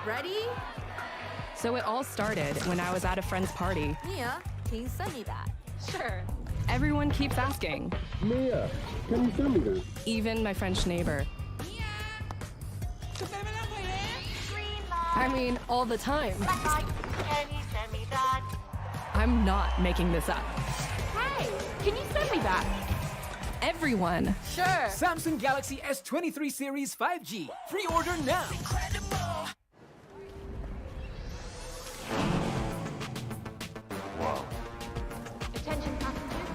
Ready? So it all started when I was at a friend's party. Mia, can you send me that? Sure. Everyone keeps asking. Mia, can you send me that? Even my French neighbor. I mean, all the time. Can you send me that? I'm not making this up. Hey, can you send me that? Everyone. Sure. Samsung Galaxy S23 Series 5G. Pre-order now. Attention passengers.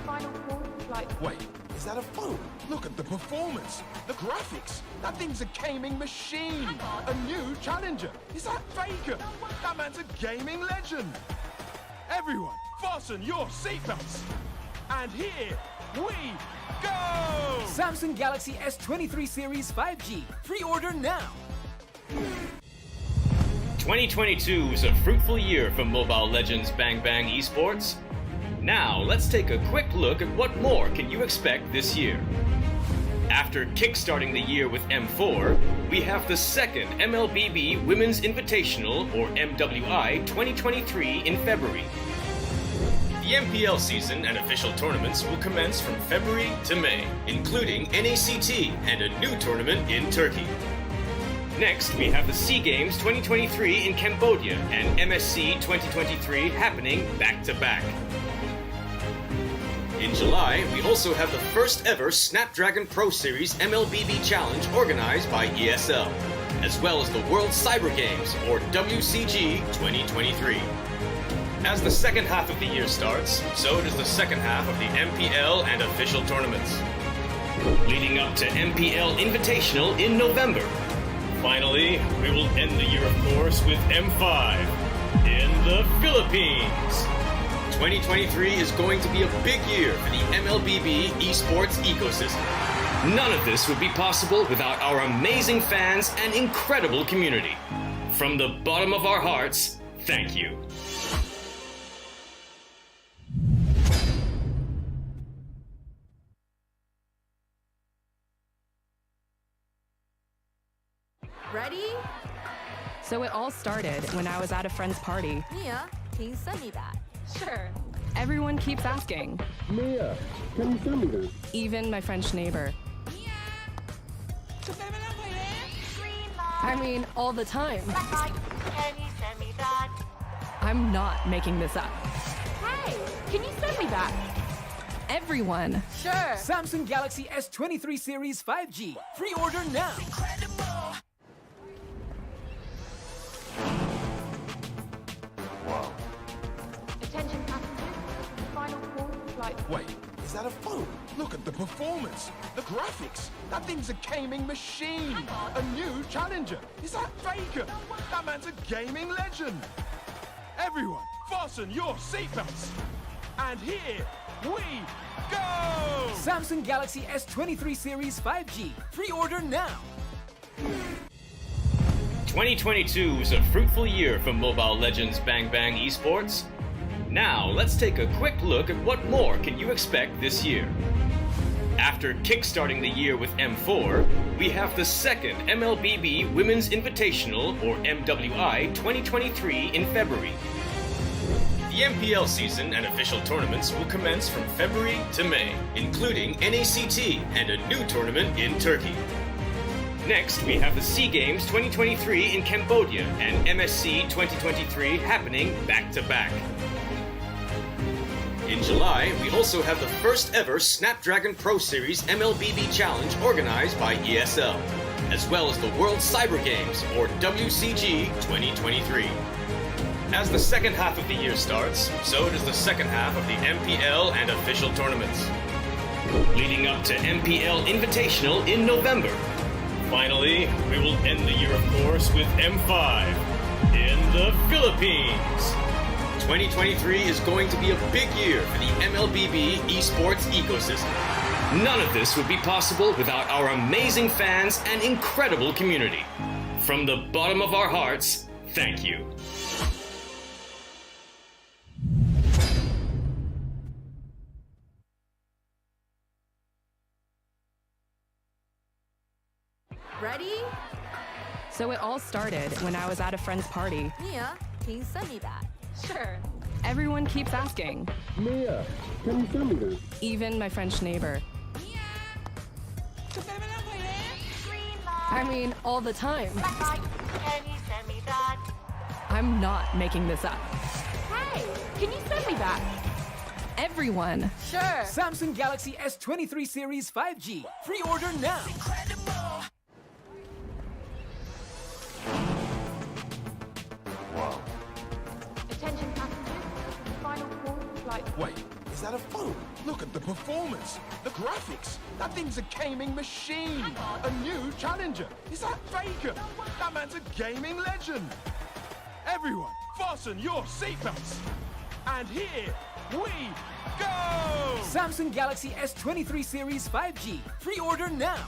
Final call for flight. Wait, is that a phone? Look at the performance, the graphics. That thing's a gaming machine. A new challenger. Is that Faker? That man's a gaming legend. Everyone, fasten your seatbelts. And here we go! Samsung Galaxy S23 Series 5G. Pre-order now. 2022 was a fruitful year for Mobile Legends Bang Bang Esports. Now, let's take a quick look at what more can you expect this year. After kickstarting the year with M4, we have the second Mlbb Women's Invitational, or MWI, 2023 in February. The MPL season and official tournaments will commence from February to May, including NACT and a new tournament in Turkey. Next, we have the SEA Games 2023 in Cambodia and MSC 2023 happening back-to-back. In July, we also have the first ever Snapdragon Pro Series Mlbb Challenge organized by ESL, as well as the World Cyber Games, or WCG 2023. As the second half of the year starts, so does the second half of the MPL and official tournaments, leading up to MPL Invitational in November. Finally, we will end the year, of course, with M5 in the Philippines. 2023 is going to be a big year for the Mlbb esports ecosystem. None of this would be possible without our amazing fans and incredible community. From the bottom of our hearts, thank you. Ready? So it all started when I was at a friend's party. Mia, can you send me that? Sure. Everyone keeps asking. Mia, can you send me that? Even my French neighbor. I mean, all the time. Can you send me that? I'm not making this up. Hey, can you send me that? Everyone. Sure. Samsung Galaxy S23 Series 5G. Pre-order now. Attention passengers. Final call for flight. Wait, is that a phone? Look at the performance, the graphics. That thing's a gaming machine. A new challenger. Is that Faker? That man's a gaming legend. Everyone, fasten your seatbelts. And here we go! Samsung Galaxy S23 Series 5G. Pre-order now. 2022 was a fruitful year for Mobile Legends Bang Bang Esports. Now, let's take a quick look at what more can you expect this year. After kickstarting the year with M4, we have the second Mlbb Women's Invitational, or MWI, 2023 in February. The MPL season and official tournaments will commence from February to May, including NACT and a new tournament in Turkey. Next, we have the SEA Games 2023 in Cambodia and MSC 2023 happening back-to-back. In July, we also have the first ever Snapdragon Pro Series Mlbb Challenge organized by ESL, as well as the World Cyber Games, or WCG 2023. As the second half of the year starts, so does the second half of the MPL and official tournaments, leading up to MPL Invitational in November. Finally, we will end the year, of course, with M5 in the Philippines. 2023 is going to be a big year for the Mlbb esports ecosystem. None of this would be possible without our amazing fans and incredible community. From the bottom of our hearts, thank you. Ready? So it all started when I was at a friend's party. Mia, can you send me that? Sure. Everyone keeps asking, Mia, can you send me that? even my French neighbor. Green light. I mean, all the time. Red light. Can you send me that? I'm not making this up. Hey, can you send me that? Everyone. Sure. Samsung Galaxy S23 Series 5G. Pre-order now. Attention passengers. Final call for flight. Wait, is that a phone? Look at the performance, the graphics. That thing's a gaming machine. A new challenger. Is that Faker? That man's a gaming legend. Everyone, fasten your seatbelts. And here we go! Samsung Galaxy S23 Series 5G. Pre-order now.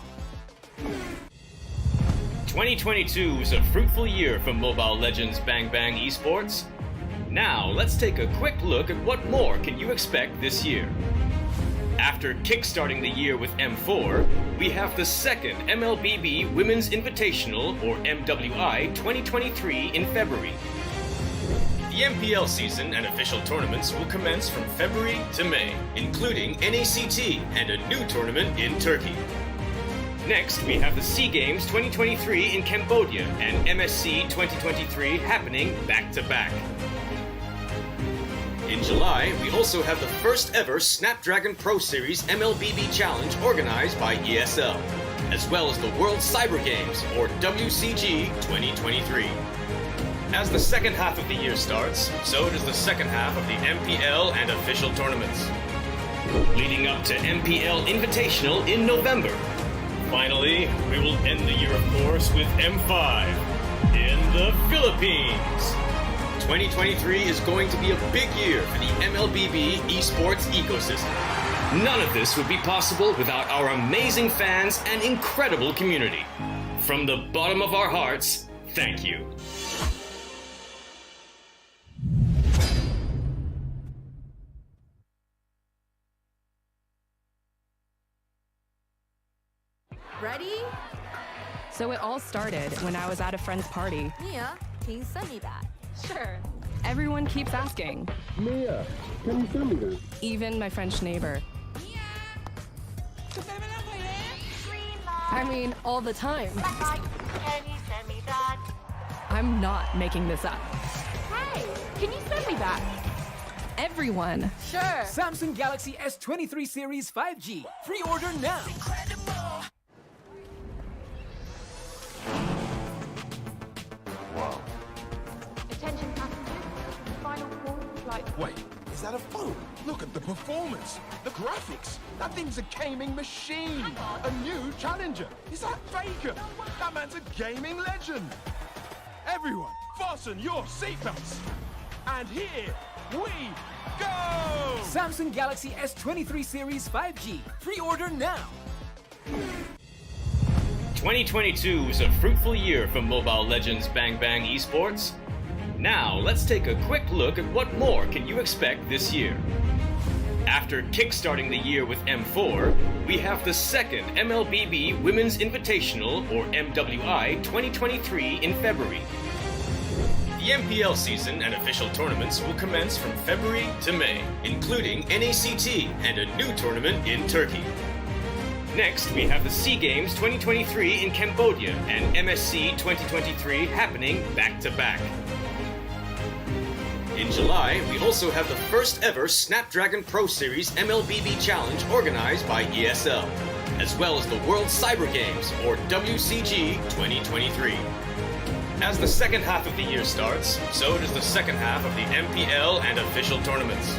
2022 was a fruitful year for Mobile Legends Bang Bang Esports. Now, let's take a quick look at what more can you expect this year. After kickstarting the year with M4, we have the second Mlbb Women's Invitational, or MWI, 2023 in February. The MPL season and official tournaments will commence from February to May, including NACT and a new tournament in Turkey. Next, we have the SEA Games 2023 in Cambodia and MSC 2023 happening back-to-back. In July, we also have the first ever Snapdragon Pro Series Mlbb Challenge organized by ESL, as well as the World Cyber Games, or WCG 2023. As the second half of the year starts, so does the second half of the MPL and official tournaments, leading up to MPL Invitational in November. Finally, we will end the year, of course, with M5 in the Philippines. 2023 is going to be a big year for the Mlbb esports ecosystem. None of this would be possible without our amazing fans and incredible community. From the bottom of our hearts, thank you. Ready? So it all started when I was at a friend's party. Mia, can you send me that? Sure. Everyone keeps asking, Mia, can you send me that? even my French neighbor. Green light. I mean, all the time. Red light. Can you send me that? I'm not making this up. Hey, can you send me that? Everyone. Sure. Samsung Galaxy S23 Series 5G. Pre-order now. Attention passengers. Final call for flight. Wait, is that a phone? Look at the performance, the graphics. That thing's a gaming machine. A new challenger. Is that Faker? That man's a gaming legend. Everyone, fasten your seatbelts. And here we go! Samsung Galaxy S23 Series 5G. Pre-order now. 2022 was a fruitful year for Mobile Legends Bang Bang Esports. Now, let's take a quick look at what more can you expect this year. After kickstarting the year with M4, we have the second Mlbb Women's Invitational, or MWI, 2023 in February. The MPL season and official tournaments will commence from February to May, including NACT and a new tournament in Turkey. Next, we have the SEA Games 2023 in Cambodia and MSC 2023 happening back-to-back. In July, we also have the first ever Snapdragon Pro Series Mlbb Challenge organized by ESL, as well as the World Cyber Games, or WCG 2023. As the second half of the year starts, so does the second half of the MPL and official tournaments,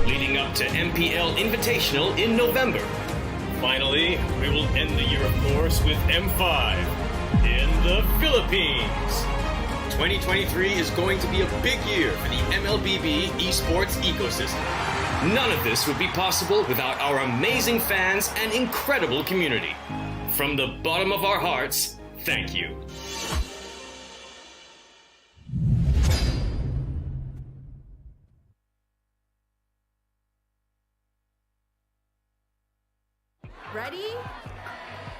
leading up to MPL Invitational in November. Finally, we will end the year, of course, with M5 in the Philippines. 2023 is going to be a big year for the Mlbb esports ecosystem. None of this would be possible without our amazing fans and incredible community. From the bottom of our hearts, thank you. Ready?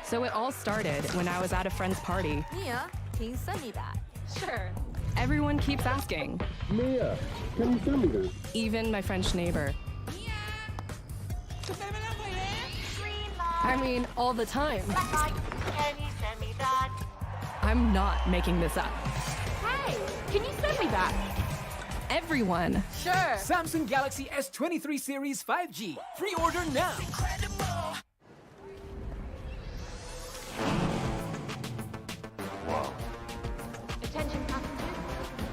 So it all started when I was at a friend's party. Mia, 빙산이다. Sure. Everyone keeps asking, Mia, can you send me that? even my French neighbor. Green I light. mean, all the time. Black light. Can you send me that? I'm not making this up. Hey, can you send me that? Everyone. Sure. Samsung Galaxy S23 Series 5G. Pre-order now. Attention passengers.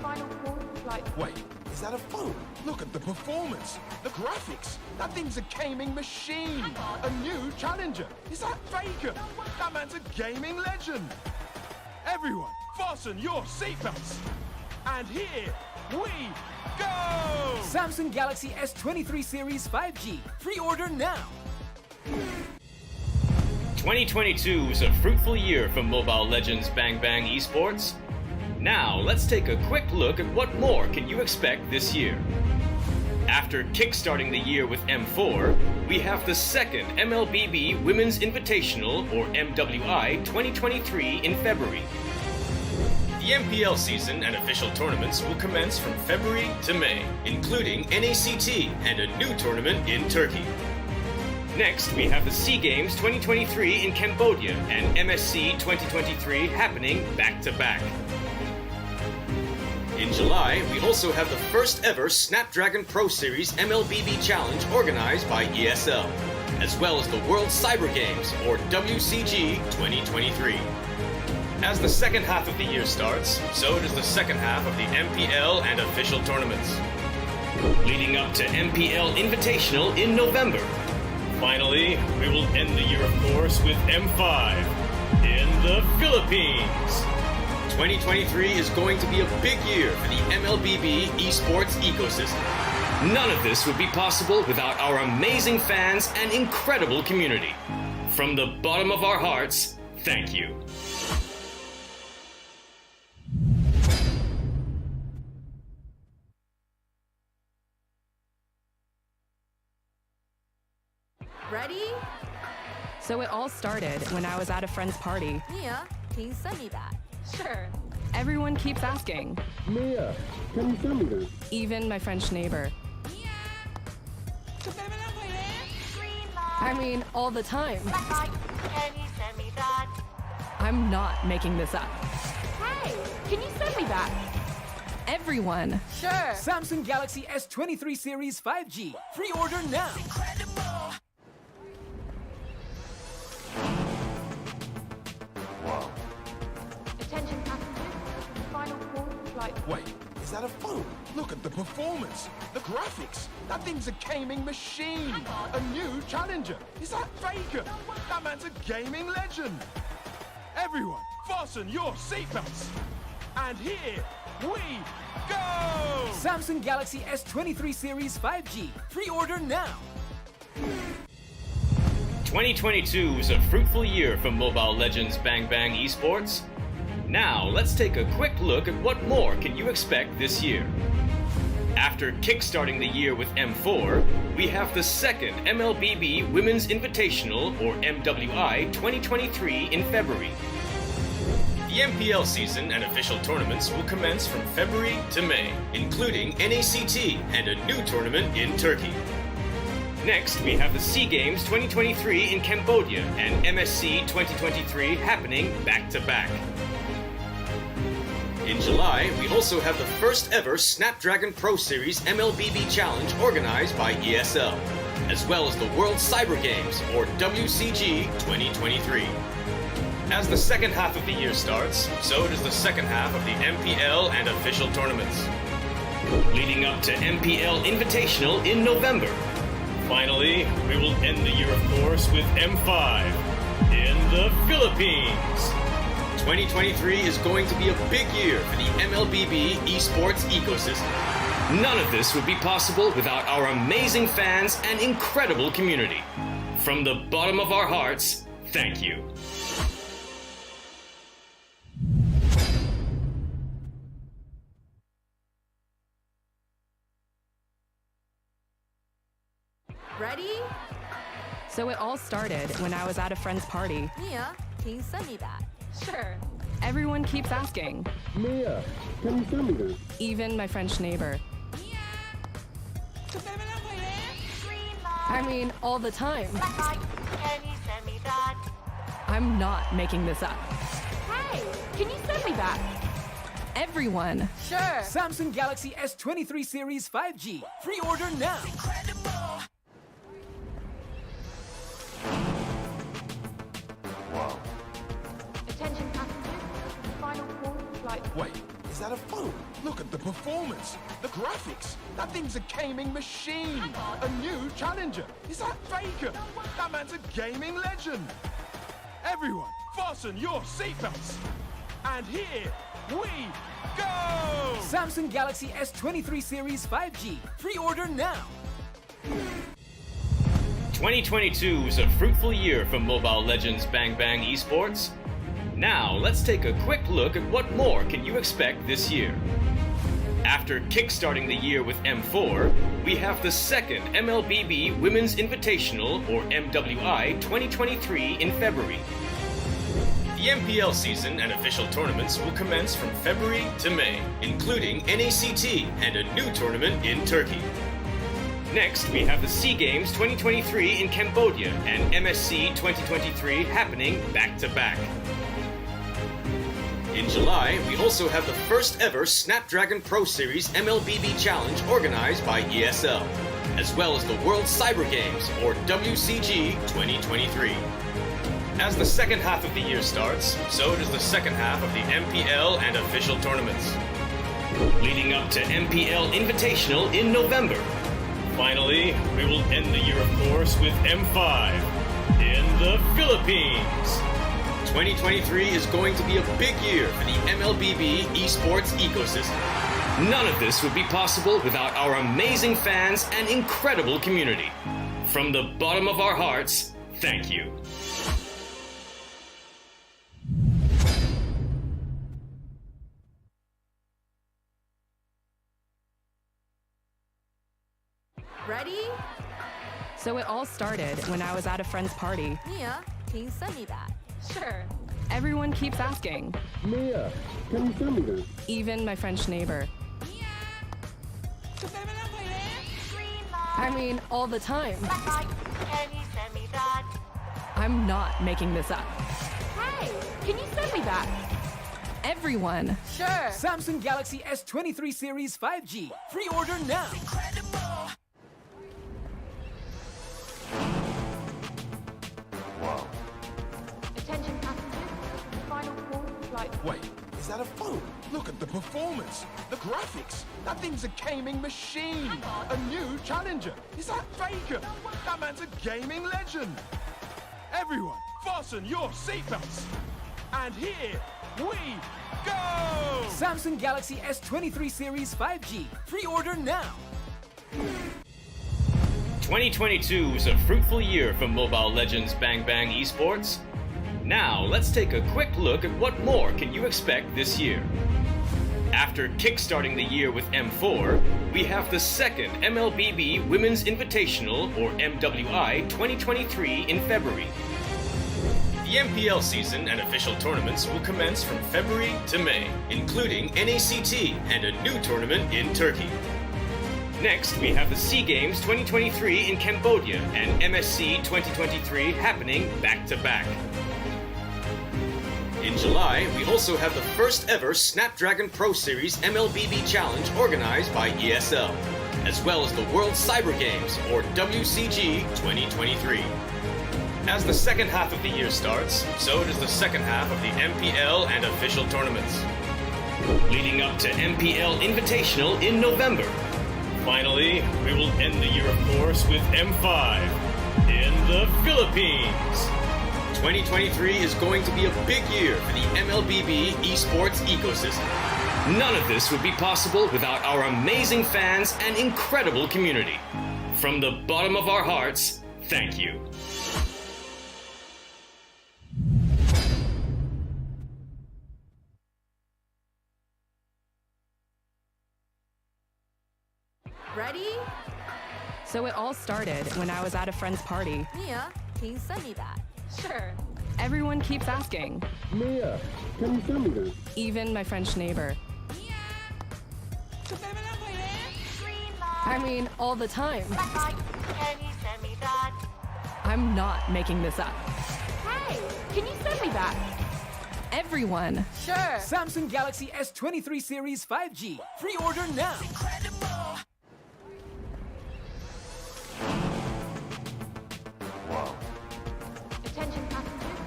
Final call for flight. Wait, is that a phone? Look at the performance, the graphics. That thing's a gaming machine. A new challenger. Is that Faker? That man's a gaming legend. Everyone, fasten your seatbelts. And here we go! Samsung Galaxy S23 Series 5G. Pre-order now. 2022 was a fruitful year for Mobile Legends Bang Bang Esports. Now, let's take a quick look at what more can you expect this year. After kickstarting the year with M4, we have the second Mlbb Women's Invitational, or MWI, 2023 in February. The MPL season and official tournaments will commence from February to May, including NACT and a new tournament in Turkey. Next, we have the SEA Games 2023 in Cambodia and MSC 2023 happening back-to-back. In July, we also have the first ever Snapdragon Pro Series Mlbb Challenge organized by ESL, as well as the World Cyber Games, or WCG 2023. As the second half of the year starts, so does the second half of the MPL and official tournaments, leading up to MPL Invitational in November. Finally, we will end the year, of course, with M5 in the Philippines. 2023 is going to be a big year for the Mlbb esports ecosystem. None of this would be possible without our amazing fans and incredible community. From the bottom of our hearts, thank you. Ready? So it all started when I was at a friend's party. Mia, 빙산이다. Sure. Everyone keeps asking, Mia, can you send me that? even my French neighbor. Green light. I mean, all the time. Black light. Can you send me that? I'm not making this up. Hey, can you send me that? Everyone. Sure. Samsung Galaxy S23 Series 5G. Pre-order now. Attention passengers. Final call for flight. Wait, is that a phone? Look at the performance, the graphics. That thing's a gaming machine. A new challenger. Is that Faker? That man's a gaming legend. Everyone, fasten your seatbelts. And here we go! Samsung Galaxy S23 Series 5G. Pre-order now. 2022 was a fruitful year for Mobile Legends Bang Bang Esports. Now, let's take a quick look at what more can you expect this year. After kickstarting the year with M4, we have the second Mlbb Women's Invitational, or MWI, 2023 in February. The MPL season and official tournaments will commence from February to May, including NACT and a new tournament in Turkey. Next, we have the SEA Games 2023 in Cambodia and MSC 2023 happening back-to-back. In July, we also have the first ever Snapdragon Pro Series Mlbb Challenge organized by ESL, as well as the World Cyber Games, or WCG 2023. As the second half of the year starts, so does the second half of the MPL and official tournaments, leading up to MPL Invitational in November. Finally, we will end the year, of course, with M5 in the Philippines. 2023 is going to be a big year for the Mlbb esports ecosystem. None of this would be possible without our amazing fans and incredible community. From the bottom of our hearts, thank you. Ready? So it all started when I was at a friend's party. Mia, 빙산이다. Sure. Everyone keeps asking, Mia, can you send me that? even my French neighbor. Green light. I mean, all the time. Black light. Can you send me that? I'm not making this up. Hey, can you send me that? Everyone. Sure. Samsung Galaxy S23 Series 5G. Pre-order now. Attention passengers, final call for flight. Wait, is that a phone? Look at the performance, the graphics. That thing's a gaming machine. A new challenger. Is that Faker? That man's a gaming legend. Everyone, fasten your seatbelts. And here we go! Samsung Galaxy S23 Series 5G. Pre-order now. 2022 was a fruitful year for Mobile Legends Bang Bang Esports. Now, let's take a quick look at what more can you expect this year. After kickstarting the year with M4, we have the second Mlbb Women's Invitational, or MWI, 2023 in February. The MPL season and official tournaments will commence from February to May, including NACT and a new tournament in Turkey. Next, we have the SEA Games 2023 in Cambodia and MSC 2023 happening back-to-back. In July, we also have the first ever Snapdragon Pro Series Mlbb Challenge organized by ESL, as well as the World Cyber Games, or WCG 2023. As the second half of the year starts, so does the second half of the MPL and official tournaments, leading up to MPL Invitational in November. Finally, we will end the year, of course, with M5 in the Philippines. 2023 is going to be a big year for the Mlbb esports ecosystem. None of this would be possible without our amazing fans and incredible community. From the bottom of our hearts, thank you. Ready? So it all started when I was at a friend's party. Mia, can you send me that? Sure. Everyone keeps asking, Mia, can you send me that? even my French neighbor. Green light. I mean, all the time. Black light. Can you send me that? I'm not making this up. Hey, can you send me that? Everyone. Sure. Samsung Galaxy S23 Series 5G. Pre-order now. Attention passengers, final call for flight. Wait, is that a phone? Look at the performance, the graphics. That thing's a gaming machine. A new challenger. Is that Faker? That man's a gaming legend. Everyone, fasten your seatbelts. And here we go! Samsung Galaxy S23 Series 5G. Pre-order now. 2022 was a fruitful year for Mobile Legends Bang Bang Esports. Now, let's take a quick look at what more can you expect this year. After kickstarting the year with M4, we have the second Mlbb Women's Invitational, or MWI, 2023 in February. The MPL season and official tournaments will commence from February to May, including NACT and a new tournament in Turkey. Next, we have the SEA Games 2023 in Cambodia and MSC 2023 happening back-to-back. In July, we also have the first ever Snapdragon Pro Series Mlbb Challenge organized by ESL, as well as the World Cyber Games, or WCG 2023. As the second half of the year starts, so does the second half of the MPL and official tournaments, leading up to MPL Invitational in November. Finally, we will end the year, of course, with M5 in the Philippines. 2023 is going to be a big year for the Mlbb esports ecosystem. None of this would be possible without our amazing fans and incredible community. From the bottom of our hearts, thank you. Ready? So it all started when I was at a friend's party. Mia, can you send me that? Sure. Everyone keeps asking, Mia, can you send me this? even my French neighbor. Green light. I mean, all the time. Black light. Can you send me that? I'm not making this up. Hey, can you send me that? Everyone. Sure. Samsung Galaxy S23 Series 5G. Pre-order now. Attention passengers,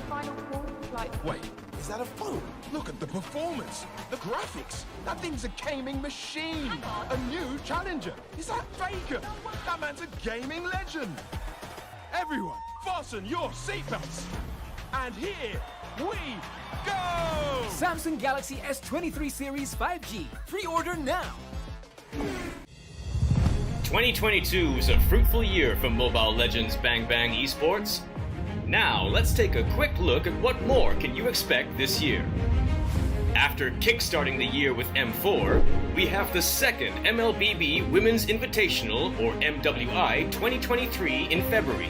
final call for flight. Wait, is that a phone? Look at the performance, the graphics. That thing's a gaming machine. A new challenger. Is that Faker? That man's a gaming legend. Everyone, fasten your seatbelts. And here we go! Samsung Galaxy S23 Series 5G. Pre-order now. 2022 was a fruitful year for Mobile Legends Bang Bang Esports. Now, let's take a quick look at what more can you expect this year. After kickstarting the year with M4, we have the second Mlbb Women's Invitational, or MWI, 2023 in February.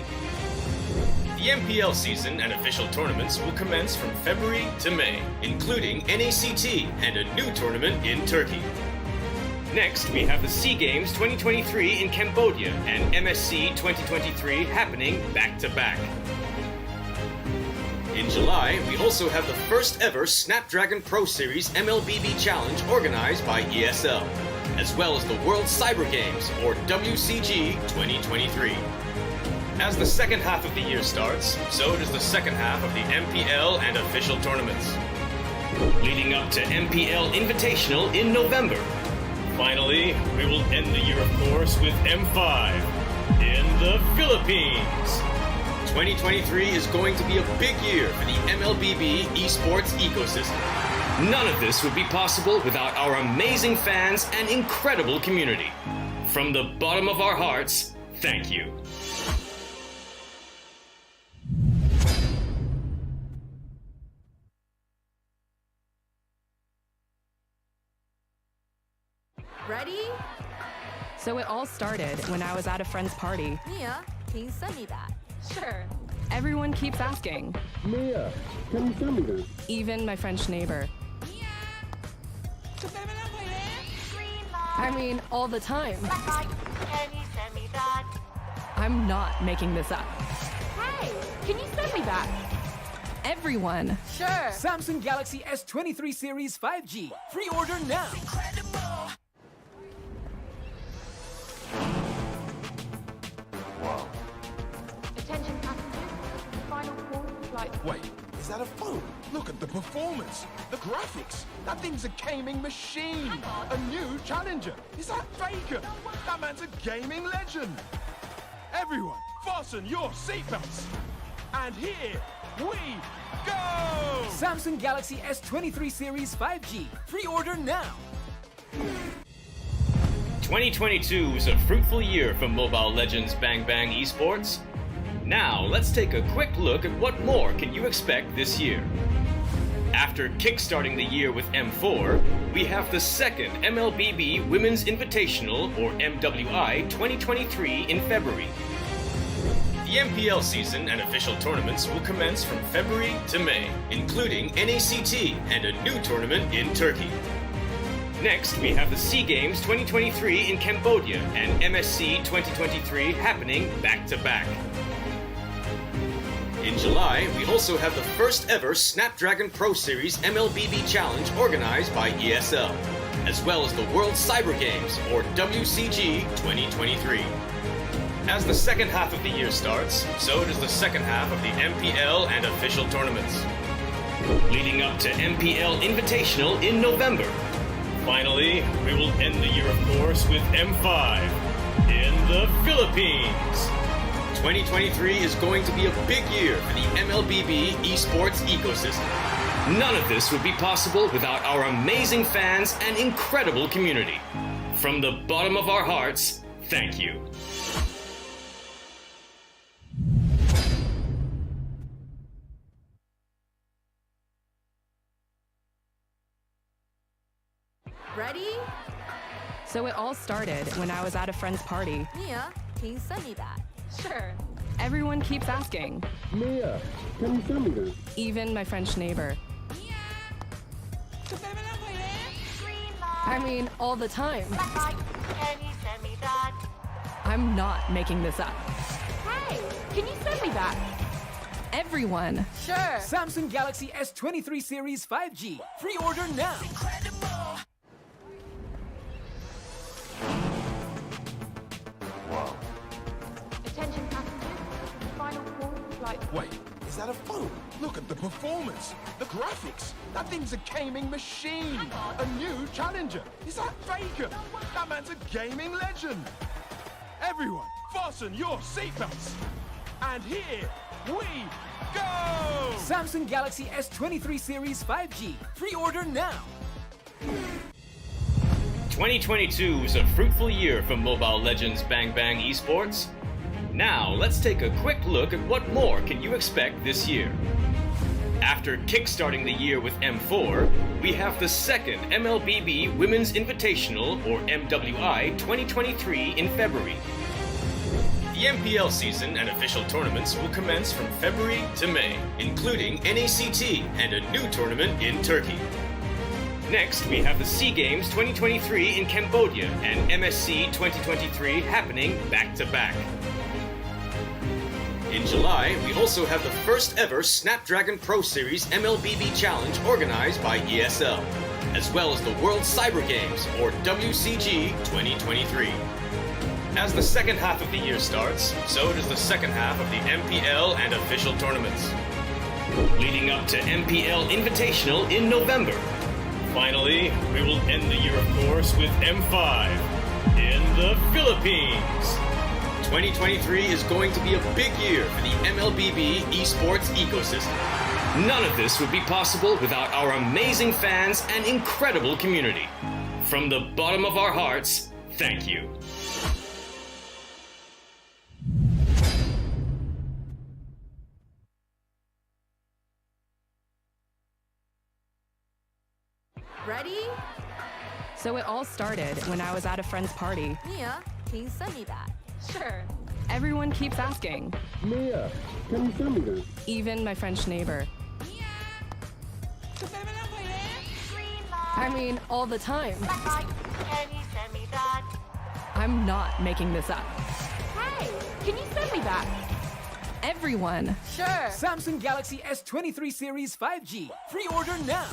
The MPL season and official tournaments will commence from February to May, including NACT and a new tournament in Turkey. Next, we have the SEA Games 2023 in Cambodia and MSC 2023 happening back-to-back. In July, we also have the first ever Snapdragon Pro Series Mlbb Challenge organized by ESL, as well as the World Cyber Games, or WCG 2023. As the second half of the year starts, so does the second half of the MPL and official tournaments, leading up to MPL Invitational in November. Finally, we will end the year, of course, with M5 in the Philippines. 2023 is going to be a big year for the Mlbb esports ecosystem. None of this would be possible without our amazing fans and incredible community. From the bottom of our hearts, thank you. Ready? So it all started when I was at a friend's party. Mia, can you send me that? Sure. Everyone keeps asking, Mia, can you send me this? even my French neighbor. Green light. I mean, all the time. Black light. Can you send me that? I'm not making this up. Hey, can you send me that? Everyone. Sure. Samsung Galaxy S23 Series 5G. Pre-order now. Attention passengers, final call for flight. Wait, is that a phone? Look at the performance, the graphics. That thing's a gaming machine. A new challenger. Is that Faker? That man's a gaming legend. Everyone, fasten your seatbelts. And here we go! Samsung Galaxy S23 Series 5G. Pre-order now. 2022 was a fruitful year for Mobile Legends Bang Bang Esports. Now, let's take a quick look at what more can you expect this year. After kickstarting the year with M4, we have the second Mlbb Women's Invitational, or MWI, 2023 in February. The MPL season and official tournaments will commence from February to May, including NACT and a new tournament in Turkey. Next, we have the SEA Games 2023 in Cambodia and MSC 2023 happening back-to-back. In July, we also have the first ever Snapdragon Pro Series Mlbb Challenge organized by ESL, as well as the World Cyber Games, or WCG 2023. As the second half of the year starts, so does the second half of the MPL and official tournaments, leading up to MPL Invitational in November. Finally, we will end the year, of course, with M5 in the Philippines. 2023 is going to be a big year for the Mlbb esports ecosystem. None of this would be possible without our amazing fans and incredible community. From the bottom of our hearts, thank you. Ready? So it all started when I was at a friend's party. Mia, can you send me that? Sure. Everyone keeps asking, Mia, can you send me that? even my French neighbor. Green I light. mean, all the time. Black light. Can you send me that? I'm not making this up. Hey, can you send me that? Everyone. Sure. Samsung Galaxy S23 Series 5G. Pre-order now. Attention passengers, final call for flight. Wait, is that a phone? Look at the performance, the graphics. That thing's a gaming machine. A new challenger. Is that Faker? That man's a gaming legend. Everyone, fasten your seatbelts. And here we go! Samsung Galaxy S23 Series 5G. Pre-order now. 2022 was a fruitful year for Mobile Legends Bang Bang Esports. Now, let's take a quick look at what more can you expect this year. After kickstarting the year with M4, we have the second Mlbb Women's Invitational, or MWI, 2023 in February. The MPL season and official tournaments will commence from February to May, including NACT and a new tournament in Turkey. Next, we have the SEA Games 2023 in Cambodia and MSC 2023 happening back-to-back. In July, we also have the first ever Snapdragon Pro Series Mlbb Challenge organized by ESL, as well as the World Cyber Games, or WCG 2023. As the second half of the year starts, so does the second half of the MPL and official tournaments, leading up to MPL Invitational in November. Finally, we will end the year, of course, with M5 in the Philippines. 2023 is going to be a big year for the Mlbb esports ecosystem. None of this would be possible without our amazing fans and incredible community. From the bottom of our hearts, thank you. Ready? So it all started when I was at a friend's party. Mia, can you send me that? Sure. Everyone keeps asking, Mia, can you send me that? even my French neighbor. Green light. I mean, all the time. Black light. Can you send me that? I'm not making this up. Hey, can you send me that? Everyone. Sure. Samsung Galaxy S23 Series 5G. Pre-order now.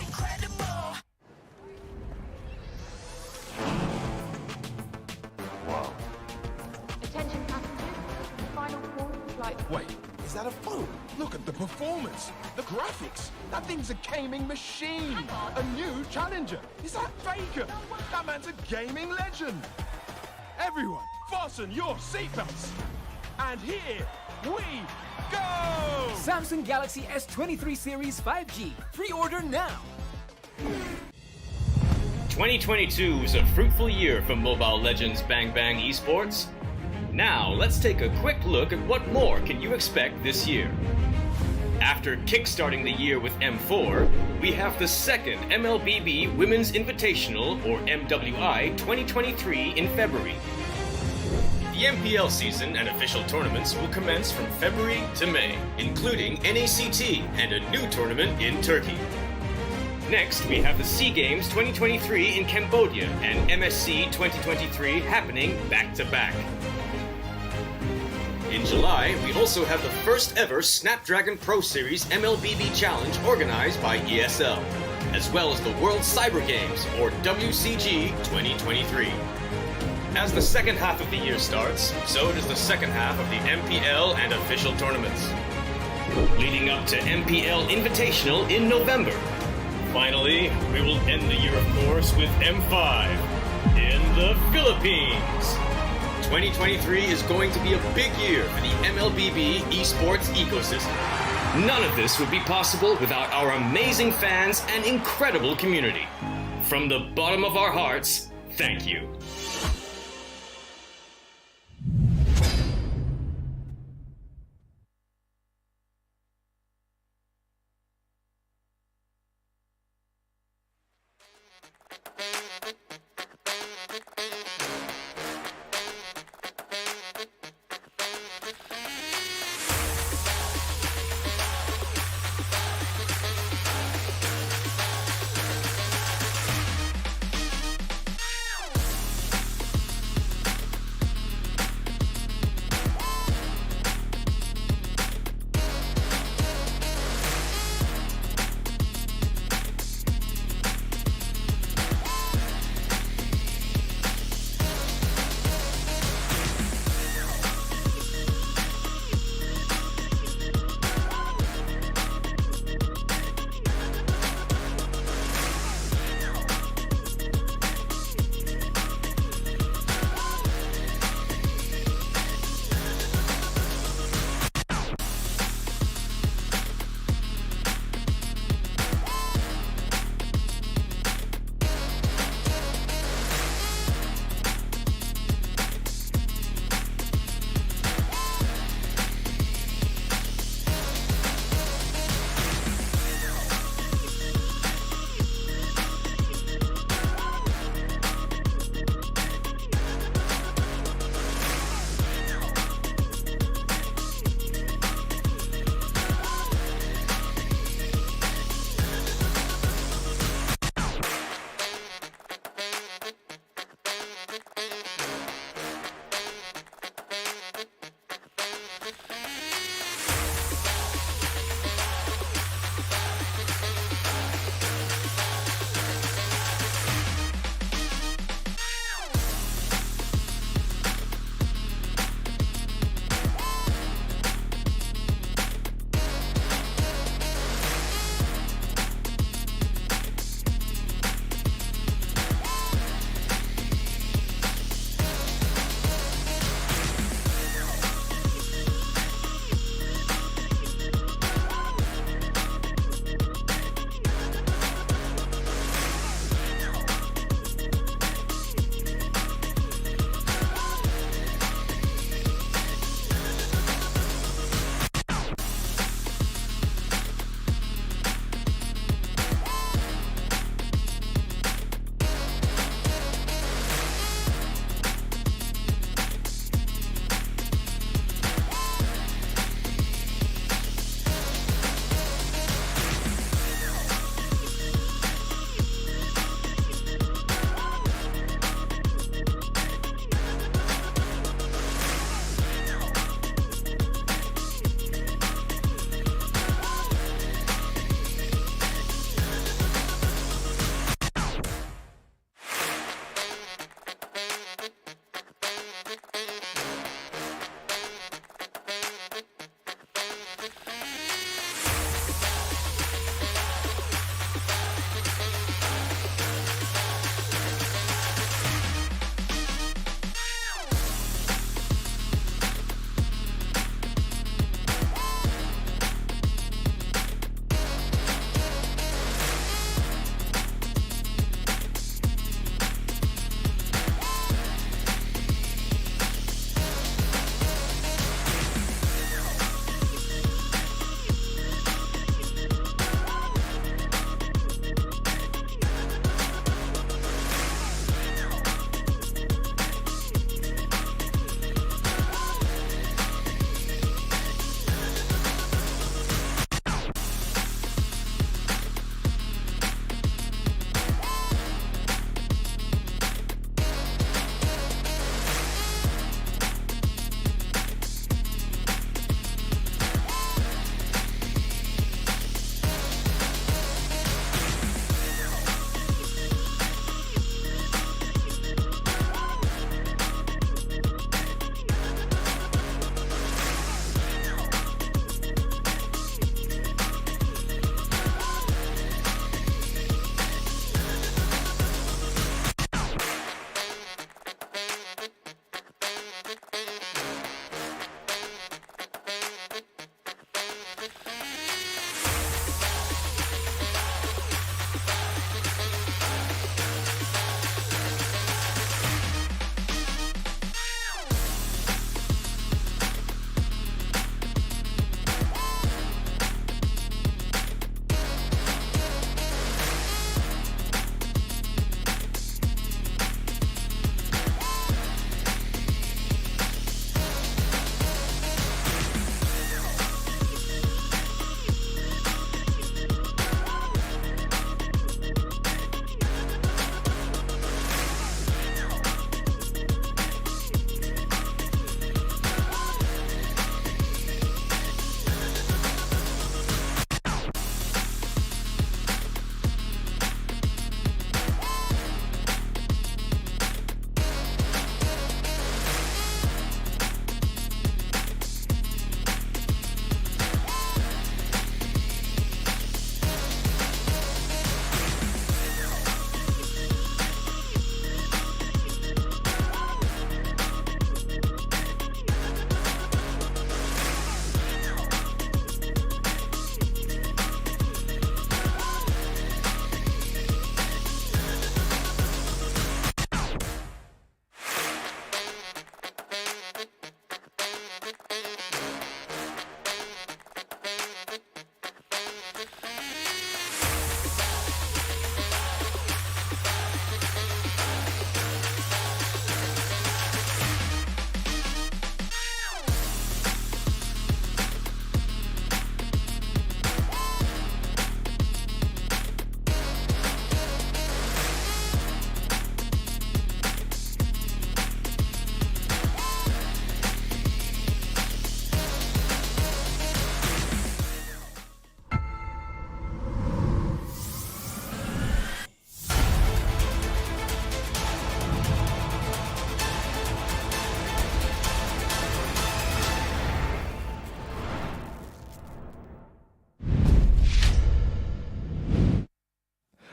Attention passengers, final call for flight. Wait, is that a phone? Look at the performance, the graphics. That thing's a gaming machine. A new challenger. Is that Faker? That man's a gaming legend. Everyone, fasten your seatbelts. And here we go! Samsung Galaxy S23 Series 5G. Pre-order now. 2022 was a fruitful year for Mobile Legends Bang Bang Esports. Now, let's take a quick look at what more can you expect this year. After kickstarting the year with M4, we have the second Mlbb Women's Invitational, or MWI, 2023 in February. The MPL season and official tournaments will commence from February to May, including NACT and a new tournament in Turkey. Next, we have the SEA Games 2023 in Cambodia and MSC 2023 happening back-to-back. In July, we also have the first ever Snapdragon Pro Series Mlbb Challenge organized by ESL, as well as the World Cyber Games, or WCG 2023. As the second half of the year starts, so does the second half of the MPL and official tournaments, leading up to MPL Invitational in November. Finally, we will end the year, of course, with M5 in the Philippines. 2023 is going to be a big year for the Mlbb esports ecosystem. None of this would be possible without our amazing fans and incredible community. From the bottom of our hearts, thank you.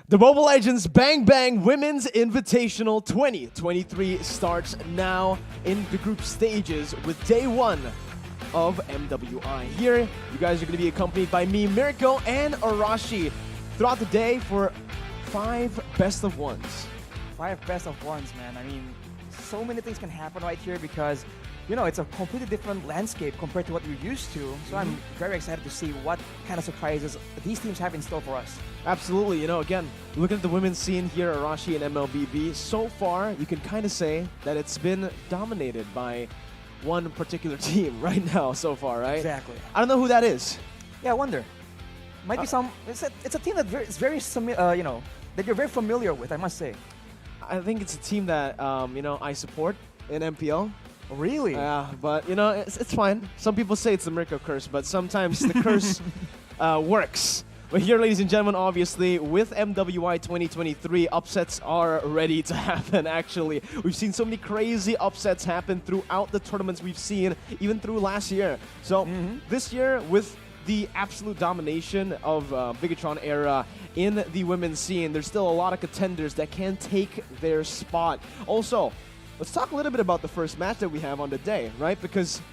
The Mobile Legends Bang Bang Women's Invitational 2023 starts now in the group stages with day 1 of MWI. Here, you guys are going to be accompanied by me, Mirko, and Arashi throughout the day for 5 best of ones. 5 best of ones, man. I mean, so many things can happen right here because, you know, it's a completely different landscape compared to what we're used to. So I'm very excited to see what kind of surprises these teams have in store for us. Absolutely. You know, again, looking at the women's scene here, Arashi and Mlbb, so far, you can kind of say that it's been dominated by one particular team right now so far, right? Exactly. I don't know who that is. Yeah, I wonder. Might be some... It's a team that is very you know, that you're very familiar with, I must say. I think it's a team that, you know, I support in MPL. Really? Yeah, but, you know, it's fine. Some people say it's the Mirko curse, but sometimes the curse works. But here, ladies and gentlemen, obviously, with MWI 2023, upsets are ready to happen, actually. We've seen so many crazy upsets happen throughout the tournaments we've seen, even through last year. So this year, with the absolute domination of Bigetron era in the women's scene, there's still a lot of contenders that can take their spot. Also, let's talk a little bit about the first match that we have on the day, right? Because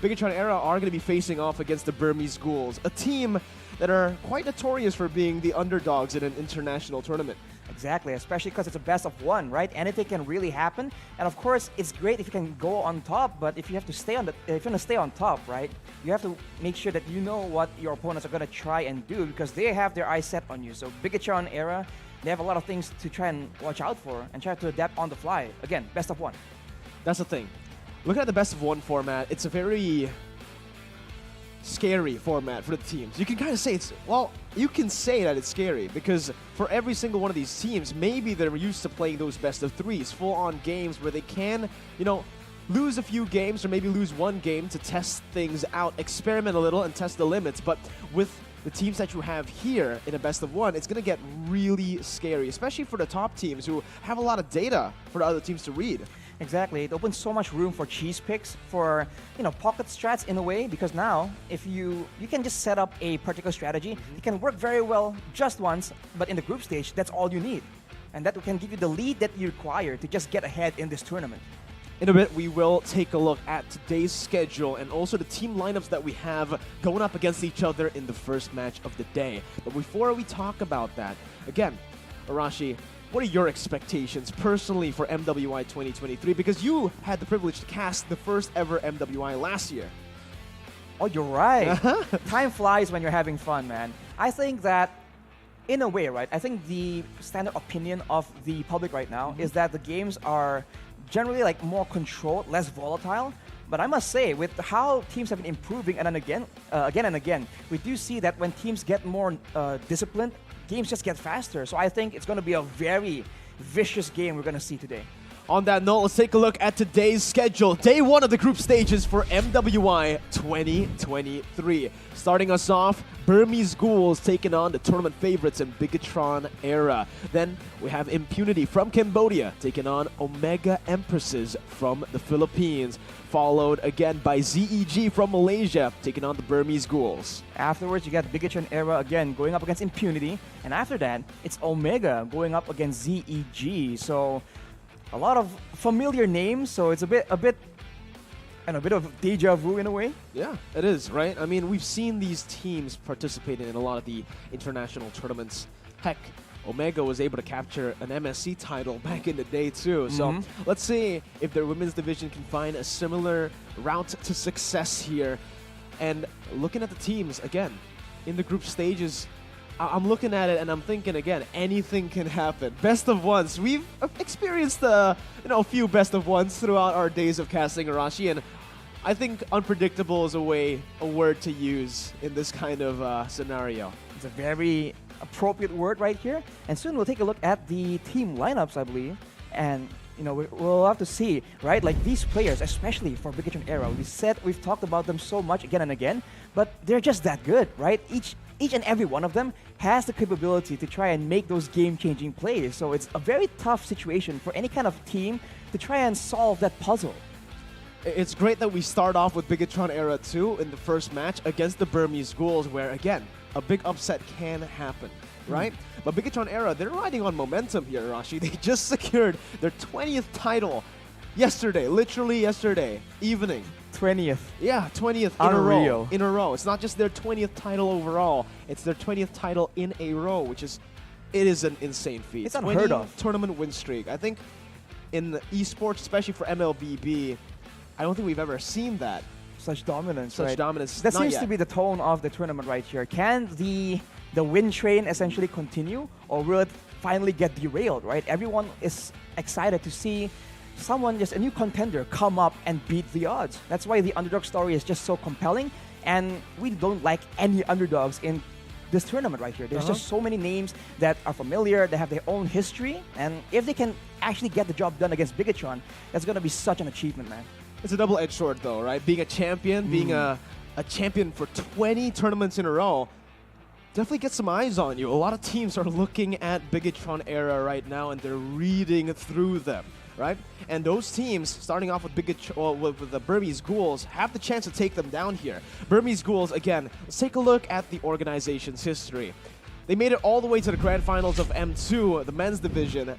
Bigetron era are going to be facing off against the Burmese Ghouls, a team that are quite notorious for being the underdogs in an international tournament. Exactly, especially because it's a best of 1, right? Anything can really happen. And of course, it's great if you can go on top, but if you have to stay on if you want to stay on top, right? You have to make sure that you know what your opponents are going to try and do because they have their eyes set on you. So Bigetron era, they have a lot of things to try and watch out for and try to adapt on the fly. Again, best of 1. That's the thing. Looking at the best of 1 format, it's a very scary format for the teams. You can kind of say it's, well, you can say that it's scary because for every single one of these teams, maybe they're used to playing those best of 3s, full-on games where they can, you know, lose a few games or maybe lose 1 game to test things out, experiment a little and test the limits. But with the teams that you have here in a best of 1, it's going to get really scary, especially for the top teams who have a lot of data for the other teams to read. Exactly. It opens so much room for cheese picks, for, you know, pocket strats in a way, because now if you can just set up a particular strategy, it can work very well just once, but in the group stage, that's all you need. And that can give you the lead that you require to just get ahead in this tournament. In a bit, we will take a look at today's schedule and also the team lineups that we have going up against each other in the first match of the day. But before we talk about that, again, Arashi, what are your expectations personally for MWI 2023? Because you had the privilege to cast the first ever MWI last year. Oh, you're right. Time flies when you're having fun, man. I think that, in a way, right, I think the standard opinion of the public right now is that the games are generally like more controlled, less volatile. But I must say, with how teams have been improving and then again and again, we do see that when teams get more disciplined, games just get faster. So I think it's going to be a very vicious game we're going to see today. On that note, let's take a look at today's schedule. Day 1 of the group stages for MWI 2023. Starting us off, Burmese Ghouls taking on the tournament favorites in Bigetron era. Then we have Impunity from Cambodia taking on Omega Empresses from the Philippines. Followed again by ZEG from Malaysia taking on the Burmese Ghouls. Afterwards, you got Bigetron era again going up against Impunity. And after that, it's Omega going up against ZEG. So a lot of familiar names, so it's a bit and a bit of deja vu in a way. Yeah, it is, right? I mean, we've seen these teams participating in a lot of the international tournaments. Heck, Omega was able to capture an MSC title back in the day too. So let's see if their women's division can find a similar route to success here. And looking at the teams, again, in the group stages, I'm looking at it and I'm thinking again, anything can happen. Best of 1s. We've experienced a few best of 1s throughout our days of casting Arashi, and I think unpredictable is a word to use in this kind of scenario. It's a very appropriate word right here. And soon we'll take a look at the team lineups, I believe. And we'll have to see, right? Like these players, especially for Bigetron era, we've talked about them so much again and again, but they're just that good, right? Each and every one of them has the capability to try and make those game-changing plays. So it's a very tough situation for any kind of team to try and solve that puzzle. It's great that we start off with Bigetron era 2 in the first match against the Burmese Ghouls, where again, a big upset can happen. right? But Bigetron Era, they're riding on momentum here, Rashi. They just secured their 20th title yesterday, literally yesterday evening. 20th. Yeah, 20th Unreal. in a row. It's not just their 20th title overall, it's their 20th title in a row, which is, it is an insane feat. It's unheard of. Tournament win streak. I think in the esports, especially for MLBB, I don't think we've ever seen that. Such dominance, Such right? dominance. That Not seems yet. to be the tone of the tournament right here. Can the win train essentially continue, or will it finally get derailed, right? Everyone is excited to see someone, just a new contender, come up and beat the odds. That's why the underdog story is just so compelling, and we don't like any underdogs in this tournament right here. There's just so many names that are familiar, they have their own history, and if they can actually get the job done against Bigetron, that's going to be such an achievement, man. It's a double-edged sword, though, right? Being a champion, being a champion for 20 tournaments in a row, definitely get some eyes on you. A lot of teams are looking at Bigetron Era right now, and they're reading through them, right? And those teams, starting off with with the Burmese Ghouls, have the chance to take them down here. Burmese Ghouls, again, let's take a look at the organization's history. They made it all the way to the grand finals of M2, the men's division.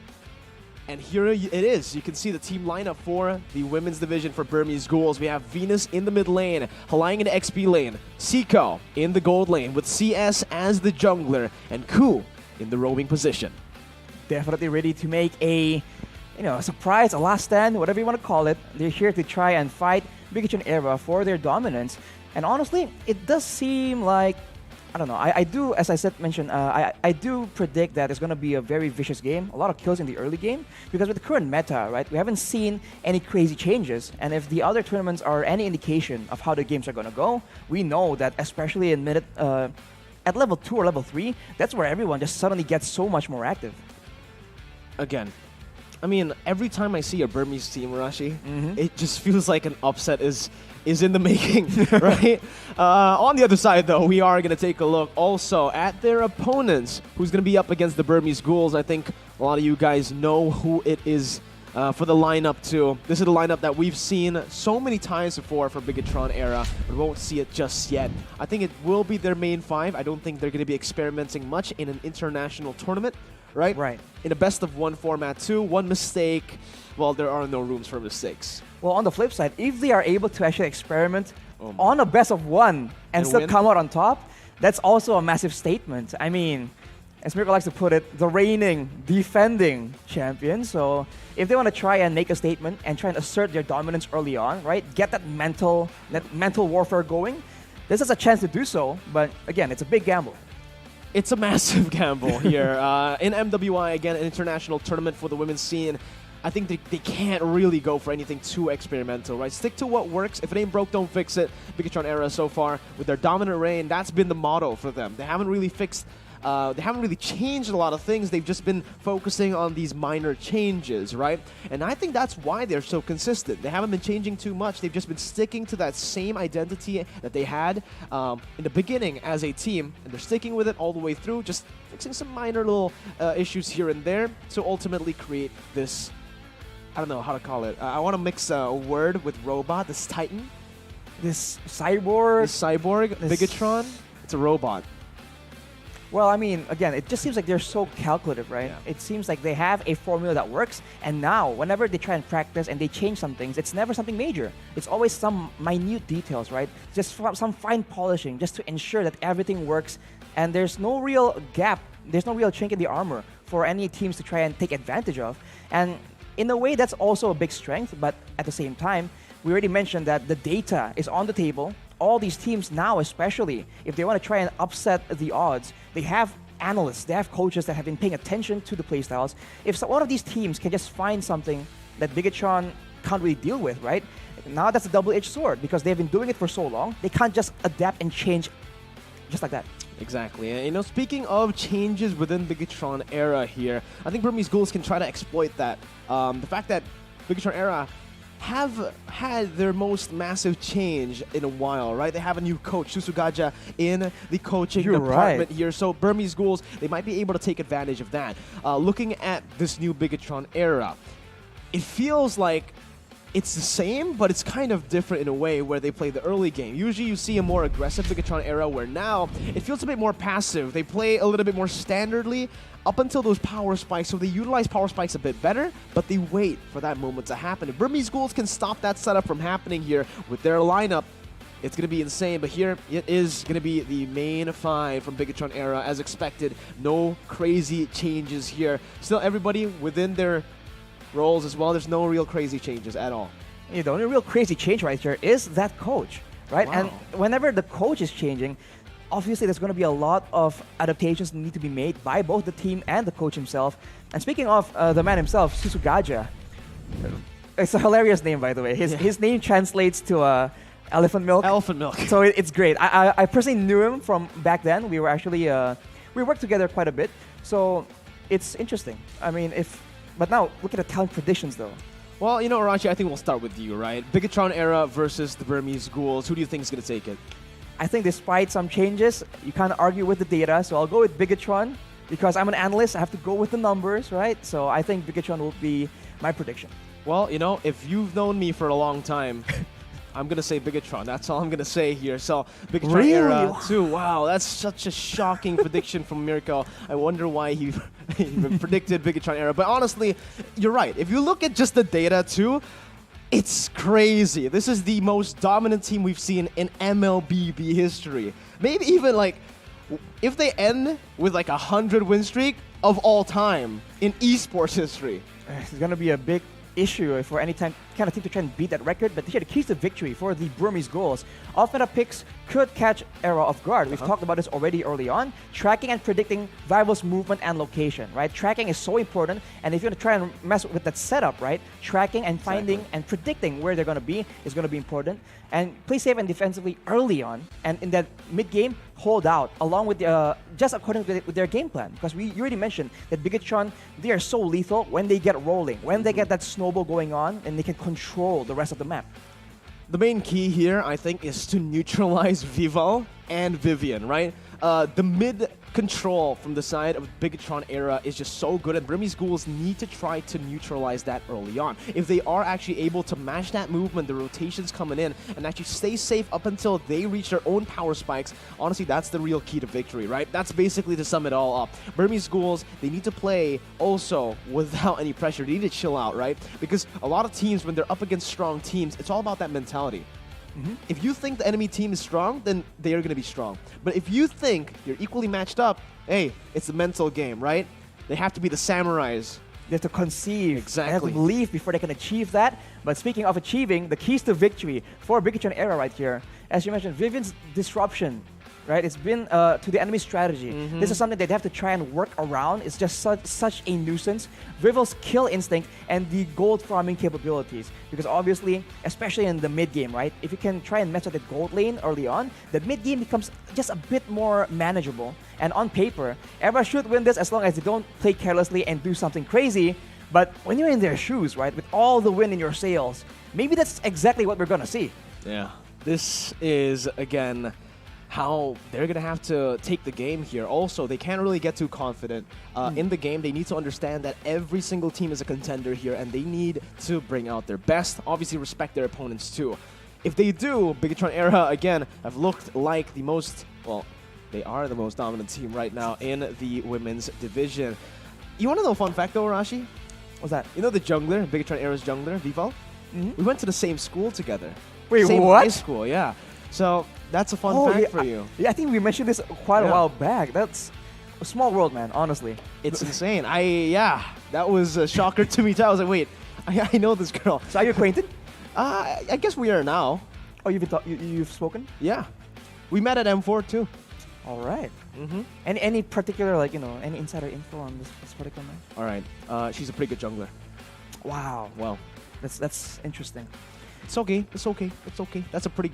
And here it is. You can see the team lineup for the women's division for Burmese Ghouls. We have Venus in the mid lane, Halang in the XP lane, Seiko in the gold lane with CS as the jungler, and Ku in the roaming position. Definitely ready to make a surprise, a last stand, whatever you want to call it. They're here to try and fight Bigetron Era for their dominance. And honestly, it does seem like, I don't know, I do, as I mentioned, I do predict that it's going to be a very vicious game, a lot of kills in the early game, because with the current meta, right, we haven't seen any crazy changes. And if the other tournaments are any indication of how the games are going to go, we know that especially in at level 2 or level 3, that's where everyone just suddenly gets so much more active. Again, I mean, every time I see a Burmese team, Rashi, it just feels like an upset is in the making, right? On the other side, though, we are going to take a look also at their opponents, who's going to be up against the Burmese Ghouls. I think a lot of you guys know who it is for the lineup, too. This is the lineup that we've seen so many times before for Bigetron Era, but we won't see it just yet. I think it will be their main 5. I don't think they're going to be experimenting much in an international tournament. Right? In a best-of-1 format, too. One mistake, well, there are no rooms for mistakes. Well, on the flip side, if they are able to actually experiment on a best-of-1 and still come out on top, that's also a massive statement. I mean, as Mirko likes to put it, the reigning, defending champion. So if they want to try and make a statement and try and assert their dominance early on, right, get that mental warfare going, this is a chance to do so. But again, it's a big gamble. It's a massive gamble here. In MWI, again, an international tournament for the women's scene, I think they can't really go for anything too experimental, right? Stick to what works. If it ain't broke, don't fix it. Bigetron Era so far, with their dominant reign, that's been the motto for them. They haven't really changed a lot of things. They've just been focusing on these minor changes, right? And I think that's why they're so consistent. They haven't been changing too much. They've just been sticking to that same identity that they had in the beginning as a team, and they're sticking with it all the way through, just fixing some minor little issues here and there to ultimately create this, I don't know how to call it. I want to mix a word with robot, this Titan. This cyborg. Bigetron. It's a robot. Well, I mean, again, it just seems like they're so calculative, right? Yeah. It seems like they have a formula that works, and now, whenever they try and practice and they change some things, it's never something major. It's always some minute details, right? Just some fine polishing, just to ensure that everything works, and there's no real gap, there's no real chink in the armor for any teams to try and take advantage of. And in a way, that's also a big strength, but at the same time, we already mentioned that the data is on the table. All these teams now, especially, if they want to try and upset the odds, they have analysts, they have coaches that have been paying attention to the playstyles. If one of these teams can just find something that Bigetron can't really deal with, right? Now that's a double-edged sword, because they've been doing it for so long. They can't just adapt and change just like that. Exactly. And, you know, speaking of changes within Bigetron Era here, I think Burmese Ghouls can try to exploit that. The fact that Bigetron Era have had their most massive change in a while, right? They have a new coach, Susugaja, in the coaching department here. So Burmese Ghouls, they might be able to take advantage of that. Looking at this new Bigetron Era, it feels like it's the same, but it's kind of different in a way where they play the early game. Usually you see a more aggressive Bigetron era where now it feels a bit more passive. They play a little bit more standardly up until those power spikes, so they utilize power spikes a bit better, but they wait for that moment to happen. If Burmese Ghouls can stop that setup from happening here with their lineup, it's going to be insane, but here it is going to be the main five from Bigetron era as expected. No crazy changes here. Still everybody within their roles as well. There's no real crazy changes at all. You know, the only real crazy change right here is that coach, right? Wow. And whenever the coach is changing, obviously there's going to be a lot of adaptations that need to be made by both the team and the coach himself. And speaking of the man himself, Susugaja, it's a hilarious name, by the way. His name translates to elephant milk. Elephant milk. So it's great. I personally knew him from back then. We were actually we worked together quite a bit. So it's interesting. I mean, but now look at the talent predictions, though. Well, you know, Arashi, I think we'll start with you, right? Bigetron era versus the Burmese Ghouls. Who do you think is going to take it? I think despite some changes, you can't argue with the data. So I'll go with Bigetron because I'm an analyst. I have to go with the numbers, right? So I think Bigetron will be my prediction. Well, you know, if you've known me for a long time, I'm going to say Bigetron. That's all I'm going to say here. So, Bigetron era 2. Wow, that's such a shocking prediction from Mirko. I wonder why he predicted Bigetron era. But honestly, you're right. If you look at just the data too, it's crazy. This is the most dominant team we've seen in MLBB history. Maybe even like, if they end with like 100 win streak of all time in esports history. It's going to be a big issue for any kind of team to try and beat that record, but here the keys to victory for the Burmese Ghouls. Off-meta picks could catch era off guard. We've talked about this already early on. Tracking and predicting rivals' movement and location, right? Tracking is so important, and if you're going to try and mess with that setup, right? Tracking and finding and predicting where they're going to be is going to be important. And play safe and defensively early on, and in that mid-game, hold out, along with just according with their game plan. Because you already mentioned that Bigetron, they are so lethal when they get rolling, when they get that snowball going on, and they can control the rest of the map. The main key here, I think, is to neutralize Vival and Vivian, right? The mid control from the side of Bigetron era is just so good, and Burmese Ghouls need to try to neutralize that early on. If they are actually able to match that movement, the rotations coming in, and actually stay safe up until they reach their own power spikes, honestly, that's the real key to victory, right? That's basically to sum it all up. Burmese Ghouls, they need to play also without any pressure. They need to chill out, right? Because a lot of teams, when they're up against strong teams, it's all about that mentality. If you think the enemy team is strong, then they are going to be strong. But if you think you're equally matched up, hey, it's a mental game, right? They have to be the samurais. They have to conceive. Exactly. They have to believe before they can achieve that. But speaking of achieving, the keys to victory for Bigetron era right here, as you mentioned, Vivian's disruption, right? It's been to the enemy strategy. This is something they have to try and work around. It's just such a nuisance. Vival's kill instinct and the gold farming capabilities. Because obviously, especially in the mid game, right? If you can try and mess with the gold lane early on, the mid game becomes just a bit more manageable. And on paper, everyone should win this as long as they don't play carelessly and do something crazy. But when you're in their shoes, right, with all the wind in your sails, maybe that's exactly what we're gonna see. Yeah. This is, again, how they're going to have to take the game here. Also, they can't really get too confident in the game. They need to understand that every single team is a contender here, and they need to bring out their best. Obviously, respect their opponents too. If they do, Bigetron era, again, have looked like the most, well, they are the most dominant team right now in the women's division. You want to know a fun fact though, Arashi? What's that? You know the jungler, Bigetron era's jungler, Vival? We went to the same school together. Wait, same what? high school, yeah. So that's a fun fact for you. Yeah, I think we mentioned this quite a while back. That's a small world, man, honestly. It's insane. That was a shocker to me too. I was like, wait, I know this girl. So are you acquainted? I guess we are now. Oh, you've spoken? Yeah. We met at M4 too. All right. Any particular, like, any insider info on this particular man? All right. She's a pretty good jungler. Wow. Well, that's interesting. It's okay. It's okay. It's okay. That's some pretty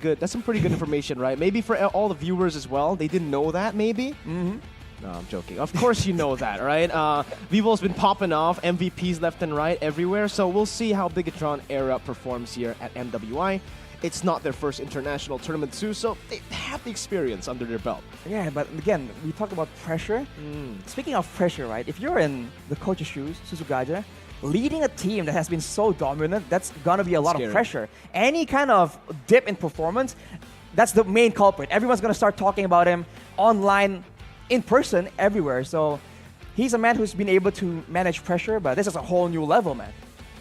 good information, right? Maybe for all the viewers as well. They didn't know that, maybe. No, I'm joking. Of course you know that, right? Vivo's been popping off, MVPs left and right everywhere. So we'll see how Bigetron era performs here at MWI. It's not their first international tournament too, so they have the experience under their belt. Yeah, but again, we talked about pressure. Speaking of pressure, right? If you're in the coach's shoes, Susugaja, leading a team that has been so dominant, that's gonna be a lot Scary. of pressure. Any kind of dip in performance, that's the main culprit. Everyone's gonna start talking about him online, in person, everywhere. So he's a man who's been able to manage pressure, but this is a whole new level, man.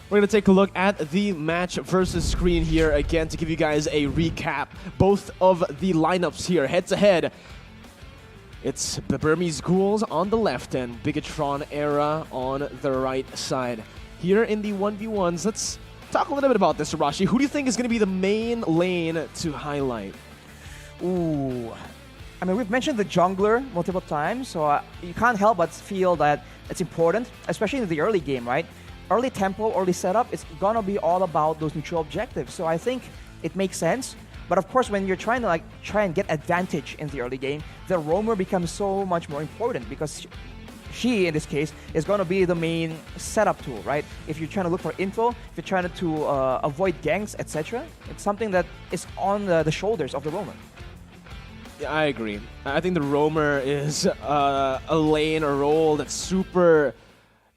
We're going to take a look at the match versus screen here again to give you guys a recap. Both of the lineups here, head to head. It's the Burmese Ghouls on the left and Bigetron Era on the right side. Here in the 1v1s, let's talk a little bit about this, Arashi. Who do you think is going to be the main lane to highlight? Ooh. I mean, we've mentioned the jungler multiple times, so you can't help but feel that it's important, especially in the early game, right? Early tempo, early setup, it's gonna be all about those neutral objectives. So I think it makes sense. But of course, when you're trying to try and get advantage in the early game, the roamer becomes so much more important because she, in this case, is gonna be the main setup tool, right? If you're trying to look for info, if you're trying to avoid ganks, etc., it's something that is on the shoulders of the roamer. Yeah, I agree. I think the roamer is a lane, a role that's super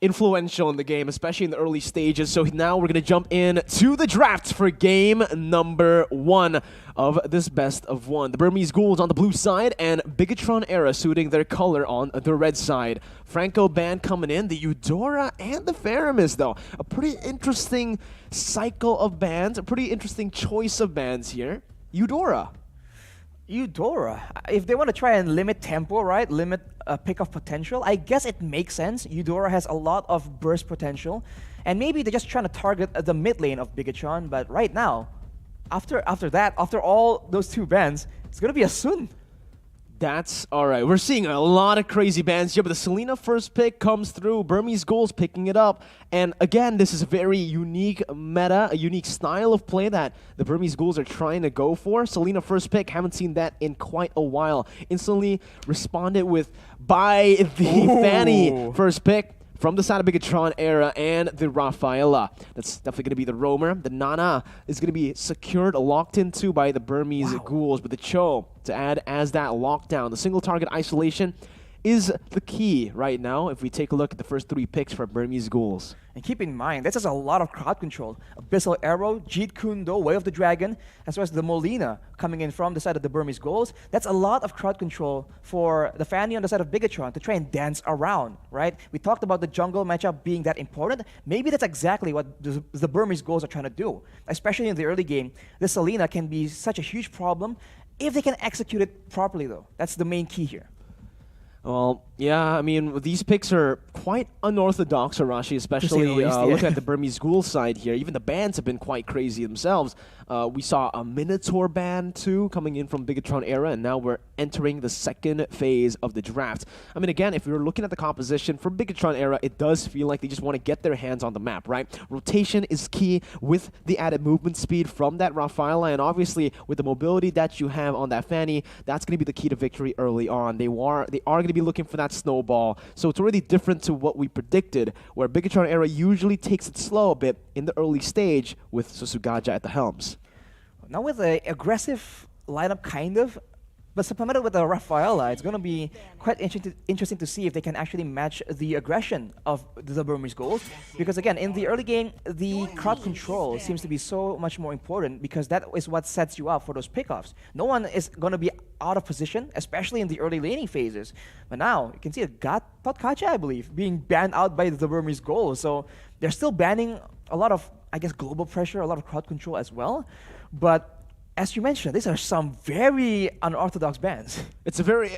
influential in the game, especially in the early stages. So now we're going to jump in to the draft for game number 1 of this best of 1. The Burmese Ghouls on the blue side and Bigetron Era suiting their color on the red side. Franco band coming in, the Eudora and the Faramis though. A pretty interesting cycle of bands, a pretty interesting choice of bands here. Eudora. If they want to try and limit tempo, right, limit pick-off potential, I guess it makes sense. Eudora has a lot of burst potential, and maybe they're just trying to target the mid lane of Bigetron, but right now, after all those two bands, it's going to be a Sun. That's all right. We're seeing a lot of crazy bands here, but the Selena first pick comes through. Burmese Ghouls picking it up. And again, this is a very unique meta, a unique style of play that the Burmese Ghouls are trying to go for. Selena first pick, haven't seen that in quite a while. Instantly responded with by the Fanny first pick. From the side of Bigetron Era and the Rafaela. That's definitely going to be the roamer. The Nana is going to be secured, locked into by the Burmese Ghouls. But the Cho to add as that lockdown. The single target isolation is the key right now if we take a look at the first 3 picks for Burmese Ghouls. And keep in mind, this is a lot of crowd control. Abyssal Arrow, Jeet Kune Do, Way of the Dragon, as well as the Molina coming in from the side of the Burmese Ghouls. That's a lot of crowd control for the Fanny on the side of Bigetron to try and dance around, right? We talked about the jungle matchup being that important. Maybe that's exactly what the Burmese Ghouls are trying to do. Especially in the early game, the Selena can be such a huge problem if they can execute it properly, though. That's the main key here. Well, yeah, I mean, these picks are quite unorthodox, Arashi, especially looking at the Burmese Ghoul side here. Even the bands have been quite crazy themselves. We saw a Minotaur band, too, coming in from Bigetron Era, and now we're entering the second phase of the draft. I mean, again, if you're looking at the composition for Bigetron Era, it does feel like they just want to get their hands on the map, right? Rotation is key with the added movement speed from that Rafaela, and obviously, with the mobility that you have on that Fanny, that's going to be the key to victory early on. They are going to be looking for that snowball. So it's already different to what we predicted, where Bigetron Era usually takes it slow a bit in the early stage with Susugaja at the helms. Now with an aggressive lineup, kind of, but supplemented with a Rafaela, it's going to be quite interesting to see if they can actually match the aggression of the Burmese Ghouls. Because again, in the early game, the crowd control seems to be so much more important because that is what sets you up for those pickoffs. No one is going to be out of position, especially in the early laning phases. But now, you can see a Kacha, I believe, being banned out by the Burmese Ghouls. So they're still banning a lot of, I guess, global pressure, a lot of crowd control as well. But as you mentioned, these are some very unorthodox bands. It's a very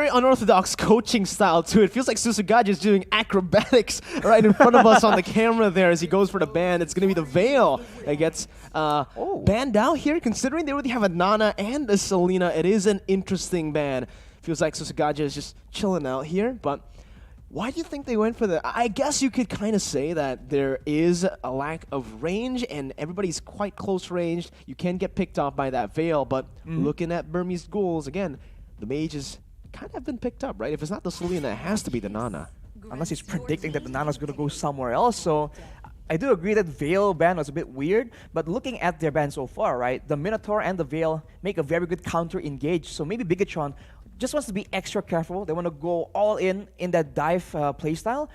unorthodox coaching style too. It feels like Susugaja is doing acrobatics right in front of us on the camera there as he goes for the ban. It's going to be the Veil that gets banned out here. Considering they already have a Nana and a Selena, it is an interesting ban. Feels like Susugaja is just chilling out here, but why do you think they went for the... I guess you could kind of say that there is a lack of range and everybody's quite close ranged. You can get picked off by that Veil, but looking at Burmese Ghouls, again, the mages kind of have been picked up, right? If it's not the Selena, it has to be the Nana. Unless he's predicting that the Nana's going to go somewhere else, so... I do agree that Veil ban was a bit weird, but looking at their ban so far, right, the Minotaur and the Veil make a very good counter-engage, so maybe Bigetron just wants to be extra careful. They want to go all in that dive playstyle.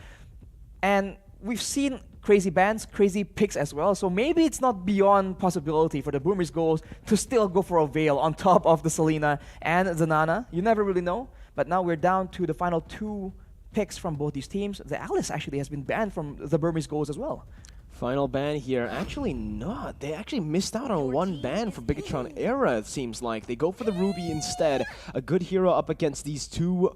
And we've seen crazy bans, crazy picks as well. So maybe it's not beyond possibility for the Burmese Ghouls to still go for a Veil on top of the Selena and the Nana. You never really know. But now we're down to the final 2 picks from both these teams. The Alice actually has been banned from the Burmese Ghouls as well. Final ban here. Actually not. They actually missed out on 1 ban for Bigetron era, it seems like. They go for the Ruby instead. A good hero up against these 2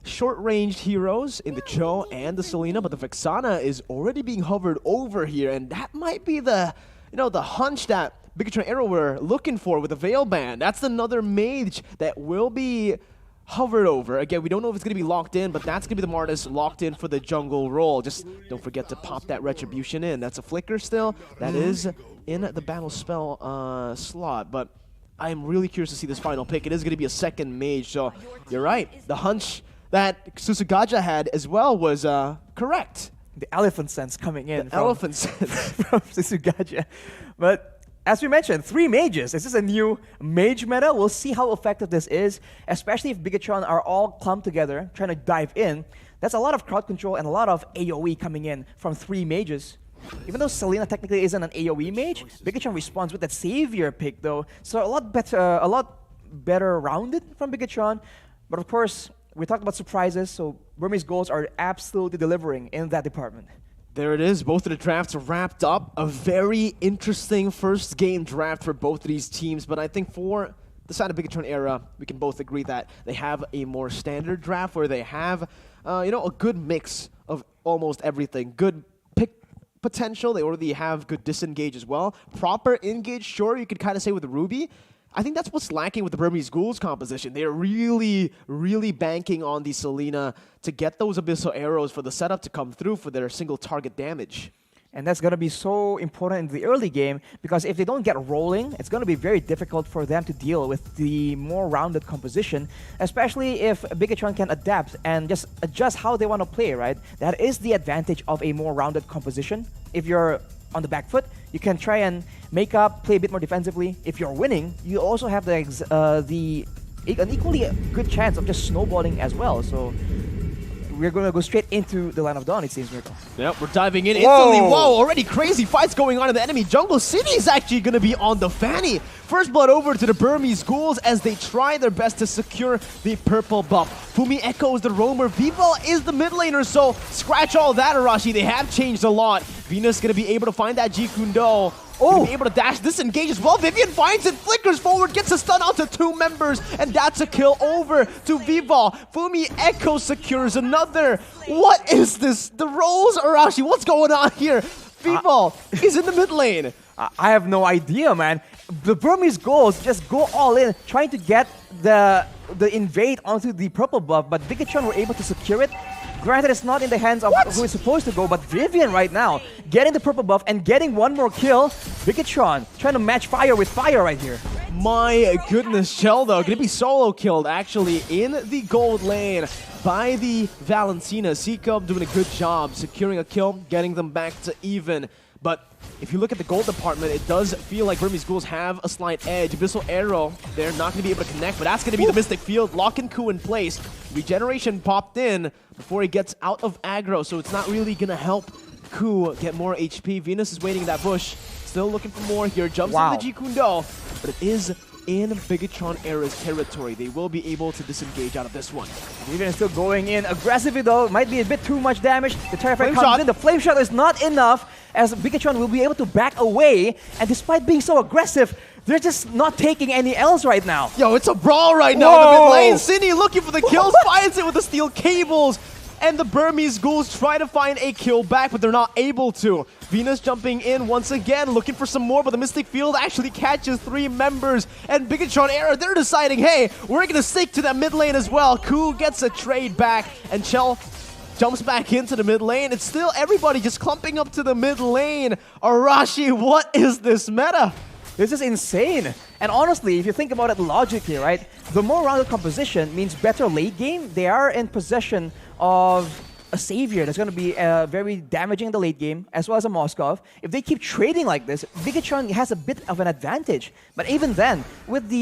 short-ranged heroes in the Cho and the Selena, but the Vexana is already being hovered over here, and that might be the, the hunch that Bigetron era were looking for with the Veil ban. That's another mage that will be hovered over. Again, we don't know if it's going to be locked in, but that's going to be the Martis locked in for the jungle role. Just don't forget to pop that Retribution in. That's a flicker still. That is in the battle spell slot, but I'm really curious to see this final pick. It is going to be a second mage, so you're right. The hunch that Susugaja had as well was correct. The elephant sense coming in. The elephant sense from Susugaja. But as we mentioned, 3 mages. This is a new mage meta. We'll see how effective this is, especially if Bigetron are all clumped together, trying to dive in. That's a lot of crowd control and a lot of AoE coming in from 3 mages. Even though Selena technically isn't an AoE mage, Bigetron responds with that Savior pick though. So a lot better rounded from Bigetron. But of course, we talked about surprises, so Burmese Ghouls are absolutely delivering in that department. There it is. Both of the drafts are wrapped up. A very interesting first game draft for both of these teams. But I think for the side of Bigetron era, we can both agree that they have a more standard draft where they have, a good mix of almost everything. Good pick potential. They already have good disengage as well. Proper engage, sure, you could kind of say with the Ruby. I think that's what's lacking with the Burmese Ghouls composition. They're really, really banking on the Selena to get those Abyssal Arrows for the setup to come through for their single target damage. And that's going to be so important in the early game, because if they don't get rolling, it's going to be very difficult for them to deal with the more rounded composition, especially if Bigetron can adapt and just adjust how they want to play, right? That is the advantage of a more rounded composition. If you're on the back foot, you can try and make up, play a bit more defensively. If you're winning, you also have an equally good chance of just snowballing as well. So we're going to go straight into the line of dawn, it seems, Mirko. Yep, we're diving in instantly. Whoa, already crazy fights going on in the enemy jungle. City is actually going to be on the fanny. First blood over to the Burmese Ghouls as they try their best to secure the purple buff. Fumi echoes the roamer. Vival is the mid laner, so scratch all that, Arashi. They have changed a lot. Venus going to be able to find that Jikundo. Oh, be able to dash, disengage as well. Vivian finds it, flickers forward, gets a stun out to 2 members, and that's a kill over to Vival. Fumi Echo secures another. What is this? The rolls, Arashi, what's going on here? Vival is in the mid lane. I have no idea, man. The Burmese Ghouls just go all in, trying to get the invade onto the purple buff, but Bigetron were able to secure it. Granted, it's not in the hands of who is supposed to go, but Vivian right now getting the purple buff and getting 1 more kill. Bigetron trying to match fire with fire right here. My goodness, Shell though, gonna be solo killed actually in the gold lane by the Valentina. Seacup doing a good job securing a kill, getting them back to even. But if you look at the gold department, it does feel like Burmese Ghouls have a slight edge. Abyssal Arrow, they're not going to be able to connect, but that's going to be the Mystic Field. Lock and Coup in place. Regeneration popped in before he gets out of aggro, so it's not really going to help Coup get more HP. Venus is waiting in that bush. Still looking for more here. Jumps into the Jikundo, but it is in Bigetron era's territory. They will be able to disengage out of this one. Vivian is still going in aggressively though. It might be a bit too much damage. The Terrify comes in. The Flame Shot is not enough, as Bigetron will be able to back away. And despite being so aggressive, they're just not taking any L's right now. Yo, it's a brawl right now in the mid lane. Cindy looking for the kills, finds it with the steel cables. And the Burmese Ghouls try to find a kill back, but they're not able to. Venus jumping in once again, looking for some more, but the Mystic Field actually catches 3 members. And Bigetron era, they're deciding, hey, we're going to stick to that mid lane as well. Ku gets a trade back, and Chell jumps back into the mid lane. It's still everybody just clumping up to the mid lane. Arashi, what is this meta? This is insane. And honestly, if you think about it logically, right, the more rounded composition means better late game. They are in possession of a savior that's going to be very damaging in the late game, as well as a Moskov. If they keep trading like this, Bigetron has a bit of an advantage. But even then, with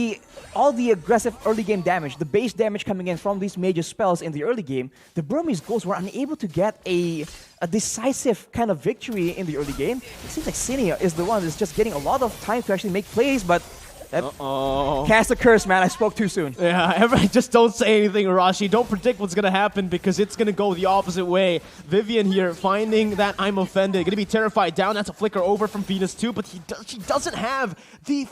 all the aggressive early game damage, the base damage coming in from these major spells in the early game, the Burmese Ghouls were unable to get a decisive kind of victory in the early game. It seems like Cine is the one that's just getting a lot of time to actually make plays, but cast a curse, man. I spoke too soon. Yeah, just don't say anything, Arashi. Don't predict what's going to happen because it's going to go the opposite way. Vivian here finding that I'm offended. Going to be terrified down. That's a flicker over from Venus too, but she doesn't have the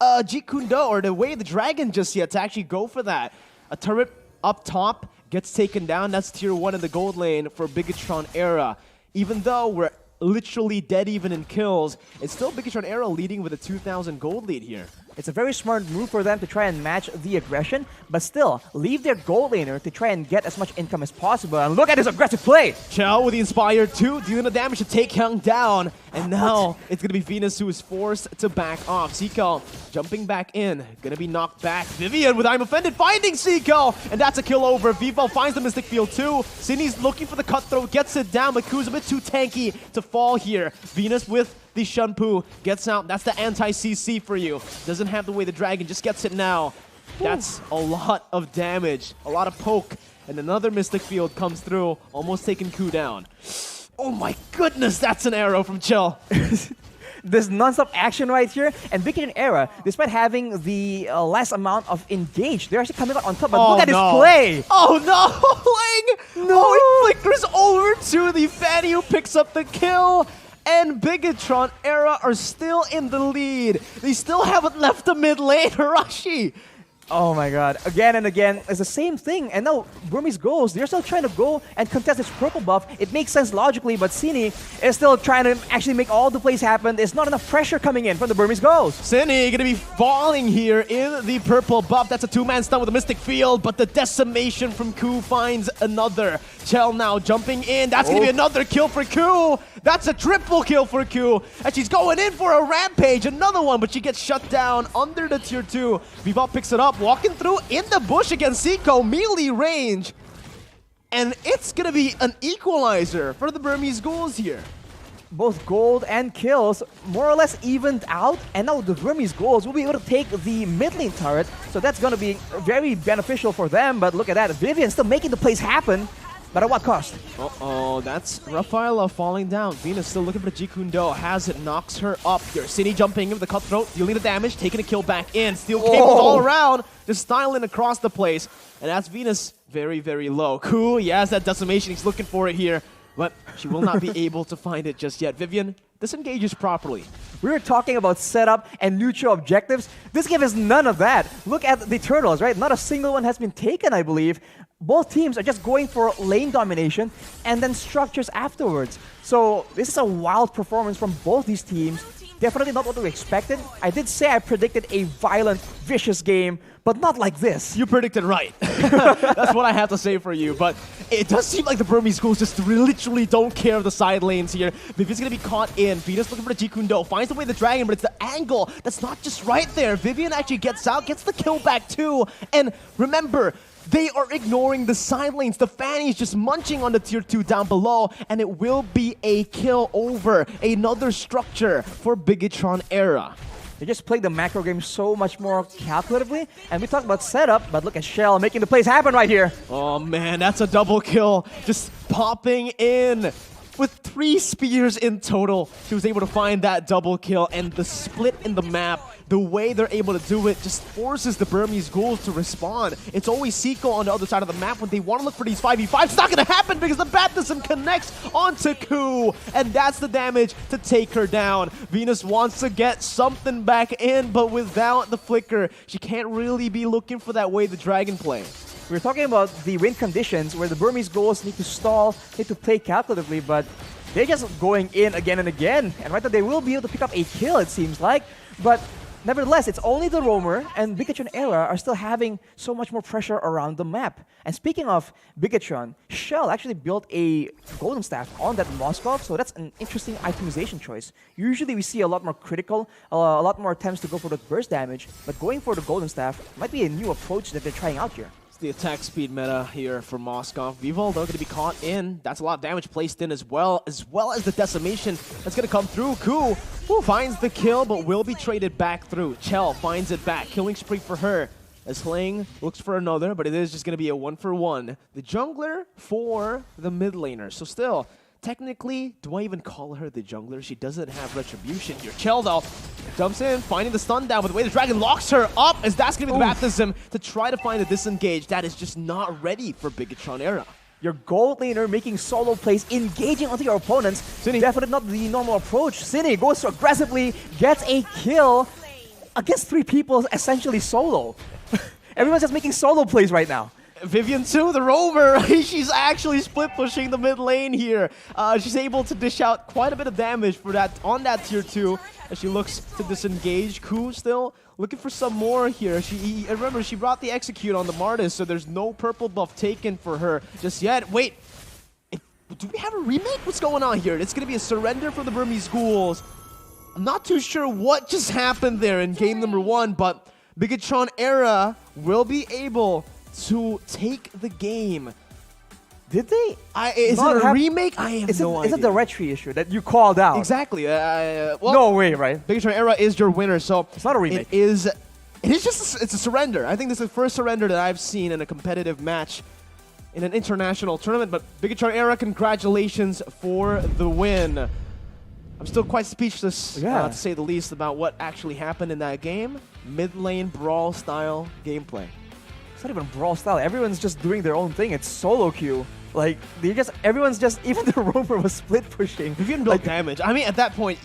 Jikundo or the way the dragon just yet to actually go for that. A turret up top gets taken down. That's tier 1 in the gold lane for Bigetron Era. Even though we're literally dead even in kills, it's still Bigetron Era leading with a 2,000 gold lead here. It's a very smart move for them to try and match the aggression, but still leave their gold laner to try and get as much income as possible. And look at his aggressive play! Chell with the Inspired 2, dealing the damage to take Hyung down. And now it's going to be Venus who is forced to back off. Seiko jumping back in, going to be knocked back. Vivian with I'm Offended finding Seiko! And that's a kill over. Vivo finds the Mystic Field too. Cine's looking for the Cutthroat, gets it down. Maku's a bit too tanky to fall here. Venus with the Shunpu gets out. That's the anti-CC for you. Doesn't have the way the dragon, just gets it now. That's a lot of damage, a lot of poke. And another Mystic Field comes through, almost taking Ku down. Oh my goodness, that's an arrow from Chill. This non-stop action right here, and Bigetron Era, despite having the less amount of engage, they're actually coming out on top. But look at his play! Oh no! Lang! No! Oh, it flickers over to the Fanny who picks up the kill. And Bigetron Era are still in the lead. They still haven't left the mid lane, Hirashi. Oh my god. Again and again, it's the same thing. And now Burmese Ghouls, they're still trying to go and contest this purple buff. It makes sense logically, but Cine is still trying to actually make all the plays happen. There's not enough pressure coming in from the Burmese Ghouls. Cine going to be falling here in the purple buff. That's a two-man stun with a Mystic Field, but the decimation from Ku finds another. Chell now jumping in. That's going to be another kill for Ku. That's a triple kill for Ku. And she's going in for a rampage. Another one, but she gets shut down under the tier 2. Vivalt picks it up, walking through in the bush against Seiko, melee range. And it's going to be an equalizer for the Burmese Ghouls here. Both gold and kills more or less evened out, and now the Burmese Ghouls will be able to take the mid lane turret, so that's going to be very beneficial for them. But look at that, Vivian still making the plays happen. But at what cost? Uh-oh, that's Rafaela falling down. Venus still looking for the Jikundo. Has it, knocks her up here. Cine jumping in with the Cutthroat, dealing the damage, taking a kill back in. Steel cables all around, just styling across the place. And that's Venus very, very low. Cool, he has that decimation. He's looking for it here, but she will not be able to find it just yet. Vivian disengages properly. We were talking about setup and neutral objectives. This game has none of that. Look at the turtles, right? Not a single one has been taken, I believe. Both teams are just going for lane domination and then structures afterwards. So this is a wild performance from both these teams. Definitely not what we expected. I did say I predicted a violent, vicious game, but not like this. You predicted right. That's what I have to say for you. But it does seem like the Burmese Ghouls just literally don't care of the side lanes here. Vivian's going to be caught in. Venus looking for the Jikundo. Finds the way the dragon, but it's the angle that's not just right there. Vivian actually gets out, gets the kill back too. And remember, they are ignoring the side lanes. The Fanny's just munching on the tier 2 down below, and it will be a kill over. Another structure for Bigetron Era. They just played the macro game so much more calculatively, and we talked about setup, but look at Shell making the plays happen right here. Oh man, that's a double kill. Just popping in. With 3 spears in total, she was able to find that double kill, and the split in the map, the way they're able to do it, just forces the Burmese Ghouls to respond. It's always Seiko on the other side of the map when they want to look for these 5v5s. It's not going to happen because the baptism connects onto Ku, and that's the damage to take her down. Venus wants to get something back in, but without the flicker, she can't really be looking for that way the dragon play. We're talking about the win conditions where the Burmese Ghouls need to stall, need to play calculatively, but they're just going in again and again. And right now they will be able to pick up a kill, it seems like. But nevertheless, it's only the Roamer and Bigetron Era are still having so much more pressure around the map. And speaking of Bigetron, Shell actually built a Golden Staff on that Moskov, so that's an interesting itemization choice. Usually we see a lot more critical, a lot more attempts to go for the burst damage, but going for the Golden Staff might be a new approach that they're trying out here. It's the attack speed meta here for Moskov. Vivo, though, going to be caught in. That's a lot of damage placed in as well as the decimation that's going to come through. Ku finds the kill, but will be traded back through. Chell finds it back. Killing spree for her as Hling looks for another, but it is just going to be a 1-for-1. The jungler for the mid laner. So still, technically, do I even call her the jungler? She doesn't have retribution here. Chell, though, jumps in, finding the stun down, but the way the dragon locks her up, as that's going to be the baptism to try to find a disengage. That is just not ready for Bigetron era. Your gold laner making solo plays, engaging onto your opponents. Cine. Definitely not the normal approach. Cine goes aggressively, gets a kill against 3 people, essentially solo. Everyone's just making solo plays right now. Vivian too, the rover, she's actually split pushing the mid lane here. She's able to dish out quite a bit of damage for that on that tier 2 as she looks to disengage. Ku still looking for some more here. Remember, she brought the execute on the Martis, so there's no purple buff taken for her just yet. Wait, do we have a remake? What's going on here? It's going to be a surrender for the Burmese Ghouls. I'm not too sure what just happened there in game number 1, but Bigetron era will be able to take the game. Did they? Is it a remake? I have no idea. Is it the retry issue that you called out? Exactly. Well, no way, right? Bigetron era is your winner, so it's not a remake. It is just it's a surrender. I think this is the first surrender that I've seen in a competitive match in an international tournament. But Bigetron era, congratulations for the win. I'm still quite speechless, to say the least, about what actually happened in that game. Mid lane brawl style gameplay. It's not even brawl style. Everyone's just doing their own thing. It's solo queue. Like everyone's just even the roamer was split pushing. If you can build damage, I mean, at that point,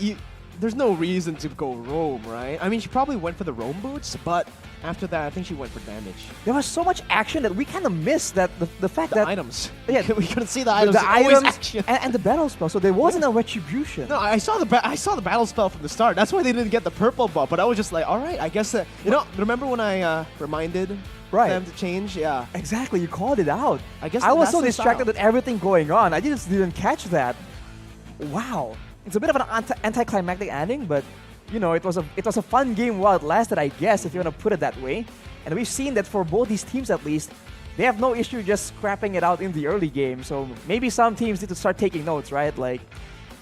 there's no reason to go roam, right? I mean, she probably went for the roam boots, but after that, I think she went for damage. There was so much action that we kind of missed the fact that items. Yeah, we couldn't see the items. The items and the battle spell. So there wasn't a retribution. No, I saw the battle spell from the start. That's why they didn't get the purple buff. But I was just like, all right, I guess remember when I reminded them to change? Yeah, exactly. You called it out. I guess I was so distracted with everything going on. I just didn't catch that. Wow, it's a bit of an anticlimactic ending, but you know, it was a fun game while it lasted, I guess, if you want to put it that way. And we've seen that for both these teams, at least, they have no issue just scrapping it out in the early game. So maybe some teams need to start taking notes, right? Like,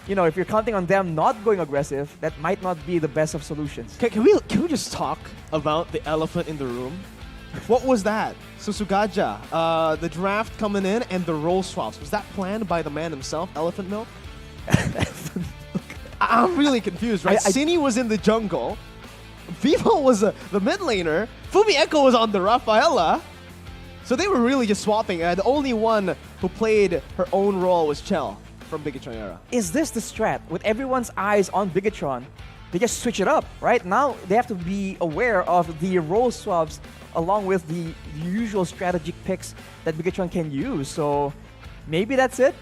you know, if you're counting on them not going aggressive, that might not be the best of solutions. Can we just talk about the elephant in the room? What was that? So Sugaja, the draft coming in and the role swaps. Was that planned by the man himself, Elephant Milk? I'm really confused, right? Cine was in the jungle. Vivo was the mid laner. Fumi Echo was on the Rafaela. So they were really just swapping. The only one who played her own role was Chell from Bigetron era. Is this the strat? With everyone's eyes on Bigetron, they just switch it up, right? Now they have to be aware of the role swaps along with the usual strategic picks that Bigetron can use. So maybe that's it.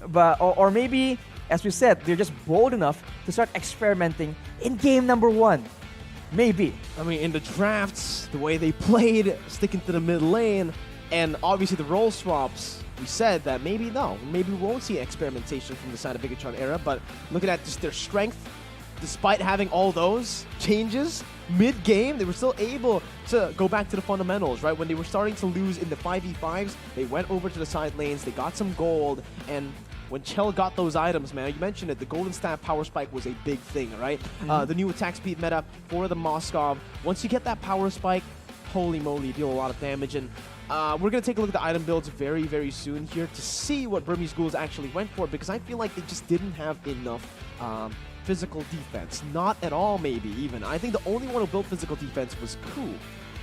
But or maybe, as we said, they're just bold enough to start experimenting in game number 1. Maybe. I mean, in the drafts, the way they played, sticking to the mid lane, and obviously the role swaps, we said that maybe we won't see experimentation from the side of Bigetron era, but looking at just their strength, despite having all those changes, mid-game, they were still able to go back to the fundamentals, right? When they were starting to lose in the 5v5s, they went over to the side lanes, they got some gold, and when Chell got those items, man, you mentioned it, the Golden Staff Power Spike was a big thing, right? The new attack speed meta for the Moskov. Once you get that Power Spike, holy moly, you deal a lot of damage. And we're going to take a look at the item builds very, very soon here to see what Burmese Ghouls actually went for, because I feel like they just didn't have enough physical defense. Not at all, maybe, even. I think the only one who built physical defense was Ku.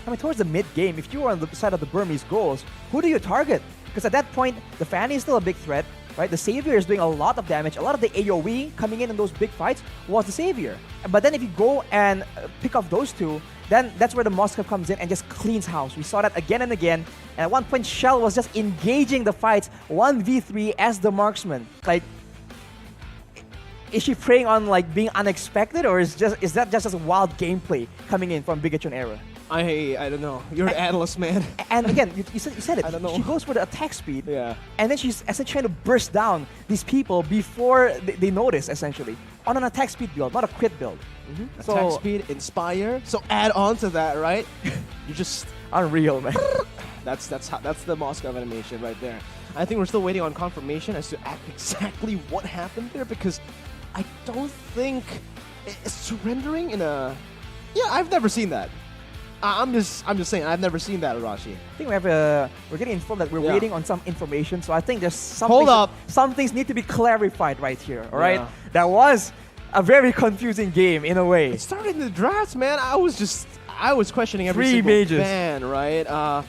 I mean, towards the mid-game, if you were on the side of the Burmese Ghouls, who do you target? Because at that point, the Fanny is still a big threat, right? The Savior is doing a lot of damage. A lot of the AoE coming in those big fights was the Savior. But then if you go and pick off those two, then that's where the Moskov comes in and just cleans house. We saw that again and again. And at one point, Shell was just engaging the fights 1v3 as the marksman. Like, is she preying on like being unexpected, or is that just a wild gameplay coming in from Bigetron era? I don't know. You're an analyst, man. And again, you said it. I don't know. She goes for the attack speed. Yeah. And then she's essentially trying to burst down these people before they notice, essentially. On an attack speed build, not a crit build. So, attack speed, inspire. So add on to that, right? You're just unreal, man. That's the Moskov animation right there. I think we're still waiting on confirmation as to exactly what happened there, because I don't think surrendering in a... Yeah, I've never seen that. I'm just saying, I've never seen that, Arashi. I think we're getting informed that we're waiting on some information, so I think there's some Hold up. Some things need to be clarified right here, all right? Yeah. That was a very confusing game in a way. It started in the drafts, man. I was questioning every 3 single mages. fan, right?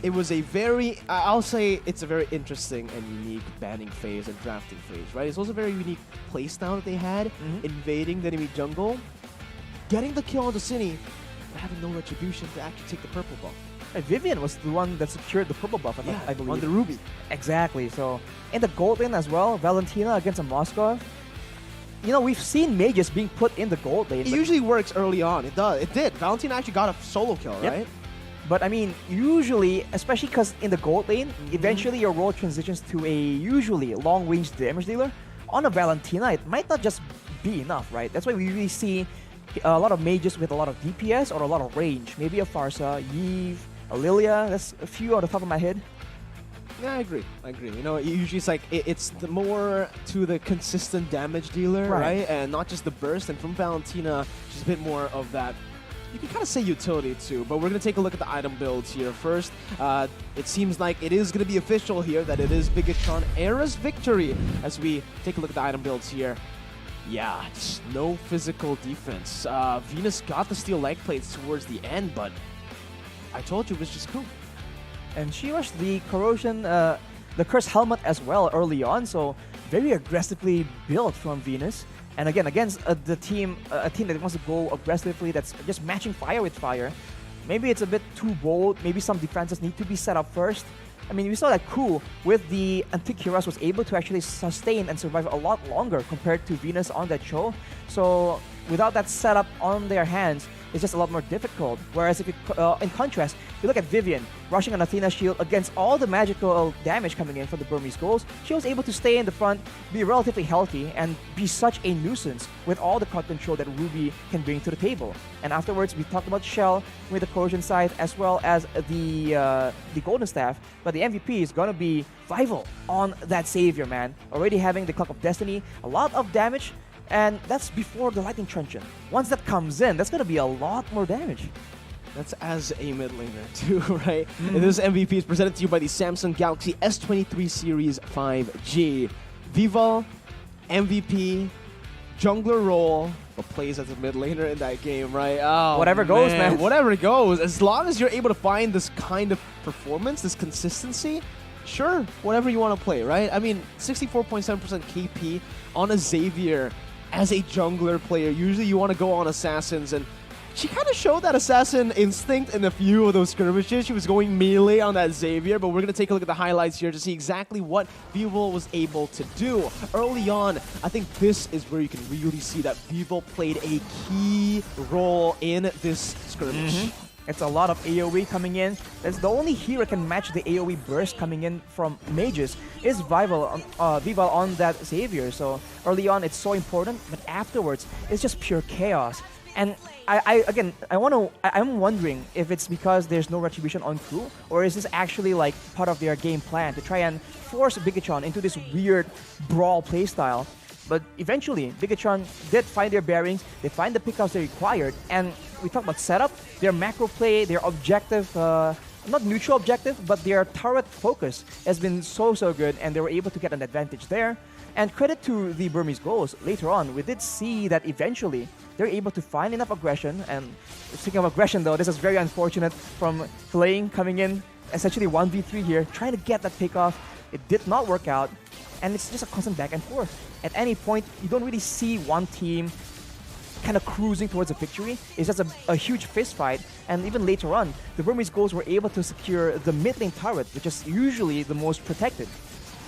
It was a very, I'll say it's a very interesting and unique banning phase and drafting phase, right? It's also a very unique playstyle that they had, invading the enemy jungle, getting the kill on the Cine, but having no retribution to actually take the purple buff. Vivian was the one that secured the purple buff, I believe. On the Ruby. Exactly. So in the gold lane as well, Valentina against a Moskov. You know, we've seen mages being put in the gold lane. It usually works early on. It does. It did. Valentina actually got a solo kill, right? But I mean, usually, especially because in the gold lane, eventually your role transitions to a usually long-range damage dealer. On a Valentina, it might not just be enough, right? That's why we usually see a lot of mages with a lot of DPS or a lot of range. Maybe a Farsa, Yve, a Lilia. That's a few on the top of my head. Yeah, I agree. You know, usually it's like it's the more to the consistent damage dealer, right? And not just the burst. And from Valentina, she's a bit more of that. You can kind of say utility too, but we're going to take a look at the item builds here first. It seems like it is going to be official here that it is Bigetron Era's victory as we take a look at the item builds here. Yeah, just no physical defense. Venus got the steel leg plates towards the end, but I told you it was just cool. And she rushed the corrosion, the curse helmet as well early on, so very aggressively built from Venus. And again, against a team that wants to go aggressively, that's just matching fire with fire. Maybe it's a bit too bold. Maybe some defenses need to be set up first. I mean, we saw that Ku with the Antikyras was able to actually sustain and survive a lot longer compared to Venus on that show. So without that setup on their hands, it's just a lot more difficult. Whereas if you, in contrast, you look at Vivian rushing an Athena shield against all the magical damage coming in from the Burmese Ghouls, she was able to stay in the front, be relatively healthy, and be such a nuisance with all the cut control that Ruby can bring to the table. And afterwards, we talked about Shell with the Corrosion Scythe as well as the Golden Staff, but the MVP is gonna be Vival on that Savior, man. Already having the Clock of Destiny, a lot of damage, and that's before the Lightning Truncheon. Once that comes in, that's going to be a lot more damage. That's as a mid laner too, right? And this MVP is presented to you by the Samsung Galaxy S23 Series 5G. Vival, MVP, jungler role, but plays as a mid laner in that game, right? Oh, whatever goes, man. Whatever goes. As long as you're able to find this kind of performance, this consistency, sure, whatever you want to play, right? I mean, 64.7% KP on a Xavier as a jungler player. Usually you want to go on assassins, and she kind of showed that assassin instinct in a few of those skirmishes. She was going melee on that Xavier, but we're going to take a look at the highlights here to see exactly what Vival was able to do. Early on, I think this is where you can really see that Vival played a key role in this skirmish. It's a lot of AoE coming in. That's the only hero can match the AoE burst coming in from mages is Vival on that Xavier. So early on, it's so important, but afterwards, it's just pure chaos. And I'm wondering if it's because there's no retribution on Ku, or is this actually like part of their game plan to try and force Bigetron into this weird brawl playstyle. But eventually, Bigetron did find their bearings, they find the pickups they required, and we talk about setup, their macro play, their objective, not neutral objective, but their turret focus has been so good, and they were able to get an advantage there. And credit to the Burmese Ghouls, later on, we did see that eventually they're able to find enough aggression, and speaking of aggression though, this is very unfortunate from Flame coming in, essentially 1v3 here, trying to get that pick off. It did not work out, and it's just a constant back and forth. At any point, you don't really see one team kind of cruising towards a victory. It's just a huge fist fight, and even later on, the Burmese Ghouls were able to secure the mid lane turret, which is usually the most protected.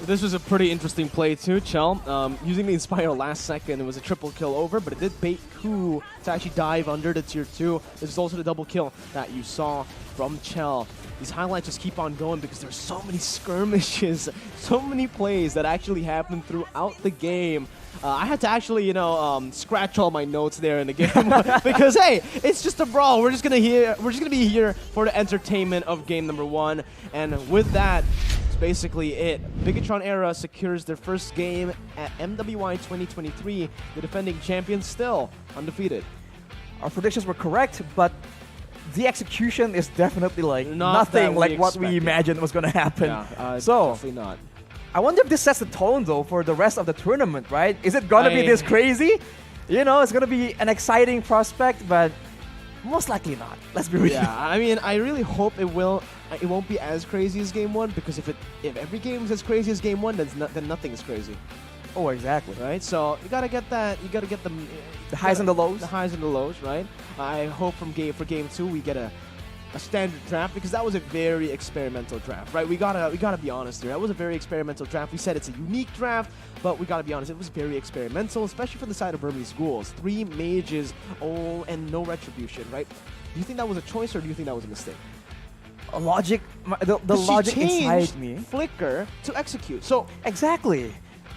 This was a pretty interesting play too, Chell. Using the Inspire last second, it was a triple kill over, but it did bait Ku to actually dive under the tier 2. This is also the double kill that you saw from Chell. These highlights just keep on going because there's so many skirmishes, so many plays that actually happen throughout the game. I had to actually, scratch all my notes there in the game because hey, it's just a brawl. We're just gonna be here for the entertainment of game number 1, and with that, it's basically it. Bigetron Era secures their first game at MWI 2023. The defending champions still undefeated. Our predictions were correct, but the execution is definitely like Not nothing that like we what we expected. imagined was going to happen. Yeah, so definitely not. I wonder if this sets the tone though for the rest of the tournament, right? Is it going to be this crazy? You know, it's going to be an exciting prospect, but most likely not. Let's be real. Yeah, I mean, I really hope it won't be as crazy as game 1, because if every game is as crazy as game 1, then nothing is crazy. Oh, exactly. Right? So you gotta get that. You gotta get the highs and the lows. The highs and the lows, right? I hope for game 2 we get a standard draft, because that was a very experimental draft, right? We gotta be honest here. That was a very experimental draft. We said it's a unique draft, but we gotta be honest. It was very experimental, especially from the side of Burmese Ghouls. 3 mages, all and no retribution, right? Do you think that was a choice, or do you think that was a mistake? A logic, the logic inside me. Flicker to execute. So exactly.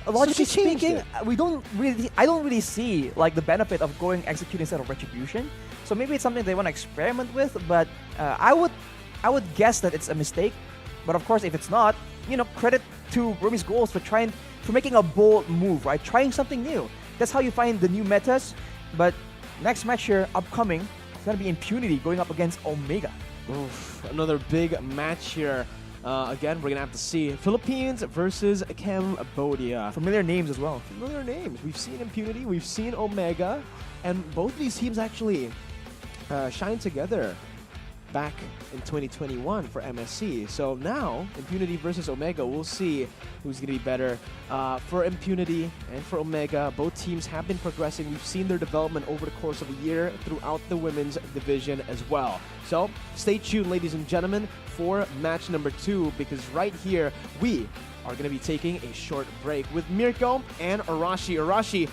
Logically she changed speaking, it. I don't really see like the benefit of going execute instead of retribution. So maybe it's something they want to experiment with, but I would guess that it's a mistake. But of course, if it's not, credit to Burmese Ghouls for making a bold move, right? Trying something new. That's how you find the new metas. But next match here, upcoming, it's gonna be Impunity going up against Omega. Oof, another big match here. Again, we're gonna have to see Philippines versus Cambodia. Familiar names as well. Familiar names. We've seen Impunity, we've seen Omega, and both of these teams actually shined together back in 2021 for MSC. So now, Impunity versus Omega, we'll see who's gonna be better. For Impunity and for Omega, both teams have been progressing. We've seen their development over the course of a year throughout the women's division as well. So stay tuned, ladies and gentlemen, for match number 2, because right here we are going to be taking a short break with Mirko and Arashi. Arashi,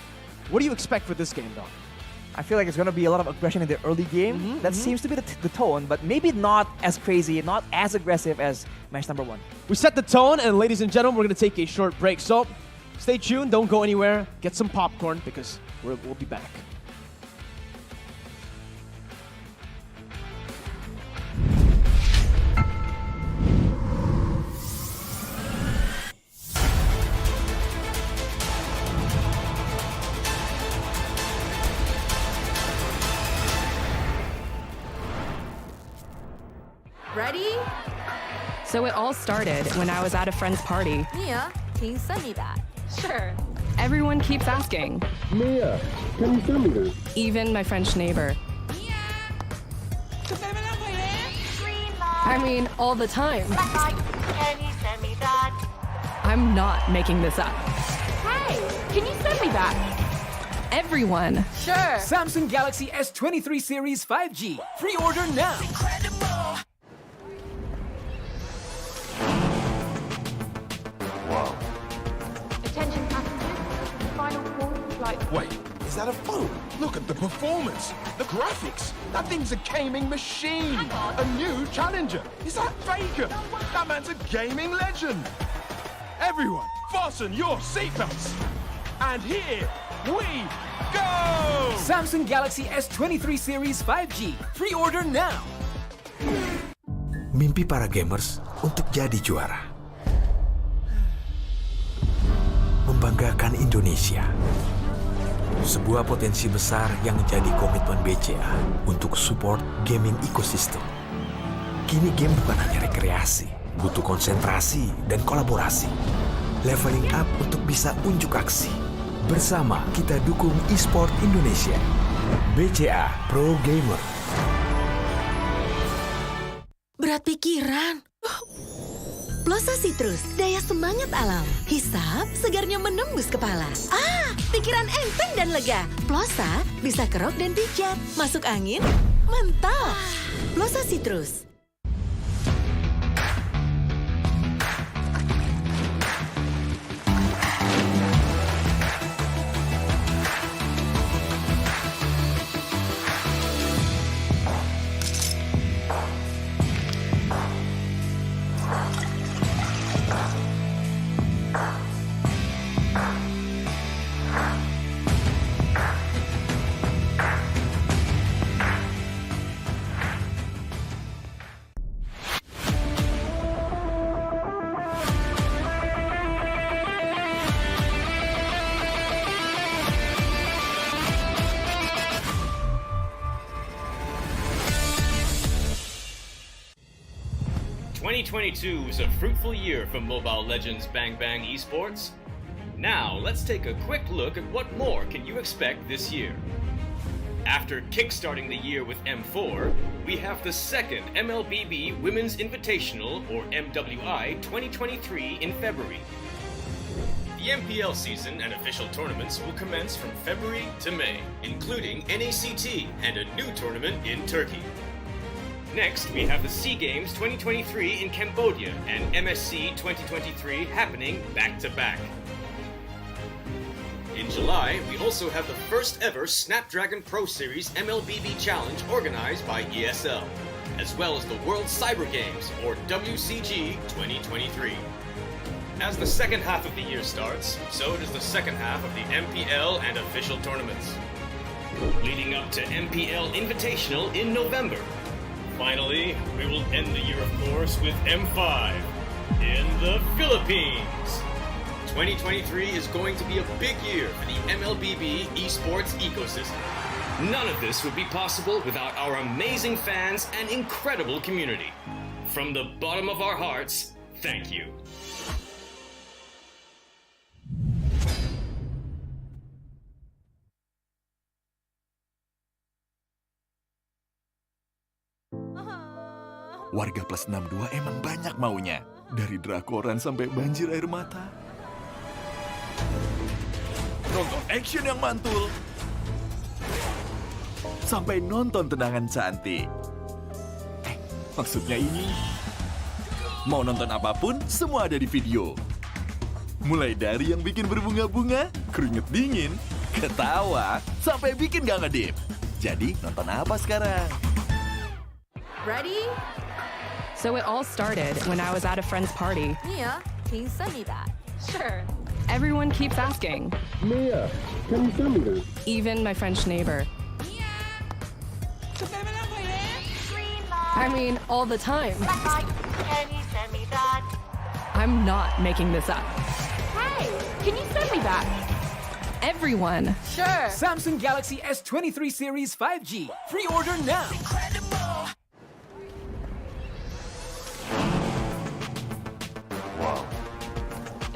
what do you expect for this game, dog? I feel like it's going to be a lot of aggression in the early game. That seems to be the tone, but maybe not as crazy, not as aggressive as match number 1. We set the tone, and ladies and gentlemen, we're going to take a short break. So stay tuned, don't go anywhere, get some popcorn, because we'll be back. Ready? So it all started when I was at a friend's party. Mia, can you send me that? Sure. Everyone keeps asking, Mia, can you send me that? even my French neighbor. Green light. I mean, all the time. Red light. Can you send me that? I'm not making this up. Hey, can you send me that? Everyone. Sure. Samsung Galaxy S23 Series 5G. Pre-order now. Attention passengers, final call for flight. Wait, is that a phone? Look at the performance, the graphics. That thing's a gaming machine. A new challenger. Is that Faker? That man's a gaming legend. Everyone, fasten your seatbelts. And here we go! Samsung Galaxy S23 Series 5G. Pre-order now. Mimpi para gamers untuk jadi juara. Membanggakan Indonesia. Sebuah potensi besar yang menjadi komitmen BCA untuk support gaming ecosystem. Kini game bukan hanya rekreasi, butuh konsentrasi dan kolaborasi. Leveling up untuk bisa unjuk aksi. Bersama kita dukung e-sport Indonesia. BCA Pro Gamer. Berat pikiran. Plosa Citrus, daya semangat alam. Hisap, segarnya menembus kepala. Pikiran enteng dan lega. Plosa bisa kerok dan pijat. Masuk angin, mantap. Plosa Citrus. 2022 was a fruitful year for Mobile Legends Bang Bang Esports. Now, let's take a quick look at what more can you expect this year. After kickstarting the year with M4, we have the second Mlbb Women's Invitational, or MWI, 2023 in February. The MPL season and official tournaments will commence from February to May, including NACT and a new tournament in Turkey. Next, we have the SEA Games 2023 in Cambodia and MSC 2023 happening back-to-back. In July, we also have the first ever Snapdragon Pro Series Mlbb Challenge organized by ESL, as well as the World Cyber Games, or WCG 2023. As the second half of the year starts, so does the second half of the MPL and official tournaments, leading up to MPL Invitational in November. Finally, we will end the year, of course, with M5 in the Philippines. 2023 is going to be a big year for the Mlbb esports ecosystem. None of this would be possible without our amazing fans and incredible community. From the bottom of our hearts, thank you. Warga plus 62 emang banyak maunya. Dari drakoran sampai banjir air mata. Nonton action yang mantul. Sampai nonton tendangan cantik. Maksudnya ini. Mau nonton apapun, semua ada di video. Mulai dari yang bikin berbunga-bunga, keringet dingin, ketawa, sampai bikin gak ngedip. Jadi, nonton apa sekarang? Ready? So it all started when I was at a friend's party. Mia, can you send me that? Sure. Everyone keeps asking. Mia, can you send me that? Even my French neighbor. I mean, all the time. Can you send me that? I'm not making this up. Hey, can you send me that? Everyone. Sure. Samsung Galaxy S23 Series 5G. Pre-order now.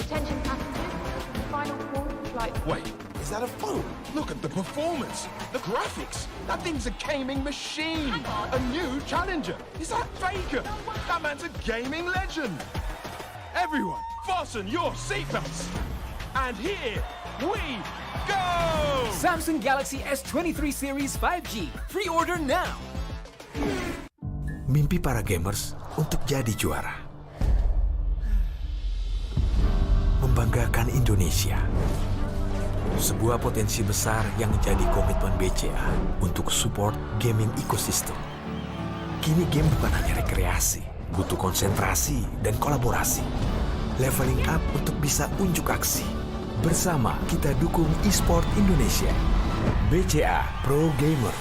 Attention passengers, final call for flight. Wait, is that a phone? Look at the performance, the graphics. That thing's a gaming machine. A new challenger. Is that Faker? That man's a gaming legend. Everyone, fasten your seatbelts. And here we go! Samsung Galaxy S23 Series 5G. Pre-order now. Mimpi para gamers untuk jadi juara. Membanggakan Indonesia. Sebuah potensi besar yang menjadi komitmen BCA untuk support gaming ecosystem. Kini game bukan hanya rekreasi, butuh konsentrasi dan kolaborasi. Leveling up untuk bisa unjuk aksi. Bersama kita dukung e-sport Indonesia. BCA Pro Gamer.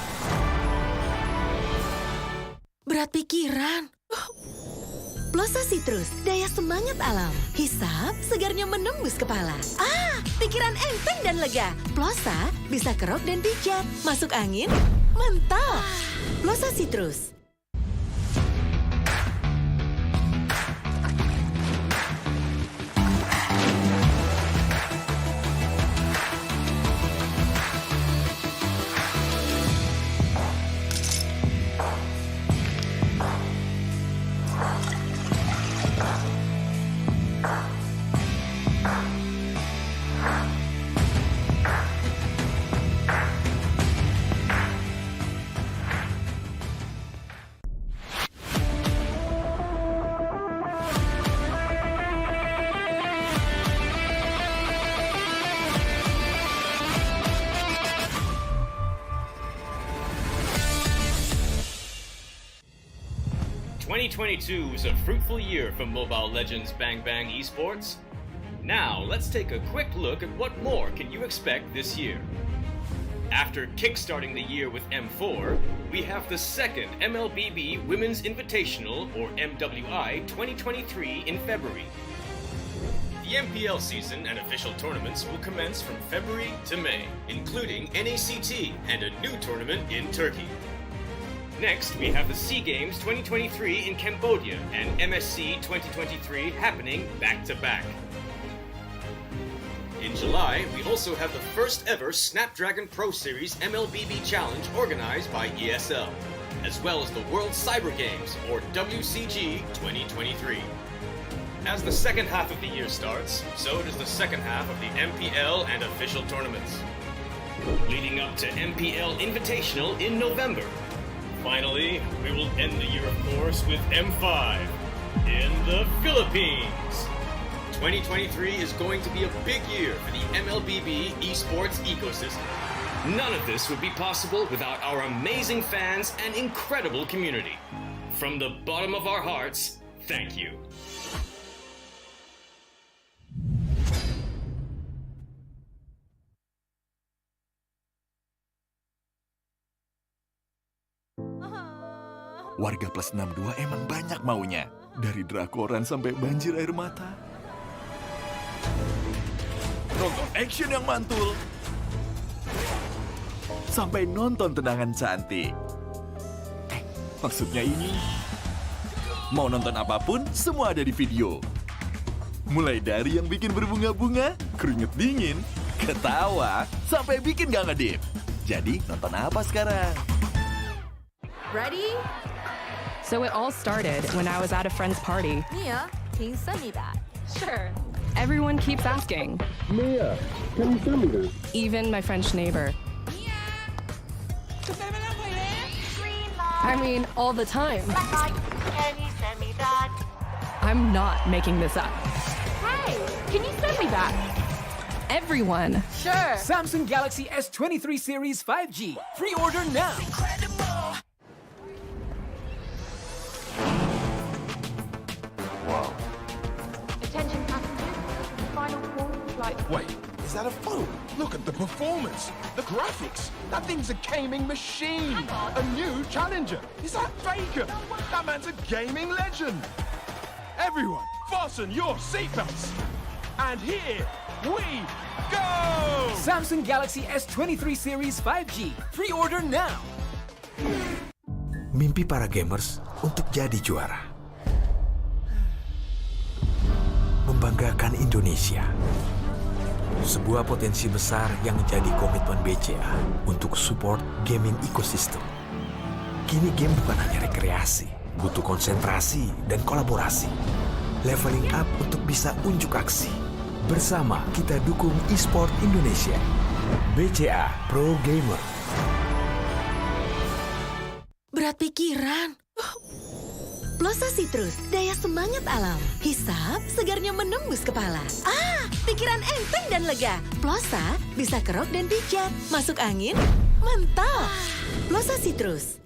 Berat pikiran. Plosa Citrus, daya semangat alam. Hisap, segarnya menembus kepala. Pikiran enteng dan lega. Plosa bisa kerok dan pijat. Masuk angin, mantap. Plosa Citrus. ...2022 was a fruitful year for Mobile Legends Bang Bang Esports. Now, let's take a quick look at what more can you expect this year. After kickstarting the year with M4, we have the second Mlbb Women's Invitational, or MWI, 2023 in February. The MPL season and official tournaments will commence from February to May, including NACT and a new tournament in Turkey. Next, we have the SEA Games 2023 in Cambodia and MSC 2023 happening back-to-back. In July, we also have the first ever Snapdragon Pro Series Mlbb Challenge organized by ESL, as well as the World Cyber Games, or WCG 2023. As the second half of the year starts, so does the second half of the MPL and official tournaments, leading up to MPL Invitational in November. Finally, we will end the year, of course, with M5 in the Philippines. 2023 is going to be a big year for the Mlbb esports ecosystem. None of this would be possible without our amazing fans and incredible community. From the bottom of our hearts, thank you. Warga plus 62 emang banyak maunya. Dari drakoran sampai banjir air mata. Nonton action yang mantul. Sampai nonton tendangan cantik. Maksudnya ini. Mau nonton apapun, semua ada di video. Mulai dari yang bikin berbunga-bunga, keringet dingin, ketawa, sampai bikin gak ngedip. Jadi nonton apa sekarang? Ready? So it all started when I was at a friend's party. Mia, can you send me that? Sure. Everyone keeps asking. Mia, can you send me that? Even my French neighbor. I mean, all the time. Can you send me that? I'm not making this up. Hey, can you send me that? Everyone. Sure. Samsung Galaxy S23 Series 5G. Pre-order now. Attention passengers. Final call for flight. Wait, is that a phone? Look at the performance, the graphics. That thing's a gaming machine. A new challenger. Is that Faker? That man's a gaming legend. Everyone, fasten your seatbelts. And here we go! Samsung Galaxy S23 Series 5G. Pre-order now. Mimpi para gamers untuk jadi juara. Membanggakan Indonesia. Sebuah potensi besar yang menjadi komitmen BCA untuk support gaming ecosystem. Kini game bukan hanya rekreasi, butuh konsentrasi dan kolaborasi. Leveling up untuk bisa unjuk aksi. Bersama kita dukung e-sport Indonesia. BCA Pro Gamer. Berat pikiran. Plosa Citrus, daya semangat alam. Hisap, segarnya menembus kepala. Pikiran enteng dan lega. Plosa bisa kerok dan pijat. Masuk angin, mantap. Plosa Citrus.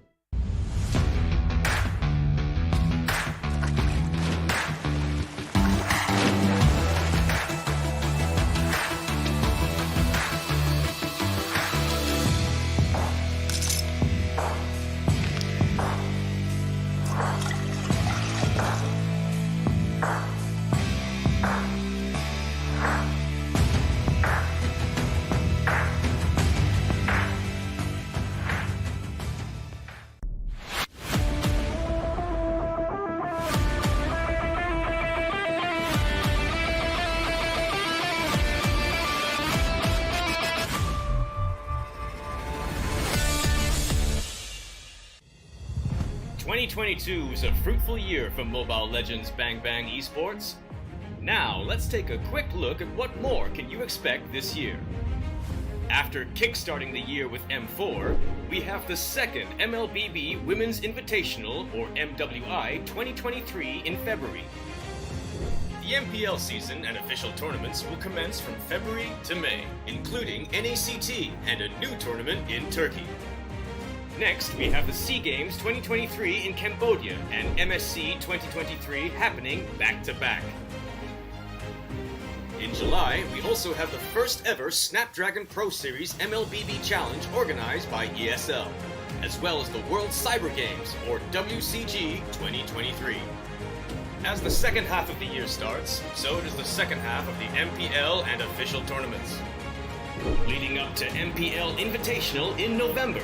Was a fruitful year for Mobile Legends Bang Bang Esports. Now, let's take a quick look at what more can you expect this year. After kickstarting the year with M4, we have the second Mlbb Women's Invitational, or MWI, 2023 in February. The MPL season and official tournaments will commence from February to May, including NACT and a new tournament in Turkey. Next, we have the SEA Games 2023 in Cambodia and MSC 2023 happening back-to-back. In July, we also have the first ever Snapdragon Pro Series Mlbb Challenge organized by ESL, as well as the World Cyber Games, or WCG 2023. As the second half of the year starts, so does the second half of the MPL and official tournaments, leading up to MPL Invitational in November.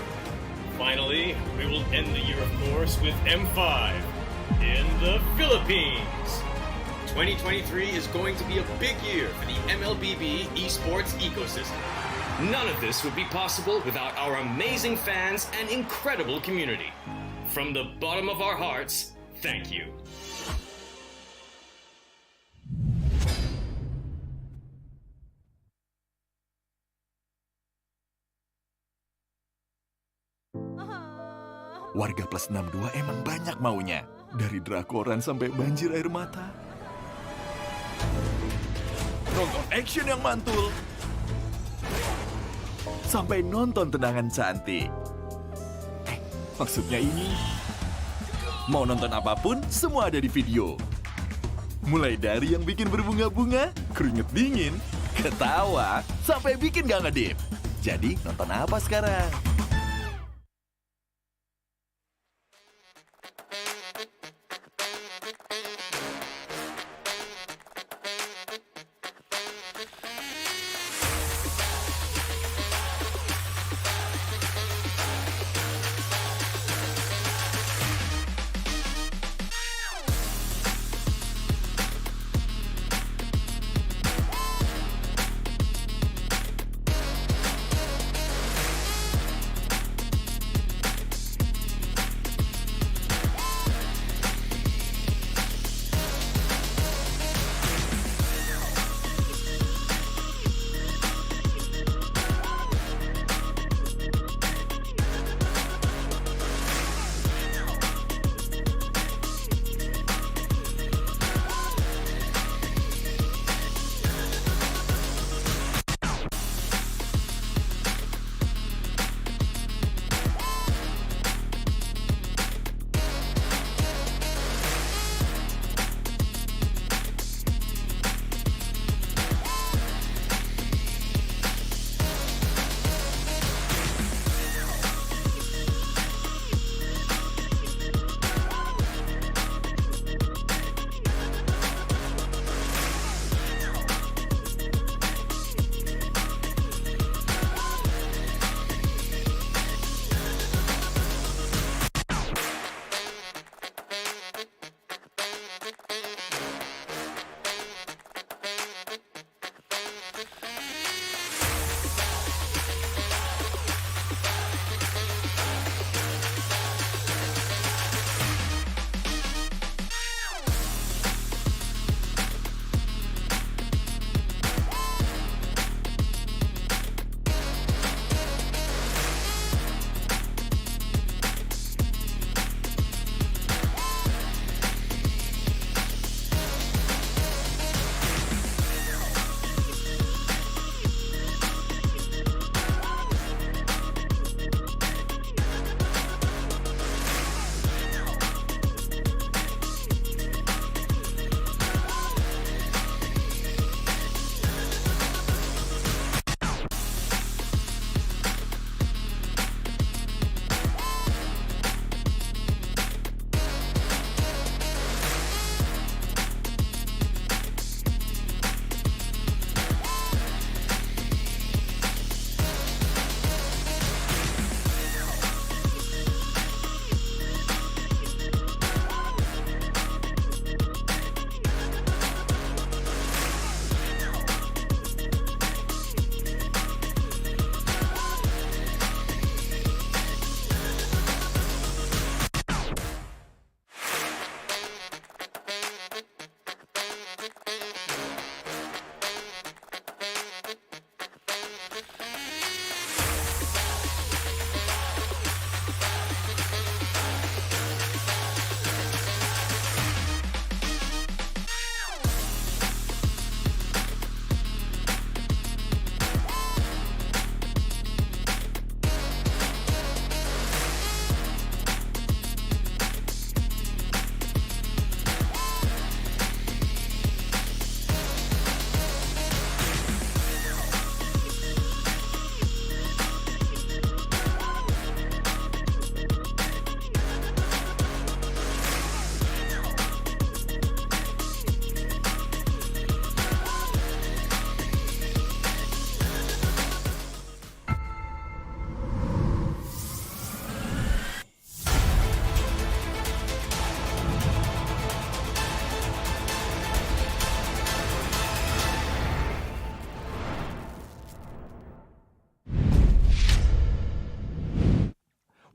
Finally, we will end the year, of course, with M5 in the Philippines. 2023 is going to be a big year for the Mlbb esports ecosystem. None of this would be possible without our amazing fans and incredible community. From the bottom of our hearts, thank you. Warga plus 62 emang banyak maunya. Dari drakoran sampai banjir air mata. Nonton action yang mantul. Sampai nonton tendangan cantik. Maksudnya ini. Mau nonton apapun, semua ada di video. Mulai dari yang bikin berbunga-bunga, keringet dingin, ketawa, sampai bikin gak ngedip. Jadi nonton apa sekarang?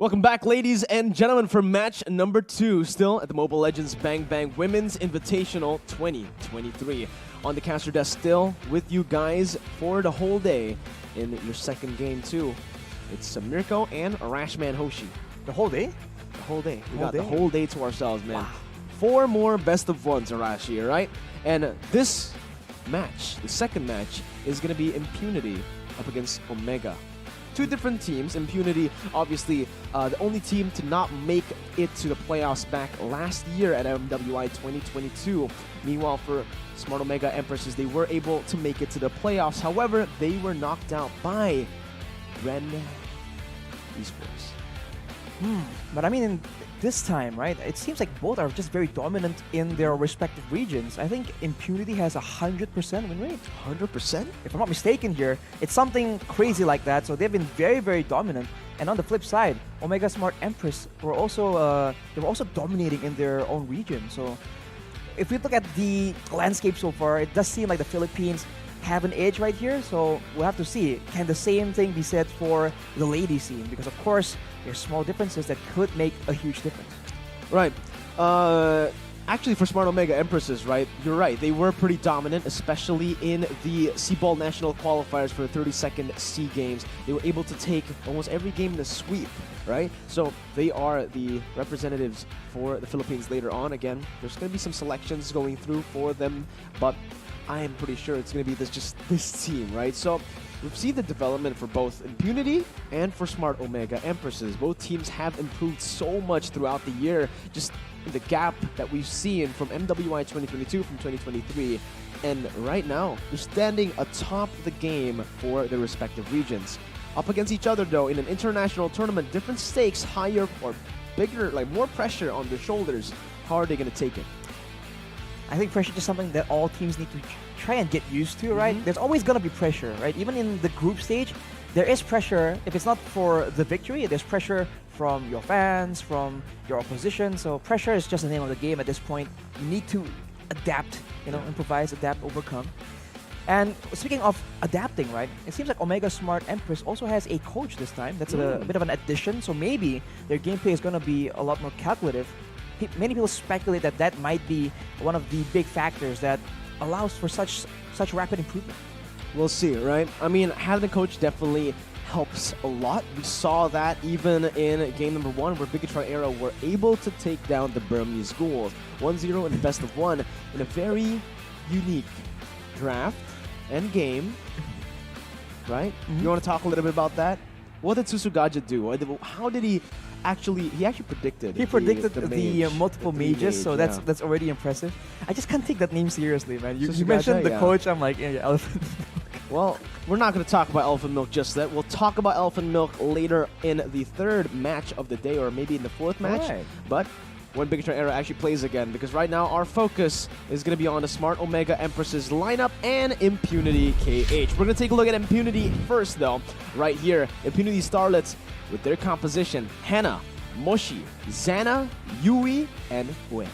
Welcome back, ladies and gentlemen, for match number 2, still at the Mobile Legends Bang Bang Women's Invitational 2023. On the caster desk, still with you guys for the whole day in your second game too. It's Mirko and Rashman Hoshi. The whole day? The whole day. We Whole got day? the whole day to ourselves, man. Wow. 4 more best of ones, Arashi, right? And this match, the second match, is going to be Impunity up against Omega. 2 different teams. Impunity, obviously, the only team to not make it to the playoffs back last year at MWI 2022. Meanwhile, for Smart Omega Empresses, they were able to make it to the playoffs. However, they were knocked out by Ren Esports. But I mean, this time, right, it seems like both are just very dominant in their respective regions. I think Impunity has 100% win rate. 100%? If I'm not mistaken here, it's something crazy like that. So they've been very, very dominant. And on the flip side, Omega Smart Empress were also dominating in their own region. So if we look at the landscape so far, it does seem like the Philippines have an edge right here. So we'll have to see. Can the same thing be said for the lady scene? Because of course, there's small differences that could make a huge difference. Right. Actually, for Smart Omega Empresses, right, you're right. They were pretty dominant, especially in the C-Ball National Qualifiers for the 32nd C Games. They were able to take almost every game in a sweep, right? So they are the representatives for the Philippines later on. Again, there's going to be some selections going through for them, but I am pretty sure it's going to be just this team, right? So we've seen the development for both Impunity and for Smart Omega Empresses. Both teams have improved so much throughout the year, just the gap that we've seen from MWI 2022 from 2023. And right now, they're standing atop the game for their respective regions. Up against each other, though, in an international tournament, different stakes, higher or bigger, like more pressure on their shoulders. How are they going to take it? I think pressure is something that all teams need to try and get used to, right? There's always going to be pressure, right? Even in the group stage, there is pressure. If it's not for the victory, there's pressure from your fans, from your opposition. So pressure is just the name of the game at this point. You need to adapt, improvise, adapt, overcome. And speaking of adapting, right? It seems like Omega Smart Empress also has a coach this time. That's a bit of an addition. So maybe their gameplay is going to be a lot more calculative. Many people speculate that that might be one of the big factors that allows for such rapid improvement. We'll see, right? I mean, having a coach definitely helps a lot. We saw that even in game number 1, where Bigetron Era were able to take down the Burmese Ghouls 1-0 in the best of 1 in a very unique draft and game, right? You want to talk a little bit about that? What did Susugaja do? How did he actually predicted? He predicted the multiple mages, so yeah. that's already impressive. I just can't take that name seriously, man. You Susugaja, mentioned the yeah. coach, I'm like, yeah, Elephant. Well, we're not going to talk about Elephant Milk just yet. We'll talk about Elephant Milk later in the 3rd match of the day, or maybe in the 4th match. Right. But when Bigetron Era actually plays again, because right now our focus is going to be on the Smart Omega Empresses lineup and Impunity KH. We're going to take a look at Impunity first, though, right here. Impunity Starlets with their composition: Hannah, Moshi, Zana, Yui, and Ue.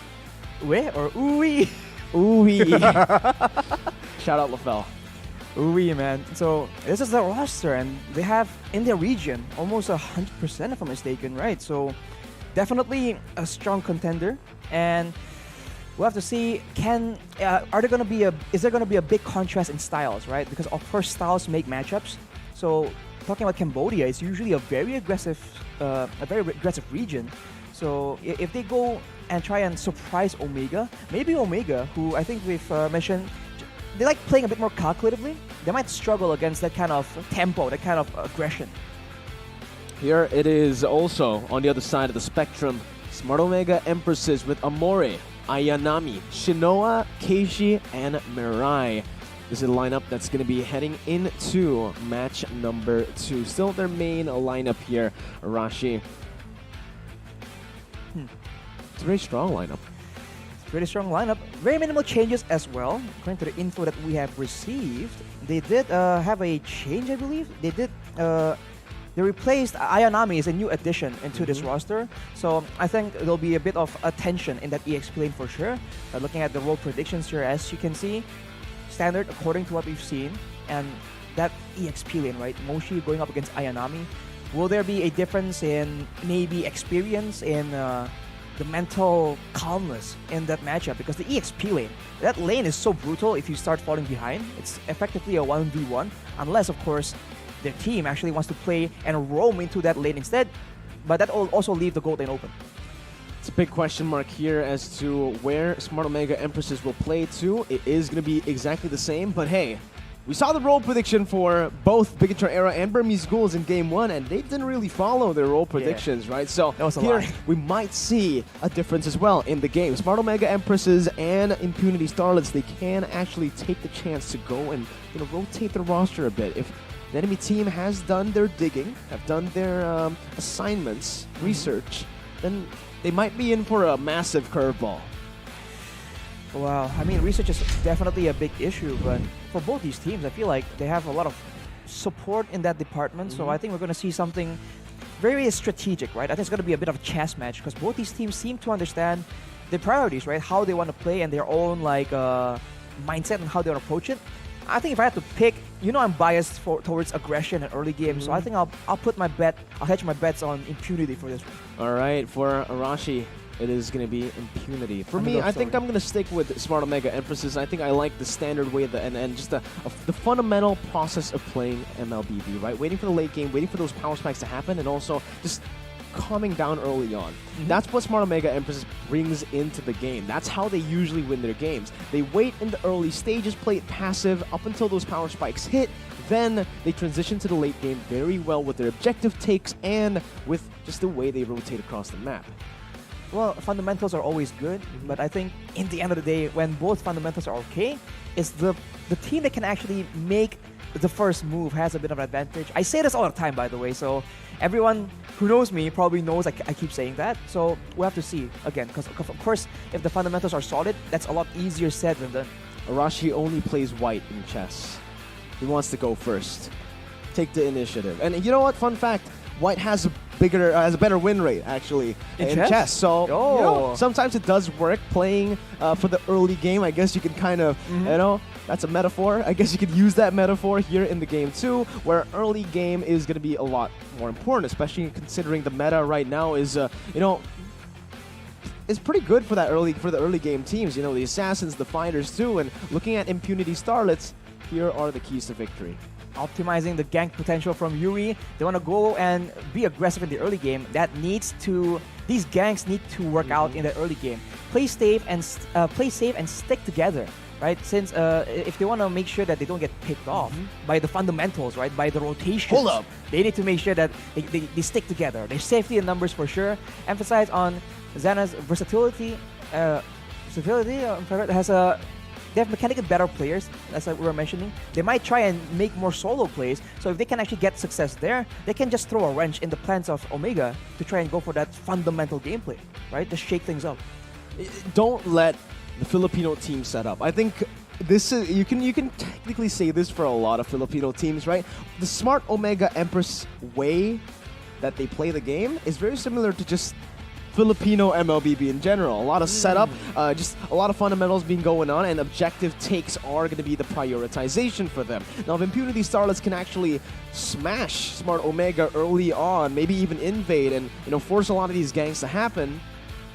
Ue or Ui? Ui. Shout out LaFell. Ui, man. So this is the roster, and they have in their region almost 100%, if I'm mistaken, right? So definitely a strong contender, and we'll have to see. Is there going to be a big contrast in styles, right? Because of course styles make matchups. So talking about Cambodia, it's usually a very aggressive region. So if they go and try and surprise Omega, maybe Omega, who I think we've mentioned, they like playing a bit more calculatively. They might struggle against that kind of tempo, that kind of aggression. Here it is also on the other side of the spectrum. Smart Omega Empresses with Amore, Ayanami, Shinoa, Keishi, and Mirai. This is a lineup that's going to be heading into match number 2. Still their main lineup here, Arashi. It's a very strong lineup. Pretty strong lineup. Very minimal changes as well. According to the info that we have received, they did have a change, I believe. They replaced Ayanami as a new addition into this roster. So I think there'll be a bit of attention in that EXP lane for sure. Looking at the role predictions here, as you can see, standard according to what we've seen. And that EXP lane, right? Moshi going up against Ayanami Will there be a difference in maybe experience in the mental calmness in that matchup? Because the EXP lane, that lane is so brutal if you start falling behind. It's effectively a 1v1, unless, of course, their team actually wants to play and roam into that lane instead. But that will also leave the gold lane open. It's a big question mark here as to where Smart Omega Empresses will play to. It is going to be exactly the same, but hey, we saw the role prediction for both Bigetron Era and Burmese Ghouls in Game 1, and they didn't really follow their role predictions, right? So here, we might see a difference as well in the game. Smart Omega Empresses and Impunity Starlets, they can actually take the chance to go and rotate their roster a bit. If the enemy team has done their digging, have done their assignments, research, then they might be in for a massive curveball. Wow, I mean, research is definitely a big issue, but for both these teams, I feel like they have a lot of support in that department, so I think we're going to see something very strategic, right? I think it's going to be a bit of a chess match, because both these teams seem to understand their priorities, right? How they want to play and their own, like, mindset and how they want to approach it. I think if I had to pick, I'm biased towards aggression and early game, so I think I'll put my bet, I'll hedge my bets on Impunity for this one. All right, for Arashi, it is going to be Impunity. For me, I think I'm going to stick with Smart Omega Empresses. I think I like the standard way and just the fundamental process of playing MLBB, right? Waiting for the late game, waiting for those power spikes to happen, and also just calming down early on. That's what Smart Omega Empresses brings into the game. That's how they usually win their games. They wait in the early stages, play it passive up until those power spikes hit, then they transition to the late game very well with their objective takes and with just the way they rotate across the map. Well, fundamentals are always good, but I think in the end of the day, when both fundamentals are okay, it's the team that can actually make the first move has a bit of an advantage. I say this all the time, by the way, so everyone who knows me probably knows I keep saying that. So we'll have to see again, because of course, if the fundamentals are solid, that's a lot easier said than done. Arashi only plays white in chess. He wants to go first, take the initiative. And you know what? Fun fact: white has a better win rate actually in chess. So sometimes it does work playing for the early game. I guess you can kind of that's a metaphor. I guess you could use that metaphor here in the game too, where early game is going to be a lot more important, especially considering the meta right now is is pretty good for the early game teams. The assassins, the fighters too. And looking at Impunity Starlets, here are the keys to victory. Optimizing the gank potential from Yuri. They want to go and be aggressive in the early game. These ganks need to work out in the early game. Play safe and stick together, right? Since if they want to make sure that they don't get picked off by the fundamentals, right? By the rotations. Hold up. They need to make sure that they stick together. There's safety in numbers for sure. Emphasize on Xana's versatility. They have mechanically better players, as we were mentioning. They might try and make more solo plays, so if they can actually get success there, they can just throw a wrench in the plans of Omega to try and go for that fundamental gameplay, right? Just shake things up. Don't let the Filipino team set up. I think this is, you can technically say this for a lot of Filipino teams, right? The Smart Omega Empress way that they play the game is very similar to just Filipino MLBB in general. A lot of setup, just a lot of fundamentals being going on, and objective takes are going to be the prioritization for them. Now, if Impunity Starlets can actually smash Smart Omega early on, maybe even invade and force a lot of these ganks to happen,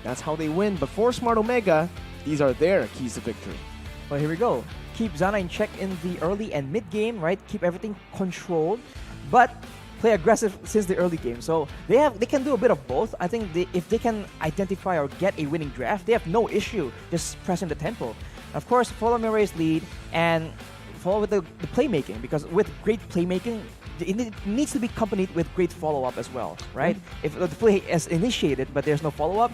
that's how they win. But for Smart Omega, these are their keys to victory. Well, here we go. Keep Xana in check in the early and mid game, right? Keep everything controlled, but play aggressive since the early game. So they can do a bit of both. I think if they can identify or get a winning draft, they have no issue just pressing the tempo. Of course, follow Mirai's lead and follow with the playmaking, because with great playmaking, it needs to be accompanied with great follow-up as well, right? If the play is initiated but there's no follow-up,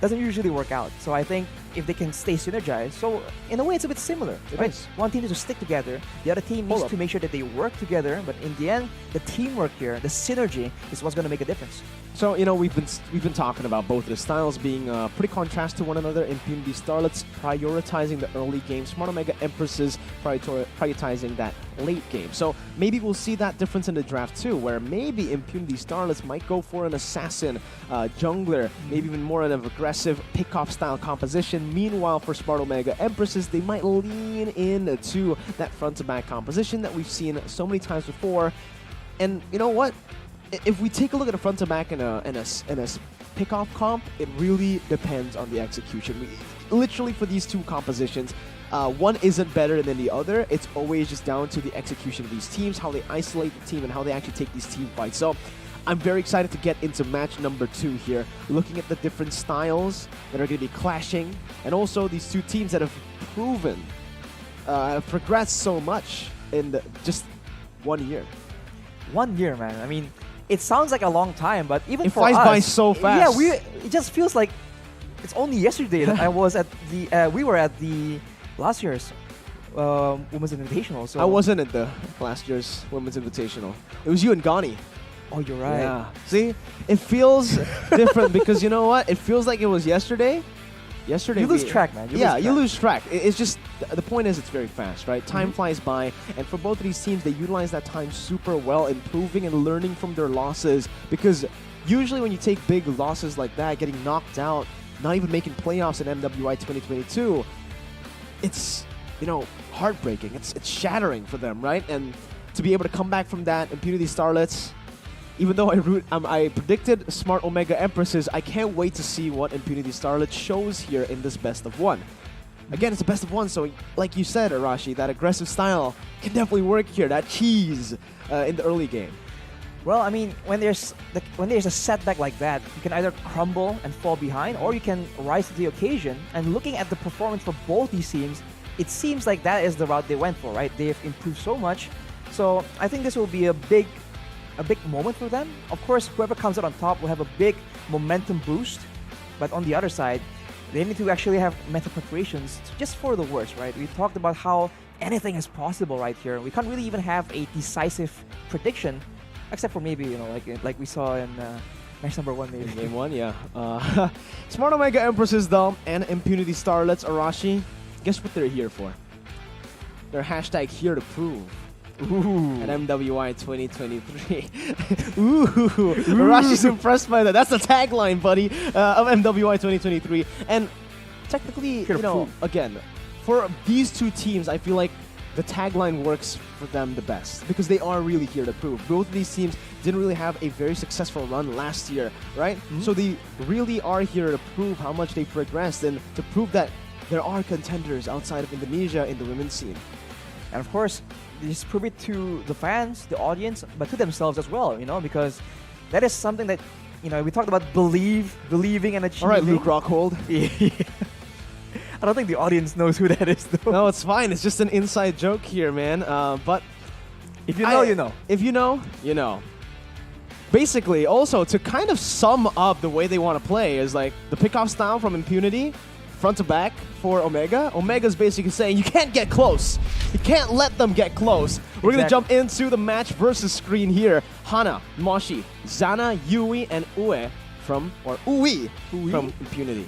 doesn't usually work out. So I think if they can stay synergized, so in a way it's a bit similar, right? One team needs to stick together, the other team needs to make sure that they work together, but in the end, the teamwork here, the synergy, is what's going to make a difference. So, we've been talking about both the styles being pretty contrast to one another. Impunity Starlets prioritizing the early game, Smart Omega Empresses prioritizing that late game. So maybe we'll see that difference in the draft too, where maybe Impunity Starlets might go for an assassin, jungler, maybe even more of an aggressive pick-off style composition. Meanwhile, for Smart Omega Empresses, they might lean into that front-to-back composition that we've seen so many times before. And you know what? if we take a look at a front to back and a pick-off comp, it really depends on the execution. Literally for these two compositions, one isn't better than the other. It's always just down to the execution of these teams, how they isolate the team, and how they actually take these team fights. So I'm very excited to get into match number 2 here, looking at the different styles that are going to be clashing, and also these two teams that have proven, have progressed so much in just 1 year. 1 year, man. I mean, it sounds like a long time, but even it for us, flies by so fast. Yeah, it just feels like it's only yesterday that I was at the. We were at the last year's Women's Invitational. So I wasn't at the last year's Women's Invitational. It was you and Ghani. Oh, you're right. Yeah. See, it feels different because you know what? It feels like it was yesterday. Yesterday, you lose track, man. You lose track. It's just the point is it's very fast, right? Time flies by, and for both of these teams, they utilize that time super well, improving and learning from their losses. Because usually when you take big losses like that, getting knocked out, not even making playoffs in MWI 2022, it's heartbreaking. It's shattering for them, right? And to be able to come back from that, Impunity Starlets. Even though I predicted Smart Omega Empresses, I can't wait to see what Impunity Starlet shows here in this best of 1. Again, it's a best of 1, so like you said, Arashi, that aggressive style can definitely work here. That cheese in the early game. Well, I mean, when there's a setback like that, you can either crumble and fall behind, or you can rise to the occasion. And looking at the performance for both these teams, it seems like that is the route they went for, right? They've improved so much. So I think this will be a big moment for them. Of course, whoever comes out on top will have a big momentum boost. But on the other side, they need to actually have mental preparations just for the worst, right? We talked about how anything is possible right here. We can't really even have a decisive prediction, except for maybe, like we saw in match number 1 maybe. Game 1, yeah. Smart Omega Empresses, though, and Impunity Starlets, Arashi, guess what they're here for? They're hashtag here to prove. Ooh. At MWI 2023. Ooh. Arashi's impressed by that. That's the tagline, buddy, of MWI 2023. And technically, again, for these two teams, I feel like the tagline works for them the best because they are really here to prove. Both of these teams didn't really have a very successful run last year, right? So they really are here to prove how much they progressed and to prove that there are contenders outside of Indonesia in the women's scene. And of course, they just prove it to the fans, the audience, but to themselves as well, because that is something that, we talked about believing and achieving. All right, Luke Rockhold. I don't think the audience knows who that is, though. No, it's fine. It's just an inside joke here, man. But if you know, you know. If you know, you know. Basically, also, to kind of sum up the way they want to play is like the pickoff style from Impunity, front to back for Omega. Omega's basically saying, you can't get close. You can't let them get close. We're going to jump into the match versus screen here. Hana, Moshi, Zana, Yui, and Ue from Impunity.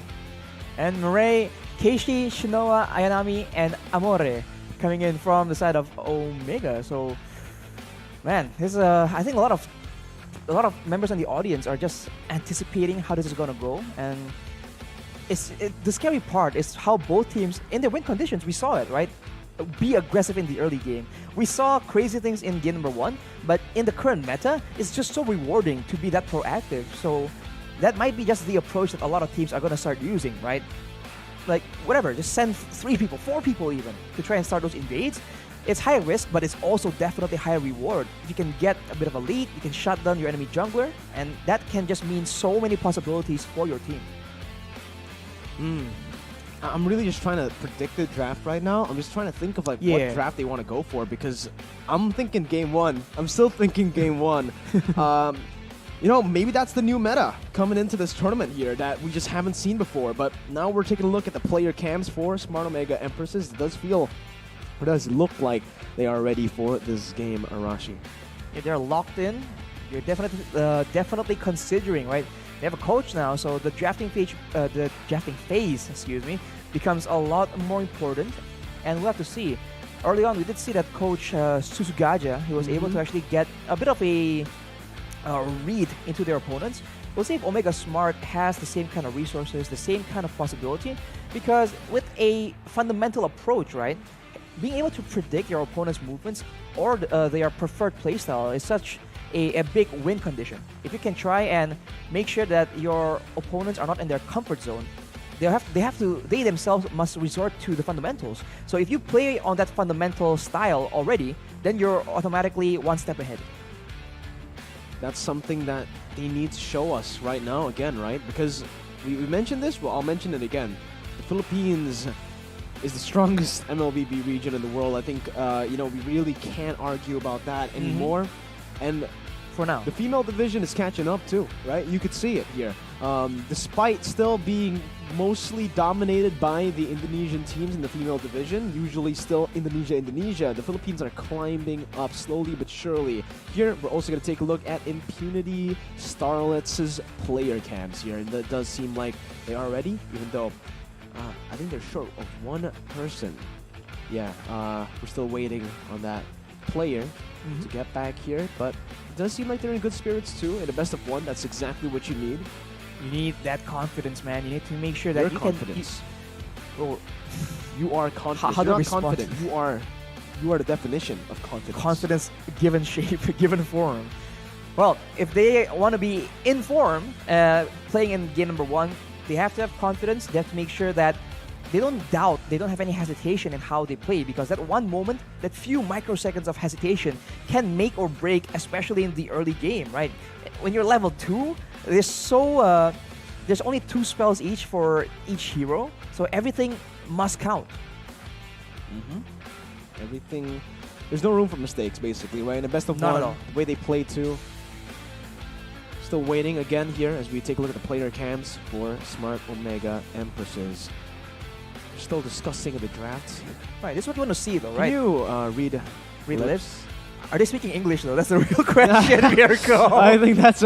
And Mireille, Keishi, Shinoa, Ayanami, and Amore coming in from the side of Omega. So, man, this I think a lot of members in the audience are just anticipating how this is going to go. And the scary part is how both teams, in their win conditions, we saw it, right? Be aggressive in the early game. We saw crazy things in game number 1, but in the current meta, it's just so rewarding to be that proactive. So that might be just the approach that a lot of teams are going to start using, right? Like, whatever, just send 3 people, 4 people even, to try and start those invades. It's high risk, but it's also definitely high reward. If you can get a bit of a lead, you can shut down your enemy jungler, and that can just mean so many possibilities for your team. I'm really just trying to predict the draft right now. I'm just trying to think of what draft they want to go for because I'm thinking game 1. I'm still thinking game 1. Maybe that's the new meta coming into this tournament here that we just haven't seen before. But now we're taking a look at the player cams for Smart Omega Empresses. It does look like they are ready for this game, Arashi. Yeah, they're locked in. You're definitely considering, right? They have a coach now, so the drafting phase, becomes a lot more important. And we'll have to see. Early on, we did see that coach Susugaja, he was able to actually get a bit of a read into their opponents. We'll see if Omega Smart has the same kind of resources, the same kind of possibility, because with a fundamental approach, right, being able to predict your opponent's movements or their preferred playstyle is a big win condition. If you can try and make sure that your opponents are not in their comfort zone, they themselves must resort to the fundamentals. So if you play on that fundamental style already, then you're automatically one step ahead. That's something that they need to show us right now again, right? Because we mentioned this, well, I'll mention it again. The Philippines is the strongest MLBB region in the world. I think, we really can't argue about that anymore. And for now, the female division is catching up too, right? You could see it here. Despite still being mostly dominated by the Indonesian teams in the female division, usually still Indonesia, the Philippines are climbing up slowly but surely. Here, we're also going to take a look at Impunity Starlets' player cams here, and that does seem like they are ready, even though I think they're short of one person. Yeah, we're still waiting on that player to get back here, but it does seem like they're in good spirits too. In a best of one, that's exactly what you need. You need that confidence, man. You need to make sure that you confidence. Well, you are confident. How You're to not confident. You are the definition of confidence. Confidence given shape, given form. Well, if they want to be in form, playing in game number 1, they have to have confidence. They have to make sure that they don't doubt, they don't have any hesitation in how they play, because that one moment, that few microseconds of hesitation can make or break, especially in the early game, right? When you're level 2, there's only 2 spells each for each hero, so everything must count. Everything, there's no room for mistakes, basically, right? In the best of Not one, at all. the way they play too. Still waiting again here as we take a look at the player cams for Smart Omega Empresses. We're still discussing the draft. Right, this is what you want to see though, right? Can you read the lips? Are they speaking English though? That's the real question, Mirko. I think that is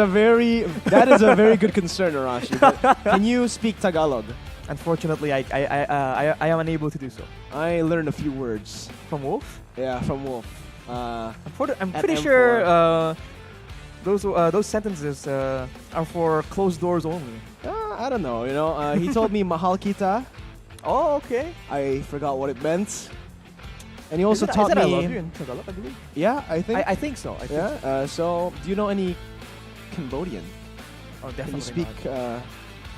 a very good concern, Arashi. But can you speak Tagalog? Unfortunately, I am unable to do so. I learned a few words. From Wolf? Yeah, from Wolf. I'm pretty sure those sentences are for closed doors only. I don't know, he told me mahal kita. Oh, okay. I forgot what it meant. And he also taught me... I love you in Tagalog, I believe? Yeah, I think. I think so. So, do you know any Cambodian? Oh, definitely Can you speak...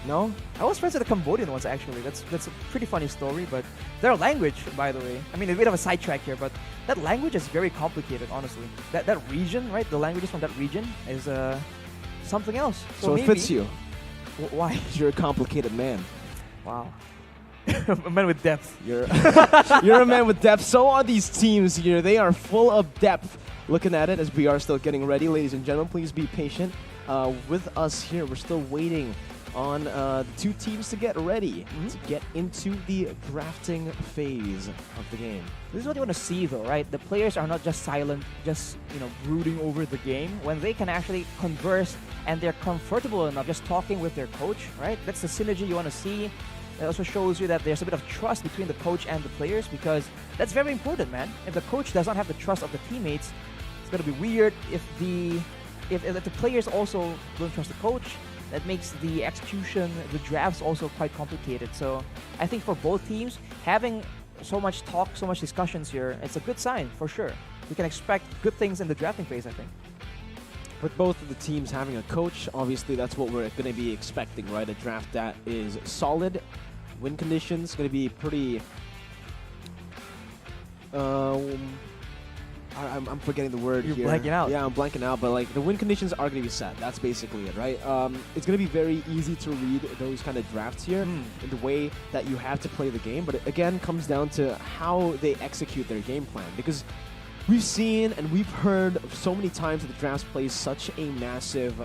no? I was friends with the Cambodian ones, actually. That's a pretty funny story, but their language, by the way, I mean, a bit of a sidetrack here, but that language is very complicated, honestly. That region, right? The languages from that region is something else. So it fits you. Why? You're a complicated man. Wow. A man with depth. You're a man with depth. So are these teams here. They are full of depth. Looking at it as we are still getting ready. Ladies and gentlemen, please be patient with us here. We're still waiting on the 2 teams to get ready to get into the drafting phase of the game. This is what you want to see though, right? The players are not just silent, just brooding over the game. When they can actually converse and they're comfortable enough just talking with their coach, right? That's the synergy you want to see. It also shows you that there's a bit of trust between the coach and the players, because that's very important, man. If the coach does not have the trust of the teammates, it's going to be weird. If the players also don't trust the coach, that makes the execution, the drafts also quite complicated. So I think for both teams, having so much talk, so much discussions here, it's a good sign for sure. We can expect good things in the drafting phase, I think. With both of the teams having a coach, obviously that's what we're going to be expecting, right? A draft that is solid. Win conditions going to be pretty... I'm forgetting the word here. You're blanking out. Yeah, I'm blanking out, but like the win conditions are going to be set. That's basically it, right? It's going to be very easy to read those kind of drafts here in the way that you have to play the game. But it again comes down to how they execute their game plan, because we've seen and we've heard so many times that the drafts plays such a massive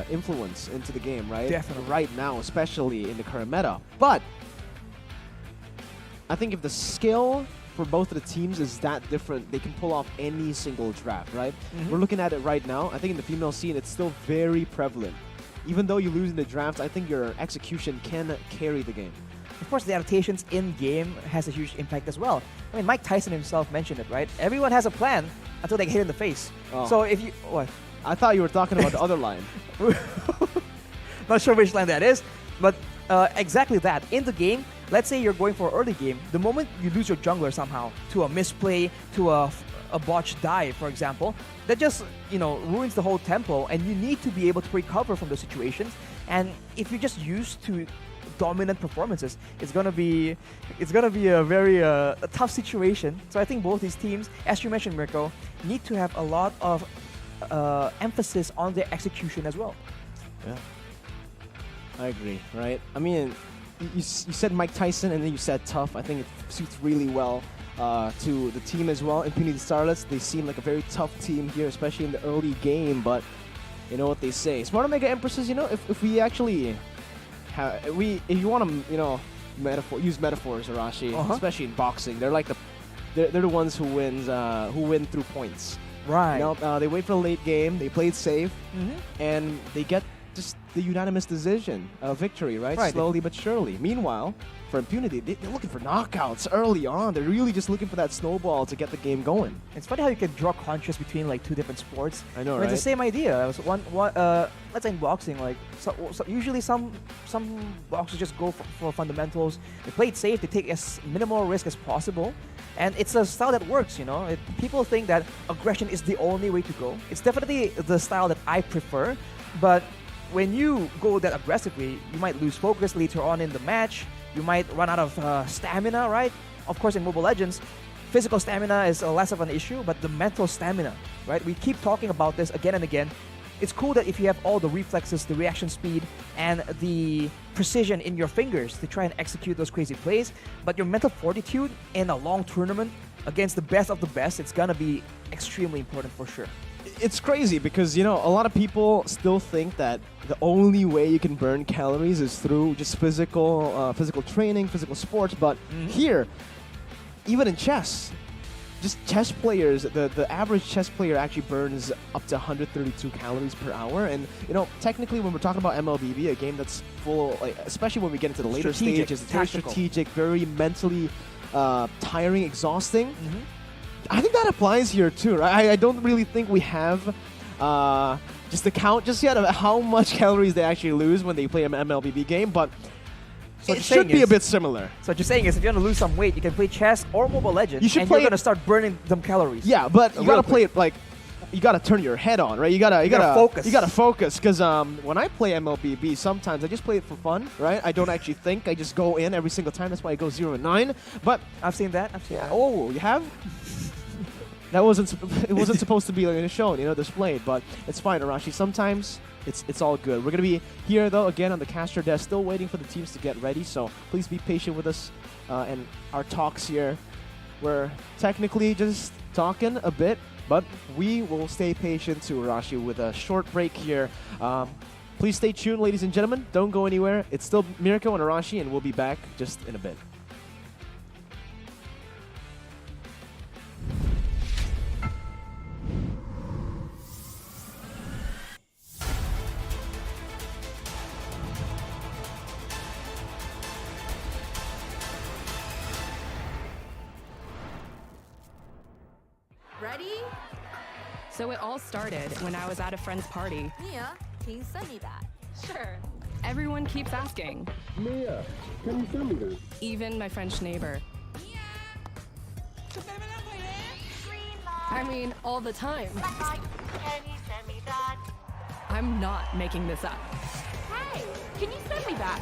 influence into the game, right? Definitely. Right now, especially in the current meta. But I think if the skill for both of the teams is that different, they can pull off any single draft, right? We're looking at it right now. I think in the female scene, it's still very prevalent. Even though you lose in the draft, I think your execution can carry the game. Of course, the adaptations in-game has a huge impact as well. I mean, Mike Tyson himself mentioned it, right? Everyone has a plan until they get hit in the face. Oh. So if you... What? I thought you were talking about the other line. Not sure which line that is, but exactly that. In the game, let's say you're going for early game, the moment you lose your jungler somehow to a misplay, to a a botched dive, for example, that just, ruins the whole tempo, and you need to be able to recover from those situations. And if you're just used to dominant performances, it's gonna be a very a tough situation. So I think both these teams, as you mentioned, Mirko, need to have a lot of emphasis on their execution as well. Yeah, I agree. Right? I mean, you said Mike Tyson and then you said tough. I think it suits really well to the team as well. Impunity Starlets, they seem like a very tough team here, especially in the early game. But you know what they say, Smart Omega Empresses. If we actually if you want to use metaphors, Arashi, especially in boxing, they're like they're the ones who win through points. Right. They wait for the late game, they play it safe, and they get just the unanimous decision, victory, right? Slowly but surely. Meanwhile, for Impunity, they're looking for knockouts early on. They're really just looking for that snowball to get the game going. It's funny how you can draw contrast between like two different sports. I know, right? It's the same idea. Let's say in boxing, like so usually some boxers just go for fundamentals. They play it safe. They take as minimal risk as possible. And it's a style that works, People think that aggression is the only way to go. It's definitely the style that I prefer, but when you go that aggressively, you might lose focus later on in the match. You might run out of stamina, right? Of course, in Mobile Legends, physical stamina is less of an issue, but the mental stamina, right? We keep talking about this again and again. It's cool that if you have all the reflexes, the reaction speed, and the precision in your fingers to try and execute those crazy plays, but your mental fortitude in a long tournament against the best of the best, it's gonna be extremely important for sure. It's crazy because, a lot of people still think that the only way you can burn calories is through just physical training, physical sports. But here, even in chess, just chess players, the average chess player actually burns up to 132 calories per hour. And, technically when we're talking about MLBB, a game that's full, especially when we get into the later stages, it's very strategic, very mentally tiring, exhausting. I think that applies here too, right? I don't really think we have just the count just yet of how much calories they actually lose when they play an MLBB game, but so it should be a bit similar. So what you're saying is if you want to lose some weight, you can play chess or Mobile Legends, you're going to start burning them calories. Yeah, but you got to play it like, you got to turn your head on, right? You got to focus. You got to focus because when I play MLBB, sometimes I just play it for fun, right? I don't actually think. I just go in every single time. That's why I go 0-9. But I've seen that. Oh, you have? That wasn't. It wasn't supposed to be shown, displayed. But it's fine, Arashi. Sometimes it's all good. We're gonna be here though again on the caster desk, still waiting for the teams to get ready. So please be patient with us and our talks here. We're technically just talking a bit, but we will stay patient too, Arashi, with a short break here. Please stay tuned, ladies and gentlemen. Don't go anywhere. It's still Mirko and Arashi, and we'll be back just in a bit. Ready? So it all started when I was at a friend's party. Mia, can you send me that? Sure. Everyone keeps asking. Mia, can you send me that? Even my French neighbor. I mean, all the time. Can you send me that? I'm not making this up. Hey, can you send me that?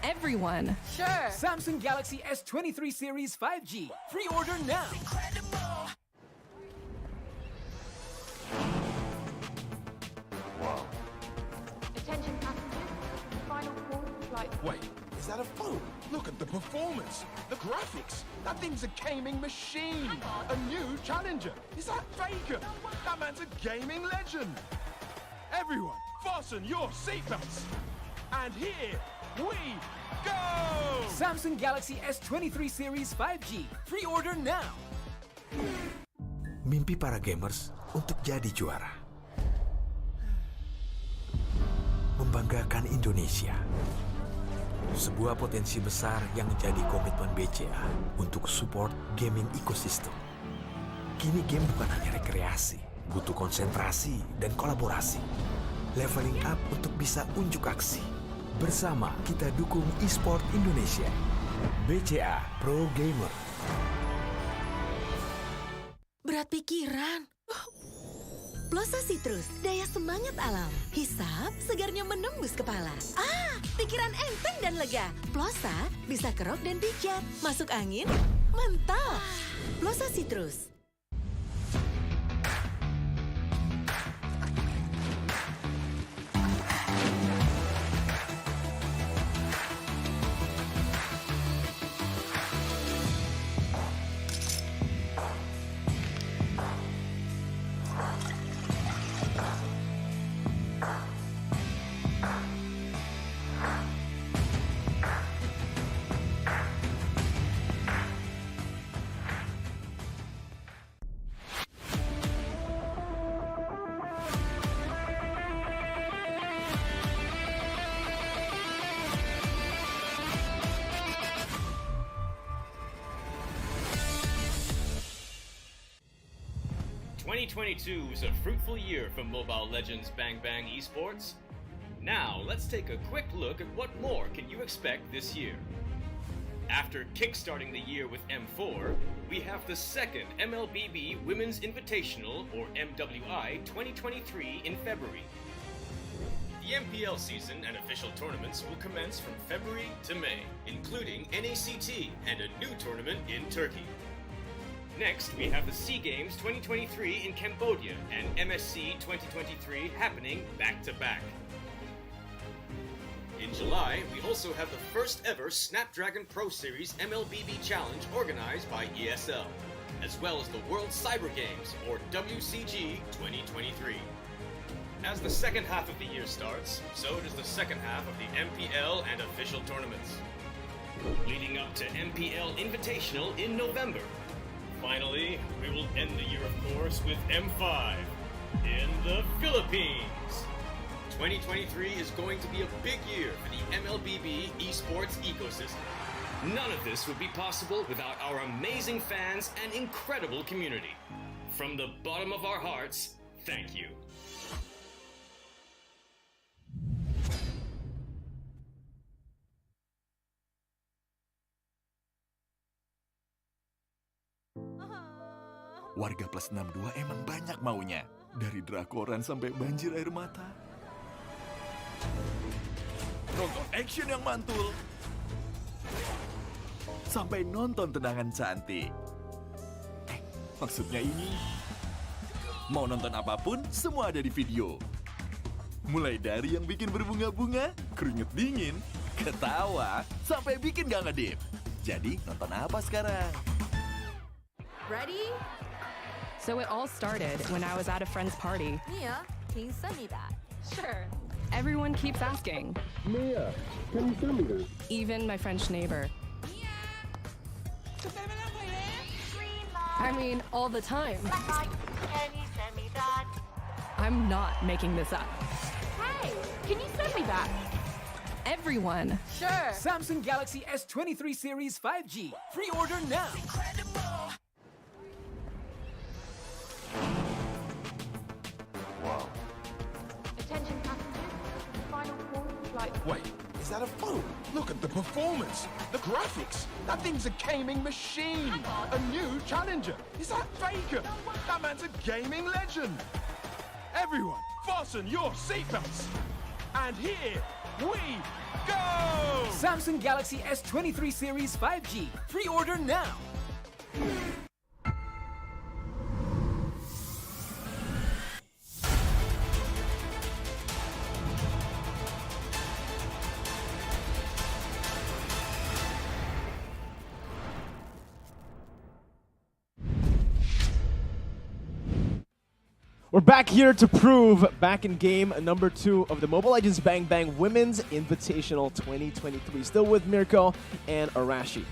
Everyone. Sure. Samsung Galaxy S23 Series 5G. Pre-order now. Attention passengers, final call for flight. Wait, is that a phone? Look at the performance, the graphics. That thing's a gaming machine. A new challenger. Is that Faker? That man's a gaming legend. Everyone, fasten your seatbelts. And here we go! Samsung Galaxy S23 Series 5G. Pre-order now. Mimpi para gamers untuk jadi juara. Membanggakan Indonesia. Sebuah potensi besar yang menjadi komitmen BCA untuk support gaming ecosystem. Kini game bukan hanya rekreasi, butuh konsentrasi dan kolaborasi. Leveling up untuk bisa unjuk aksi. Bersama kita dukung e-sport Indonesia. BCA Pro Gamer. berat pikiran. Plosa Citrus, daya semangat alam. Hisap, segarnya menembus kepala. Pikiran enteng dan lega. Plosa bisa kerok dan pijat. Masuk angin, mantap. Plosa Citrus. ...2022 was a fruitful year for Mobile Legends Bang Bang Esports. Now, let's take a quick look at what more can you expect this year. After kickstarting the year with M4, we have the second Mlbb Women's Invitational, or MWI, 2023 in February. The MPL season and official tournaments will commence from February to May, including NACT and a new tournament in Turkey. Next, we have the SEA Games 2023 in Cambodia and MSC 2023 happening back-to-back. In July, we also have the first ever Snapdragon Pro Series Mlbb Challenge organized by ESL, as well as the World Cyber Games, or WCG 2023. As the second half of the year starts, so does the second half of the MPL and official tournaments, leading up to MPL Invitational in November. Finally, we will end the year, of course, with M5 in the Philippines. 2023 is going to be a big year for the Mlbb esports ecosystem. None of this would be possible without our amazing fans and incredible community. From the bottom of our hearts, thank you. Warga plus 62 emang banyak maunya. Dari drakoran sampai banjir air mata. Nonton action yang mantul. Sampai nonton tendangan cantik. Maksudnya ini. Mau nonton apapun, semua ada di video. Mulai dari yang bikin berbunga-bunga, keringet dingin, ketawa, sampai bikin gak ngedip. Jadi, nonton apa sekarang? Ready? So it all started when I was at a friend's party. Mia, can you send me that? Sure. Everyone keeps asking. Mia, can you send me that? Even my French neighbor. I mean, all the time. Can you send me that? I'm not making this up. Hey, can you send me that? Everyone. Sure. Samsung Galaxy S23 Series 5G. Pre-order now. Wow. Attention passengers, final call for flight. Wait, is that a phone? Look at the performance, the graphics. That thing's a gaming machine. A new challenger. Is that Faker? That man's a gaming legend. Everyone, fasten your seatbelts. And here we go! Samsung Galaxy S23 Series 5G. Pre-order now. We're back here to prove back in game number 2 of the Mobile Legends Bang Bang Women's Invitational 2023. Still with Mirko and Arashi.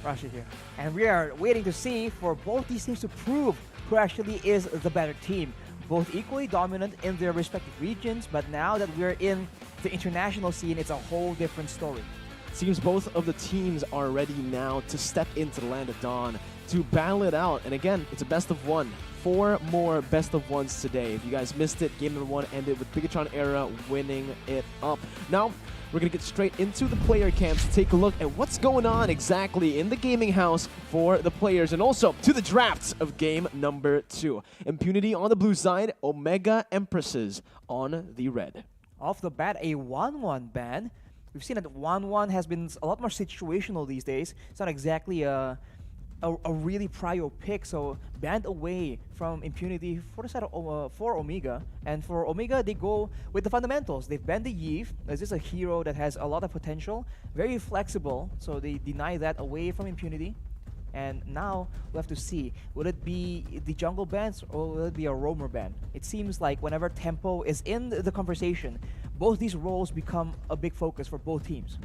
Arashi here. And we are waiting to see for both these teams to prove who actually is the better team. Both equally dominant in their respective regions, but now that we're in the international scene, it's a whole different story. Seems both of the teams are ready now to step into the Land of Dawn to battle it out. And again, it's a best of one. 4 more best of ones today. If you guys missed it, game number 1 ended with Bigetron Era winning it up. Now, we're going to get straight into the player camps to take a look at what's going on exactly in the gaming house for the players, and also to the drafts of game number 2. Impunity on the blue side, Omega Empresses on the red. Off the bat, a 1-1 ban. We've seen that 1-1 has been a lot more situational these days. It's not exactly a really prio pick, so banned away from Impunity for the side of for Omega. And for Omega, they go with the fundamentals. They've banned the Yeeve. This is a hero that has a lot of potential, very flexible, so they deny that away from Impunity. And now we'll have to see, will it be the jungle bans or will it be a roamer ban? It seems like whenever tempo is in the conversation, both these roles become a big focus for both teams.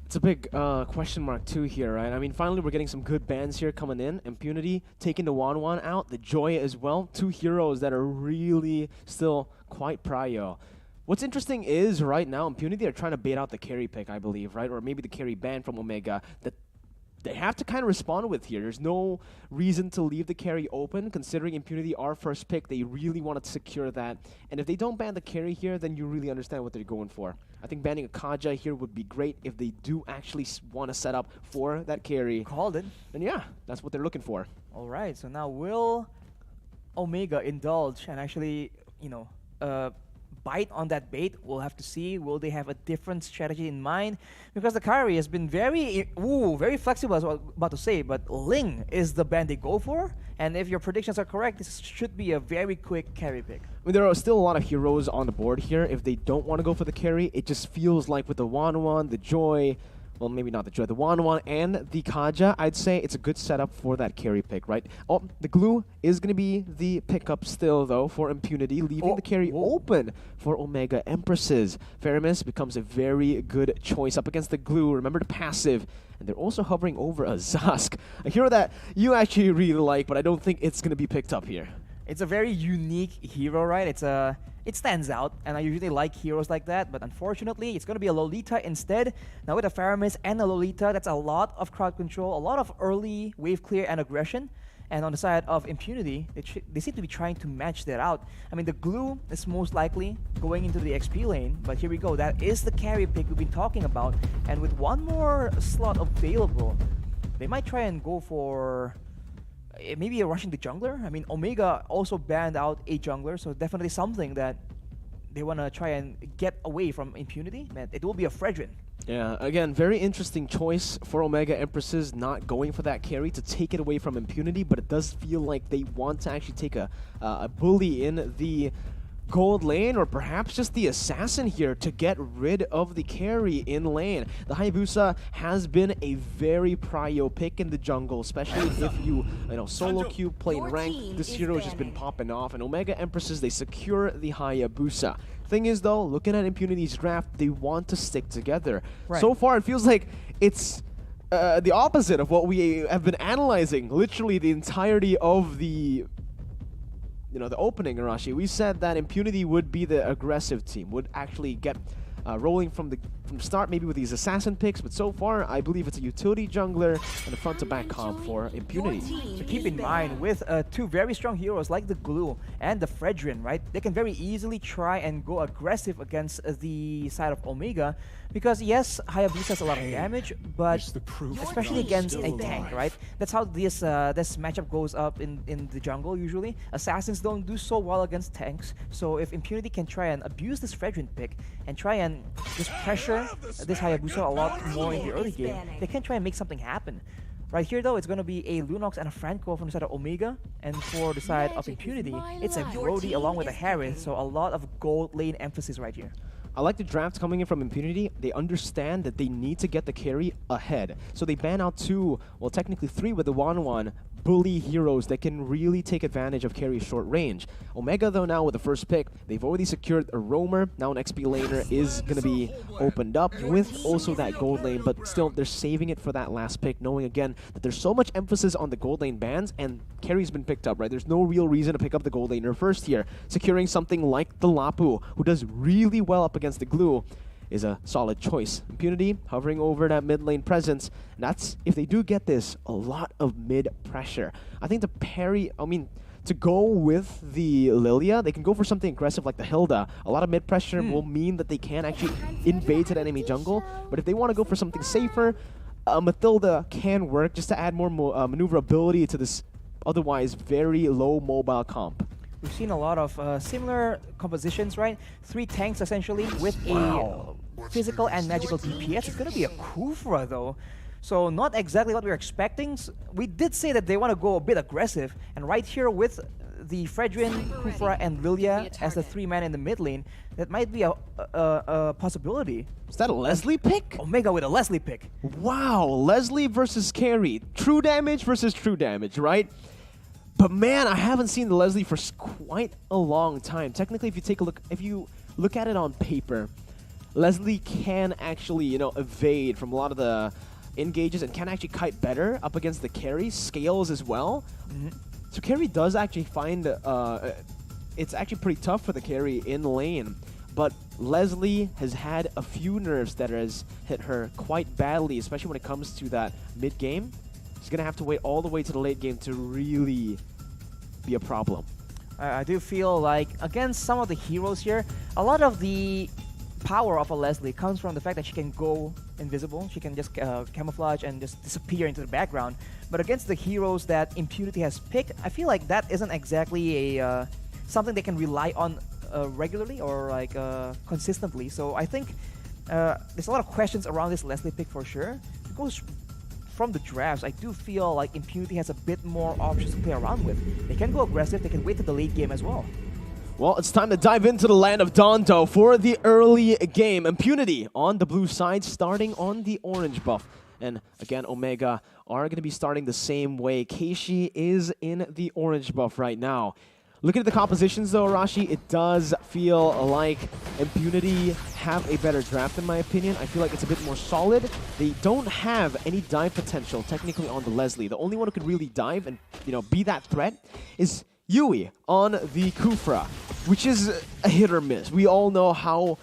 It's a big question mark too here, right? I mean, finally we're getting some good bans here coming in. Impunity taking the 1-1 out, the Joy as well. 2 heroes that are really still quite prio. What's interesting is right now Impunity are trying to bait out the carry pick, I believe, right? Or maybe the carry ban from Omega that they have to kind of respond with here. There's no reason to leave the carry open, considering Impunity our first pick. They really want to secure that. And if they don't ban the carry here, then you really understand what they're going for. I think banning a Kaja here would be great if they do actually want to set up for that carry. Called it. And yeah, that's what they're looking for. All right, so now will Omega indulge and actually, you know, bite on that bait? We'll have to see. Will they have a different strategy in mind? Because the carry has been very flexible, as I was about to say, but Ling is the ban they go for. And if your predictions are correct, this should be a very quick carry pick. I mean, there are still a lot of heroes on the board here. If they don't want to go for the carry, it just feels like with the 1-1, the Joy, well, maybe not the Joy, the 1-1 and the Kaja, I'd say it's a good setup for that carry pick, right? Oh, the glue is going to be the pickup still, though, for Impunity, leaving the carry open for Omega Empresses. Faramis becomes a very good choice up against the glue. Remember the passive. And they're also hovering over a Zask, a hero that you actually really like, but I don't think it's going to be picked up here. It's a very unique hero, right? It stands out, and I usually like heroes like that, but unfortunately, it's going to be a Lolita instead. Now with a Faramis and a Lolita, that's a lot of crowd control, a lot of early wave clear and aggression. And on the side of Impunity, they seem to be trying to match that out. I mean, the glue is most likely going into the XP lane, but here we go. That is the carry pick we've been talking about. And with one more slot available, they might try and go for maybe a rushing the jungler. I mean, Omega also banned out a jungler, so definitely something that they want to try and get away from Impunity. Man, it will be a Fredrin. Yeah, again, very interesting choice for Omega Empresses, not going for that carry to take it away from Impunity, but it does feel like they want to actually take a bully in the gold lane, or perhaps just the assassin here to get rid of the carry in lane. The Hayabusa has been a very prio pick in the jungle, especially if you solo queue, playing ranked. This hero has just been popping off, and Omega Empresses, they secure the Hayabusa. Thing is, though, looking at Impunity's draft, they want to stick together. Right. So far, it feels like it's the opposite of what we have been analyzing literally the entirety of the opening, Arashi. We said that Impunity would be the aggressive team, would actually get rolling from start, maybe with these assassin picks, but so far I believe it's a utility jungler and a front to back comp for Impunity. So keep in mind, with 2 very strong heroes like the Glue and the Fredrin, right, they can very easily try and go aggressive against the side of Omega, because yes, Hayabusa has a lot of damage, but especially against a tank, right? That's how this matchup goes up in the jungle usually. Assassins don't do so well against tanks, so if Impunity can try and abuse this Fredrin pick and try and just pressure this Hayabusa a lot more in the early game, they can try and make something happen. Right here, though, it's going to be a Lunox and a Franco from the side of Omega, and for the side of Impunity, it's a Brody along with a Harris, so a lot of gold lane emphasis right here. I like the draft coming in from Impunity. They understand that they need to get the carry ahead. So they ban out 2, well, technically 3 with the 1-1 bully heroes that can really take advantage of carry short range. Omega, though, now with the first pick, they've already secured a roamer. Now an XP laner is going to be opened up with also that gold lane, but still they're saving it for that last pick, knowing again that there's so much emphasis on the gold lane bans, and carry's been picked up, right? There's no real reason to pick up the gold laner first here, securing something like the Lapu, who does really well up against the glue. is a solid choice. Impunity hovering over that mid lane presence. And that's, if they do get this, a lot of mid pressure. I think to go with the Lilia, they can go for something aggressive like the Hilda. A lot of mid pressure will mean that they can actually invade to the enemy jungle. But if they want to go for something safer, Mathilda can work just to add more maneuverability to this otherwise very low mobile comp. We've seen a lot of similar compositions, right? 3 tanks essentially with a physical and magical DPS. It's going to be a Kufra though. So not exactly what we were expecting. We did say that they want to go a bit aggressive. And right here with the Fredrin, Kufra, and Lilia as the 3-man in the mid lane, that might be a possibility. Is that a Leslie pick? Omega with a Leslie pick. Wow, Leslie versus Carry. True damage versus true damage, right? But man, I haven't seen the Leslie for quite a long time. Technically, if you look at it on paper, Leslie can actually, evade from a lot of the engages and can actually kite better up against the carry, scales as well. So carry does actually find it's actually pretty tough for the carry in lane. But Leslie has had a few nerfs that has hit her quite badly, especially when it comes to that mid game. She's gonna have to wait all the way to the late game to really be a problem. I do feel like against some of the heroes here, a lot of the power of a Leslie comes from the fact that she can go invisible. She can just camouflage and just disappear into the background. But against the heroes that Impunity has picked, I feel like that isn't exactly a something they can rely on regularly or like consistently. So I think there's a lot of questions around this Leslie pick for sure. It goes from the drafts, I do feel like Impunity has a bit more options to play around with. They can go aggressive, they can wait to the late game as well. Well, it's time to dive into the land of Donto for the early game. Impunity on the blue side, starting on the orange buff. And again, Omega are going to be starting the same way. Keishi is in the orange buff right now. Looking at the compositions though, Arashi, it does feel like Impunity have a better draft in my opinion. I feel like it's a bit more solid. They don't have any dive potential technically on the Leslie. The only one who could really dive and be that threat is Yui on the Kufra, which is a hit or miss. We all know how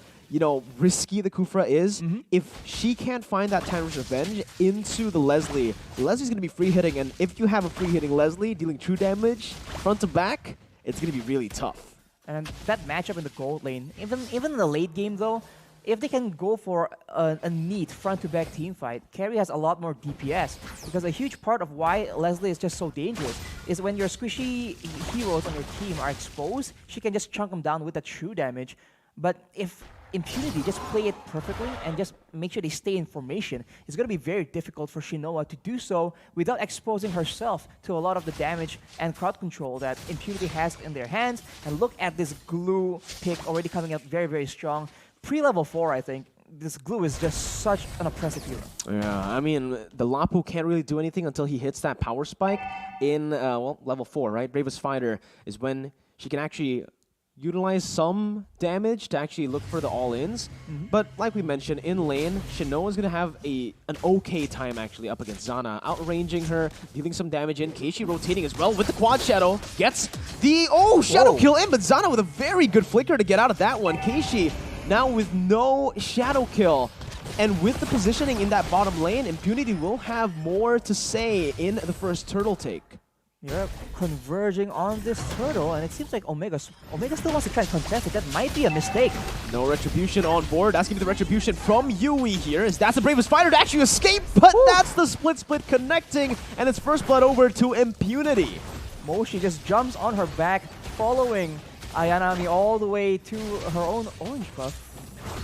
risky the Kufra is. If she can't find that Timeless Revenge into the Leslie's going to be free hitting, and if you have a free hitting Leslie dealing true damage front to back, it's going to be really tough. And that matchup in the gold lane, even in the late game though, if they can go for a neat front-to-back team fight, Carry has a lot more DPS. Because a huge part of why Leslie is just so dangerous is when your squishy heroes on your team are exposed, she can just chunk them down with the true damage. But if Impunity just play it perfectly and just make sure they stay in formation, it's going to be very difficult for Shinoa to do so without exposing herself to a lot of the damage and crowd control that Impunity has in their hands. And look at this glue pick already coming up very, very strong. Pre-level 4, I think, this glue is just such an oppressive hero. Yeah, I mean, the Lapu can't really do anything until he hits that power spike in, level 4, right? Bravest Fighter is when she can actually utilize some damage to actually look for the all-ins. But like we mentioned, in lane, Shinoa is going to have an okay time actually up against Zana, outranging her, dealing some damage in. Keishi rotating as well with the quad shadow. Gets the shadow kill in, but Zana with a very good flicker to get out of that one. Keishi now with no shadow kill. And with the positioning in that bottom lane, Impunity will have more to say in the first turtle take. You're converging on this turtle, and it seems like Omega still wants to try and contest it. That might be a mistake. No retribution on board. Asking for the retribution from Yui here. As that's the bravest fighter to actually escape, but that's the split connecting, and it's first blood over to Impunity. Moshi just jumps on her back, following Ayanami all the way to her own orange buff.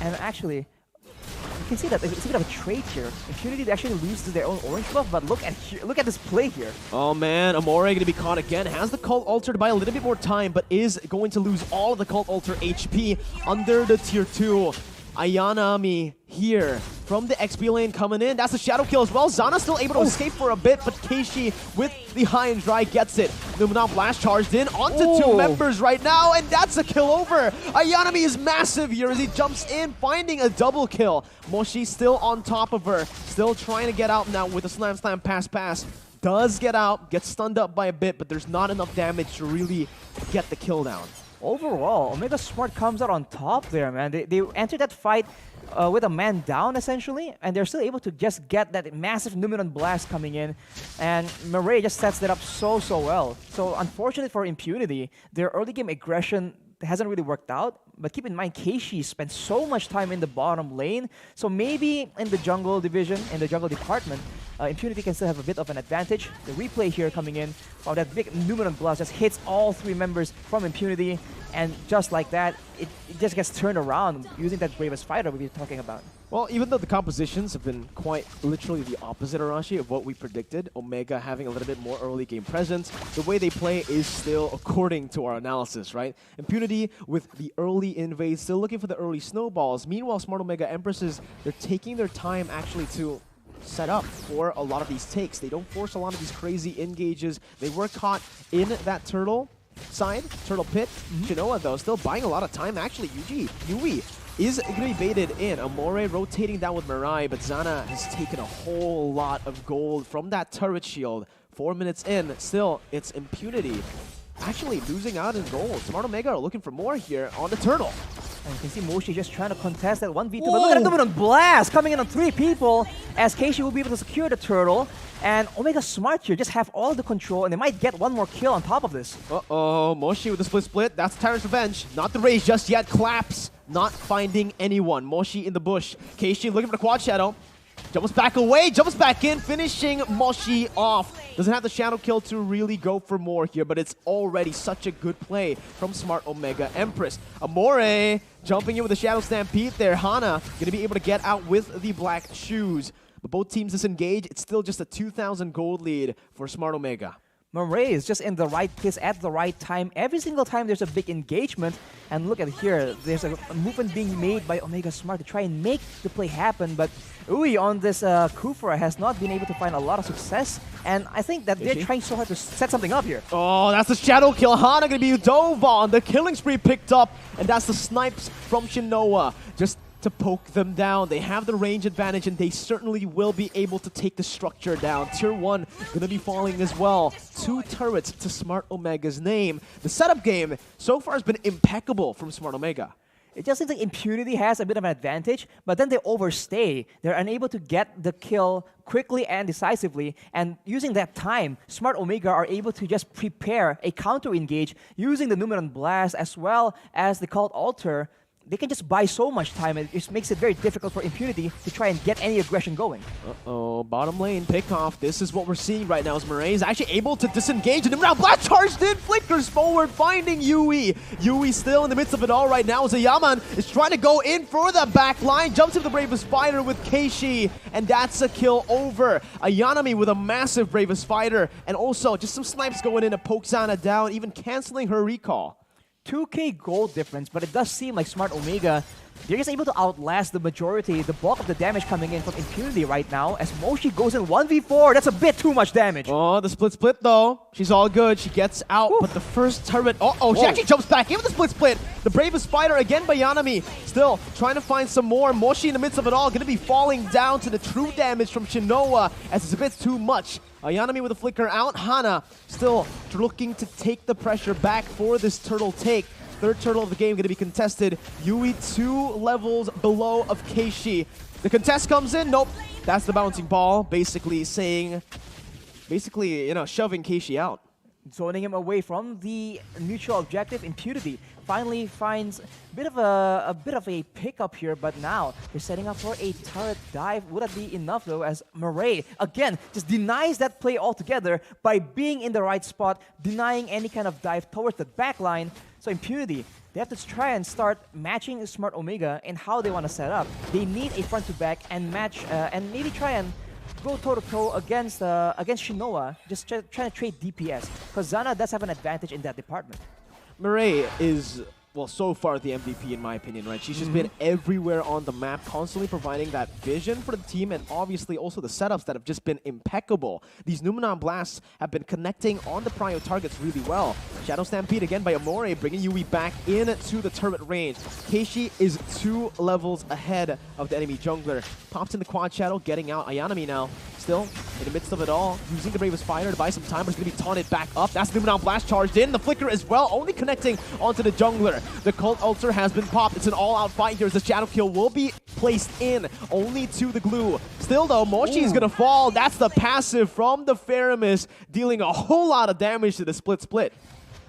And actually, you can see that it's a bit of a trade here. Impunity actually lose to their own orange buff, but look at this play here. Oh man, Amore going to be caught again. Has the Cult Altar to buy a little bit more time, but is going to lose all of the Cult Altar HP under the tier 2. Ayanami here from the XP lane coming in. That's a shadow kill as well. Zana still able to escape for a bit, but Keishi with the high and dry gets it. Luminon Blast charged in onto 2 members right now, and that's a kill over. Ayanami is massive here as he jumps in, finding a double kill. Moshi still on top of her, still trying to get out now with a slam pass. Does get out, gets stunned up by a bit, but there's not enough damage to really get the kill down. Overall, Omega Smart comes out on top there, man. They entered that fight with a man down, essentially, and they're still able to just get that massive Numenon blast coming in, and Murray just sets that up so well. So unfortunately for Impunity, their early game aggression hasn't really worked out, but keep in mind, Keishi spent so much time in the bottom lane, so maybe in the jungle division, in the jungle department, Impunity can still have a bit of an advantage. The replay here coming in, wow, that big Numenon blast just hits all 3 members from Impunity, and just like that, it just gets turned around using that Bravest Fighter we were talking about. Well, even though the compositions have been quite literally the opposite, Arashi, of what we predicted, Omega having a little bit more early game presence, the way they play is still according to our analysis, right? Impunity with the early invades, still looking for the early snowballs. Meanwhile, Smart Omega Empresses, they're taking their time actually to set up for a lot of these takes. They don't force a lot of these crazy engages. They were caught in that turtle side, turtle pit. Shinoa, though, still buying a lot of time. Actually, Yui is going to be baited in. Amore rotating down with Mirai, but Zana has taken a whole lot of gold from that turret shield. 4 minutes in, still, it's Impunity actually losing out in gold. Smart Omega are looking for more here on the turtle. And you can see Moshi just trying to contest that 1v2, but look at the Numenon blast coming in on 3 people, as Keishi will be able to secure the turtle. And Omega Smart here just have all the control, and they might get 1 more kill on top of this. Uh-oh, Moshi with the split. That's Tyrant's Revenge. Not the Rage just yet. Claps. Not finding anyone. Moshi in the bush. Keishi looking for the quad shadow. Jumps back away, jumps back in, finishing Moshi off. Doesn't have the shadow kill to really go for more here, but it's already such a good play from Smart Omega Empress. Amore jumping in with the Shadow Stampede there. Hana gonna be able to get out with the black shoes. But both teams disengage. It's still just a 2,000 gold lead for Smart Omega. Murray is just in the right place at the right time. Every single time there's a big engagement. And look at here, there's a movement being made by Omega Smart to try and make the play happen. But Ui on this Kufra has not been able to find a lot of success. And I think that they're trying so hard to set something up here. Oh, that's the shadow kill. Hana gonna be dove on. The killing spree picked up. And that's the snipes from Shinoa. Just to poke them down. They have the range advantage, and they certainly will be able to take the structure down. Tier 1 gonna be falling as well. 2 turrets to Smart Omega's name. The setup game so far has been impeccable from Smart Omega. It just seems like Impunity has a bit of an advantage, but then they overstay. They're unable to get the kill quickly and decisively, and using that time, Smart Omega are able to just prepare a counter-engage using the Numenon Blast as well as the Cult Altar. They can just buy so much time, and it just makes it very difficult for Impunity to try and get any aggression going. Uh-oh, bottom lane pick off. This is what we're seeing right now as Murray is actually able to disengage, and now Black charged in, flickers forward, finding Yui. Yui still in the midst of it all right now as Ayaman is trying to go in for the back line, jumps into the Bravest Fighter with Keishi, and that's a kill over. Ayanami with a massive Bravest Fighter, and also just some snipes going in to poke Zana down, even canceling her recall. 2k gold difference, but it does seem like Smart Omega, they're just able to outlast the majority, the bulk of the damage coming in from Impunity right now, as Moshi goes in 1v4. That's a bit too much damage. Oh, the split though. She's all good. She gets out, but the first turret... she actually jumps back in with the split. The Bravest Fighter again by Yanami. Still trying to find some more. Moshi in the midst of it all, going to be falling down to the true damage from Shinoa, as it's a bit too much. Ayanami with a flicker out. Hana still looking to take the pressure back for this turtle take. Third turtle of the game going to be contested. Yui 2 levels below of Keishi. The contest comes in. Nope. That's the bouncing ball. Basically saying... shoving Keishi out. Zoning him away from the mutual objective. Impunity finally finds a bit of a pickup here, but now they're setting up for a turret dive. Would that be enough though, as Murray again just denies that play altogether by being in the right spot, denying any kind of dive towards the back line. So Impunity, they have to try and start matching Smart Omega in how they want to set up. They need a front to back and match and maybe try and go toe-to-toe against Shinoa, just trying to trade DPS, because Zana does have an advantage in that department. Murray is, well, so far the MVP in my opinion, right? She's just been everywhere on the map, constantly providing that vision for the team, and obviously also the setups that have just been impeccable. These Numenon Blasts have been connecting on the prio targets really well. Shadow Stampede again by Amore, bringing Yui back into the turret range. Keishi is 2 levels ahead of the enemy jungler. Pops in the quad shadow, getting out. Ayanami now, still in the midst of it all, using the Bravest Fighter to buy some time, but it's going to be taunted back up. That's Numenon Blast charged in. The flicker as well, only connecting onto the jungler. The Cult Altar has been popped. It's an all-out fight here as the shadow kill will be placed in, only to the glue. Still though, Moshi is gonna fall. That's the passive from the Faramis, dealing a whole lot of damage to the split.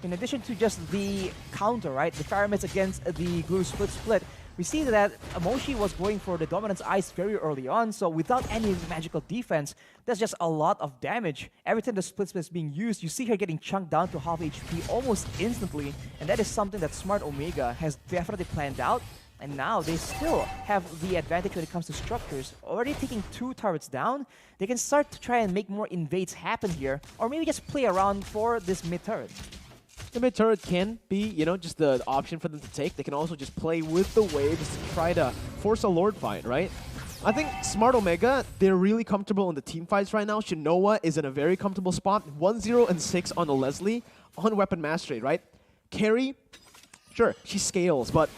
In addition to just the counter, right, the Faramis against the glue split, we see that Moshi was going for the Dominance Ice very early on, so without any magical defense, that's just a lot of damage. Every time the split is being used, you see her getting chunked down to half HP almost instantly, and that is something that Smart Omega has definitely planned out, and now they still have the advantage when it comes to structures. Already taking 2 turrets down, they can start to try and make more invades happen here, or maybe just play around for this mid turret. The mid turret can be, you know, just the option for them to take. They can also just play with the waves to try to force a Lord fight, right? I think Smart Omega, they're really comfortable in the team fights right now. Shinoa is in a very comfortable spot. 1-0 and 6 on the Leslie on Weapon Mastery, right? Carry, sure, she scales, but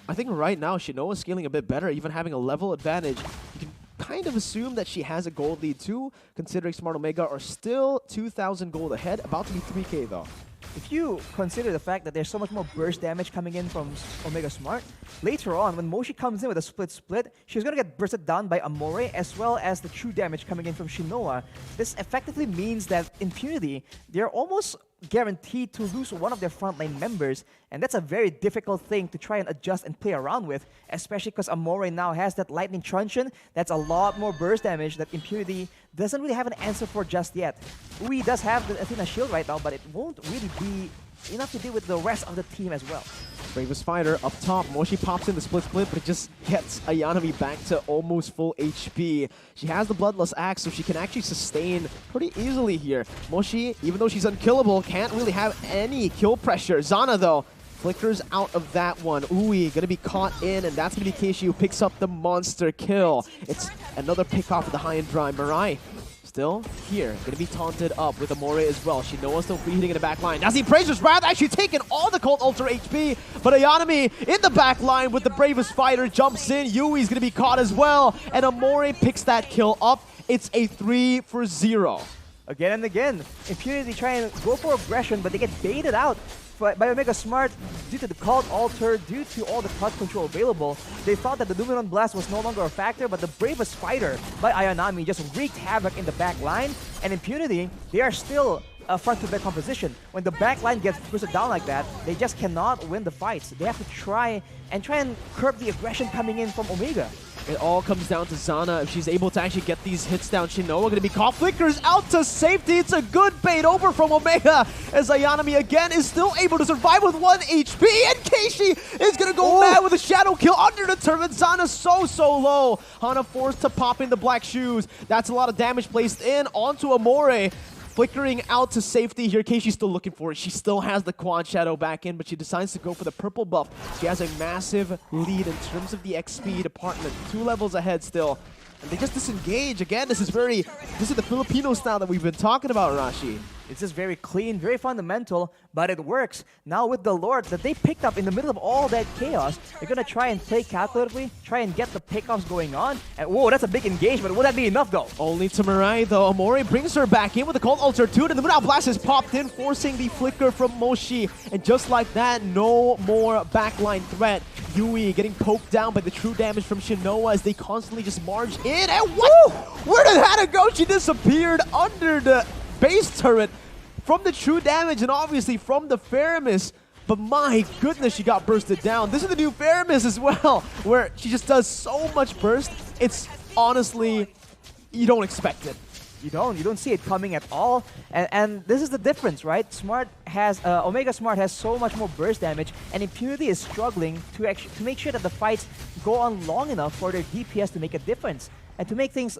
I think right now Shinoa's scaling a bit better, even having a level advantage. You can kind of assume that she has a gold lead too, considering Smart Omega are still 2,000 gold ahead, about to be 3K though. If you consider the fact that there's so much more burst damage coming in from Omega Smart, later on, when Moshi comes in with a split, she's going to get bursted down by Amore, as well as the true damage coming in from Shinoa. This effectively means that Impunity, they're almost guaranteed to lose one of their frontline members, and that's a very difficult thing to try and adjust and play around with, especially because Amore now has that Lightning Truncheon. That's a lot more burst damage that Impunity doesn't really have an answer for just yet. Ui does have the Athena shield right now, but it won't really be enough to deal with the rest of the team as well. Bravest Fighter up top. Moshi pops in the split, but it just gets Ayanami back to almost full HP. She has the Bloodlust Axe, so she can actually sustain pretty easily here. Moshi, even though she's unkillable, can't really have any kill pressure. Zana, though, flickers out of that one. Ui gonna be caught in, and that's gonna be Keishi who picks up the monster kill. It's another pick off of the high and dry. Mirai still here, gonna be taunted up with Amore as well. Shinoa still free hitting in the back line. Nazi Praisers Wrath actually taking all the Cult Ultra HP, but Ayanami in the back line with the Bravest Fighter jumps in. Yui's gonna be caught as well, and Amore picks that kill up. It's a 3-for-0. Again and again, Impunity try and go for aggression, but they get baited out by Omega Smart due to the Cult Altar, due to all the clutch control available. They thought that the Luminon Blast was no longer a factor, but the Bravest Fighter by Ayanami just wreaked havoc in the back line, and Impunity, they are still a front-to-back composition. When the back line gets boosted down like that, they just cannot win the fights. They have to try and curb the aggression coming in from Omega. It all comes down to Zana. If she's able to actually get these hits down, Shinoa gonna be caught. Flickers out to safety. It's a good bait over from Omega, as Ayanami again is still able to survive with 1 HP, and Keishi is gonna go mad with a shadow kill under the turret. Zana so low. Hana forced to pop in the black shoes. That's a lot of damage placed in onto Amore. Flickering out to safety here. Keishi's still looking for it. She still has the Quad Shadow back in, but she decides to go for the purple buff. She has a massive lead in terms of the XP department. 2 levels ahead still. And they just disengage. Again, this is the Filipino style that we've been talking about, Rashi. It's just very clean, very fundamental, but it works. Now with the Lord that they picked up in the middle of all that chaos, they're gonna try and play calculatively, try and get the pickoffs going on. And whoa, that's a big engagement. Will that be enough though? Only to Mirai though. Amore brings her back in with the Cult Ultra 2, and the Moonlight Blast is popped in, forcing the flicker from Moshi. And just like that, no more backline threat. Yui getting poked down by the true damage from Shinoa as they constantly just march in. And what? Where did Hana go? She disappeared under the base turret from the true damage and obviously from the Faramis. But my goodness, she got bursted down. This is the new Faramis as well, where she just does so much burst. It's honestly, you don't expect it. You don't see it coming at all, and this is the difference, right? Omega Smart has so much more burst damage, and Impunity is struggling to make sure that the fights go on long enough for their DPS to make a difference. And to make things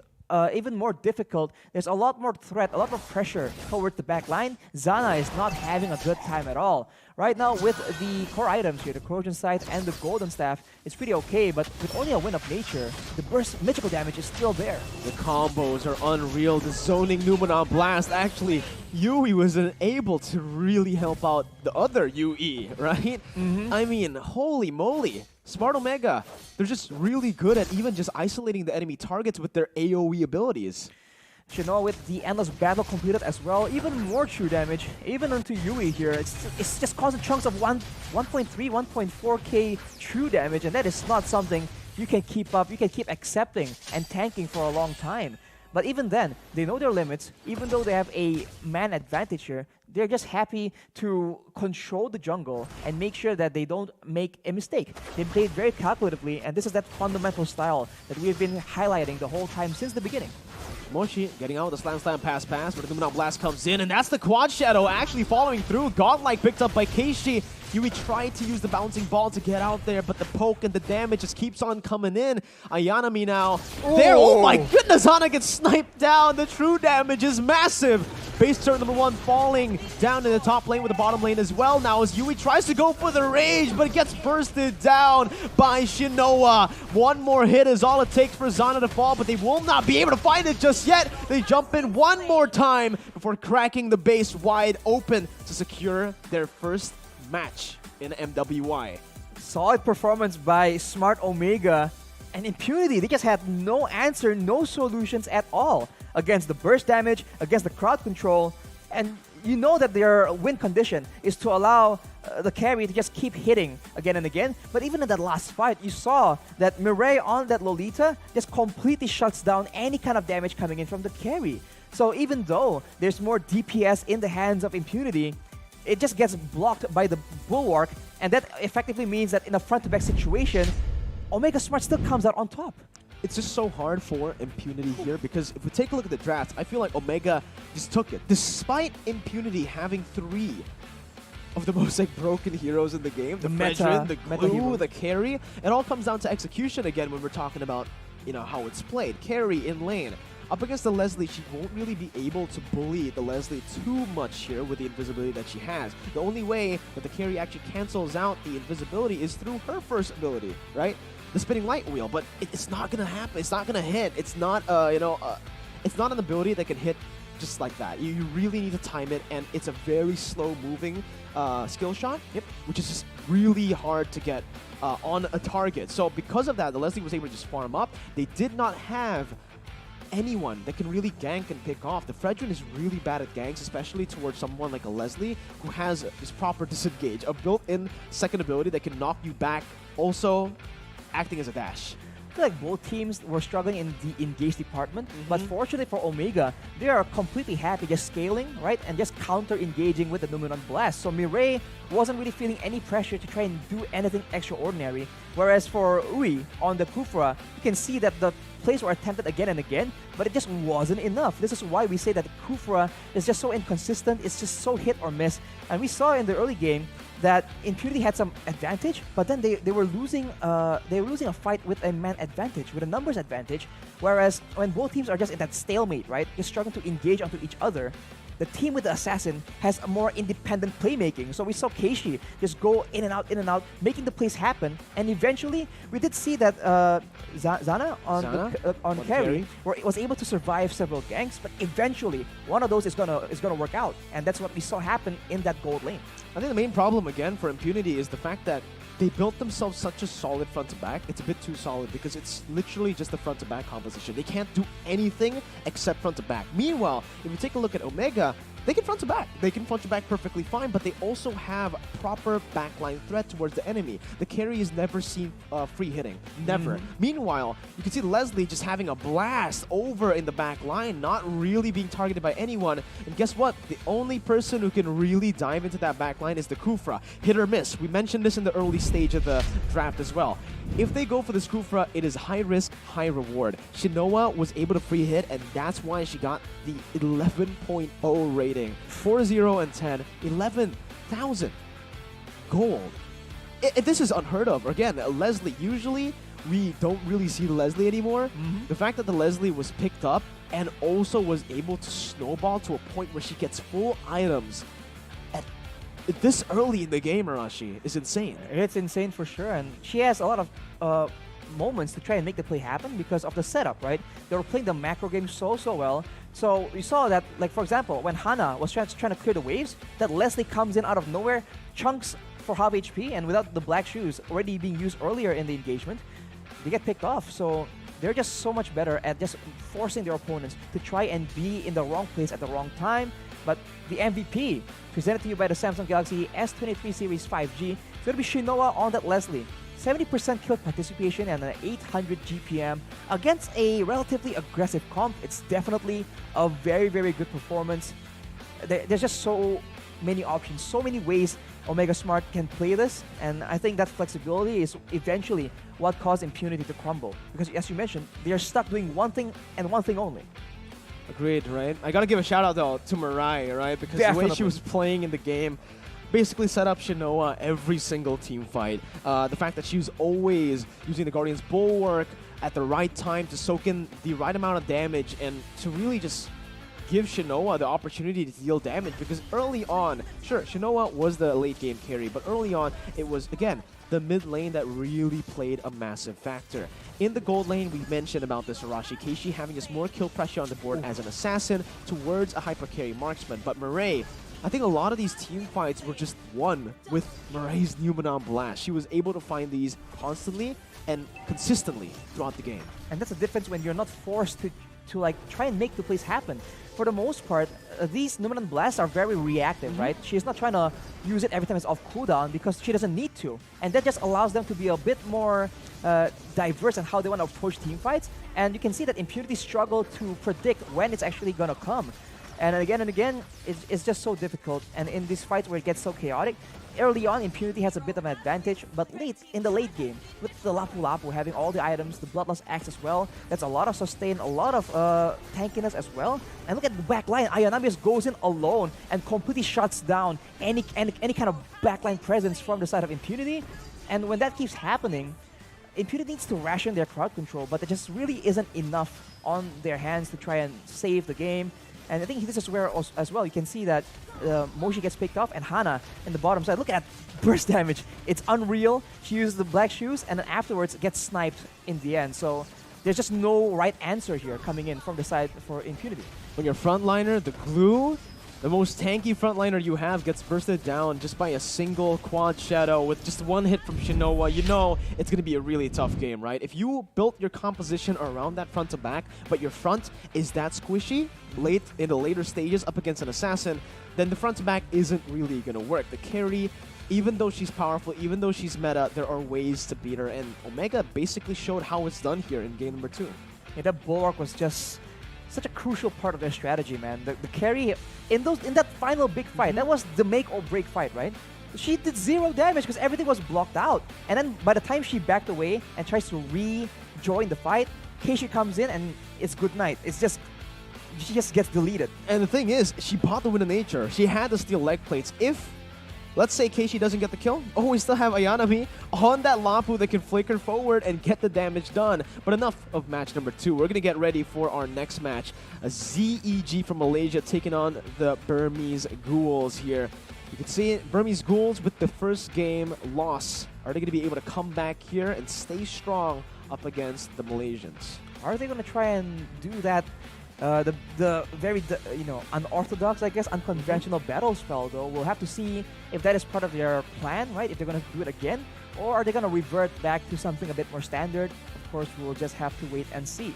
even more difficult, there's a lot more threat, a lot more pressure towards the back line. Zana is not having a good time at all. Right now, with the core items here, the Corrosion Sight and the Golden Staff, it's pretty okay, but with only a Wind of Nature, the burst magical damage is still there. The combos are unreal. The zoning Numenon Blast. Actually, Yui wasn't able to really help out the other Yui, right? I mean, holy moly. Smart Omega, they're just really good at even just isolating the enemy targets with their AoE abilities. Shinoa with the Endless Battle completed as well, even more true damage, even onto Yui here. It's just constant chunks of 1.3, 1.4k true damage, and that is not something you can keep up, you can keep accepting and tanking for a long time. But even then, they know their limits. Even though they have a man advantage here, they're just happy to control the jungle and make sure that they don't make a mistake. They played very calculatively, and this is that fundamental style that we've been highlighting the whole time since the beginning. Moshi getting out with the slam pass, but the Luminant Blast comes in, and that's the quad shadow actually following through. Godlike picked up by Keishi. Yui tried to use the bouncing ball to get out there, but the poke and the damage just keeps on coming in. Ayanami now there. Oh my goodness, Hana gets sniped down. The true damage is massive. Base turn number 1 falling down in the top lane with the bottom lane as well. Now as Yui tries to go for the rage, but it gets bursted down by Shinoa. One more hit is all it takes for Zana to fall, but they will not be able to find it just yet. They jump in one more time before cracking the base wide open to secure their first match in MWI. Solid performance by Smart Omega and Impunity. They just had no answer, no solutions at all against the burst damage, against the crowd control, and you know that their win condition is to allow the carry to just keep hitting again and again. But even in that last fight, you saw that Mireille on that Lolita just completely shuts down any kind of damage coming in from the carry. So even though there's more DPS in the hands of Impunity, it just gets blocked by the Bulwark, and that effectively means that in a front-to-back situation, Omega Smart still comes out on top. It's just so hard for Impunity here because if we take a look at the draft, I feel like Omega just took it. Despite Impunity having 3 of the most broken heroes in the game, the Fredrin, the Glue, the carry, it all comes down to execution again when we're talking about, you know, how it's played. Carry in lane. Up against the Leslie, she won't really be able to bully the Leslie too much here with the invisibility that she has. The only way that the carry actually cancels out the invisibility is through her first ability, right? The spinning light wheel, but it's not gonna happen. It's not gonna hit. It's not, it's not an ability that can hit just like that. You really need to time it, and it's a very slow-moving skill shot, which is just really hard to get on a target. So because of that, the Leslie was able to just farm up. They did not have anyone that can really gank and pick off. The Fredrin is really bad at ganks, especially towards someone like a Leslie who has this proper disengage, a built-in second ability that can knock you back, also acting as a dash. I feel like both teams were struggling in the engage department, but fortunately for Omega, they are completely happy just scaling, right, and just counter-engaging with the Luminant Blast. So Mireille wasn't really feeling any pressure to try and do anything extraordinary, whereas for Ui on the Kufra, you can see that the plays were attempted again and again, but it just wasn't enough. This is why we say that Kufra is just so inconsistent, it's just so hit or miss, and we saw in the early game that Impunity had some advantage, but then they were losing a fight with a man advantage, with a numbers advantage, whereas when both teams are just in that stalemate, right, just struggling to engage onto each other, the team with the assassin has a more independent playmaking. So we saw Keishi just go in and out, making the plays happen, and eventually we did see that Zana on carry was able to survive several ganks, but eventually one of those is gonna work out, and that's what we saw happen in that gold lane. I think the main problem again for Impunity is the fact that they built themselves such a solid front to back. It's a bit too solid because it's literally just the front to back composition. They can't do anything except front to back. Meanwhile, if you take a look at Omega, they can front to back. They can front to back perfectly fine, but they also have proper backline threat towards the enemy. The carry is never seen free hitting. Never. Meanwhile, you can see Leslie just having a blast over in the back line, not really being targeted by anyone. And guess what? The only person who can really dive into that back line is the Kufra. Hit or miss. We mentioned this in the early stage of the draft as well. If they go for this Kufra, it is high risk, high reward. Shinoa was able to free hit, and that's why she got the 11.0 rating. 4-0 and 10, 11,000 gold. This is unheard of. Again, Leslie, usually we don't really see Leslie anymore. The fact that the Leslie was picked up and also was able to snowball to a point where she gets full items at this early in the game, Arashi, is insane. It's insane for sure, and she has a lot of moments to try and make the play happen because of the setup, right? They were playing the macro game so well. So we saw that, like for example, when Hana was trying to clear the waves, that Leslie comes in out of nowhere, chunks for half HP, and without the black shoes already being used earlier in the engagement, they get picked off. So they're just so much better at just forcing their opponents to try and be in the wrong place at the wrong time. But the MVP, presented to you by the Samsung Galaxy S23 Series 5G, is going to be Shinoa on that Leslie. 70% kill participation and an 800 GPM against a relatively aggressive comp. It's definitely a very, very good performance. There's just so many options, so many ways Omega Smart can play this, and I think that flexibility is eventually what caused Impunity to crumble. Because as you mentioned, they're stuck doing one thing and one thing only. Agreed, right? I gotta give a shout out though to Mirai, right? Because the way she was playing in the game basically set up Shinoa every single team fight. The fact that she was always using the Guardian's Bulwark at the right time to soak in the right amount of damage and to really just give Shinoa the opportunity to deal damage, because early on, sure, Shinoa was the late game carry, but early on, it was, again, the mid lane that really played a massive factor. In the gold lane, we mentioned about this Arashi Keishi having just more kill pressure on the board as an assassin towards a hyper carry marksman, but Mirai, I think a lot of these team fights were just won with Mirai's Numenon Blast. She was able to find these constantly and consistently throughout the game. And that's the difference when you're not forced to like try and make the plays happen. For the most part, these Numenon Blasts are very reactive, right? She's not trying to use it every time it's off cooldown because she doesn't need to. And that just allows them to be a bit more diverse in how they want to approach team fights. And you can see that Impunity struggle to predict when it's actually going to come. And again, it's just so difficult. And in these fights where it gets so chaotic, early on, Impunity has a bit of an advantage, but in the late game, with the Lapu Lapu having all the items, the Bloodlust Axe as well, that's a lot of sustain, a lot of tankiness as well. And look at the backline, Ayanami just goes in alone and completely shuts down any kind of backline presence from the side of Impunity. And when that keeps happening, Impunity needs to ration their crowd control, but it just really isn't enough on their hands to try and save the game. And I think this is where as well you can see that Moshi gets picked off and Hana in the bottom side. Look at that burst damage. It's unreal. She uses the black shoes and then afterwards gets sniped in the end. So there's just no right answer here coming in from the side for Impunity. When your frontliner, the glue, the most tanky frontliner you have, gets bursted down just by a single quad shadow with just one hit from Shinoa, you know it's going to be a really tough game, right? If you built your composition around that front to back, but your front is that squishy late in the later stages up against an assassin, then the front to back isn't really going to work. The carry, even though she's powerful, even though she's meta, there are ways to beat her, and Omega basically showed how it's done here in game number 2. Yeah, that Bulwark was just such a crucial part of their strategy, man. The carry in that final big fight, that was the make or break fight, right? She did 0 damage because everything was blocked out. And then by the time she backed away and tries to rejoin the fight, Keishi comes in and it's good night. She just gets deleted. And the thing is, she bought the win of nature. She had to steal leg plates. If, let's say, Keishi doesn't get the kill, we still have Ayanami on that Lapu that can flicker forward and get the damage done. But enough of match number 2. We're going to get ready for our next match. A ZEG from Malaysia taking on the Burmese Ghouls here. You can see it, Burmese Ghouls with the first game loss. Are they going to be able to come back here and stay strong up against the Malaysians? Are they going to try and do that the very unorthodox, I guess, unconventional battle spell, though? We'll have to see if that is part of their plan, right? If they're going to do it again, or are they going to revert back to something a bit more standard? Of course, we'll just have to wait and see.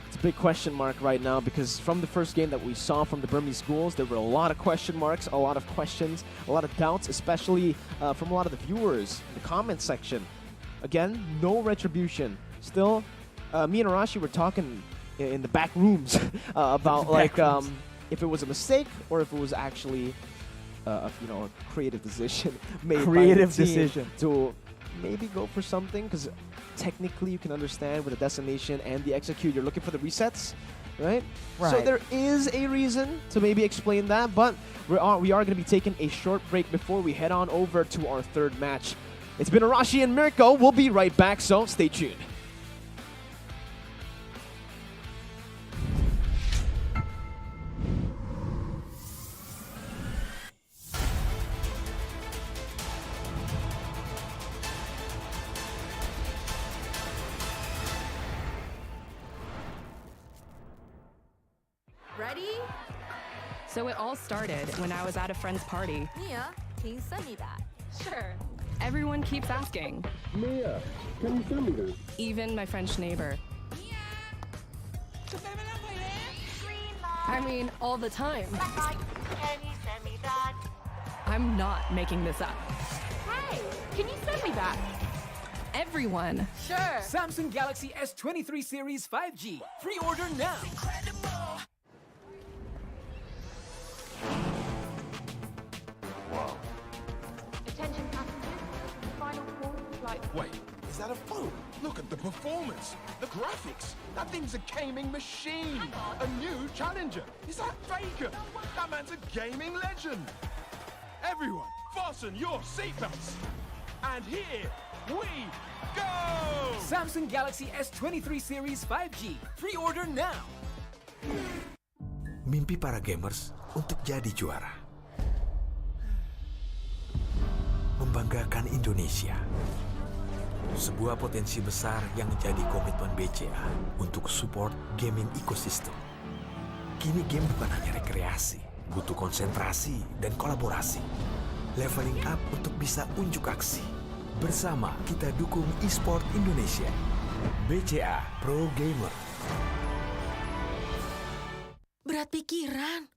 It's a big question mark right now, because from the first game that we saw from the Burmese Ghouls, there were a lot of question marks, a lot of questions, a lot of doubts, especially from a lot of the viewers in the comment section. Again, no retribution. Still, me and Arashi were talking in the back rooms about if it was a mistake or if it was actually a creative decision made by the team to maybe go for something, because technically you can understand with the destination and the execute you're looking for the resets, right? So there is a reason to maybe explain that, but we are going to be taking a short break before we head on over to our third match. It's been Arashi and Mirko. We'll be right back, so stay tuned. Ready? So it all started when I was at a friend's party. Mia, can you send me that? Sure. Everyone keeps asking. Mia, can you send me that? Even my French neighbor. I mean, all the time. Can you send me that? I'm not making this up. Hey, can you send me that? Everyone. Sure. Samsung Galaxy S23 series 5G. Pre-order now. Attention passengers. Final call for flight. Wait, is that a phone? Look at the performance, the graphics. That thing's a gaming machine. A new challenger. Is that Faker? That man's a gaming legend. Everyone, fasten your seatbelts. And here we go! Samsung Galaxy S23 series 5G. Pre-order now. Mimpi para gamers untuk jadi juara. Membanggakan Indonesia. Sebuah potensi besar yang menjadi komitmen BCA untuk support gaming ecosystem. Kini game bukan hanya rekreasi, butuh konsentrasi dan kolaborasi. Leveling up untuk bisa unjuk aksi. Bersama kita dukung e-sport Indonesia. BCA Pro Gamer. Berat pikiran.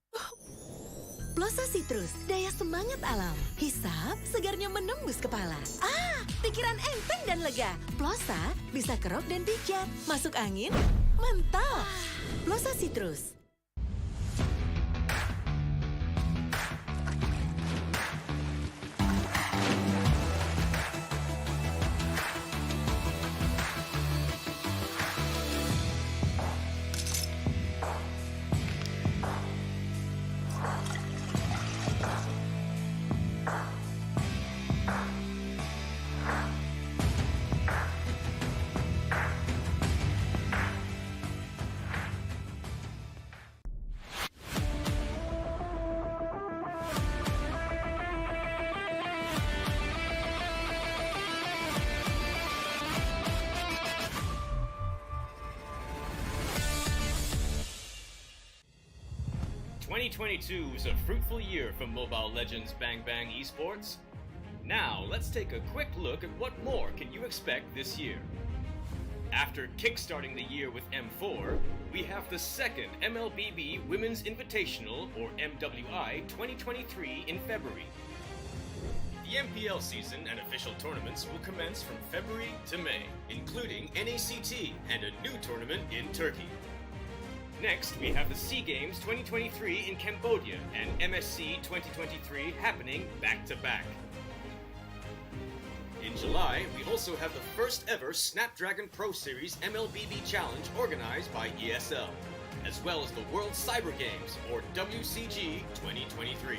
Plosa Citrus, daya semangat alam. Hisap, segarnya menembus kepala. Pikiran enteng dan lega. Plosa bisa kerok dan pijat. Masuk angin, mantap. Plosa Citrus. ...2022 was a fruitful year for Mobile Legends Bang Bang Esports. Now, let's take a quick look at what more can you expect this year. After kickstarting the year with M4, we have the second Mlbb Women's Invitational, or MWI, 2023 in February. The MPL season and official tournaments will commence from February to May, including NACT and a new tournament in Turkey. Next, we have the SEA Games 2023 in Cambodia and MSC 2023 happening back-to-back. In July, we also have the first ever Snapdragon Pro Series Mlbb Challenge organized by ESL, as well as the World Cyber Games, or WCG 2023.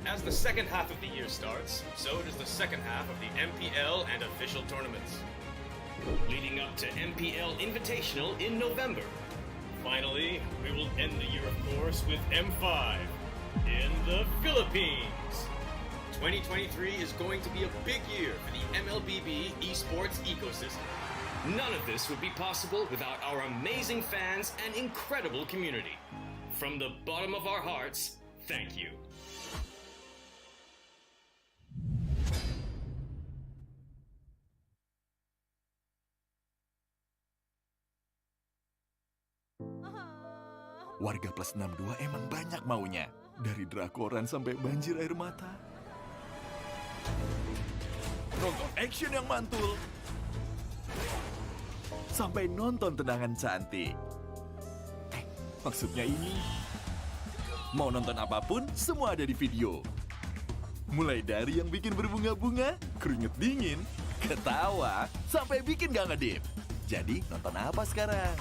As the second half of the year starts, so does the second half of the MPL and official tournaments, leading up to MPL Invitational in November. Finally, we will end the year, of course, with M5 in the Philippines. 2023 is going to be a big year for the Mlbb esports ecosystem. None of this would be possible without our amazing fans and incredible community. From the bottom of our hearts, thank you. Warga plus 62 emang banyak maunya. Dari drakoran sampai banjir air mata. Nonton action yang mantul. Sampai nonton tendangan cantik. Maksudnya ini. Mau nonton apapun, semua ada di video. Mulai dari yang bikin berbunga-bunga, keringet dingin, ketawa, sampai bikin gak ngedip. Jadi nonton apa sekarang?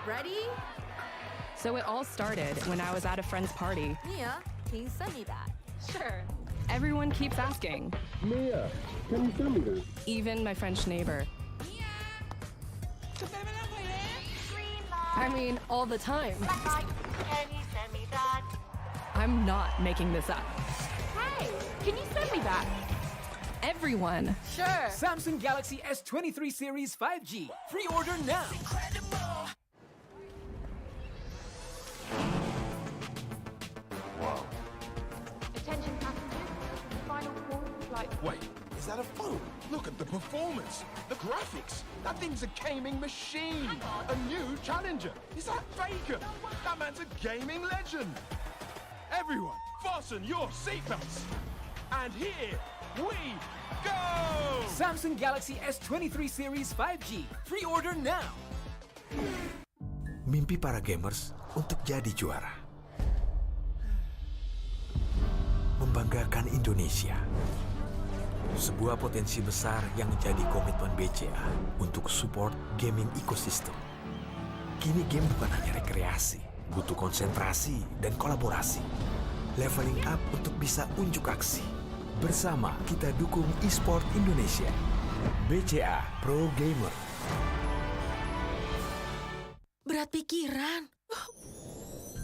Ready? So it all started when I was at a friend's party. Mia, can you send me that? Sure. Everyone keeps asking. Mia, can you send me that? Even my French neighbor. I mean, all the time. Can you send me that? I'm not making this up. Hey, can you send me that? Everyone. Sure. Samsung Galaxy S23 series 5G. Pre-order now. Attention passengers. Final call for flight. Wait, is that a phone? Look at the performance, the graphics. That thing's a gaming machine. A new challenger. Is that Faker? That man's a gaming legend. Everyone, fasten your seatbelts. And here we go! Samsung Galaxy S23 series 5G. Pre-order now. Mimpi para gamers untuk jadi juara. Membanggakan Indonesia. Sebuah potensi besar yang menjadi komitmen BCA untuk support gaming ecosystem. Kini game bukan hanya rekreasi, butuh konsentrasi dan kolaborasi. Leveling up untuk bisa unjuk aksi. Bersama kita dukung e-sport Indonesia. BCA Pro Gamer. Berat pikiran.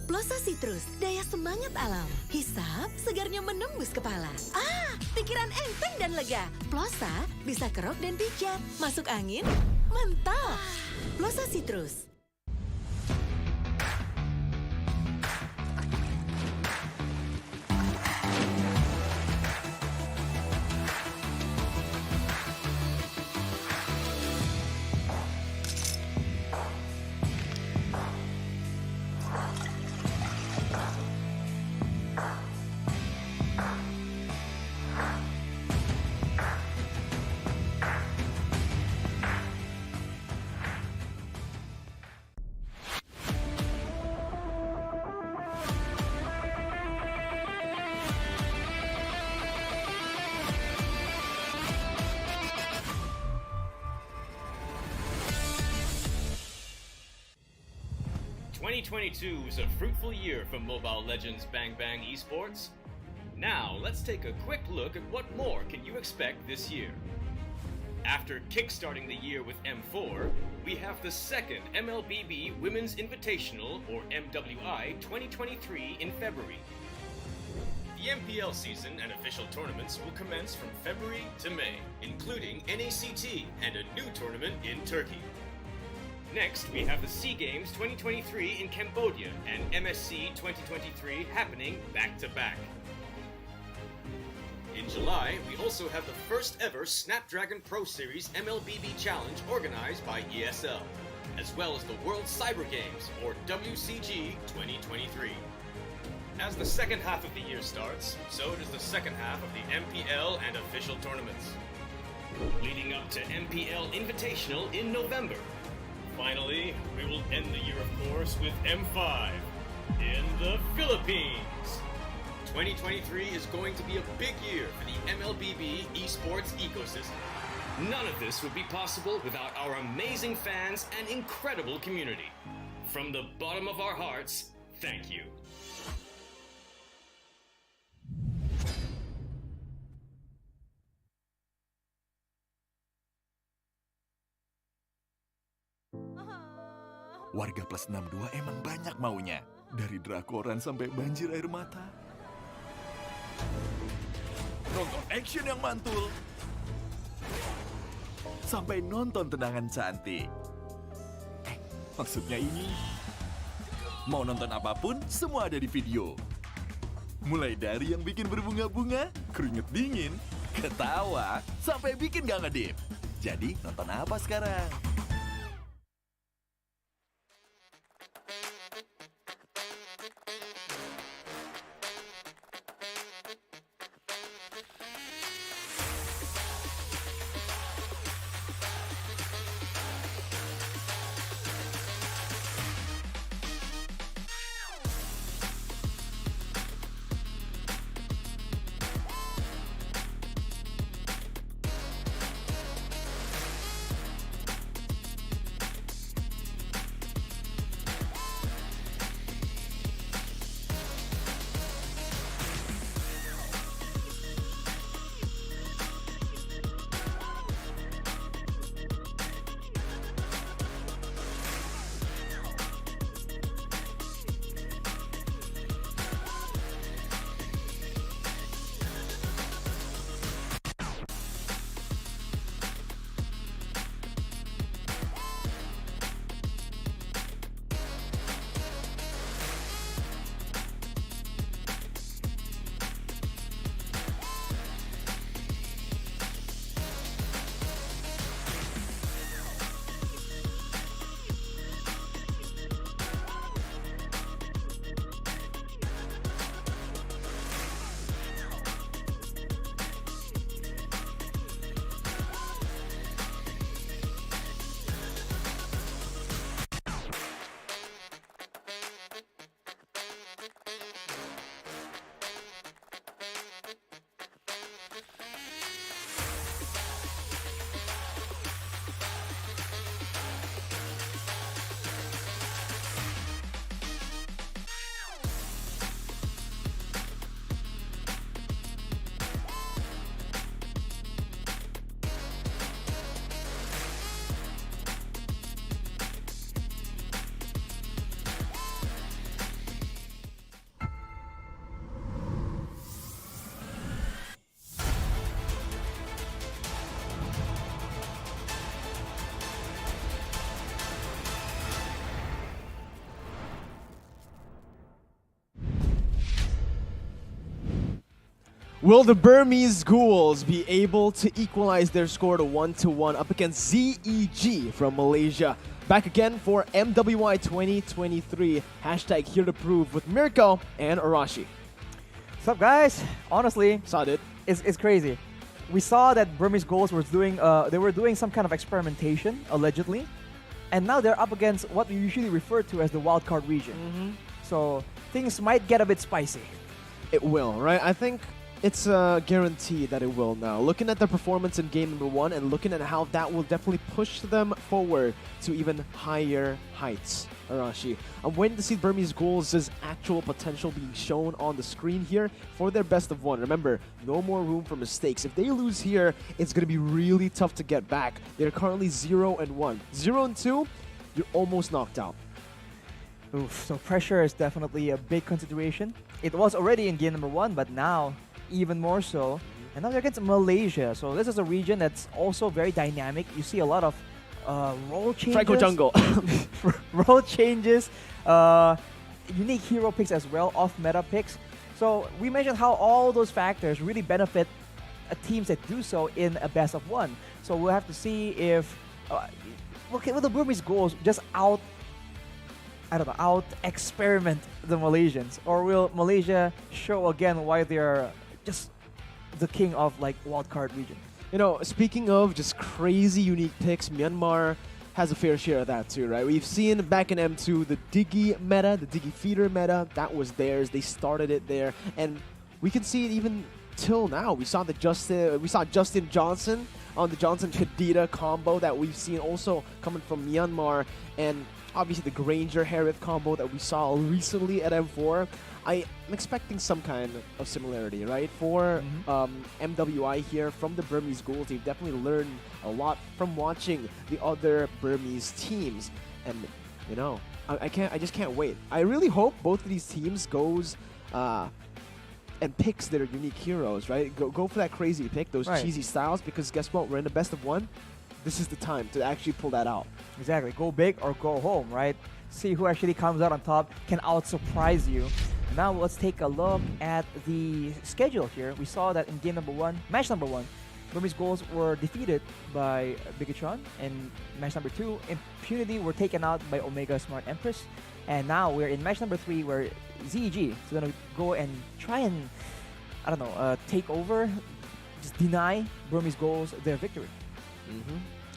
Plosa Citrus, daya semangat alam. Hisap, segarnya menembus kepala. Pikiran enteng dan lega. Plosa bisa kerok dan pijat. Masuk angin, mantap. Plosa Citrus. ...2022 was a fruitful year for Mobile Legends Bang Bang Esports. Now, let's take a quick look at what more can you expect this year. After kickstarting the year with M4, we have the second Mlbb Women's Invitational, or MWI, 2023 in February. The MPL season and official tournaments will commence from February to May, including NACT and a new tournament in Turkey. Next, we have the SEA Games 2023 in Cambodia and MSC 2023 happening back-to-back. In July, we also have the first ever Snapdragon Pro Series Mlbb Challenge organized by ESL, as well as the World Cyber Games, or WCG 2023. As the second half of the year starts, so does the second half of the MPL and official tournaments, leading up to MPL Invitational in November. Finally, we will end the year, of course, with M5 in the Philippines. 2023 is going to be a big year for the Mlbb esports ecosystem. None of this would be possible without our amazing fans and incredible community. From the bottom of our hearts, thank you. Warga plus 62 emang banyak maunya. Dari drakoran sampai banjir air mata. Nonton action yang mantul. Sampai nonton tendangan cantik. Maksudnya ini. Mau nonton apapun, semua ada di video. Mulai dari yang bikin berbunga-bunga, keringet dingin, ketawa, sampai bikin gak ngedip. Jadi, nonton apa sekarang? Will the Burmese Ghouls be able to equalize their score to 1-1 up against ZEG from Malaysia? Back again for MWI 2023. Hashtag here to prove with Mirko and Arashi. What's up, guys? Honestly, saw it. It's crazy. We saw that Burmese Ghouls were doing some kind of experimentation, allegedly, and now they're up against what we usually refer to as the wildcard region. So things might get a bit spicy. It will, right? I think it's a guarantee that it will now. Looking at their performance in game number 1 and looking at how that will definitely push them forward to even higher heights, Arashi. I'm waiting to see Burmese Ghouls' actual potential being shown on the screen here for their best of 1. Remember, no more room for mistakes. If they lose here, it's going to be really tough to get back. They're currently 0-1. 0-2, you're almost knocked out. Oof, so pressure is definitely a big consideration. It was already in game number 1, but now even more so. And now they're against Malaysia. So this is a region that's also very dynamic. You see a lot of role changes. Franco Jungle. Role changes. Unique hero picks as well, off-meta picks. So we mentioned how all those factors really benefit teams that do so in a best of 1. So we'll have to see if will the Burmese Ghouls just out experiment the Malaysians, or will Malaysia show again why they're just the king of like wildcard region? You know, speaking of just crazy unique picks, Myanmar has a fair share of that too, right? We've seen back in M2 the Diggy meta, the Diggy feeder meta, that was theirs. They started it there, and we can see it even till now. We saw Justin Johnson on the Johnson Kadita combo that we've seen also coming from Myanmar, and obviously the Granger Harith combo that we saw recently at M4. I'm expecting some kind of similarity, right? For MWI here from the Burmese Ghouls, they've definitely learned a lot from watching the other Burmese teams, and you know, I just can't wait. I really hope both of these teams goes and picks their unique heroes, right? Go for that crazy pick, those cheesy styles, because guess what? We're in the best of 1. This is the time to actually pull that out. Exactly. Go big or go home, right? See who actually comes out on top, can out-surprise you. Now let's take a look at the schedule here. We saw that in game number 1, match number 1, Burmese Ghouls were defeated by Bigetron. In match number 2, Impunity were taken out by Omega Smart Empress. And now we're in match number 3 where ZEG is going to go and try and, take over, just deny Burmese Ghouls their victory.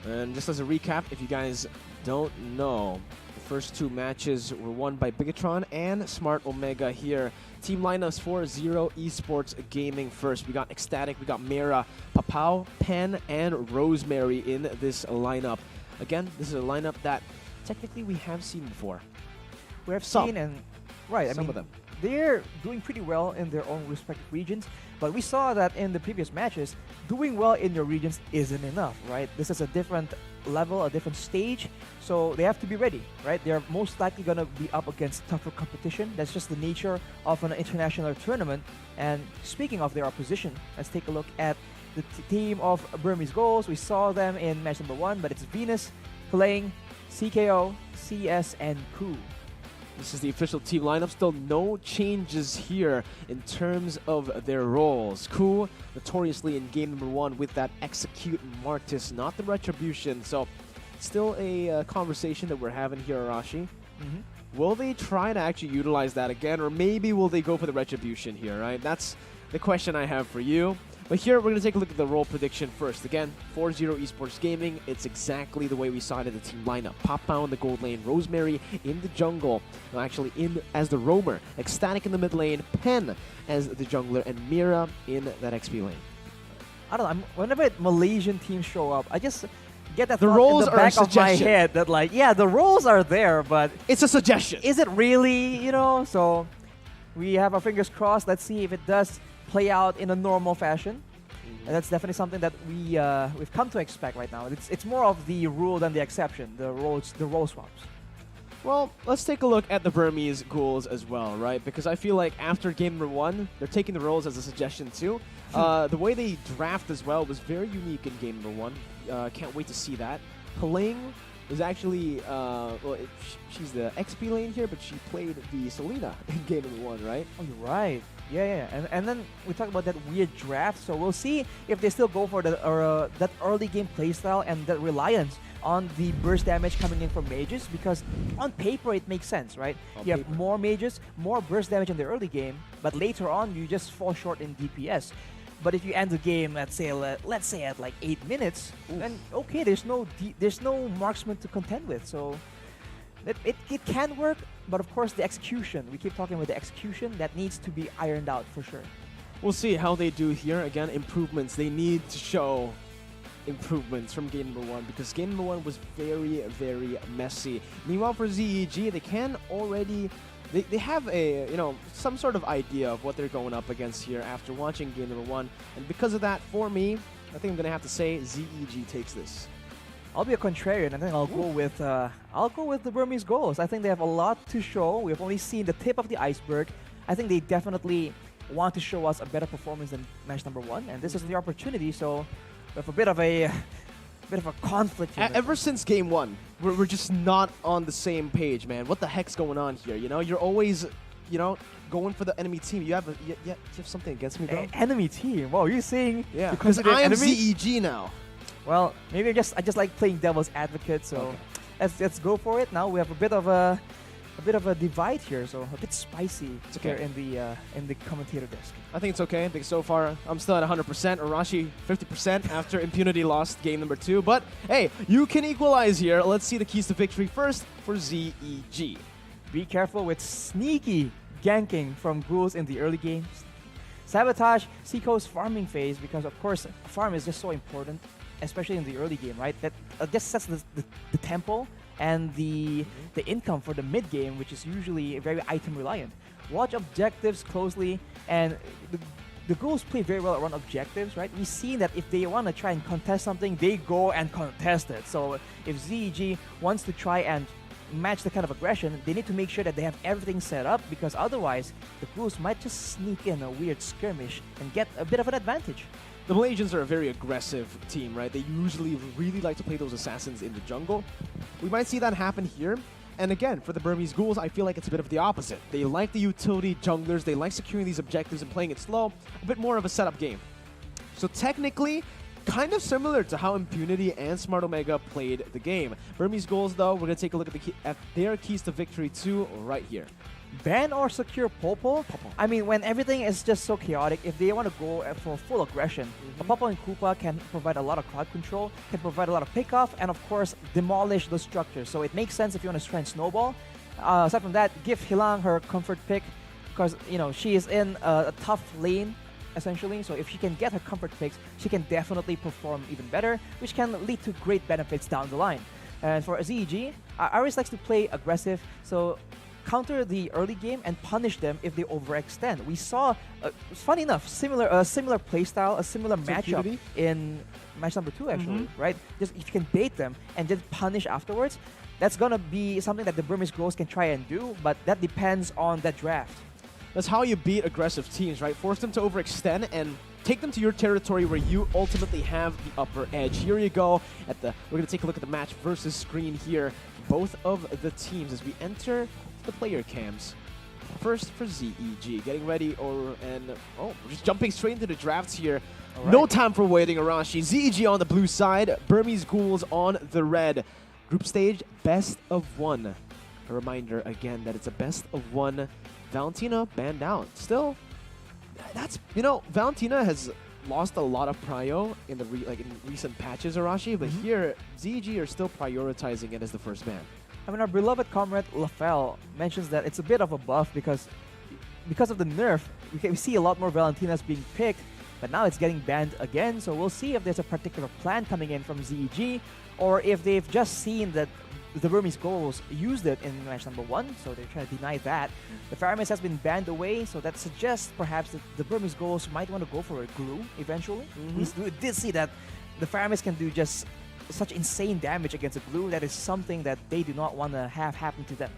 And just as a recap, if you guys don't know, the first 2 matches were won by Bigetron and Smart Omega here. Team lineups for Zero Esports Gaming first. We got Ecstatic, we got Mira, Papao, Pen, and Rosemary in this lineup. Again, this is a lineup that technically we have seen before. We have some. seen, and some of them. They're doing pretty well in their own respective regions, but we saw that in the previous matches, doing well in your regions isn't enough, right? This is a different level, a different stage, so they have to be ready, right? They're most likely going to be up against tougher competition. That's just the nature of an international tournament. And speaking of their opposition, let's take a look at the team of Burmese Ghouls. We saw them in match number 1, but it's Venus playing CKO, CS, and Ku. This is the official team lineup. Still no changes here in terms of their roles. Ku, notoriously in game number 1 with that Execute Martis, not the Retribution. So still a conversation that we're having here, Arashi. Will they try to actually utilize that again, or maybe will they go for the Retribution here, right? That's the question I have for you. But here, we're going to take a look at the role prediction first. Again, for Zero Esports Gaming, it's exactly the way we saw it in the team lineup. Papao in the gold lane, Rosemary in the jungle, actually in as the roamer, Ecstatic in the mid lane, Pen as the jungler, and Mira in that XP lane. I don't know, whenever Malaysian teams show up, I just get that the thought roles in the are back of my head that like, yeah, the roles are there, but it's a suggestion. Is it really, you know? So we have our fingers crossed. Let's see if it does play out in a normal fashion. And that's definitely something that we've come to expect right now. It's more of the rule than the exception, the role swaps. Well, let's take a look at the Burmese Ghouls as well, right? Because I feel like after game number 1, they're taking the roles as a suggestion too. The way they draft as well was very unique in game number 1. Can't wait to see that. Paling is actually, she's the XP lane here, but she played the Selena in game number 1, right? Oh, you're right. Yeah. And then we talk about that weird draft. So we'll see if they still go for that early game playstyle and that reliance on the burst damage coming in from mages, because on paper it makes sense, right? You have more mages, more burst damage in the early game, but later on you just fall short in DPS. But if you end the game, let's say at like 8 minutes, then okay, there's no marksman to contend with. So it can work, but of course the execution, we keep talking about the execution, that needs to be ironed out for sure. We'll see how they do here. Again, improvements. They need to show improvements from game number 1, because game number 1 was very, very messy. Meanwhile, for ZEG, they can already... They have a, some sort of idea of what they're going up against here after watching game number 1. And because of that, for me, I think I'm going to have to say ZEG takes this. I'll be a contrarian. I think I'll go with the Burmese Ghouls. I think they have a lot to show. We've only seen the tip of the iceberg. I think they definitely want to show us a better performance than match number 1, and this is the opportunity. So we have a bit of a conflict here. Ever since game 1, we're just not on the same page, man. What the heck's going on here? You're always, going for the enemy team. You have something against me, bro? Enemy team? Whoa, you're saying? Yeah, because I am ZEG now. Well, maybe I just like playing devil's advocate. So let's go for it. Now we have a bit of a divide here, so a bit spicy here in the commentator desk. I think it's okay, because so far I'm still at 100%. Arashi 50% after Impunity lost game number 2. But hey, you can equalize here. Let's see the keys to victory first for ZEG. Be careful with sneaky ganking from Ghouls in the early games. Sabotage Seiko's farming phase, because of course farm is just so important, especially in the early game, right? That just sets the tempo and the income for the mid game, which is usually very item reliant. Watch objectives closely, and the Ghouls play very well around objectives, right? We've seen that if they want to try and contest something, they go and contest it. So if ZEG wants to try and match the kind of aggression, they need to make sure that they have everything set up, because otherwise the Ghouls might just sneak in a weird skirmish and get a bit of an advantage. The Malaysians are a very aggressive team, right? They usually really like to play those assassins in the jungle. We might see that happen here. And again, for the Burmese Ghouls, I feel like it's a bit of the opposite. They like the utility junglers, they like securing these objectives and playing it slow, a bit more of a setup game. So technically, kind of similar to how Impunity and Smart Omega played the game. Burmese Ghouls, though, we're going to take a look at their keys to victory too right here. Ban or secure Popo? I mean, when everything is just so chaotic, if they want to go for full aggression, Popo and Koopa can provide a lot of crowd control, can provide a lot of pickoff, and of course, demolish the structures. So it makes sense if you want to try and snowball. Aside from that, give Hilang her comfort pick, because, she is in a tough lane, essentially. So if she can get her comfort picks, she can definitely perform even better, which can lead to great benefits down the line. And for ZEG, Aris likes to play aggressive, so counter the early game and punish them if they overextend. We saw, funny enough, similar playstyle, a similar matchup in match number 2, actually, right? Just if you can bait them and then punish afterwards, that's gonna be something that the Burmese Ghouls can try and do, but that depends on that draft. That's how you beat aggressive teams, right? Force them to overextend and take them to your territory where you ultimately have the upper edge. Here you go. We're gonna take a look at the match versus screen here. Both of the teams as we enter the player cams. First for ZEG, getting ready, we're just jumping straight into the drafts here. Right. No time for waiting, Arashi. ZEG on the blue side, Burmese Ghouls on the red. Group stage, best of 1. A reminder again that it's a best of 1. Valentina banned out. Still, that's, Valentina has lost a lot of prio in in recent patches, Arashi, but here ZEG are still prioritizing it as the first ban. I mean, our beloved comrade Lafel mentions that it's a bit of a buff because of the nerf. We see a lot more Valentinas being picked, but now it's getting banned again. So we'll see if there's a particular plan coming in from ZEG, or if they've just seen that the Burmese Ghouls used it in match number 1, so they're trying to deny that. The Faramis has been banned away, so that suggests perhaps that the Burmese Ghouls might want to go for a glue eventually. We did see that the Faramis can do just such insane damage against a glue. That is something that they do not want to have happen to them.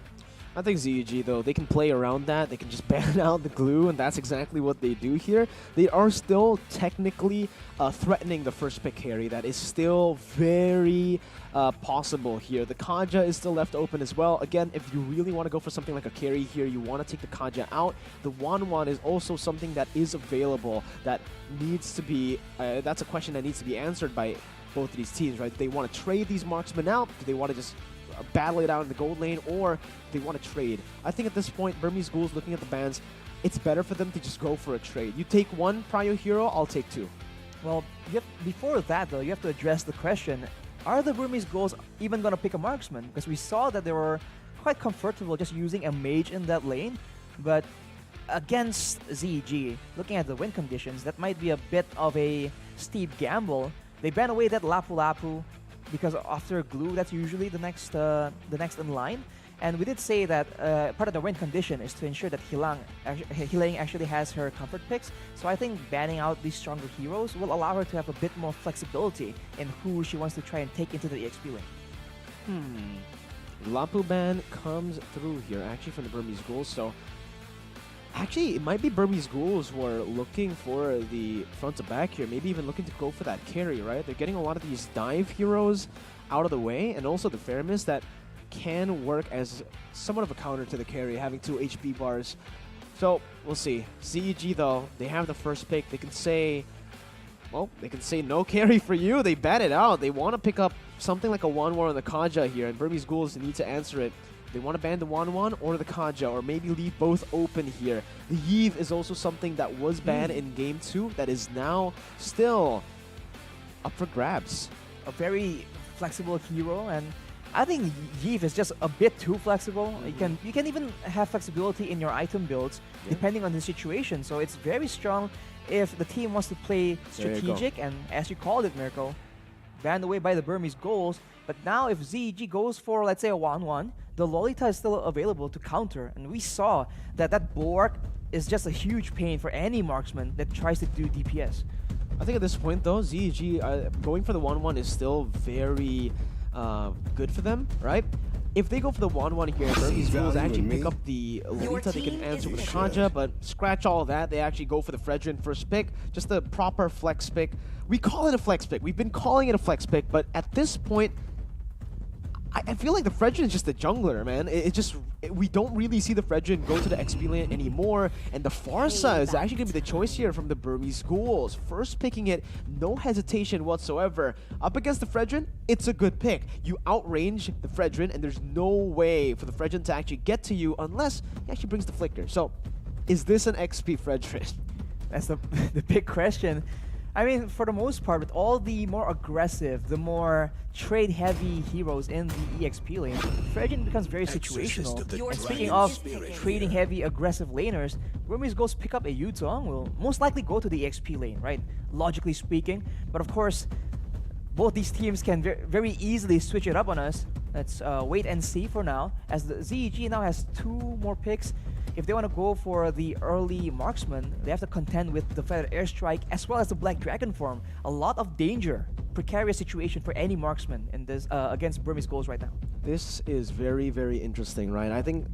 I think ZEG, though, they can play around that. They can just ban out the glue, and that's exactly what they do here. They are still technically threatening the first pick carry. That is still very possible here. The Kaja is still left open as well. Again, if you really want to go for something like a carry here, you want to take the Kaja out. The 1-1 is also something that is available that needs to be, that's a question that needs to be answered by both of these teams, right? Do they want to trade these marksmen out? Do they want to just battle it out in the gold lane, or they want to trade? I think at this point, Burmese Ghouls, looking at the bans, it's better for them to just go for a trade. You take one prio hero, I'll take two. Well, before that, though, you have to address the question, are the Burmese Ghouls even going to pick a marksman? Because we saw that they were quite comfortable just using a mage in that lane, but against ZEG, looking at the win conditions, that might be a bit of a steep gamble. They ban away that Lapu Lapu, because after glue, that's usually the next in line. And we did say that part of the win condition is to ensure that Hilang actually has her comfort picks. So I think banning out these stronger heroes will allow her to have a bit more flexibility in who she wants to try and take into the EXP lane. Lapu ban comes through here, actually, from the Burmese Ghouls. So actually, it might be Burmese Ghouls who are looking for the front to back here, maybe even looking to go for that carry, right? They're getting a lot of these dive heroes out of the way, and also the Fairness that can work as somewhat of a counter to the carry, having 2 HP bars. So, we'll see. ZEG, though, they have the first pick. They can say, well, they can say no carry for you. They bat it out. They want to pick up something like a 1-1 on the Kaja here, and Burmese Ghouls need to answer it. They want to ban the 1-1 or the Kaja, or maybe leave both open here. The Yve is also something that was banned in Game 2 that is now still up for grabs. A very flexible hero, and I think Yve is just a bit too flexible. You can even have flexibility in your item builds depending on the situation. So it's very strong if the team wants to play strategic, and as you called it, Mirko, banned away by the Burmese Ghouls. But now if ZEG goes for, let's say, a 1-1, the Lolita is still available to counter. And we saw that that Bulwark is just a huge pain for any marksman that tries to do DPS. I think at this point, though, ZEG going for the 1-1 is still very good for them, right? If they go for the 1-1 here, Burmese Ghouls actually pick up the Lolita, they can answer with the Kaja, but scratch all of that. They actually go for the Fredrin first pick, just a proper flex pick. We call it a flex pick. We've been calling it a flex pick, but at this point, I feel like the Fredrin is just a jungler, man. We don't really see the Fredrin go to the XP lane anymore, and the Farsa is actually going to be the choice here from the Burmese Ghouls. First picking it, no hesitation whatsoever. Up against the Fredrin, it's a good pick. You outrange the Fredrin, and there's no way for the Fredrin to actually get to you unless he actually brings the Flicker. So, is this an XP Fredrin? That's the big question. I mean, for the most part, with all the more aggressive, the more trade-heavy heroes in the EXP lane, Fredrin becomes very situational. And speaking of trading-heavy, aggressive laners, Burmese Ghouls pick up a Yuzong, will most likely go to the EXP lane, right? Logically speaking. But of course, both these teams can very easily switch it up on us. Let's wait and see for now, as the ZEG now has 2 more picks. If they want to go for the early marksman, they have to contend with the Feathered Airstrike as well as the Black Dragon form. A lot of danger, precarious situation for any marksman in this against Burmese Ghouls right now. This is very, very interesting, right? I think,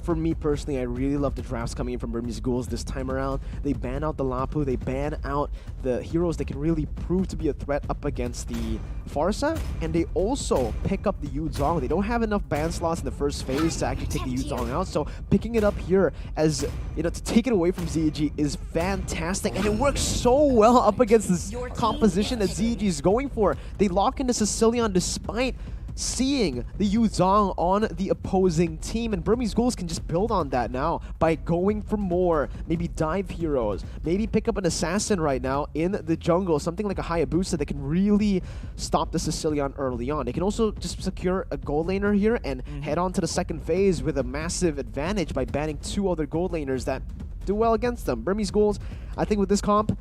for me personally, I really love the drafts coming in from Burmese Ghouls this time around. They ban out the Lapu, they ban out the heroes that can really prove to be a threat up against the Farsa, and they also pick up the Yuzong. They don't have enough ban slots in the first phase to actually take the Yuzong out, so picking it up here as, you know, to take it away from ZEG is fantastic, and it works so well up against this composition that ZEG is going for. They lock into Sicilian despite seeing the Yuzong on the opposing team, and Burmese Ghouls can just build on that now by going for more, maybe dive heroes, maybe pick up an assassin right now in the jungle, something like a Hayabusa that can really stop the Sicilian early on. They can also just secure a gold laner here and head on to the second phase with a massive advantage by banning 2 other gold laners that do well against them. Burmese Ghouls, I think with this comp,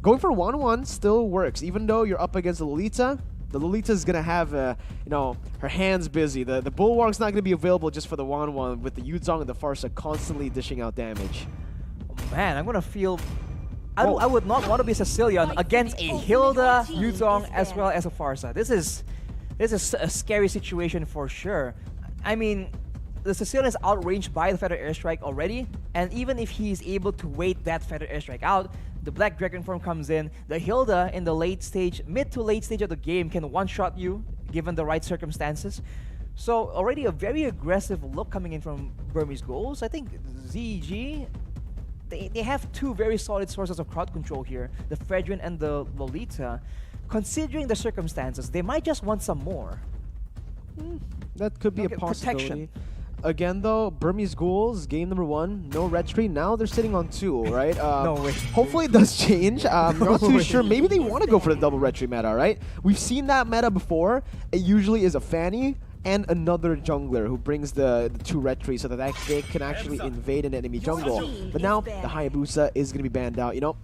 going for 1-1 still works, even though you're up against the Lolita. The Lolita's gonna have, you know, her hands busy. The Bulwark's not gonna be available just for the 1-1 with the Yuzong and the Farsa constantly dishing out damage. Oh, man, I'm gonna feel... I would not want to be Sicilian against a Hilda, Yuzong, as well as a Farsa. This is a scary situation for sure. I mean, the Sicilian is outranged by the Feather Airstrike already, and even if he's able to wait that Feather Airstrike out, the Black Dragon form comes in. The Hilda in the late stage, mid to late stage of the game can one-shot you given the right circumstances. So already a very aggressive look coming in from Burmese Ghouls. I think ZEG, they have two very solid sources of crowd control here, the Fredrin and the Lolita. Considering the circumstances, they might just want some more. That could be a possibility. Protection. Again, though, Burmese Ghouls, game number 1, no red tree. Now they're sitting on 2, right? No way. Hopefully it does change. I'm not too sure. Maybe they want to go for the double red tree meta, right? We've seen that meta before. It usually is a Fanny and another jungler who brings the 2 red trees so that they can actually invade an enemy jungle. But now the Hayabusa is going to be banned out. You know,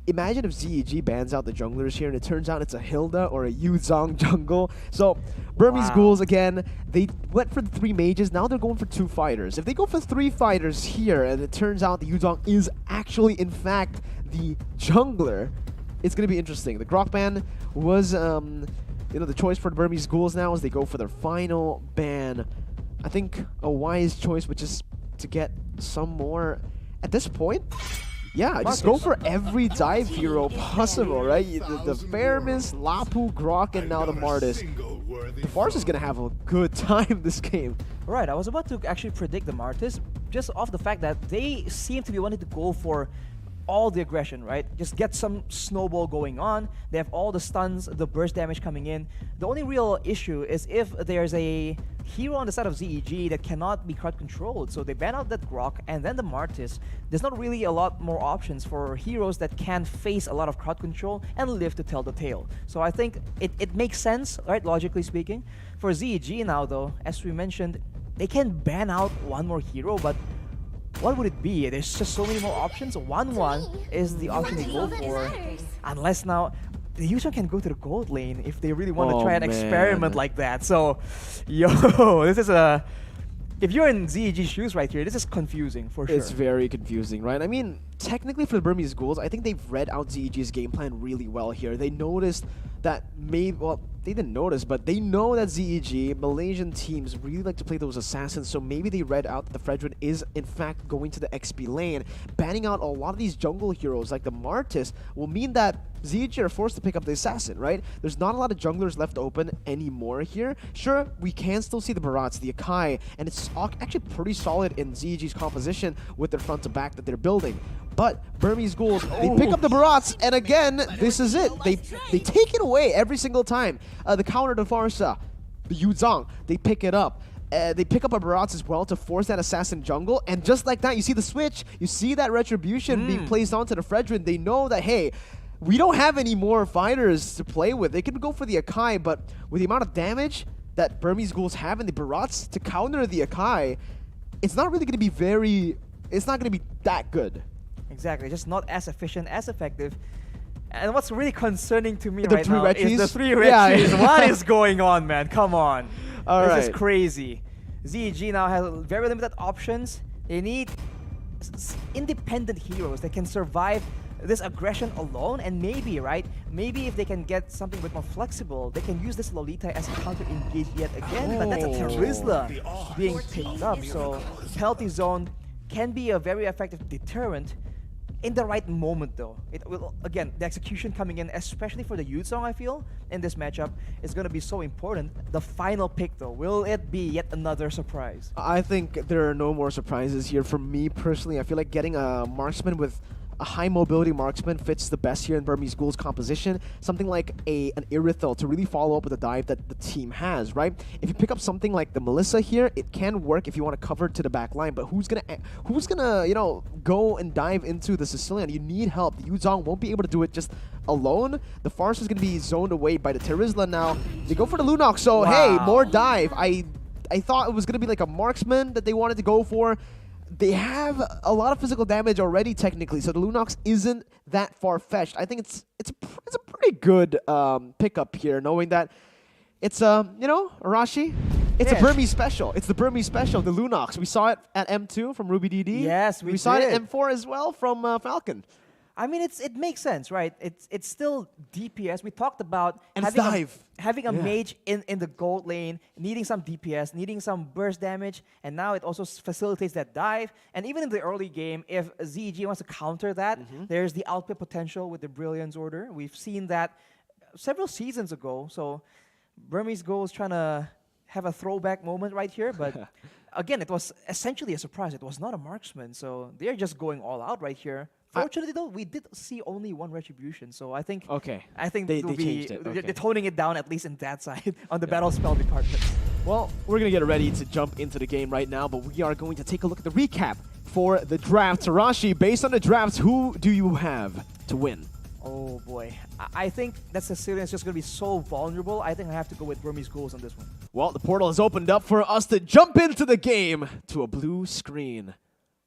imagine if ZEG bans out the junglers here and it turns out it's a Hilda or a Yuzong jungle. So Burmese Ghouls, again, they went for the 3 mages. Now they're going for 2 fighters. If they go for 3 fighters here and it turns out the Yuzong is actually, in fact, the jungler, it's going to be interesting. The Grok ban was, you know, the choice for the Burmese Ghouls now is they go for their final ban. I think a wise choice, which is to get some more at this point. Yeah, just go for every dive hero possible, right? The Fairness, Lapu, Grok, and now the Martis. The Farce is going to have a good time this game. Right, I was about to actually predict the Martis just off the fact that they seem to be wanting to go for all the aggression, right? Just get some snowball going on. They have all the stuns, the burst damage coming in. The only real issue is if there's a hero on the side of ZEG that cannot be crowd controlled. So they ban out that Grok and then the Martis. There's not really a lot more options for heroes that can face a lot of crowd control and live to tell the tale. So I think it makes sense, right, logically speaking. For ZEG now though, as we mentioned, they can ban out one more hero, but what would it be? There's just so many more options. 1-1 is the option they go for. Unless now, the user can go to the gold lane if they really want to try an experiment like that. So, yo, this is a... If you're in ZEG's shoes right here, this is confusing for sure. It's very confusing, right? I mean, technically for the Burmese Ghouls, I think they've read out ZEG's game plan really well here. They noticed that maybe... Well, they didn't notice, but they know that ZEG, Malaysian teams, really like to play those assassins, so maybe they read out that the Fredrin is, in fact, going to the XP lane. Banning out a lot of these jungle heroes like the Martis will mean that ZEG are forced to pick up the assassin, right? There's not a lot of junglers left open anymore here. Sure, we can still see the Barats, the Akai, and it's actually pretty solid in ZEG's composition with their front to back that they're building. But Burmese Ghouls, they pick up the Barats, and again, this is it. They take it away every single time. The counter to Farsa, the Yuzong, they pick it up. They pick up a Barats as well to force that assassin jungle, and just like that, you see the switch, you see that retribution being placed onto the Fredrin. They know that, hey, we don't have any more fighters to play with. They can go for the Akai, but with the amount of damage that Burmese Ghouls have in the Barats to counter the Akai, it's not really going to be it's not going to be that good. Exactly, just not as efficient, as effective. And what's really concerning to me right now is the 3 red trees. What is going on, man? Come on. This is crazy. ZEG now has very limited options. They need independent heroes that can survive this aggression alone, and maybe, right? Maybe if they can get something a bit more flexible, they can use this Lolita as a counter engage yet again. But that's a Terizla being picked up, so penalty zone can be a very effective deterrent in the right moment though. It will, again, the execution coming in, especially for the Yuzong, I feel, in this matchup, is going to be so important. The final pick though, will it be yet another surprise? I think there are no more surprises here. For me personally, I feel like getting a marksman with a high mobility marksman fits the best here in Burmese Ghouls composition. Something like an Irithel to really follow up with the dive that the team has, right? If you pick up something like the Melissa here, it can work if you want to cover to the back line, but who's gonna, you know, go and dive into the Sicilian? You need help. The Yuzong won't be able to do it just alone. The Farce is gonna be zoned away by the Terizla now. They go for the Lunox, so hey, more dive. I thought it was gonna be like a marksman that they wanted to go for. They have a lot of physical damage already, technically, so the Lunox isn't that far-fetched. I think it's a pretty good pickup here, knowing that it's you know, Arashi, it's a Burmese special. It's the Burmese special, the Lunox. We saw it at M2 from Ruby DD. Yes, we saw it at M4 as well from Falcon. I mean, it makes sense, right? It's still DPS. We talked about and having a mage in the gold lane, needing some DPS, needing some burst damage, and now it also facilitates that dive. And even in the early game, if ZEG wants to counter that, there's the output potential with the Brilliance Order. We've seen that several seasons ago. So Burmese Ghouls trying to have a throwback moment right here, but again, it was essentially a surprise. It was not a marksman, so they're just going all out right here. Fortunately, though, we did see only one retribution, so I think they changed it. They're toning it down at least in that side on the battle spell department. Well, we're gonna get ready to jump into the game right now, but we are going to take a look at the recap for the draft. Tarashi, based on the drafts, who do you have to win? Oh boy, I think that Sicilian is just gonna be so vulnerable. I think I have to go with Burmese Ghouls on this one. Well, the portal has opened up for us to jump into the game to a blue screen.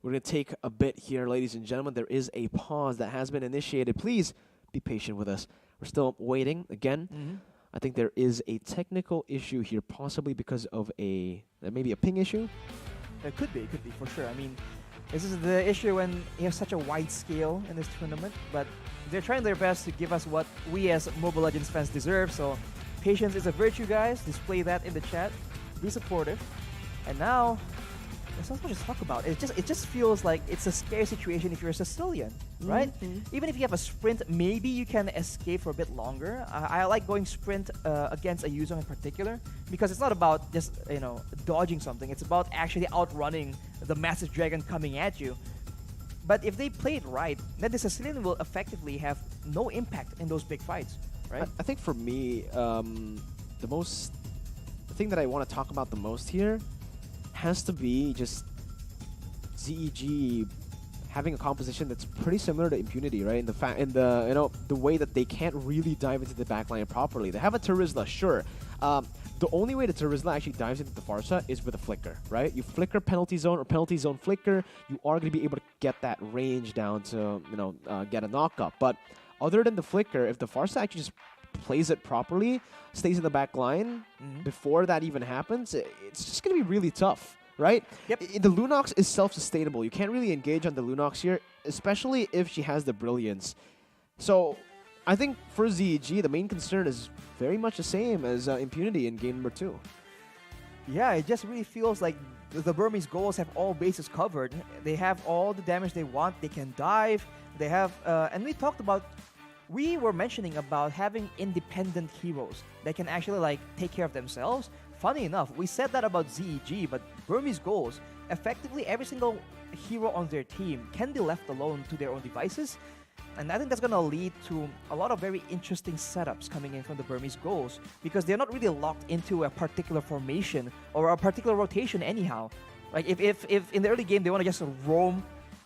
We're going to take a bit here, ladies and gentlemen. There is a pause that has been initiated. Please be patient with us. We're still waiting. Again, I think there is a technical issue here, possibly because of maybe a ping issue. It could be for sure. I mean, this is the issue when you have such a wide scale in this tournament, but they're trying their best to give us what we as Mobile Legends fans deserve. So patience is a virtue, guys. Display that in the chat. Be supportive. And now, there's not much to talk about. It just feels like it's a scary situation if you're a Sicilian, right? Even if you have a sprint, maybe you can escape for a bit longer. I like going sprint against a user in particular because it's not about just dodging something. It's about actually outrunning the massive dragon coming at you. But if they play it right, then the Sicilian will effectively have no impact in those big fights, right? I think for me, the thing that I want to talk about the most here has to be just ZEG having a composition that's pretty similar to Impunity, right? In the way that they can't really dive into the backline properly. They have a Terizla, sure. The only way the Terizla actually dives into the Farsa is with a flicker, right? You flicker penalty zone or penalty zone flicker, you are going to be able to get that range down to get a knockup. But other than the flicker, if the Farsa actually just plays it properly, stays in the back line, before that even happens, it's just going to be really tough, right? Yep. The Lunox is self-sustainable. You can't really engage on the Lunox here, especially if she has the Brilliance. So I think for ZEG, the main concern is very much the same as Impunity in game number 2. Yeah, it just really feels like the Burmese Ghouls have all bases covered. They have all the damage they want. They can dive. They have, and we were mentioning about having independent heroes that can actually take care of themselves. Funny enough, we said that about ZEG, but Burmese Ghouls, effectively every single hero on their team can be left alone to their own devices. And I think that's going to lead to a lot of very interesting setups coming in from the Burmese Ghouls because they're not really locked into a particular formation or a particular rotation anyhow. Like if in the early game they want to just roam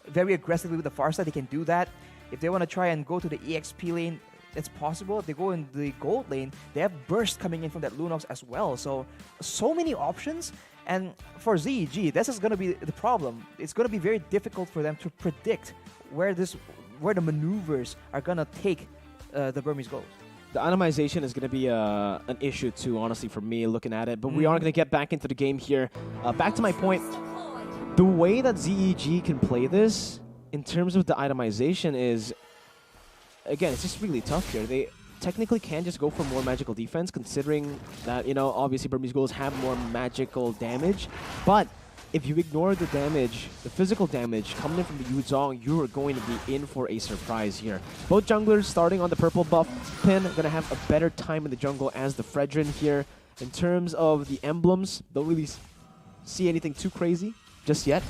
very aggressively with the far side, they can do that. If they want to try and go to the EXP lane, it's possible. If they go in the gold lane, they have burst coming in from that Lunox as well. So many options. And for ZEG, this is going to be the problem. It's going to be very difficult for them to predict where the maneuvers are going to take the Burmese Ghouls. The itemization is going to be an issue too, honestly, for me looking at it. But we are going to get back into the game here. Back to my point, the way that ZEG can play this in terms of the itemization is, again, it's just really tough here. They technically can just go for more magical defense, considering that, obviously Burmese Ghouls have more magical damage. But if you ignore the damage, the physical damage coming in from the Yuzong, you are going to be in for a surprise here. Both junglers starting on the purple buff pin, going to have a better time in the jungle as the Fredrin here. In terms of the emblems, don't really see anything too crazy just yet.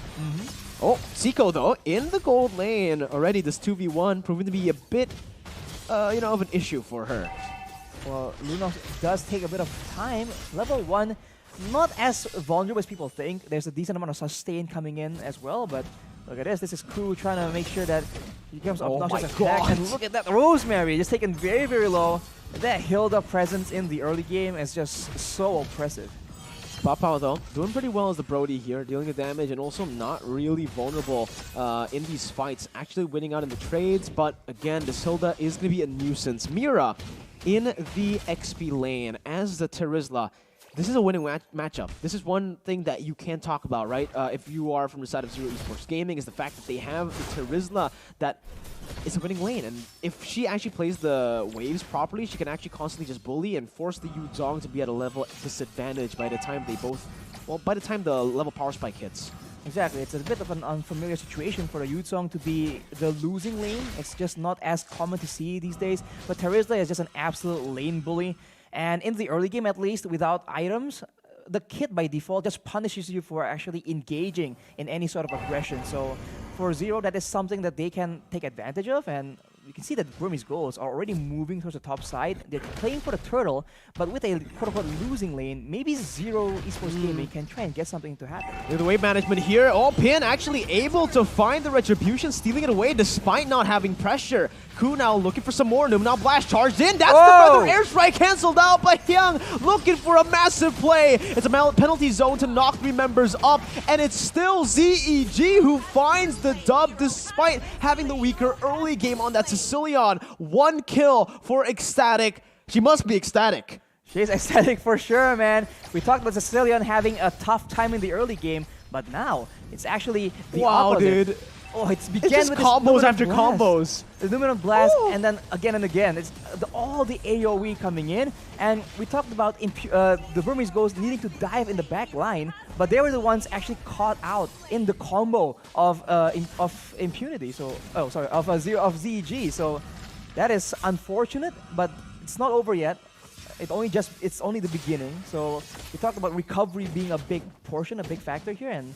Oh, Zico though, in the gold lane already. This 2v1 proving to be a bit, of an issue for her. Well, Lunox does take a bit of time. Level 1, not as vulnerable as people think. There's a decent amount of sustain coming in as well, but look at this. This is Crew trying to make sure that he comes obnoxious attack. And look at that, Rosemary just taken very, very low. That Hilda presence in the early game is just so oppressive. Papao though, doing pretty well as the Brody here, dealing the damage and also not really vulnerable in these fights, actually winning out in the trades, but again, this Hilda is going to be a nuisance. Mira in the XP lane as the Terizla. This is a winning matchup. This is one thing that you can talk about, right? If you are from the side of Zero Esports Gaming, is the fact that they have the Terizla that is a winning lane. And if she actually plays the waves properly, she can actually constantly just bully and force the Yu Zhong to be at a level disadvantage by the time they both, well, by the time the level power spike hits. Exactly, it's a bit of an unfamiliar situation for the Yu Zhong to be the losing lane. It's just not as common to see these days. But Terizla is just an absolute lane bully. And in the early game, at least, without items, the kit by default just punishes you for actually engaging in any sort of aggression. So for Zero, that is something that they can take advantage of, and you can see that Burmese Ghouls are already moving towards the top side. They're playing for the turtle, but with a quote-unquote losing lane, maybe Zero Esports Gaming can try and get something to happen. With the wave management here, Pin actually able to find the Retribution, stealing it away despite not having pressure. Ku now looking for some more. Now Blast charged in. That's the feather airstrike canceled out by Hyung, looking for a massive play. It's a penalty zone to knock 3 members up, and it's still ZEG who finds the dub despite having the weaker early game on that Sicilian. 1 kill for Ecstatic. She must be ecstatic. She's ecstatic for sure, man. We talked about Sicilian having a tough time in the early game, but now it's actually the opposite. Dude. Oh, it's began with combos after blast. Combos. The Numinum Blast, and then again and again. It's all the AoE coming in. And we talked about the Burmese Ghouls needing to dive in the back line, but they were the ones actually caught out in the combo of Impunity. So, of ZEG. So that is unfortunate, but it's not over yet. It's only the beginning. So we talked about recovery being a big portion, a big factor here, and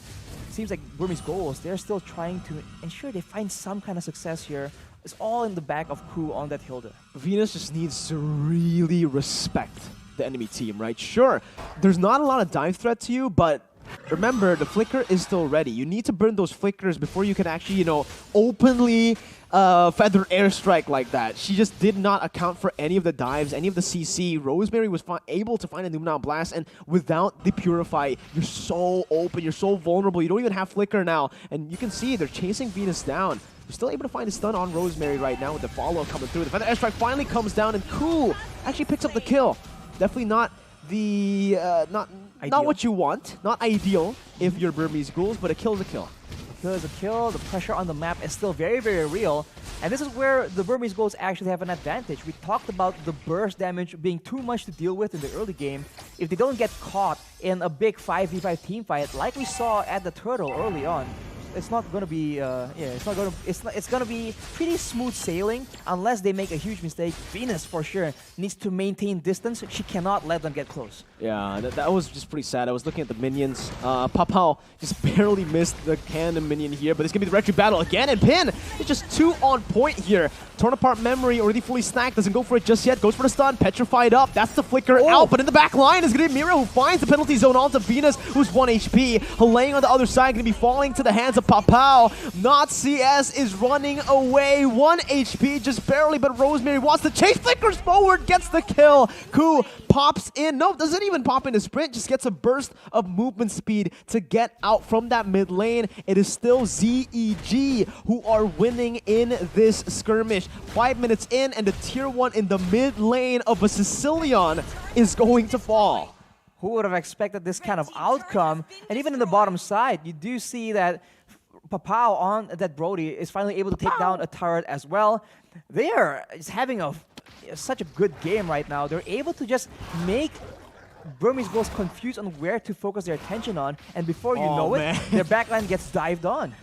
it seems like Burmese Ghouls, they're still trying to ensure they find some kind of success here. It's all in the back of Ku on that Hilda. Venus just needs to really respect the enemy team, right? Sure, there's not a lot of dive threat to you, but remember, the flicker is still ready. You need to burn those flickers before you can actually, you know, openly feather airstrike like that. She just did not account for any of the dives, any of the CC. Rosemary was able to find a Numenal Blast, and without the Purify, you're so open, you're so vulnerable. You don't even have flicker now, and you can see they're chasing Venus down. You're still able to find a stun on Rosemary right now with the follow coming through. The feather airstrike finally comes down, and Ku actually picks up the kill. Definitely not the not what you want, not ideal if you're Burmese Ghouls, but a kill is a kill. Kill is a kill. The pressure on the map is still very, very real. And this is where the Burmese Ghouls actually have an advantage. We talked about the burst damage being too much to deal with in the early game. If they don't get caught in a big 5v5 team fight like we saw at the Turtle early on, it's not gonna be it's gonna be pretty smooth sailing unless they make a huge mistake. Venus for sure needs to maintain distance. She cannot let them get close. Yeah, that was just pretty sad. I was looking at the minions. Papao just barely missed the cannon minion here, but it's gonna be the retry battle again, and Pin is just 2 on point here. Torn apart memory, already fully snacked, doesn't go for it just yet, goes for the stun, petrified up, that's the flicker out, but in the back line is gonna be Mira who finds the penalty zone onto Venus, who's 1 HP. Laying on the other side, gonna be falling to the hands of Papao. Not CS is running away, 1 HP, just barely, but Rosemary wants to chase, flickers forward, gets the kill. Ku pops in, no, doesn't even pop in a sprint, just gets a burst of movement speed to get out from that mid lane. It is still ZEG who are winning in this skirmish. 5 minutes in, and the tier 1 in the mid lane of a Sicilian is going to fall. Who would have expected this kind of outcome? And even in the bottom side, you do see that Papao on that Brody is finally able to take down a turret as well. They are just having such a good game right now. They're able to just make Burmese Ghouls confused on where to focus their attention on, and before you know it, their backline gets dived on.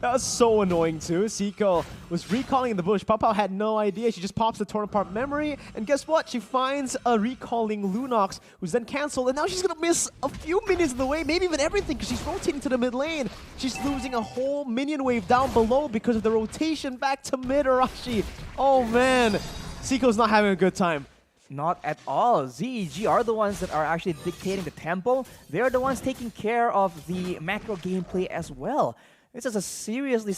That was so annoying too. Seiko was recalling in the bush. Papao had no idea. She just pops the torn apart memory, and guess what? She finds a recalling Lunox, who's then cancelled, and now she's gonna miss a few minions in the way, maybe even everything, because she's rotating to the mid lane. She's losing a whole minion wave down below because of the rotation back to mid Arashi. Oh man, Seiko's not having a good time. Not at all. ZEG are the ones that are actually dictating the tempo. They're the ones taking care of the macro gameplay as well. This is a seriously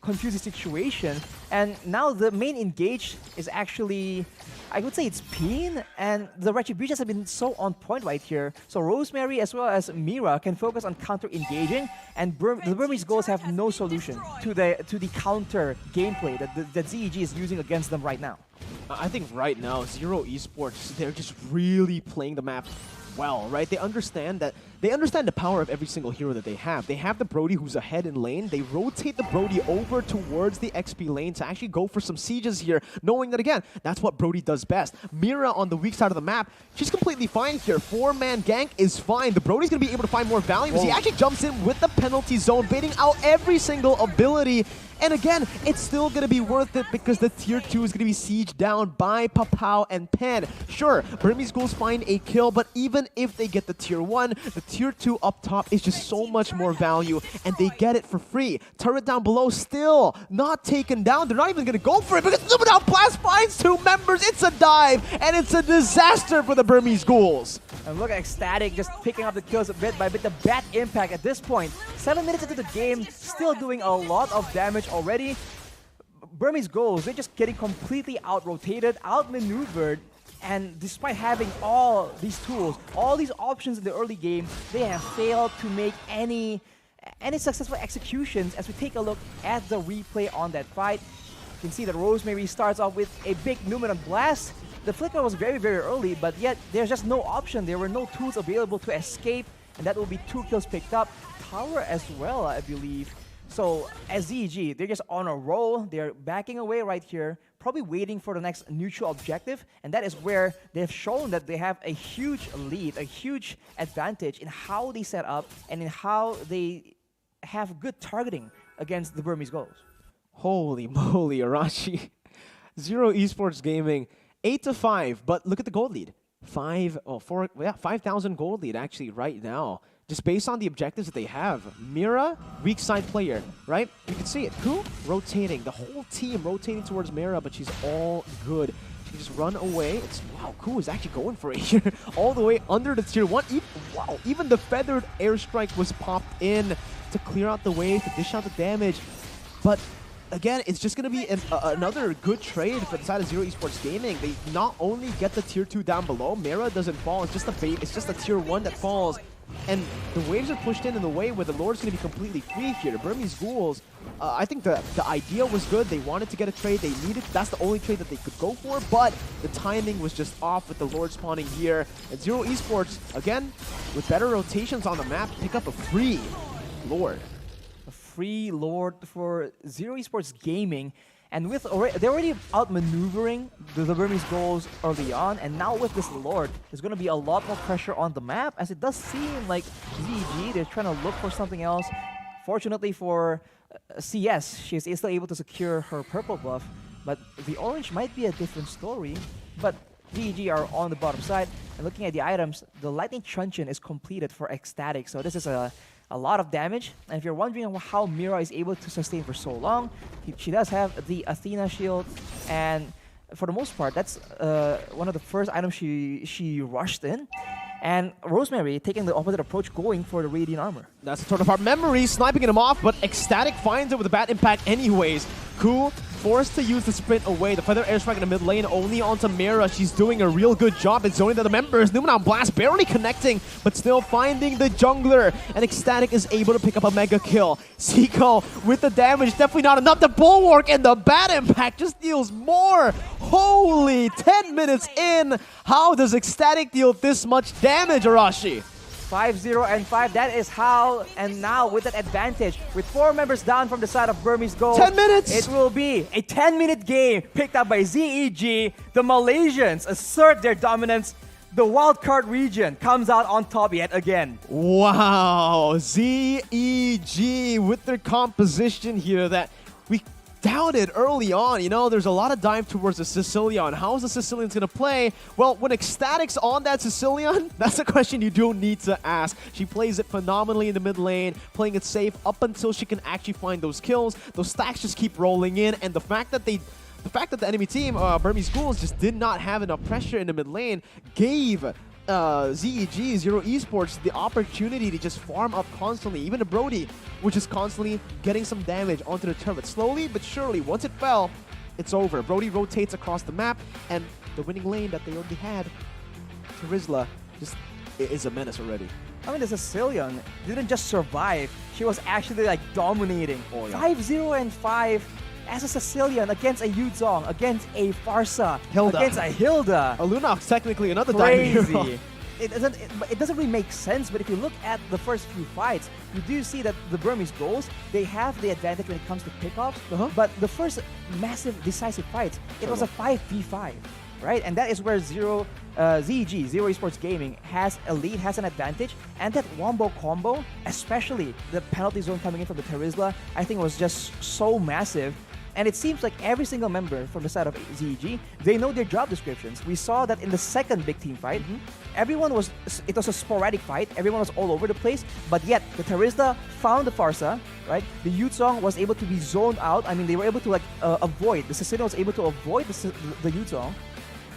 confusing situation, and now the main engage is actually, I would say it's Peen, and the Retributions have been so on point right here. So Rosemary as well as Mira can focus on counter-engaging, and the Burmese Ghouls have no solution to the counter gameplay that ZEG is using against them right now. I think right now, Zero Esports, they're just really playing the map well, right? They understand the power of every single hero that they have. They have the Brody who's ahead in lane. They rotate the Brody over towards the XP lane to actually go for some sieges here, knowing that, again, that's what Brody does best. Mira on the weak side of the map, she's completely fine here. 4-man gank is fine. The Brody's going to be able to find more value because he actually jumps in with the penalty zone, baiting out every single ability. And again, it's still going to be worth it because the tier 2 is going to be sieged down by Papao and Pen. Sure, Burmese Ghouls find a kill, but even if they get the tier 1, the tier 2 up top is just so much more value, and they get it for free. Turret down below still not taken down. They're not even going to go for it because Luminal Blast finds 2 members. It's a dive, and it's a disaster for the Burmese Ghouls. And look at Ecstatic just picking up the kills a bit by bit. The bad impact at this point. 7 minutes into the game, still doing a lot of damage already. Burmese Ghouls, they're just getting completely out-rotated, out-maneuvered, and despite having all these tools, all these options in the early game, they have failed to make any successful executions. As we take a look at the replay on that fight, you can see that Rosemary starts off with a big Numenor Blast. The flicker was very, very early, but yet there's just no option. There were no tools available to escape, and that will be 2 kills picked up. Tower as well, I believe. So as ZEG, they're just on a roll. They're backing away right here, probably waiting for the next neutral objective, and that is where they've shown that they have a huge lead, a huge advantage in how they set up and in how they have good targeting against the Burmese Ghouls. Holy moly, Arashi. Zero Esports Gaming, 8-5, but look at the gold lead. 5,000 gold lead actually right now. Just based on the objectives that they have. Mira, weak side player, right? You can see it. Ku rotating, the whole team rotating towards Mira, but she's all good. She can just run away. It's wow, Ku is actually going for it here. All the way under the tier 1. Even the feathered airstrike was popped in to clear out the wave, to dish out the damage. But again, it's just going to be another good trade for the side of Zero Esports Gaming. They not only get the tier 2 down below, Mira doesn't fall. It's just a tier 1 that falls. And the waves are pushed in the way where the Lord's going to be completely free here. Burmese Ghouls, I think the idea was good. They wanted to get a trade. They needed, that's the only trade that they could go for, but the timing was just off with the Lord spawning here. And Zero Esports, again, with better rotations on the map, pick up a free Lord. A free Lord for Zero Esports Gaming. And with they're already outmaneuvering the Burmese Ghouls early on, and now with this Lord, there's going to be a lot more pressure on the map, as it does seem like ZEG, they're trying to look for something else. Fortunately for CS, she's still able to secure her purple buff, but the orange might be a different story. But ZEG are on the bottom side, and looking at the items, the Lightning Truncheon is completed for Ecstatic, so this is a lot of damage. And if you're wondering how Mira is able to sustain for so long, she does have the Athena shield, and for the most part, that's one of the first items she rushed in. And Rosemary taking the opposite approach, going for the Radiant Armor. That's a sort of our memory, sniping him off, but Ecstatic finds it with a bad impact anyways. Cool, forced to use the sprint away. The Feather Airstrike in the mid lane only onto Mira. She's doing a real good job at zoning the members. Numenor Blast barely connecting, but still finding the jungler. And Ecstatic is able to pick up a mega kill. Seiko with the damage, definitely not enough. The Bulwark and the bad impact just deals more. Holy, 10 minutes in. How does Ecstatic deal this much damage, Arashi? 5-0 and 5, that is how, and now with that advantage, with 4 members down from the side of Burmese Ghouls, 10 minutes! It will be a 10-minute game picked up by ZEG. The Malaysians assert their dominance. The wildcard region comes out on top yet again. Wow, ZEG with their composition here that we doubted early on. You know, there's a lot of dive towards the Sicilian. How is the Sicilians going to play? Well, when Ecstatic's on that Sicilian, that's a question you do need to ask. She plays it phenomenally in the mid lane, playing it safe up until she can actually find those kills. Those stacks just keep rolling in, and the fact that the enemy team, Burmese Ghouls, just did not have enough pressure in the mid lane gave ZEG, Zero Esports, the opportunity to just farm up constantly. Even the Brody, which is constantly getting some damage onto the turret. Slowly but surely, once it fell, it's over. Brody rotates across the map, and the winning lane that they already had, Terizla, just is a menace already. I mean, the Sicilian didn't just survive, she was actually like dominating. Oh, yeah. 5-0 and 5 as a Sicilian against a Yuzong, against a Farsa, Hilda. against a Hilda. Lunox technically another diamond hero. Crazy. it doesn't really make sense. But if you look at the first few fights, you do see that the Burmese Ghouls, they have the advantage when it comes to pickoffs. But the first massive decisive fights, it was a 5v5, right? And that is where Zero Esports Gaming has a lead, has an advantage. And that wombo combo, especially the penalty zone coming in from the Terizla, I think was just so massive. And it seems like every single member from the side of ZEG, they know their job descriptions. We saw that in the second big team fight, it was a sporadic fight. Everyone was all over the place, but yet the Terizla found the Farsa, right? The Yuzong was able to be zoned out. I mean, they were able to avoid, the Sicilian was able to avoid the Yuzong.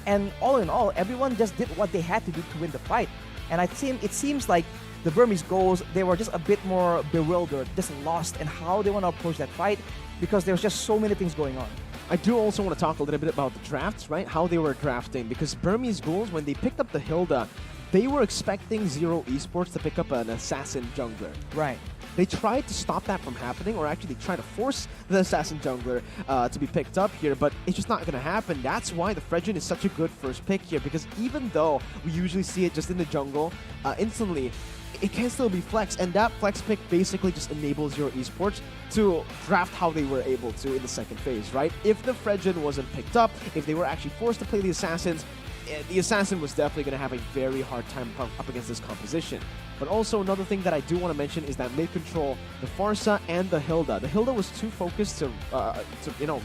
And all in all, everyone just did what they had to do to win the fight. And it seems like the Burmese Ghouls, they were just a bit more bewildered, just lost in how they want to approach that fight, because there's just so many things going on. I do also want to talk a little bit about the drafts, right? How they were drafting, because Burmese Ghouls, when they picked up the Hilda, they were expecting Zero Esports to pick up an assassin jungler. Right. They tried to stop that from happening, or actually try to force the assassin jungler to be picked up here, but it's just not going to happen. That's why the Fredrin is such a good first pick here, because even though we usually see it just in the jungle, instantly, it can still be flex, and that flex pick basically just enables Zero Esports to draft how they were able to in the second phase, right? If the Fredrin wasn't picked up, if they were actually forced to play the Assassins, the Assassin was definitely going to have a very hard time up against this composition. But also another thing that I do want to mention is that mid-control, the Farsa and the Hilda. The Hilda was too focused to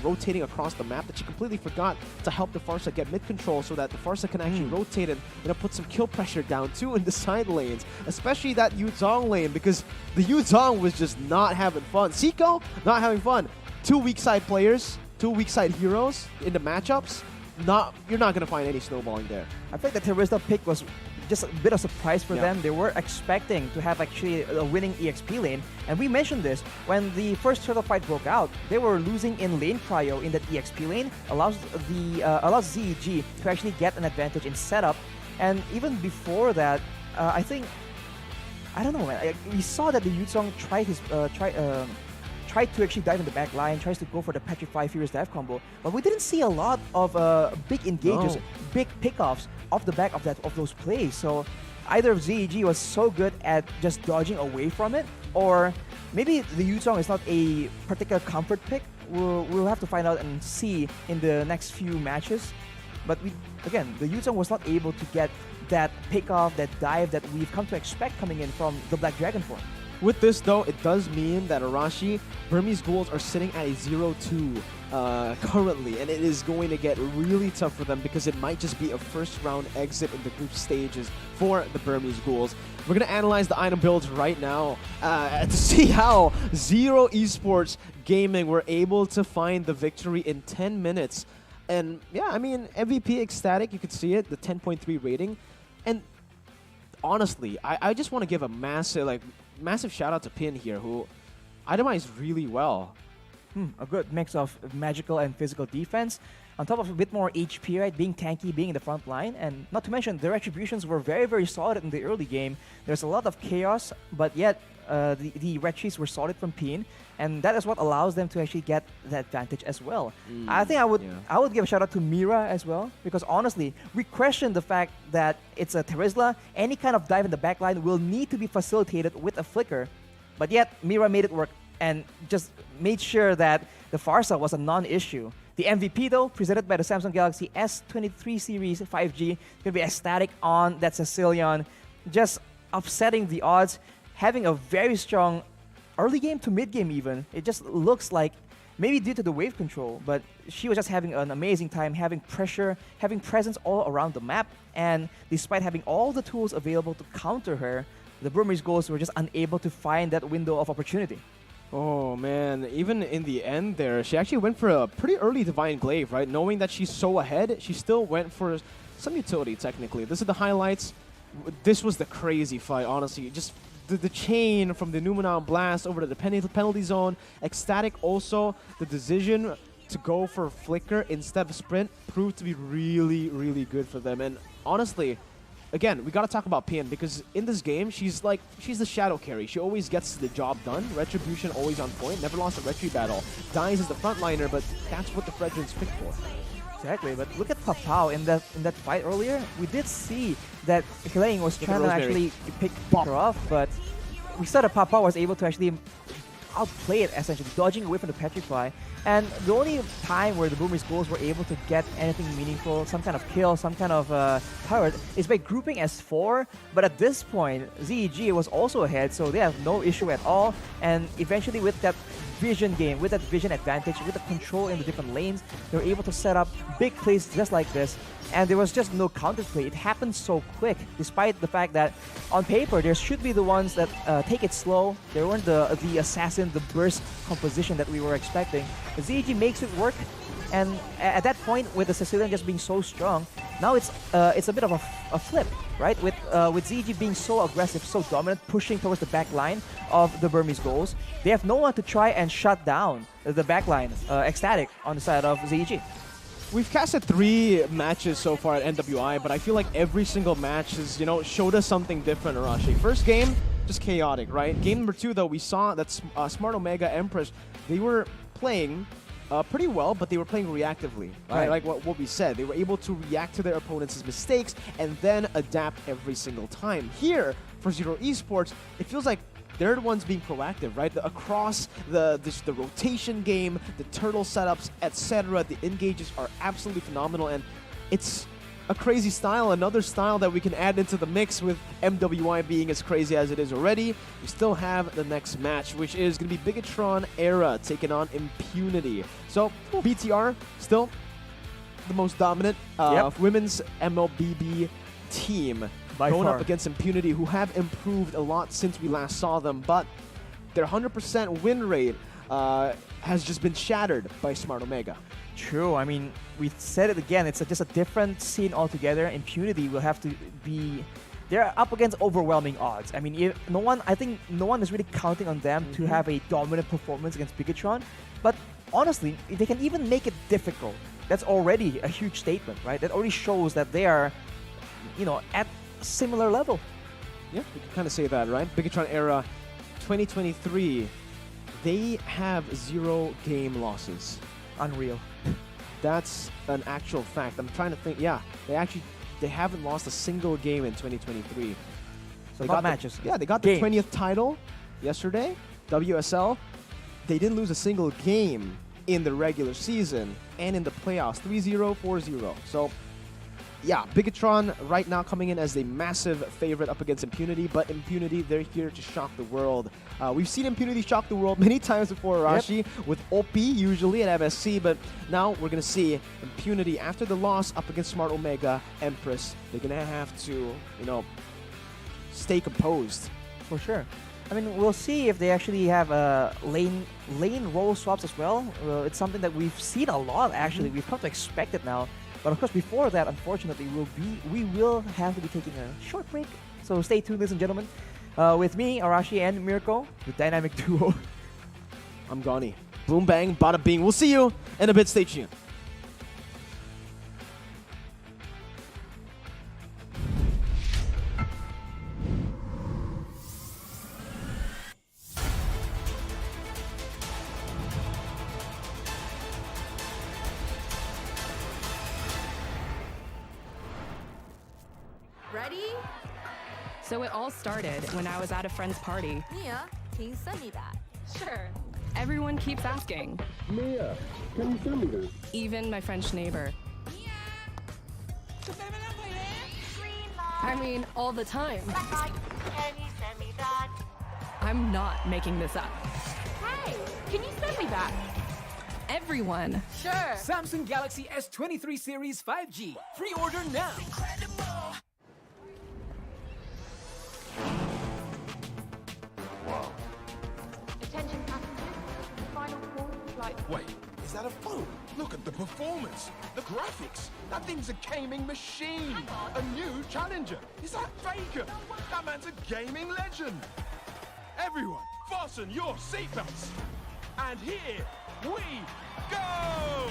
rotating across the map that she completely forgot to help the Farsa get mid-control so that the Farsa can actually rotate and put some kill pressure down too in the side lanes, especially that Yuzong lane, because the Yuzong was just not having fun. Seiko, not having fun. Two weak side players, two weak side heroes in the matchups. You're not going to find any snowballing there. I think the Terizla pick was just a bit of surprise for them. They were expecting to have actually a winning EXP lane, and we mentioned this when the first turtle fight broke out. They were losing in lane cryo in that EXP lane, allows ZEG to actually get an advantage in setup. And even before that, I don't know, man. We saw that the Yuzong tried to actually dive in the back line, tries to go for the Petrify Furious Dive combo, but we didn't see a lot of big engages, big pickoffs off the back of those plays. So either ZEG was so good at just dodging away from it, or maybe the Yuzong is not a particular comfort pick. We'll have to find out and see in the next few matches. But again, the Yuzong was not able to get that pickoff, that dive that we've come to expect coming in from the Black Dragon form. With this, though, it does mean that Arashi, Burmese Ghouls are sitting at a 0-2 currently, and it is going to get really tough for them because it might just be a first-round exit in the group stages for the Burmese Ghouls. We're going to analyze the item builds right now to see how Zero Esports Gaming were able to find the victory in 10 minutes. And yeah, I mean, MVP ecstatic, you could see it, the 10.3 rating. And honestly, I just want to give a massive shout out to Pin here, who itemized really well. A good mix of magical and physical defense, on top of a bit more HP, right? Being tanky, being in the front line, and not to mention their retributions were very, very solid in the early game. There's a lot of chaos, but yet the retries were solid from Pin, and that is what allows them to actually get the advantage as well. I think I would give a shout out to Mira as well, because honestly, we question the fact that it's a Terizla. Any kind of dive in the backline will need to be facilitated with a flicker, but yet Mira made it work and just made sure that the Farsa was a non-issue. The MVP, though, presented by the Samsung Galaxy S23 series 5G, gonna be ecstatic on that Sicilian, just upsetting the odds, having a very strong early game to mid game even. It just looks like, maybe due to the wave control, but she was just having an amazing time, having pressure, having presence all around the map, and despite having all the tools available to counter her, the Burmese Ghouls were just unable to find that window of opportunity. Oh man, even in the end there, she actually went for a pretty early Divine Glaive, right? Knowing that she's so ahead, she still went for some utility technically. This is the highlights. This was the crazy fight, honestly. Just the chain from the Numenon Blast over to the penalty zone. Ecstatic also, the decision to go for Flicker instead of Sprint proved to be really, really good for them. And honestly, again, we gotta talk about Pian, because in this game, she's the shadow carry. She always gets the job done. Retribution always on point. Never lost a retry battle. Dies as the frontliner, but that's what the Fredrin's picked for. Exactly, but look at Papao in that fight earlier. We did see that Helene was trying to actually pick her off, but we saw that Papao was able to actually outplay it, essentially dodging away from the Petrify. And the only time where the Burmese Ghouls were able to get anything meaningful, some kind of kill, some kind of turret, is by grouping as 4. But at this point, ZEG was also ahead, so they have no issue at all. And eventually with that vision game, with that vision advantage, with the control in the different lanes, they were able to set up big plays just like this. And there was just no counterplay. It happened so quick, despite the fact that on paper there should be the ones that take it slow. There weren't the assassin, the burst composition that we were expecting. ZEG makes it work, and at that point, with the Sicilian just being so strong, now it's a bit of a flip, right? With ZEG being so aggressive, so dominant, pushing towards the back line of the Burmese Ghouls, they have no one to try and shut down the back line, Ecstatic, on the side of ZEG. We've casted 3 matches so far at NWI, but I feel like every single match has, showed us something different, Arashi. First game, just chaotic, right? Game number 2, though, we saw that Smart Omega, Empress, they were playing pretty well, but they were playing reactively, right? Like what we said. They were able to react to their opponents' mistakes and then adapt every single time. Here, for Zero Esports, it feels like they're the ones being proactive, right? Across the rotation game, the turtle setups, etc. The engages are absolutely phenomenal, and it's a crazy style, another style that we can add into the mix with MWI being as crazy as it is already. We still have the next match, which is going to be Bigetron Era taking on Impunity. So, BTR, still the most dominant women's Mlbb team. Going up against Impunity, who have improved a lot since we last saw them, but their 100% win rate has just been shattered by Smart Omega. True. I mean, we said it again. It's just a different scene altogether. Impunity will have to be... They're up against overwhelming odds. I mean, I think no one is really counting on them to have a dominant performance against Bigetron. But honestly, if they can even make it difficult, that's already a huge statement, right? That already shows that they are, at similar level. Yeah, we can kind of say that, right? Bigetron Era 2023, they have 0 game losses. Unreal. That's an actual fact. I'm trying to think. Yeah, they haven't lost a single game in 2023. So they got matches. They got the 20th title yesterday, WSL. They didn't lose a single game in the regular season and in the playoffs, 3-0, 4-0. So, yeah, Bigetron right now coming in as a massive favorite up against Impunity, but Impunity, they're here to shock the world. We've seen Impunity shock the world many times before, Arashi, with OP usually at MSC, but now we're going to see Impunity after the loss up against Smart Omega, Empress. They're going to have to, stay composed. For sure. I mean, we'll see if they actually have lane role swaps as well. It's something that we've seen a lot, actually. We've come to expect it now. But of course, before that, unfortunately, we will have to be taking a short break. So stay tuned, ladies and gentlemen. With me, Arashi, and Mirko, the dynamic duo. I'm Gani. Boom, bang, bada bing. We'll see you in a bit. Stay tuned. Ready? So it all started when I was at a friend's party. Mia, can you send me that? Sure. Everyone keeps asking. Mia, can you send me that? Even my French neighbor. I mean, all the time. Can you send me that? I'm not making this up. Hey, can you send me that? Everyone. Sure. Samsung Galaxy S23 Series 5G. Pre-order now. Attention passengers. Final call for flight. Wait, is that a phone? Look at the performance, the graphics. That thing's a gaming machine. A new challenger. Is that Faker? That man's a gaming legend. Everyone, fasten your seatbelts. And here we go!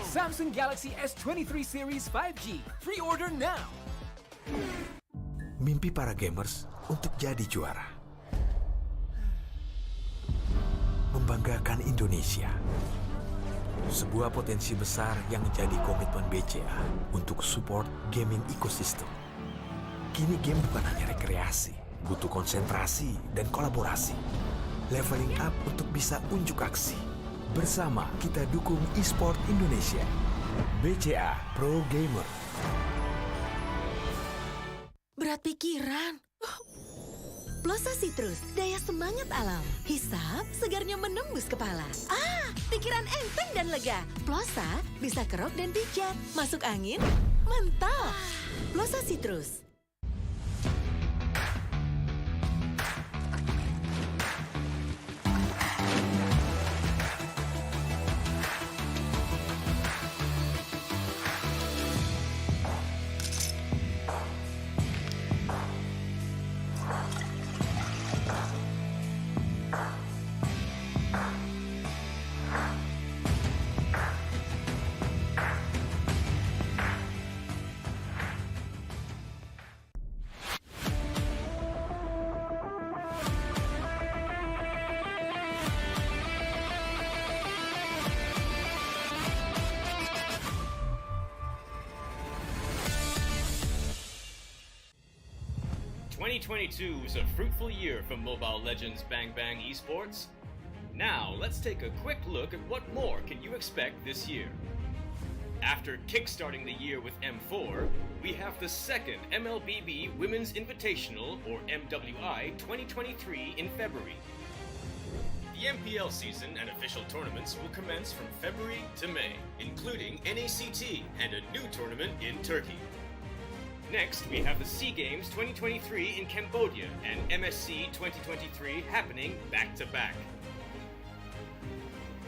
Samsung Galaxy S23 Series 5G. Pre-order now. Mimpi para gamers untuk jadi juara. Membanggakan Indonesia. Sebuah potensi besar yang jadi komitmen BCA untuk support gaming ecosystem. Kini game bukan hanya rekreasi, butuh konsentrasi dan kolaborasi. Leveling up untuk bisa unjuk aksi. Bersama kita dukung e-sport Indonesia. BCA Pro Gamer. Berat pikiran. Plosa Citrus, daya semangat alam. Hisap, segarnya menembus kepala. Pikiran enteng dan lega. Plosa bisa kerok dan pijat. Masuk angin, mantap. Plosa Citrus. was a fruitful year for Mobile Legends Bang Bang Esports. Now, let's take a quick look at what more can you expect this year. After kickstarting the year with M4, we have the second MLBB Women's Invitational, or MWI, 2023 in February. The MPL season and official tournaments will commence from February to May, including NACT and a new tournament in Turkey. Next, we have the SEA Games 2023 in Cambodia and MSC 2023 happening back-to-back.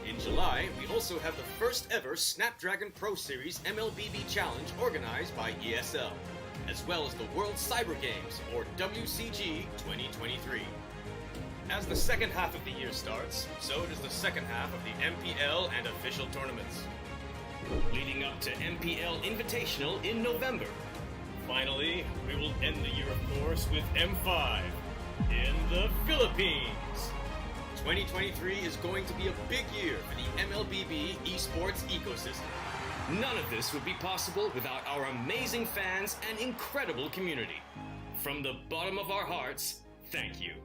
In July, we also have the first ever Snapdragon Pro Series MLBB Challenge organized by ESL, as well as the World Cyber Games, or WCG 2023. As the second half of the year starts, so does the second half of the MPL and official tournaments, leading up to MPL Invitational in November. Finally, we will end the year, of course, with M5 in the Philippines. 2023 is going to be a big year for the MLBB esports ecosystem. None of this would be possible without our amazing fans and incredible community. From the bottom of our hearts, thank you.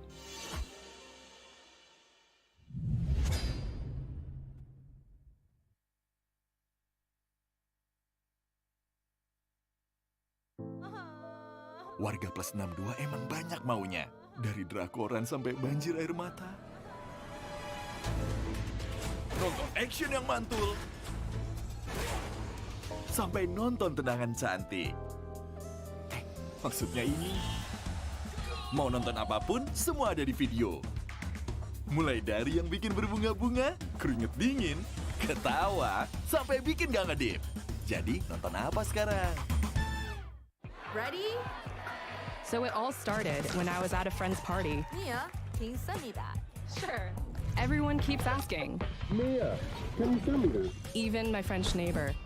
Warga plus 62 emang banyak maunya. Dari drakoran sampai banjir air mata. Nonton action yang mantul. Sampai nonton tendangan cantik. Maksudnya ini. Mau nonton apapun, semua ada di video. Mulai dari yang bikin berbunga-bunga, keringet dingin, ketawa, sampai bikin gak ngedip. Jadi, nonton apa sekarang? Ready? So it all started when I was at a friend's party. Mia, can you send me that? Sure. Everyone keeps asking. Mia, can you send me that? Even my French neighbor.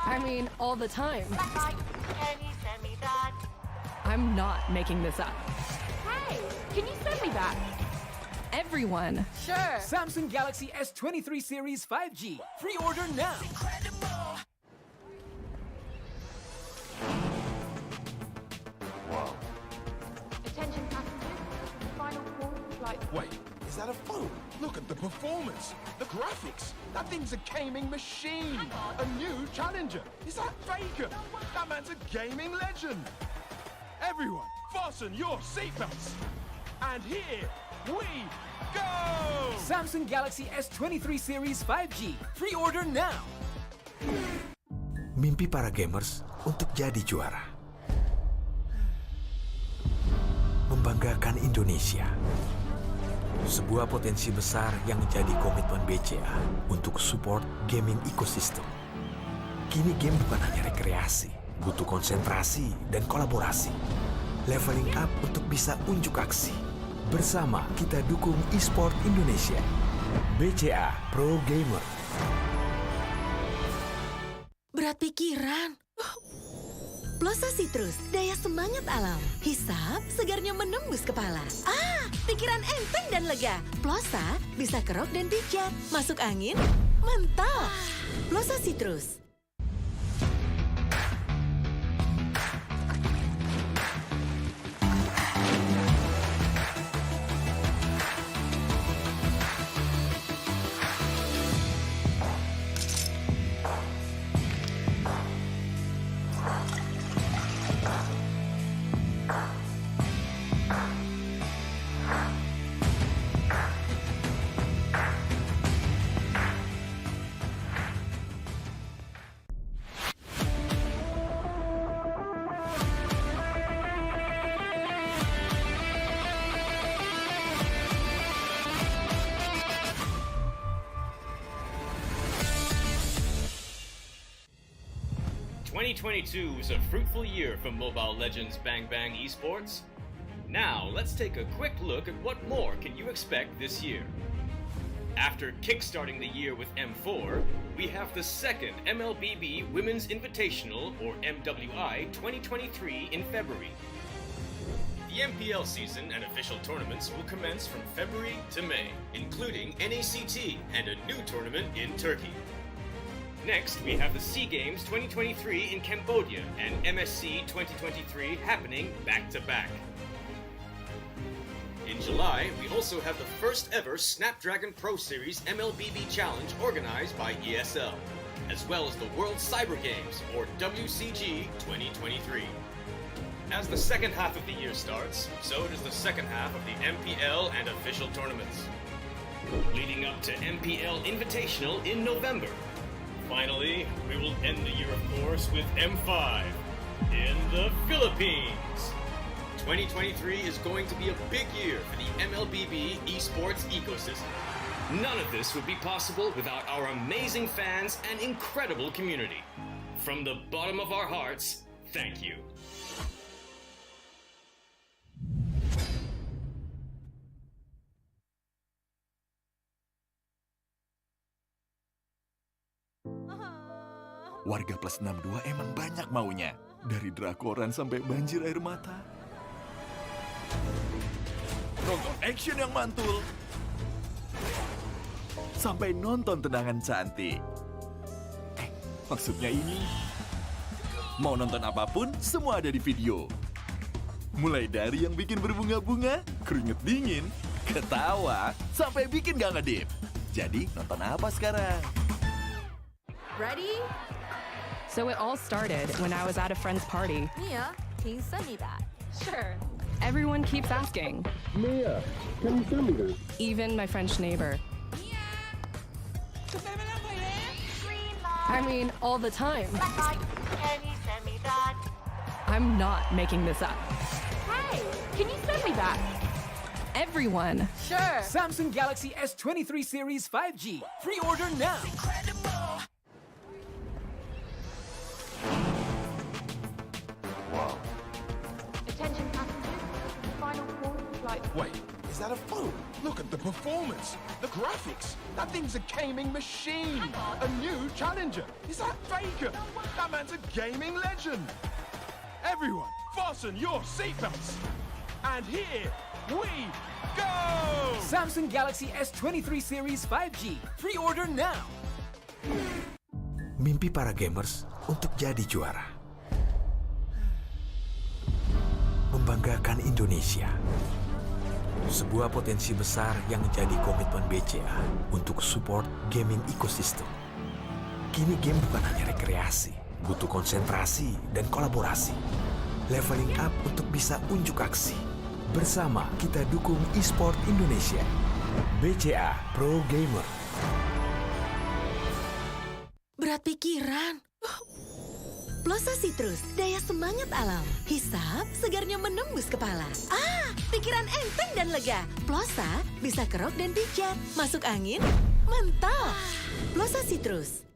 I mean, all the time. Can you send me that? I'm not making this up. Hey, can you send me that? Everyone. Sure. Samsung Galaxy S23 Series 5G. Pre-order now. Attention passengers, final call for flight. Wait, is that a phone? Look at the performance, the graphics. That thing's a gaming machine. A new challenger. Is that Faker? That man's a gaming legend. Everyone, fasten your seatbelts. And here we go! Samsung Galaxy S23 Series 5G. Pre-order now. Mimpi para gamers untuk jadi juara. Membanggakan Indonesia. Sebuah potensi besar yang jadi komitmen BCA untuk support gaming ecosystem. Kini game bukan hanya rekreasi, butuh konsentrasi dan kolaborasi. Leveling up untuk bisa unjuk aksi. Bersama kita dukung e-sport Indonesia. BCA Pro Gamer. Berat pikiran. Plosa Citrus, daya semangat alam. Hisap, segarnya menembus kepala. Pikiran enteng dan lega. Plosa bisa kerok dan pijat. Masuk angin, mental. Plosa Citrus. ...2022 was a fruitful year for Mobile Legends Bang Bang Esports. Now, let's take a quick look at what more can you expect this year. After kickstarting the year with M4, we have the second Mlbb Women's Invitational, or MWI, 2023 in February. The MPL season and official tournaments will commence from February to May, including NACT and a new tournament in Turkey. Next, we have the SEA Games 2023 in Cambodia and MSC 2023 happening back-to-back. In July, we also have the first ever Snapdragon Pro Series Mlbb Challenge organized by ESL, as well as the World Cyber Games, or WCG 2023. As the second half of the year starts, so does the second half of the MPL and official tournaments, leading up to MPL Invitational in November. Finally, we will end the year, of course, with M5 in the Philippines. 2023 is going to be a big year for the Mlbb esports ecosystem. None of this would be possible without our amazing fans and incredible community. From the bottom of our hearts, thank you. Warga plus 62 emang banyak maunya. Dari drakoran sampai banjir air mata. Nonton action yang mantul. Sampai nonton tendangan cantik. Maksudnya ini. Mau nonton apapun, semua ada di video. Mulai dari yang bikin berbunga-bunga, keringet dingin, ketawa, sampai bikin gak ngedip. Jadi, nonton apa sekarang? Ready? So it all started when I was at a friend's party. Mia, can you send me that? Sure. Everyone keeps asking. Mia, can you send me that? Even my French neighbor. I mean, all the time. Can you send me that? I'm not making this up. Hey, can you send me that? Everyone. Sure. Samsung Galaxy S23 Series 5G. Pre-order now. Attention passengers, final call for flight. Wait, is that a phone? Look at the performance, the graphics. That thing's a gaming machine. A new challenger. Is that Faker? That man's a gaming legend. Everyone, fasten your seatbelts. And here we go! Samsung Galaxy S23 Series 5G. Pre-order now. Mimpi para gamers untuk jadi juara. Membanggakan Indonesia. Sebuah potensi besar yang menjadi komitmen BCA untuk support gaming ecosystem. Kini game bukan hanya rekreasi, butuh konsentrasi dan kolaborasi. Leveling up untuk bisa unjuk aksi. Bersama kita dukung e-sport Indonesia. BCA Pro Gamer. Berat pikiran. Plosa Citrus, daya semangat alam. Hisap, segarnya menembus kepala. Pikiran enteng dan lega. Plosa bisa kerok dan pijat. Masuk angin, mental. Plosa Citrus.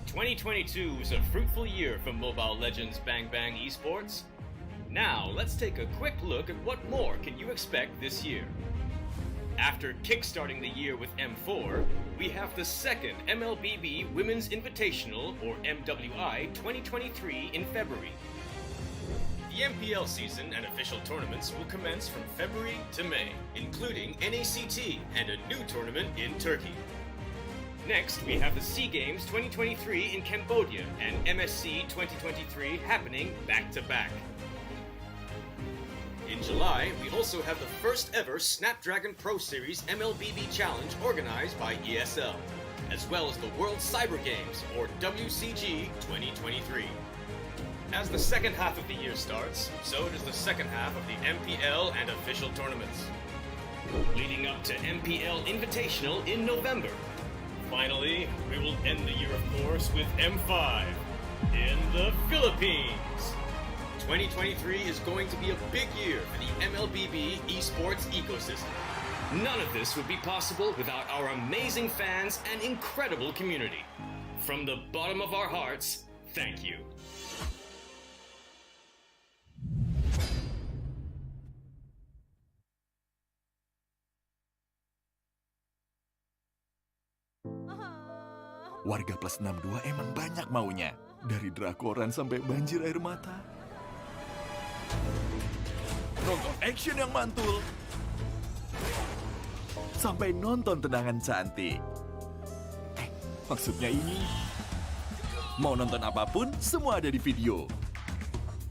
2022 was a fruitful year for Mobile Legends Bang Bang Esports. Now, let's take a quick look at what more can you expect this year. After kickstarting the year with M4, we have the second Mlbb Women's Invitational, or MWI, 2023 in February. The MPL season and official tournaments will commence from February to May, including NACT and a new tournament in Turkey. Next, we have the SEA Games 2023 in Cambodia and MSC 2023 happening back-to-back. In July, we also have the first ever Snapdragon Pro Series Mlbb Challenge organized by ESL, as well as the World Cyber Games, or WCG 2023. As the second half of the year starts, so does the second half of the MPL and official tournaments, leading up to MPL Invitational in November. Finally, we will end the year, of course, with M5 in the Philippines. 2023 is going to be a big year for the Mlbb esports ecosystem. None of this would be possible without our amazing fans and incredible community. From the bottom of our hearts, thank you. Warga plus 62 emang banyak maunya. Dari drakoran sampai banjir air mata. Nonton action yang mantul. Sampai nonton tendangan cantik. Maksudnya ini. Mau nonton apapun, semua ada di video.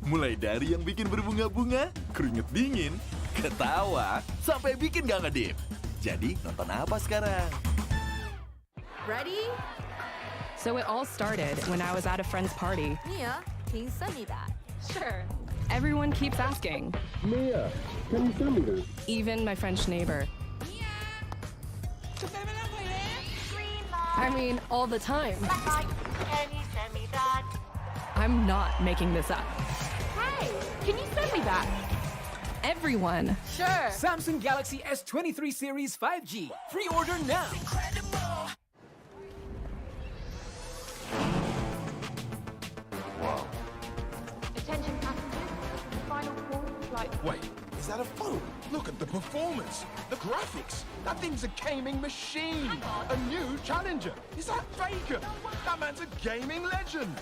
Mulai dari yang bikin berbunga-bunga, keringet dingin, ketawa, sampai bikin gak ngedip. Jadi nonton apa sekarang? Ready? So it all started when I was at a friend's party. Mia, can you send me that? Sure. Everyone keeps asking. Mia, can you send me that? Even my French neighbor. I mean, all the time. Can you send me that? I'm not making this up. Hey, can you send me that? Everyone. Sure. Samsung Galaxy S23 Series 5G. Pre-order now. Attention passengers, final call flight. Wait, is that a phone? Look at the performance, the graphics. That thing's a gaming machine. A new challenger. Is that Faker? That man's a gaming legend.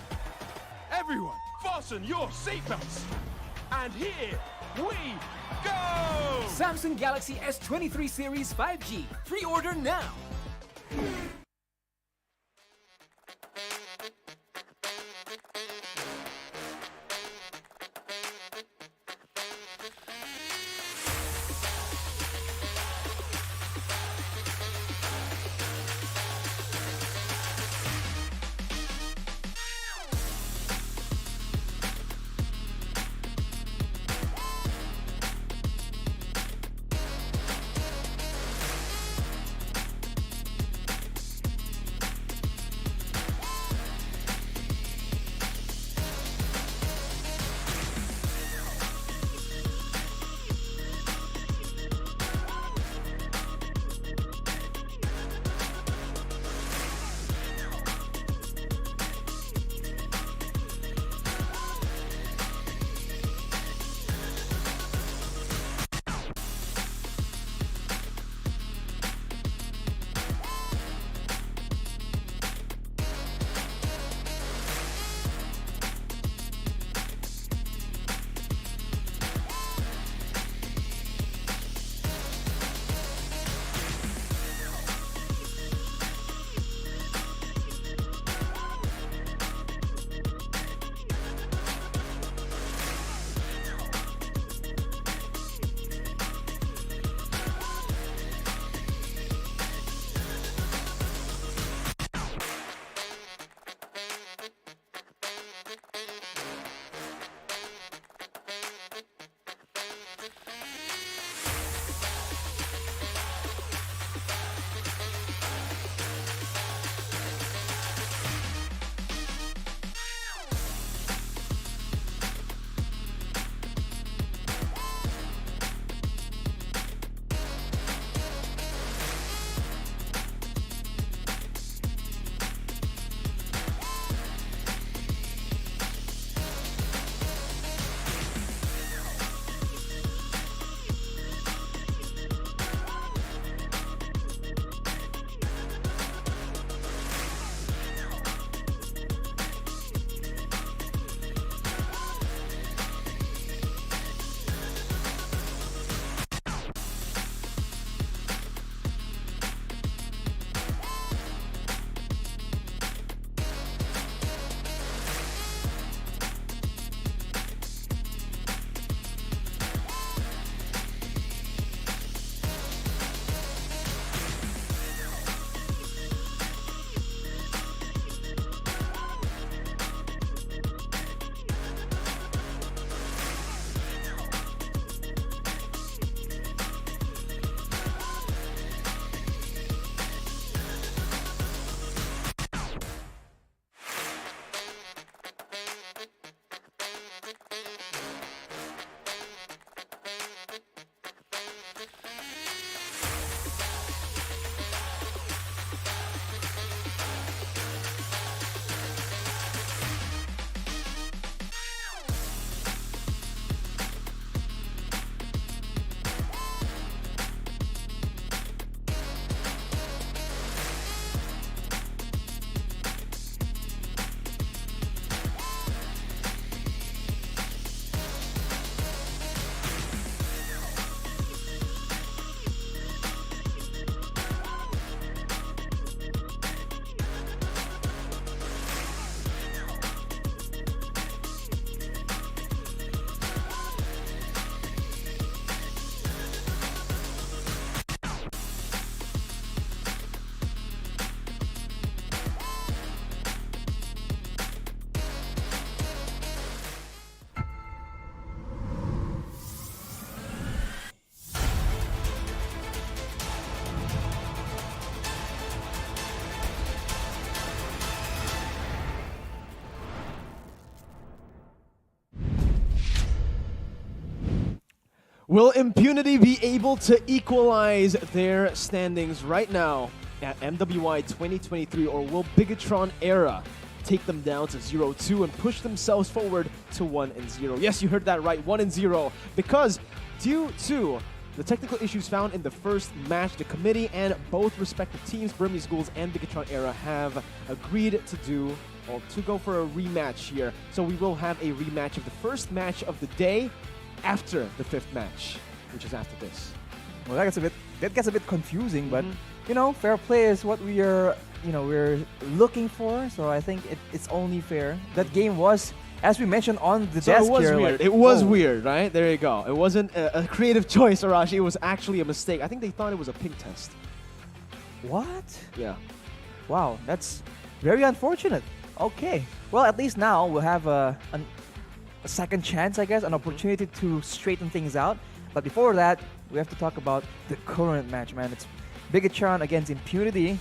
Everyone, fasten your seatbelts. And here we go! Samsung Galaxy S23 Series 5G. Pre-order now. Will Impunity be able to equalize their standings right now at MWI 2023, or will Bigetron Era take them down to 0-2 and push themselves forward to 1-0? Yes, you heard that right, 1-0, because due to the technical issues found in the first match, the committee and both respective teams, Burmese Ghouls and Bigetron Era, have agreed to go for a rematch here. So we will have a rematch of the first match of the day after the 5th match, which is after this. Well, that gets a bit confusing, but you know, fair play is what we're looking for. So I think it's only fair. That game was, as we mentioned on the desk it was here, weird. like, It was weird, right? There you go. It wasn't a creative choice, Arashi. It was actually a mistake. I think they thought it was a ping test. What? Yeah. Wow, that's very unfortunate. Okay. Well, at least now we'll have a second chance, I guess, an opportunity to straighten things out. But before that, we have to talk about the current match, man. It's Bigetron against Impunity.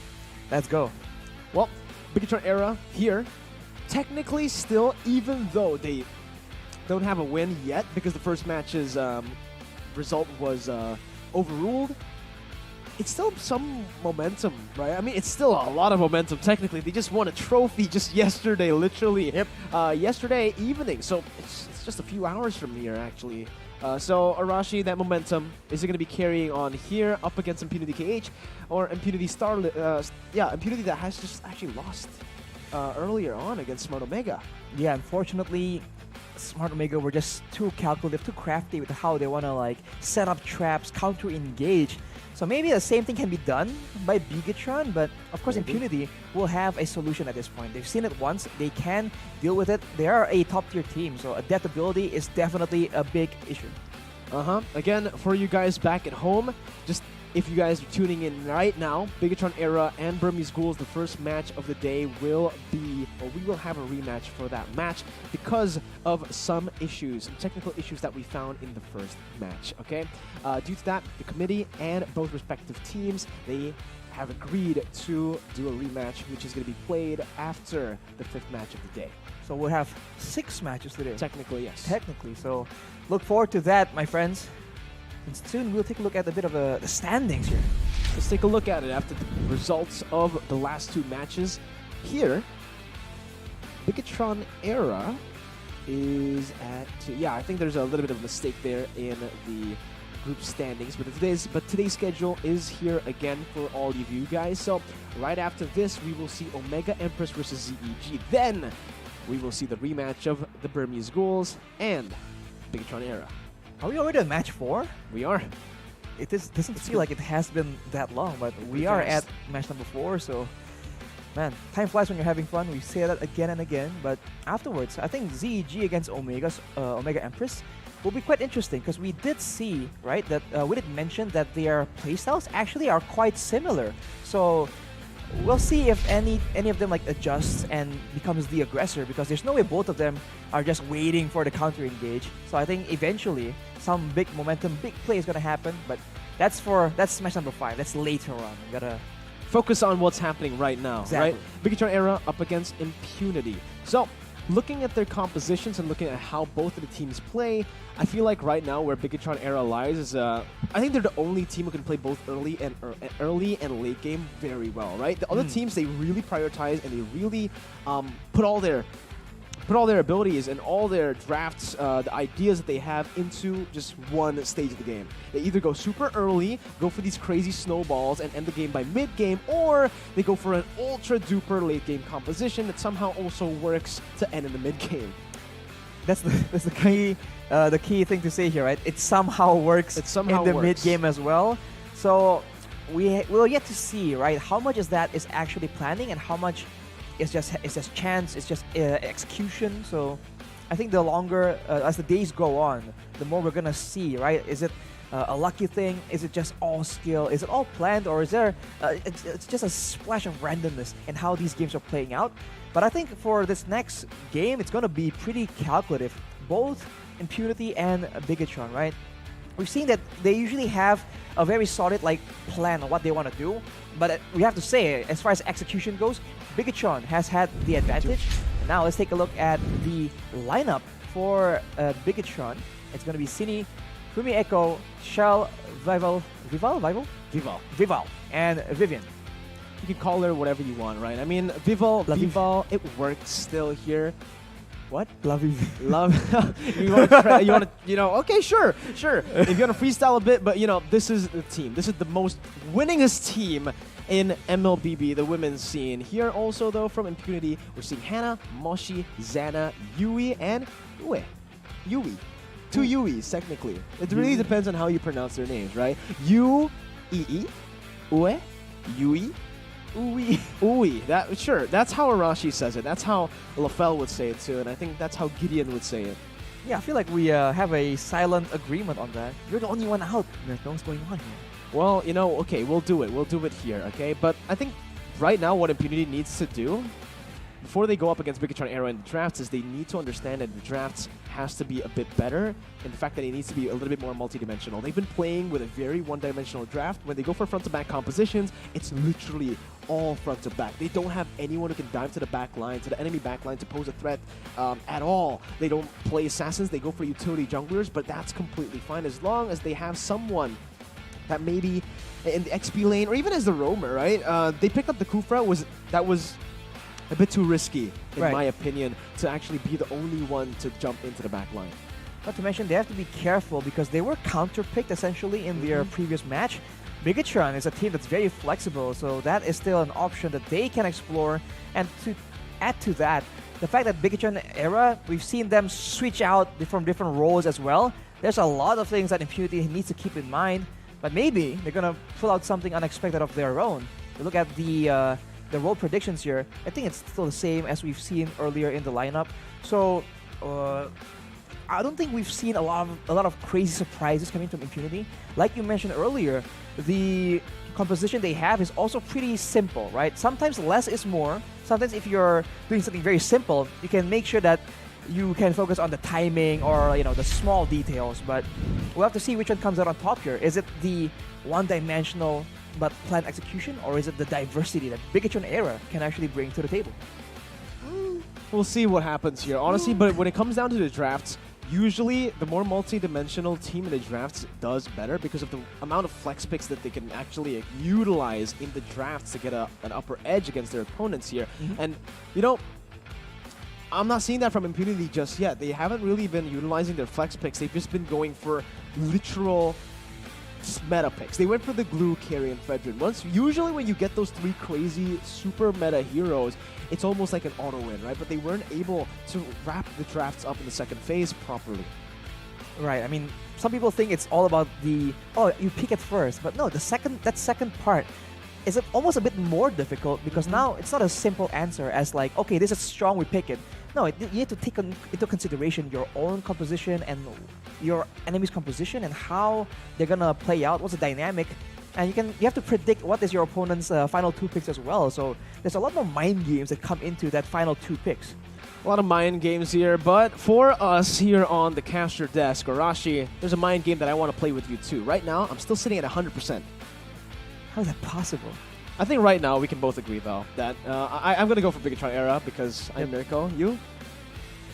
Let's go. Well, Bigetron Era here, technically still, even though they don't have a win yet because the first match's result was overruled, it's still some momentum, right? I mean, it's still a lot of momentum, technically. They just won a trophy just yesterday, literally. Yep. Yesterday evening, so it's just a few hours from here, actually. So, Arashi, that momentum, is it going to be carrying on here up against Impunity KH or Impunity Starlet? Impunity that has just actually lost earlier on against Smart Omega. Yeah, unfortunately, Smart Omega were just too calculative, too crafty with how they want to like set up traps, counter-engage. So maybe the same thing can be done by Bigetron, but of course Impunity will have a solution at this point. They've seen it once, they can deal with it. They are a top-tier team, so adaptability is definitely a big issue. Again, for you guys back at home, just if you guys are tuning in right now, Bigetron Era and Burmese Ghouls, the first match of the day will be, or we will have a rematch for that match because of some issues, some technical issues that we found in the first match, okay? Due to that, the committee and both respective teams, they have agreed to do a rematch, which is going to be played after the 5th match of the day. So we'll have 6 matches today. Technically, yes. Technically, so look forward to that, my friends. And soon we'll take a look at a bit of the standings here. Let's take a look at it after the results of the last 2 matches. Here, Bigetron Era is at... I think there's a little bit of a mistake there in the group standings, but today's schedule is here again for all of you guys. So right after this, we will see Omega Empress versus ZEG. Then we will see the rematch of the Burmese Ghouls and Bigetron Era. Are we already at match 4? We are. It doesn't feel like it has been that long, but we are at match number 4, so... Man, time flies when you're having fun. We say that again and again, but afterwards, I think ZEG against Omega Empress will be quite interesting, because we did see, right, that we did mention that their playstyles actually are quite similar. So we'll see if any of them like adjusts and becomes the aggressor, because there's no way both of them are just waiting for the counter engage. So I think eventually some big momentum, big play is gonna happen, but that's match number 5. That's later on. We gotta focus on what's happening right now, right? Bigetron Era up against Impunity. So, looking at their compositions and looking at how both of the teams play, I feel like right now where Bigetron Era lies is, I think they're the only team who can play both early and late game very well, right? The other teams, they really prioritize and they really put all their abilities and all their drafts, the ideas that they have into just one stage of the game. They either go super early, go for these crazy snowballs and end the game by mid-game, or they go for an ultra-duper late-game composition that somehow also works to end in the mid-game. That's the key thing to say here, right? It somehow works in the mid-game as well. So we'll yet to see, right? How much is actually planning and how much it's just chance, it's just execution. So I think the longer, as the days go on, the more we're gonna see, right? Is it a lucky thing? Is it just all skill? Is it all planned? Or is there, it's just a splash of randomness in how these games are playing out? But I think for this next game, it's gonna be pretty calculative. Both Impunity and Bigetron, right? We've seen that they usually have a very solid plan on what they want to do, but we have to say, as far as execution goes, Bigetron has had the advantage. And now let's take a look at the lineup for Bigetron. It's going to be Cine, Fumi Echo, Shell, Vival, and Vivian. You can call her whatever you want, right? I mean, Vival, it works still here. What? Love. you want to, okay, sure. If you want to freestyle a bit, but this is the team. This is the most winningest team in Mlbb, the women's scene. Here also, though, from Impunity, we're seeing Hannah, Moshi, Xana, Yui, and Ue. Yui. 2 Yuis, technically. It really depends on how you pronounce their names, right? Ue, Yui, Ui. That's how Arashi says it. That's how LaFell would say it too, and I think that's how Gideon would say it. Yeah, I feel like we have a silent agreement on that. You're the only one out. There's what's going on here. Well, okay, we'll do it. We'll do it here, okay? But I think right now what Impunity needs to do before they go up against Bigetron Era in the drafts is they need to understand that the drafts has to be a bit better, and the fact that it needs to be a little bit more multidimensional. They've been playing with a very one-dimensional draft. When they go for front-to-back compositions, it's literally all front-to-back. They don't have anyone who can dive to the back line, to the enemy back line to pose a threat at all. They don't play assassins. They go for utility junglers, but that's completely fine as long as they have someone that maybe in the XP lane or even as the roamer, right? They picked up the Kufra. That was a bit too risky, in my opinion, to actually be the only one to jump into the back line. Not to mention, they have to be careful because they were counter-picked essentially in their previous match. Bigetron is a team that's very flexible, so that is still an option that they can explore. And to add to that, the fact that Bigetron Era, we've seen them switch out from different roles as well. There's a lot of things that Impunity needs to keep in mind, but maybe they're gonna pull out something unexpected of their own. You look at the role predictions here, I think it's still the same as we've seen earlier in the lineup. So I don't think we've seen a lot of crazy surprises coming from Impunity. Like you mentioned earlier, the composition they have is also pretty simple, right? Sometimes less is more. Sometimes if you're doing something very simple, you can make sure that you can focus on the timing or the small details. But we'll have to see which one comes out on top here. Is it the one-dimensional but planned execution, or is it the diversity that Bigetron Era can actually bring to the table? We'll see what happens here, honestly. But when it comes down to the drafts, usually the more multi-dimensional team in the drafts does better because of the amount of flex picks that they can actually utilize in the drafts to get an upper edge against their opponents here. And I'm not seeing that from Impunity just yet. They haven't really been utilizing their flex picks. They've just been going for literal meta picks. They went for the Glue, Carry, and Fedrin. Usually when you get those 3 crazy super meta heroes, it's almost like an auto win, right? But they weren't able to wrap the drafts up in the second phase properly. Right. I mean, some people think it's all about you pick it first, but no, that second part is almost a bit more difficult because now it's not a simple answer as like, okay, this is strong, we pick it. No, you need to take into consideration your own composition and your enemy's composition and how they're gonna play out, what's the dynamic, and you have to predict what is your opponent's final 2 picks as well. So there's a lot more mind games that come into that final 2 picks. A lot of mind games here, but for us here on the caster desk, Arashi, there's a mind game that I want to play with you too. Right now, I'm still sitting at 100%. How is that possible? I think right now we can both agree, though, that I'm going to go for Bigetron Era because I'm Mirko. You?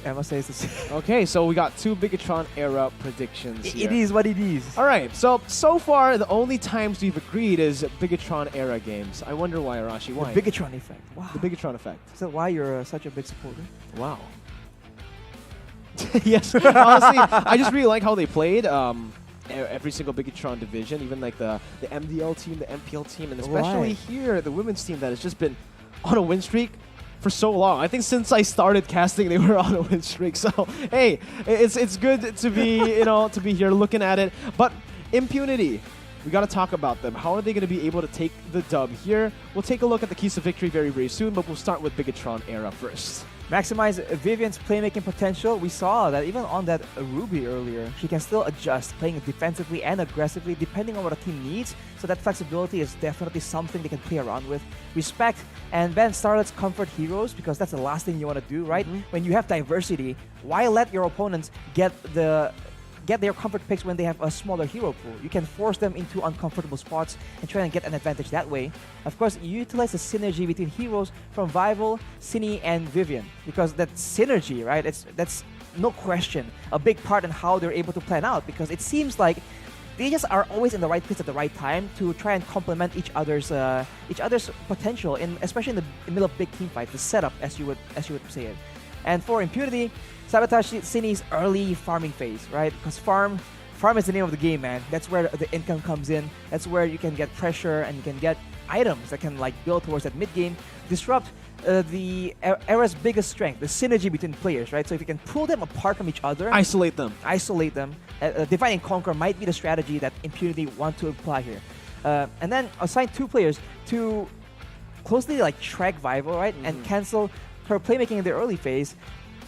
Emma says the same. Okay, so we got 2 Bigetron Era predictions here. It is what it is. All right, so far, the only times we've agreed is Bigetron Era games. I wonder why, Arashi. Why? The Bigetron effect. Wow. The Bigetron effect. Is that why you're such a big supporter? Wow. Yes, honestly, I just really like how they played. Every single Bigetron division, even like the MDL team, the MPL team, and especially here, the women's team that has just been on a win streak for so long. I think since I started casting, they were on a win streak. So hey, it's good to be to be here looking at it. But Impunity, we got to talk about them. How are they going to be able to take the dub here? We'll take a look at the keys to victory very, very soon, but we'll start with Bigetron Era first. Maximize Vivian's playmaking potential. We saw that even on that Ruby earlier, she can still adjust, playing defensively and aggressively depending on what a team needs. So that flexibility is definitely something they can play around with. Respect and ban Starlets comfort heroes because that's the last thing you want to do, right? When you have diversity, why let your opponents get the get their comfort picks when they have a smaller hero pool. You can force them into uncomfortable spots and try and get an advantage that way. Of course, you utilize the synergy between heroes from Vival, Cine, and Vivian, because that synergy, right? That's no question a big part in how they're able to plan out, because it seems like they just are always in the right place at the right time to try and complement each other's potential, especially in the middle of big team fights, the setup, as you would say it. And for Impunity, sabotage Cine's early farming phase, right? Because farm is the name of the game, man. That's where the income comes in. That's where you can get pressure and you can get items that can like build towards that mid game, disrupt the era's biggest strength, the synergy between players, right? So if you can pull them apart from each other, isolate them. Divide and conquer might be the strategy that Impunity want to apply here. And then assign 2 players to closely like track Vival, right? And cancel her playmaking in the early phase.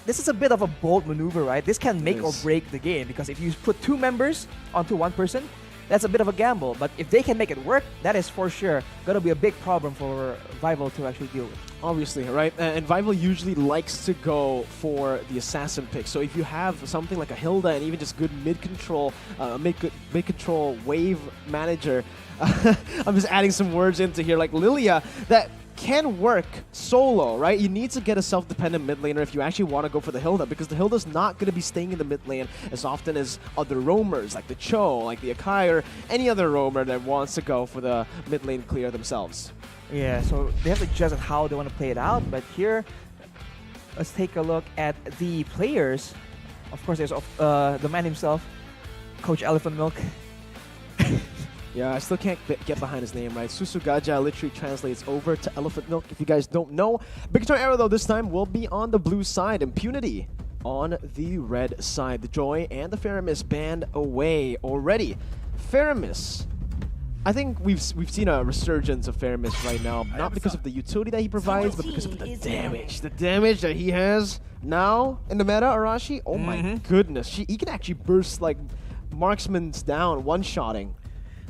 This is a bit of a bold maneuver, right? This can make or break the game, because if you put 2 members onto 1 person, that's a bit of a gamble. But if they can make it work, that is for sure going to be a big problem for Vival to actually deal with. Obviously, right? And Vival usually likes to go for the assassin pick. So if you have something like a Hilda and even just good mid-control wave manager, I'm just adding some words into here, like Lilia, that can work solo, right? You need to get a self-dependent mid laner if you actually want to go for the Hilda, because the Hilda's not going to be staying in the mid lane as often as other roamers, like the Cho, like the Akai, or any other roamer that wants to go for the mid lane clear themselves. Yeah, so they have to adjust on how they want to play it out, but here, let's take a look at the players. Of course, there's the man himself, Coach Elephant Milk. Yeah, I still can't get behind his name, right? Susugaja literally translates over to Elephant Milk, if you guys don't know. Bigetron era, though, this time will be on the blue side. Impunity on the red side. The Joy and the Faramis banned away already. Faramis, I think we've seen a resurgence of Faramis right now, not because of the utility that he provides, but because of the damage. The damage that he has now in the meta, Arashi, oh my goodness. He can actually burst, like, marksmen's down, one-shotting.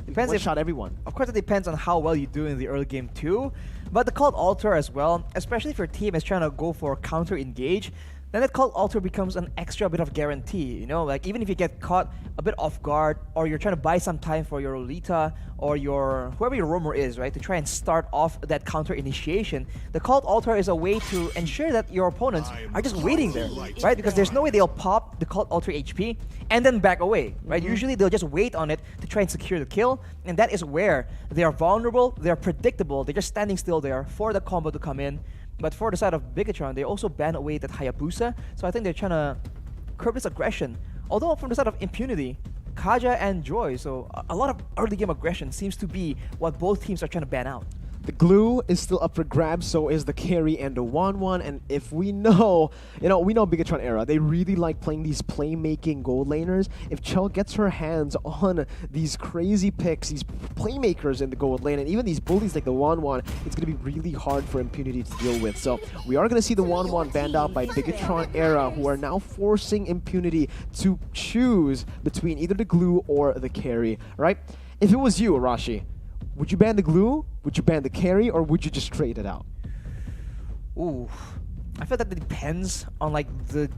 Depends shot everyone. Of course, it depends on how well you do in the early game too. But the Cult Altar as well, especially if your team is trying to go for counter-engage, then that Cult Altar becomes an extra bit of guarantee, you know? Like, even if you get caught a bit off guard, or you're trying to buy some time for your Lolita, or whoever your roamer is, right, to try and start off that counter initiation, the Cult Altar is a way to ensure that your opponents are just waiting there, right? Because there's no way they'll pop the Cult Altar HP and then back away, right? Usually they'll just wait on it to try and secure the kill, and that is where they are vulnerable, they're predictable, they're just standing still there for the combo to come in. But for the side of Bigetron, they also ban away that Hayabusa, so I think they're trying to curb this aggression. Although from the side of Impunity, Kaja and Joy, so a lot of early game aggression seems to be what both teams are trying to ban out. The glue is still up for grabs, so is the carry and the 1-1. And if we know, we know Bigetron era, they really like playing these playmaking gold laners. If Chell gets her hands on these crazy picks, these playmakers in the gold lane, and even these bullies like the 1-1, it's going to be really hard for Impunity to deal with. So we are going to see the 1-1 banned out by Bigetron era, who are now forcing Impunity to choose between either the glue or the carry, right? If it was you, Arashi, would you ban the glue? Would you ban the carry? Or would you just trade it out? Ooh, I feel that it depends on like the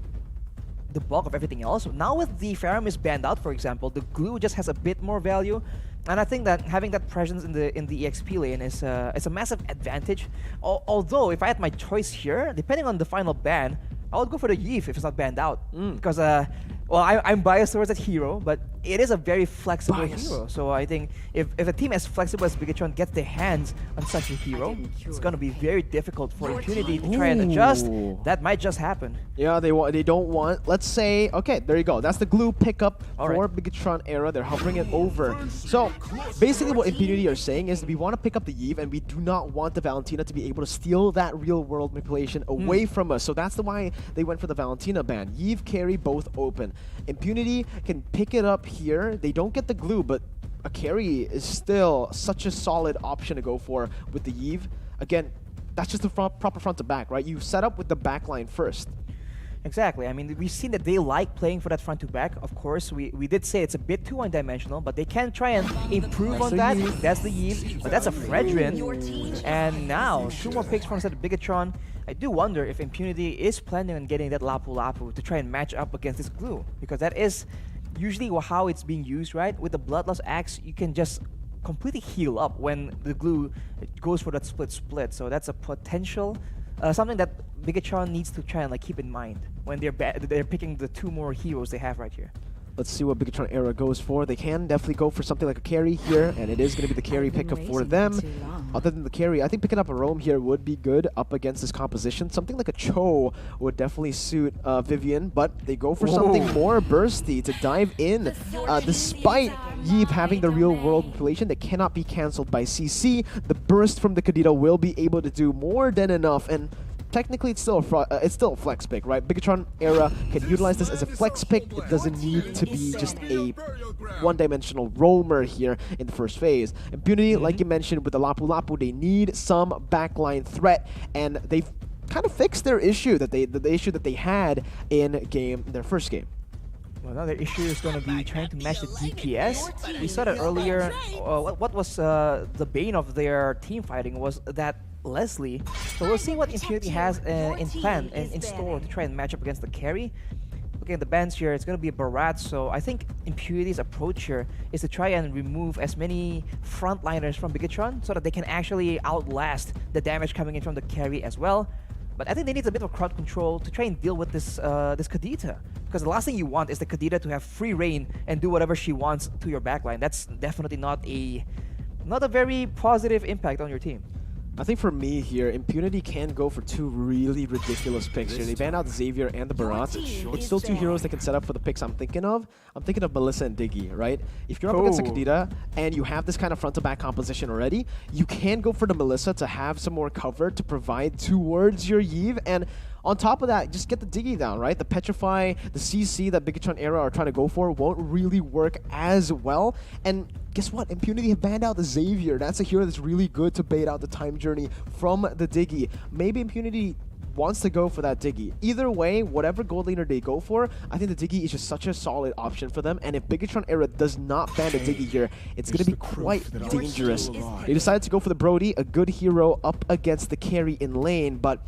bulk of everything else. Now with the Faramis banned out, for example, the glue just has a bit more value. And I think that having that presence in the EXP lane is a massive advantage. Although, if I had my choice here, depending on the final ban, I would go for the Yeef if it's not banned out. Because, well, I'm biased towards that hero, but it is a very flexible hero. So I think if a team as flexible as Bigetron gets their hands on such a hero, it's going to be very difficult for Impunity to try and adjust. That might just happen. Yeah, they don't want, let's say, okay, there you go. That's the glue pickup for Bigetron era. They're hovering it over. So basically what Impunity are saying is we want to pick up the Yeeve, and we do not want the Valentina to be able to steal that real world manipulation away from us. So that's why they went for the Valentina ban. Yeeve, carry, both open. Impunity can pick it up here. They don't get the glue, but a carry is still such a solid option to go for with the Yeeve. Again, that's just the proper front to back, right? You set up with the back line first. Exactly. I mean, we've seen that they like playing for that front to back. Of course, we did say it's a bit too one-dimensional, but they can try and improve on that. That's the Yeeve, but that's a Fredrin. And now, 2 more picks from the Bigetron. I do wonder if Impunity is planning on getting that Lapu Lapu to try and match up against this glue, because that is usually how it's being used, right? With the Bloodlust Axe, you can just completely heal up when the glue goes for that split. So that's a potential, something that Bigetron needs to try and like keep in mind when they're picking the 2 more heroes they have right here. Let's see what Bigetron Era goes for. They can definitely go for something like a carry here, and it is going to be the carry pickup for them. Other than the carry, I think picking up a roam here would be good up against this composition. Something like a Cho would definitely suit Vivian, but they go for something more bursty to dive in. Despite Yeep having the real-world manipulation that cannot be cancelled by CC, the burst from the Kadita will be able to do more than enough, and technically it's still a flex pick, right? Bigetron Era can utilize this as a flex pick. It doesn't need to be just a one-dimensional roamer here in the first phase. Impunity, like you mentioned with the Lapu Lapu, they need some backline threat, and they've kind of fixed their issue the issue that they had in their first game. Well, another issue is going to be trying to match the DPS. We saw that earlier. What was the bane of their team fighting was that Leslie. So we'll see what Impunity has in store to try and match up against the carry. Looking at the bans here, it's going to be a Barat, so I think Impunity's approach here is to try and remove as many frontliners from Bigetron so that they can actually outlast the damage coming in from the carry as well. But I think they need a bit of crowd control to try and deal with this Kadita. Because the last thing you want is the Kadita to have free reign and do whatever she wants to your backline. That's definitely not a very positive impact on your team. I think for me here, Impunity can go for 2 really ridiculous picks here. They ban out Xavier and the Barat. It's still 2 heroes they can set up for the picks I'm thinking of. I'm thinking of Melissa and Diggy, right? If you're up against a Kadita and you have this kind of front-to-back composition already, you can go for the Melissa to have some more cover to provide towards your Yve, and on top of that, just get the Diggy down, right? The Petrify, the CC that Bigetron Era are trying to go for won't really work as well. And guess what? Impunity have banned out the Xavier. That's a hero that's really good to bait out the time journey from the Diggy. Maybe Impunity wants to go for that Diggy. Either way, whatever gold laner they go for, I think the Diggy is just such a solid option for them. And if Bigetron Era does not ban the Diggy here, it's going to be quite dangerous. They decided to go for the Brody, a good hero up against the carry in lane, but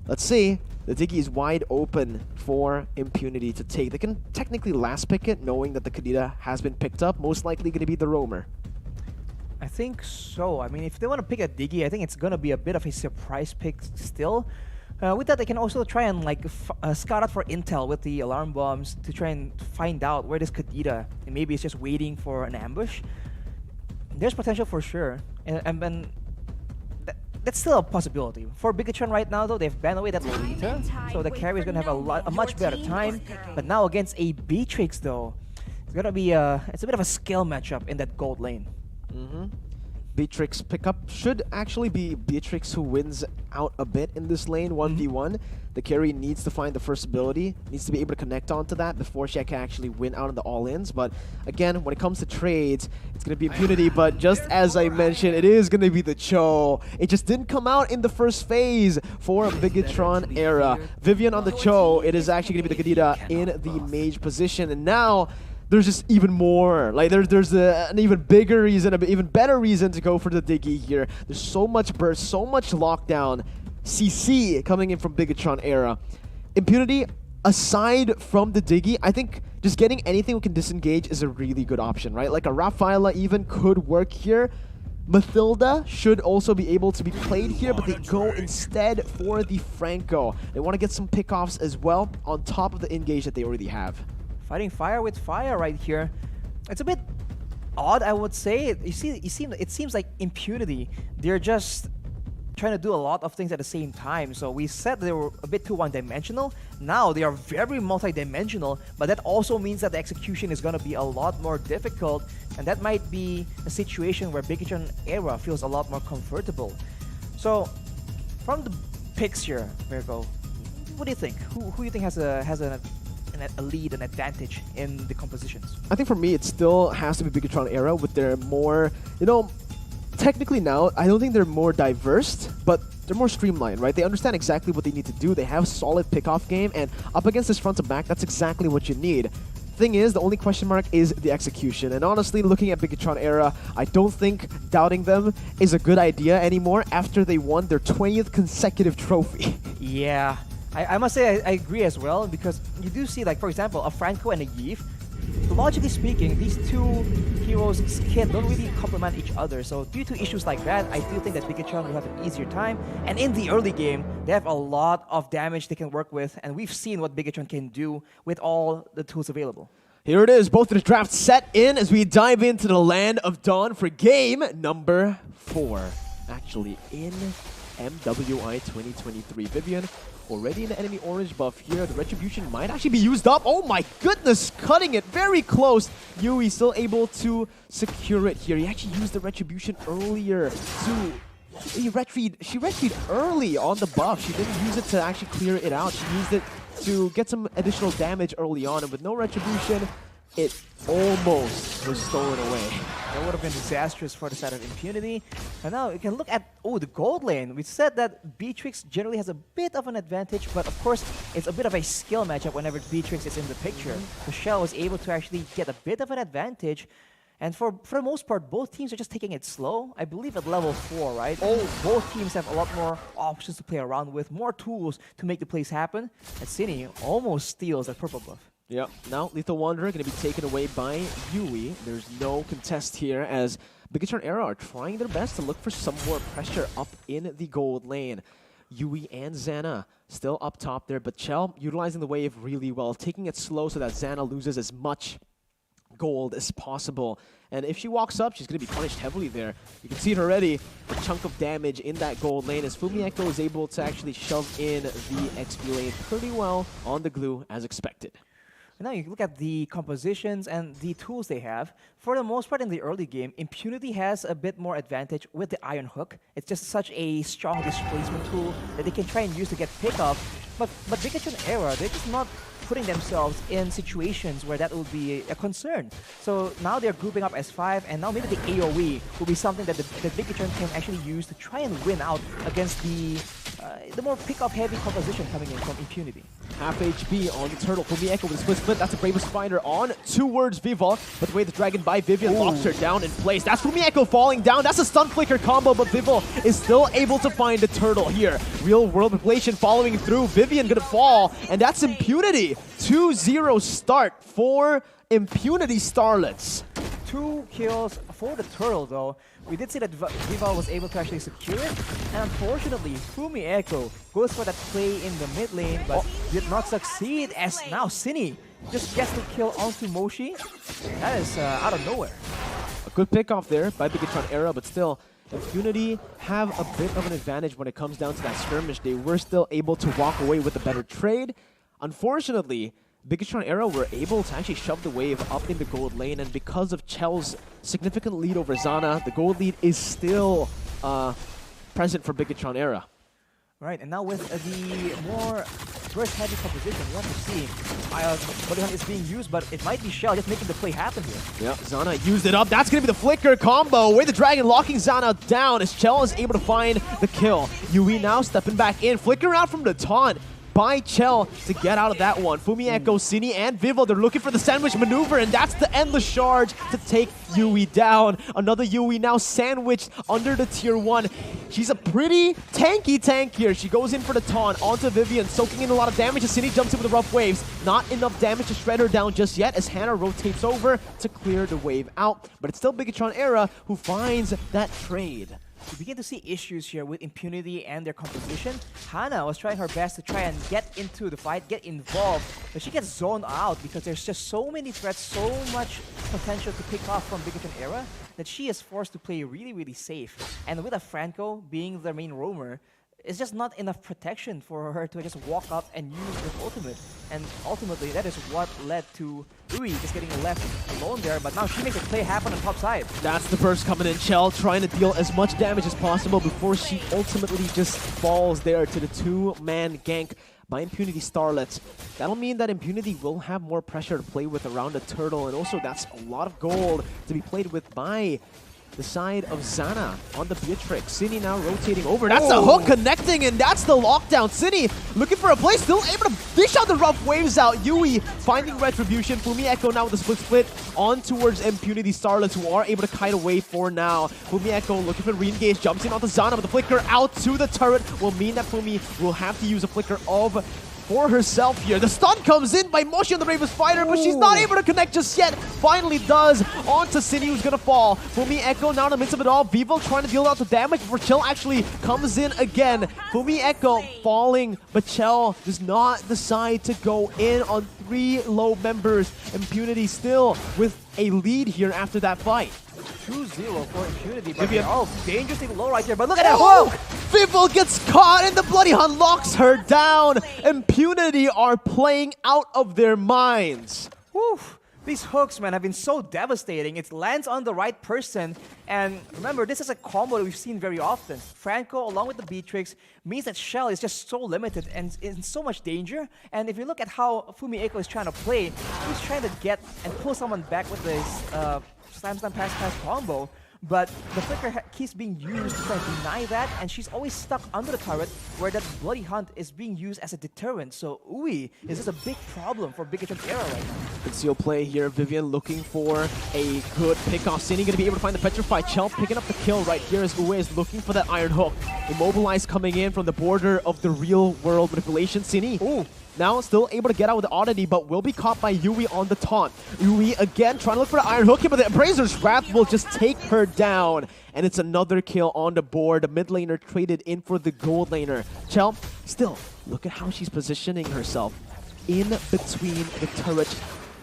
let's see. The Diggy is wide open for Impunity to take. They can technically last pick it, knowing that the Kadita has been picked up. Most likely going to be the roamer. I think so. I mean, if they want to pick a Diggy, I think it's going to be a bit of a surprise pick still. With that, they can also try and like scout out for intel with the alarm bombs to try and find out where this Kadita, and maybe it's just waiting for an ambush. There's potential for sure. And that's still a possibility. For Bigetron right now, though, they've banned away that Lolita, so the carry is going to have a much better time. But now against a Beatrix, though, it's going to be it's a bit of a skill matchup in that gold lane. Beatrix pickup should actually be Beatrix who wins out a bit in this lane, 1v1. The carry needs to find the first ability, needs to be able to connect onto that before she can actually win out on the all-ins. But again, when it comes to trades, it's going to be Impunity, but just as I mentioned, it is going to be the Cho. It just didn't come out in the first phase for Bigetron Era. Vivian on the Cho, it is actually going to be the Kadita in the mage position, and now there's just even more. Like there's an even bigger reason, an even better reason to go for the Diggy here. There's so much burst, so much lockdown. CC coming in from Bigetron Era. Impunity, aside from the Diggy, I think just getting anything we can disengage is a really good option, right? Like a Rafaela even could work here. Mathilda should also be able to be played here, but they go instead for the Franco. They want to get some pickoffs as well on top of the engage that they already have. Fighting fire with fire right here. It's a bit odd, I would say. It seems like Impunity, they're just trying to do a lot of things at the same time. So we said they were a bit too one-dimensional. Now they are very multi-dimensional, but that also means that the execution is going to be a lot more difficult, and that might be a situation where Bigetron Era feels a lot more comfortable. So from the picks here, Virgo, what do you think? Who do you think has a lead, an advantage in the compositions? I think for me, it still has to be Bigetron Era with their more, technically now, I don't think they're more diverse, but they're more streamlined, right? They understand exactly what they need to do. They have solid pickoff game, and up against this front to back, that's exactly what you need. Thing is, the only question mark is the execution. And honestly, looking at Bigetron Era, I don't think doubting them is a good idea anymore after they won their 20th consecutive trophy. Yeah. I must say I agree as well, because you do see, like, for example, a Franco and a Yves. logically speaking, these two heroes' kit don't really complement each other. So due to issues like that, I do think that Bigetron will have an easier time. And in the early game, they have a lot of damage they can work with, and we've seen what Bigetron can do with all the tools available. Here it is, both of the drafts set in as we dive into the Land of Dawn for game number 4. Actually, in MWI 2023. Vivian already in the enemy orange buff here. The Retribution might actually be used up. Oh my goodness, cutting it very close. Yui still able to secure it here. He actually used the Retribution earlier to... She retried early on the buff. She didn't use it to actually clear it out. She used it to get some additional damage early on. And with no Retribution, it almost was stolen away. That would have been disastrous for the side of Impunity. And now you can look at, the gold lane. We said that Beatrix generally has a bit of an advantage, but of course, it's a bit of a skill matchup whenever Beatrix is in the picture. So Shell was able to actually get a bit of an advantage. And for the most part, both teams are just taking it slow. I believe at level 4, right? Both teams have a lot more options to play around with, more tools to make the plays happen. And Cine almost steals that purple buff. Yep, now Lethal Wanderer going to be taken away by Yui. There's no contest here as Bigetron Era are trying their best to look for some more pressure up in the gold lane. Yui and Xana still up top there, but Chell utilizing the wave really well, taking it slow so that Xana loses as much gold as possible. And if she walks up, she's going to be punished heavily there. You can see it already, a chunk of damage in that gold lane as Fumieko is able to actually shove in the XP lane pretty well on the glue as expected. And now you look at the compositions and the tools they have. For the most part in the early game, Impunity has a bit more advantage with the Iron Hook. It's just such a strong displacement tool that they can try and use to get pickup. But Bigetron Era, they're just not putting themselves in situations where that would be a concern. So now they're grouping up as 5, and now maybe the AoE will be something that the Bigetron can actually use to try and win out against the more pick-up heavy composition coming in from Impunity. Half HP on the turtle. Fumieko with a split. That's a Bravest Spider on towards Viva. But the way the dragon by Vivian locks her down in place. That's Fumieko falling down. That's a stun flicker combo, but Viva is still able to find the turtle here. Real world manipulation following through. Vivian gonna fall, and that's Impunity. 2-0 start for Impunity Starlets. 2 kills for the turtle though. We did see that Viva was able to actually secure it, and unfortunately Fumieko goes for that play in the mid lane but did not succeed as now Cine just gets the kill onto Moshi. That is out of nowhere. A good pick off there by Bigetron Era, but still Impunity have a bit of an advantage when it comes down to that skirmish. They were still able to walk away with a better trade. Unfortunately, Bigetron Era were able to actually shove the wave up in the gold lane, and because of Chell's significant lead over Xana, the gold lead is still present for Bigetron Era. Right, and now with the more burst-heavy composition, we have to see Bodyhunt is being used, but it might be Shell just making the play happen here. Yeah, Xana used it up. That's going to be the flicker combo. With the dragon locking Xana down as Chell is able to find the kill. Yui now stepping back in, flickering out from the taunt by Chell to get out of that one. Fumieko, Cine, and Vivo, they're looking for the sandwich maneuver, and that's the endless charge to take Yui down. Another Yui now sandwiched under the tier 1. She's a pretty tanky tank here. She goes in for the taunt onto Vivian, soaking in a lot of damage as Cine jumps in with the rough waves. Not enough damage to shred her down just yet as Hannah rotates over to clear the wave out. But it's still Bigetron Era who finds that trade. We begin to see issues here with Impunity and their composition. Hannah was trying her best to try and get into the fight, get involved, but she gets zoned out because there's just so many threats, so much potential to pick off from Bigetron Era that she is forced to play really, really safe. And with a Franco being the main roamer, it's just not enough protection for her to just walk up and use the ultimate. And ultimately, that is what led to Yui just getting left alone there, but now she makes a play happen on top side. That's the burst coming in. Chell trying to deal as much damage as possible before she ultimately just falls there to the 2-man gank by Impunity Starlets. That'll mean that Impunity will have more pressure to play with around the turtle, and also that's a lot of gold to be played with by the side of Xana on the Beatrix. Cine now rotating over. That's the hook connecting, and that's the lockdown. Cine looking for a play, still able to dish out the rough waves out. Yui finding Retribution. Fumieko now with the split on towards Impunity Starlets, who are able to kite away for now. Fumieko looking for re-engage, jumps in onto Xana, but the flicker out to the turret will mean that Fumi will have to use a flicker of for herself here. The stun comes in by Moshi on the Bravest Fighter, but she's not able to connect just yet. Finally does onto Cindy, who's gonna fall. Fumi Echo now in the midst of it all. Vivo trying to deal out the damage before Chell actually comes in again. Fumi Echo falling, but Chell does not decide to go in on 3 low members. Impunity still with a lead here after that fight. 2-0 for Impunity, but they're all dangerously low right here. But look at that hook! Vivo gets caught and the Bloody Hunt locks her down. Impunity are playing out of their minds. Whew. These hooks, man, have been so devastating. It lands on the right person. And remember, this is a combo that we've seen very often. Franco, along with the Beatrix, means that Shell is just so limited and in so much danger. And if you look at how Fumi Eiko is trying to play, he's trying to get and pull someone back with this slam pass combo. But the flicker keeps being used to try and deny that, and she's always stuck under the turret where that Bloody Hunt is being used as a deterrent. So Ui is just a big problem for Bigetron's era right now. Conceal play here, Vivian looking for a good pick-off. Cine gonna be able to find the Petrify. Chell picking up the kill right here as Ue is looking for that Iron Hook. Immobilized coming in from the border of the real world manipulation. Cine now still able to get out with the oddity, but will be caught by Yui on the taunt. Yui again trying to look for the Iron Hook here, but the Appraiser's Wrath will just take her down. And it's another kill on the board. The mid laner traded in for the gold laner. Chell, still, look at how she's positioning herself in between the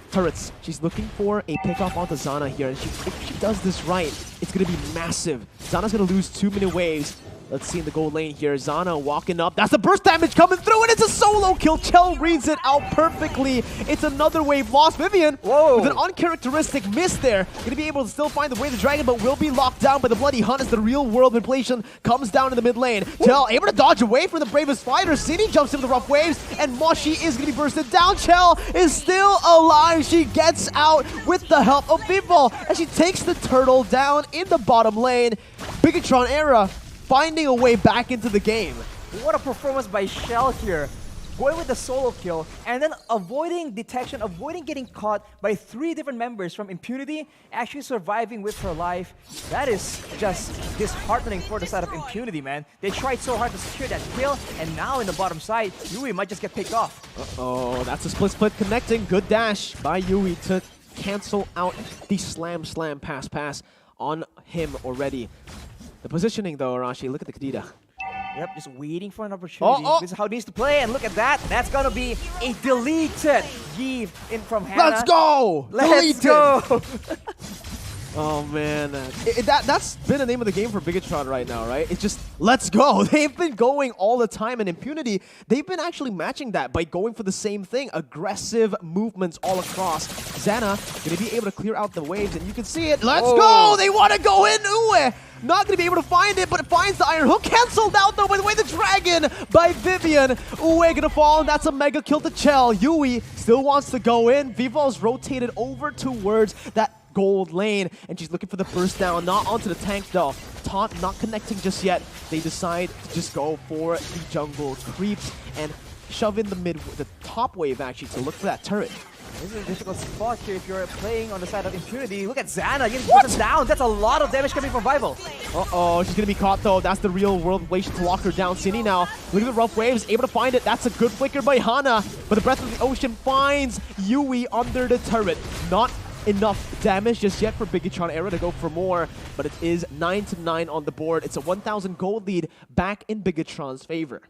turrets. She's looking for a pick-off onto Zana here, and if she does this right, it's going to be massive. Zana's going to lose 2 minute waves. Let's see in the gold lane here. Zana walking up. That's the burst damage coming through, and it's a solo kill. Chell reads it out perfectly. It's another wave lost. Vivian with an uncharacteristic miss there. Going to be able to still find the way the dragon, but will be locked down by the Bloody Hunt as the real world manipulation comes down in the mid lane. Chell able to dodge away from the Bravest Fighter. Cine jumps into the rough waves, and Moshi is going to be bursted down. Chell is still alive. She gets out with the help of Vivo, and she takes the turtle down in the bottom lane. Bigetron era finding a way back into the game. What a performance by Shell here. Going with the solo kill and then avoiding detection, avoiding getting caught by 3 different members from Impunity, actually surviving with her life. That is just disheartening for the side of Impunity, man. They tried so hard to secure that kill, and now in the bottom side, Yui might just get picked off. Uh-oh, that's a split connecting. Good dash by Yui to cancel out the slam pass on him already. The positioning though, Arashi, look at the Kadita. Yep, just waiting for an opportunity. This is how it needs to play, and look at that. That's gonna be a deleted Give in from Hannah. Let's go! Let's go! Oh man, that's been the name of the game for Bigetron right now, right? It's just, let's go. They've been going all the time, and Impunity, they've been actually matching that by going for the same thing. Aggressive movements all across. Xana gonna be able to clear out the waves, and you can see it. Let's go! They want to go in! Ue! Not gonna be able to find it, but it finds the Iron Hook. Cancelled out though by the way the dragon by Vivian. Ue gonna fall, and that's a mega kill to Chell. Yui still wants to go in. Vivo's rotated over towards that gold lane, and she's looking for the burst down, not onto the tank though. Taunt not connecting just yet. They decide to just go for the jungle creeps and shove in the top wave actually to look for that turret. This is a difficult spot here if you're playing on the side of Impunity. Look at Xana getting put down. That's a lot of damage coming from Vival. Uh-oh, she's gonna be caught though. That's the real world relation to lock her down. Cine now, look at the rough waves, able to find it. That's a good flicker by Hana, but the Breath of the Ocean finds Yui under the turret. Not enough damage just yet for Bigetron era to go for more, but it is 9-9 on the board. It's a 1,000 gold lead back in Bigetron's favor.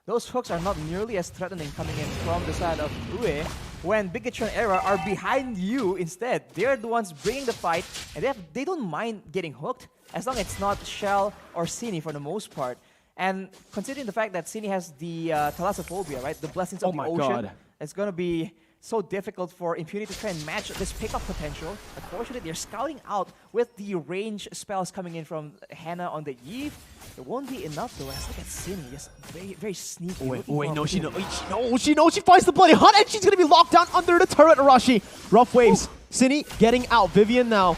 Those hooks are not nearly as threatening coming in from the side of Ue when Bigetron era are behind you instead. They're the ones bringing the fight, and they don't mind getting hooked as long as it's not Shell or Cine for the most part. And considering the fact that Cine has the Thalassophobia, right, the Blessings of the Ocean, it's going to be so difficult for Impunity to try and match this pickup potential. Unfortunately, they're scouting out with the range spells coming in from Hannah on the Eve. It won't be enough though. Let's look at Cine, just very sneaky. Wait, no, she knows. She finds the Bloody Hunt, and she's gonna be locked down under the turret. Arashi, rough waves. Cine getting out. Vivian now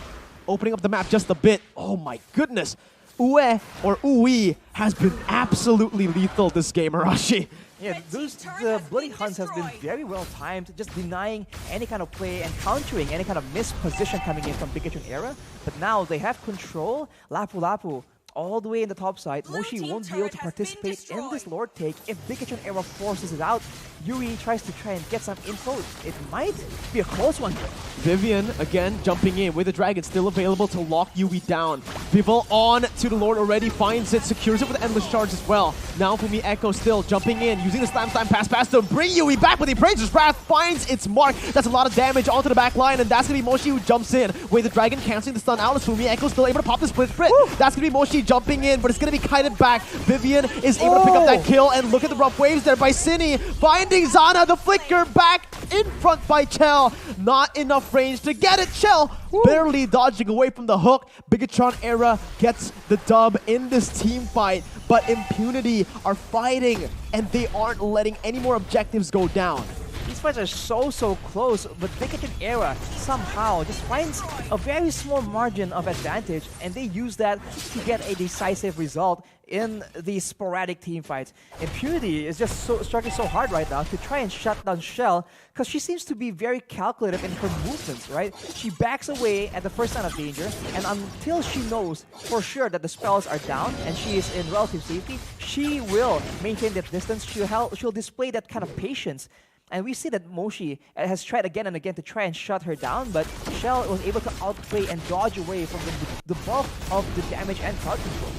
opening up the map just a bit. Oh my goodness. Ue has been absolutely lethal this game, Arashi. Yeah, the Bloody Hunts has been very well timed, just denying any kind of play and countering any kind of missed position coming in from Bigetron era. But now they have control. Lapu Lapu all the way in the top side. Moshi won't be able to participate in this Lord take if Bigetron Era forces it out. Yui tries to try and get some info. It might be a close one here. Vivian, again, jumping in with the Dragon still available to lock Yui down. Vival on to the Lord already, finds it, secures it with Endless Charge as well. Now Fumi Echo still jumping in, using the slam pass to bring Yui back, but the Appraiser's Wrath finds its mark. That's a lot of damage onto the back line, and that's going to be Moshi who jumps in. With the Dragon canceling the stun out as Fumi Echo still able to pop the split crit. That's going to be Moshi jumping in, but it's going to be kited back. Vivian is able to pick up that kill, and look at the rough waves there by Cine, finding Zana, the flicker back in front by Chell. Not enough range to get it. Chell barely dodging away from the hook. Bigetron Era gets the dub in this team fight, but Impunity are fighting, and they aren't letting any more objectives go down. These fights are so close, but Bigetron Era somehow just finds a very small margin of advantage, and they use that to get a decisive result in these sporadic team fights. Impunity is just struggling so hard right now to try and shut down Shell, because she seems to be very calculative in her movements, right? She backs away at the first sign of danger, and until she knows for sure that the spells are down and she is in relative safety, she will maintain that distance. She'll display that kind of patience. And we see that Moshi has tried again and again to try and shut her down, but Shell was able to outplay and dodge away from the bulk of the damage and crowd control.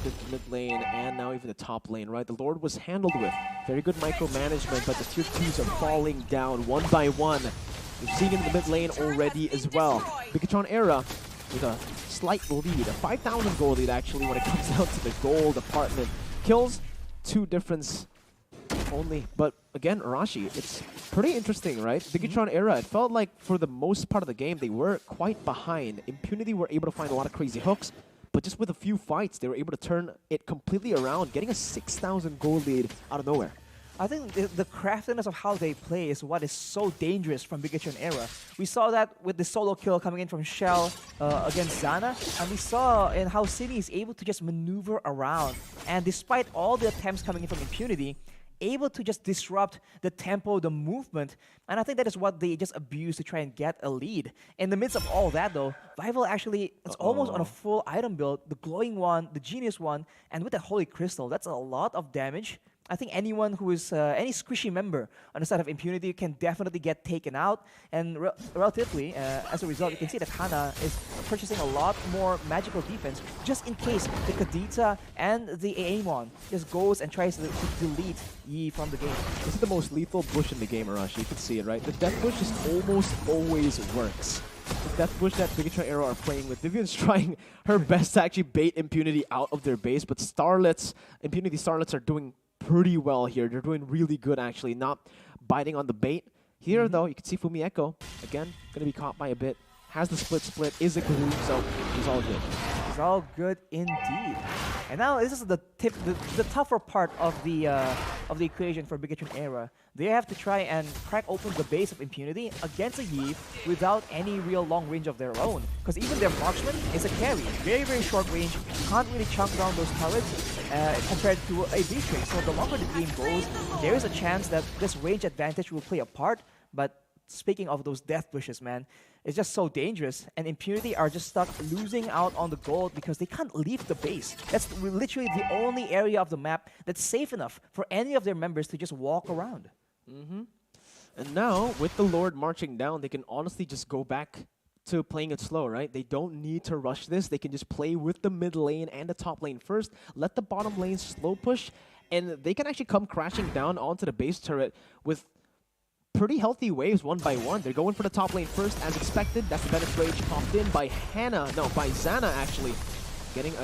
The mid lane and now even the top lane, right? The Lord was handled with very good micromanagement, but the tier 2s are falling down one by one. We've seen it in the mid lane already as well. Bigetron Era with a slight lead, a 5,000 gold lead actually when it comes down to the gold department. Kills, 2 difference only, but again, Arashi, it's pretty interesting, right? Bigetron Era, it felt like for the most part of the game, they were quite behind. Impunity were able to find a lot of crazy hooks, but just with a few fights, they were able to turn it completely around, getting a 6,000 gold lead out of nowhere. I think the craftiness of how they play is what is so dangerous from Bigetron Era. We saw that with the solo kill coming in from Shell against Zana, and we saw in how Cine is able to just maneuver around, and despite all the attempts coming in from Impunity, able to just disrupt the tempo, the movement, and I think that is what they just abuse to try and get a lead. In the midst of all that though, Vival actually, it's almost on a full item build, the glowing one, the genius one, and with that holy crystal, that's a lot of damage. I think anyone who is any squishy member on the side of Impunity can definitely get taken out, and relatively, as a result, you can see that Hana is purchasing a lot more magical defense just in case the Kadita and the Aemon just goes and tries to delete Yi from the game. This is the most lethal bush in the game, Arashi. You can see it, right? The death bush just almost always works. The death bush that Bigetron Era are playing with, Vivian's trying her best to actually bait Impunity out of their base, but Starlets, Impunity Starlets are doing pretty well here. They're doing really good actually, not biting on the bait. Here though, you can see Fumi Echo, again, gonna be caught by a bit. Has the split, is a glue, so he's all good. He's all good indeed. And now this is the tougher part of the equation for Bigetron Era. They have to try and crack open the base of Impunity against a Yi without any real long range of their own. Because even their marksman is a carry. Very short range, can't really chunk down those turrets compared to a V-Train. So the longer the game goes, there is a chance that this range advantage will play a part. But speaking of those death bushes, man, it's just so dangerous. And Impunity are just stuck losing out on the gold because they can't leave the base. That's literally the only area of the map that's safe enough for any of their members to just walk around. And now, with the Lord marching down, they can honestly just go back to playing it slow, right? They don't need to rush this. They can just play with the mid lane and the top lane first, let the bottom lane slow push, and they can actually come crashing down onto the base turret with pretty healthy waves one by one. They're going for the top lane first, as expected. That's the Venice Rage popped in by Zana actually. Getting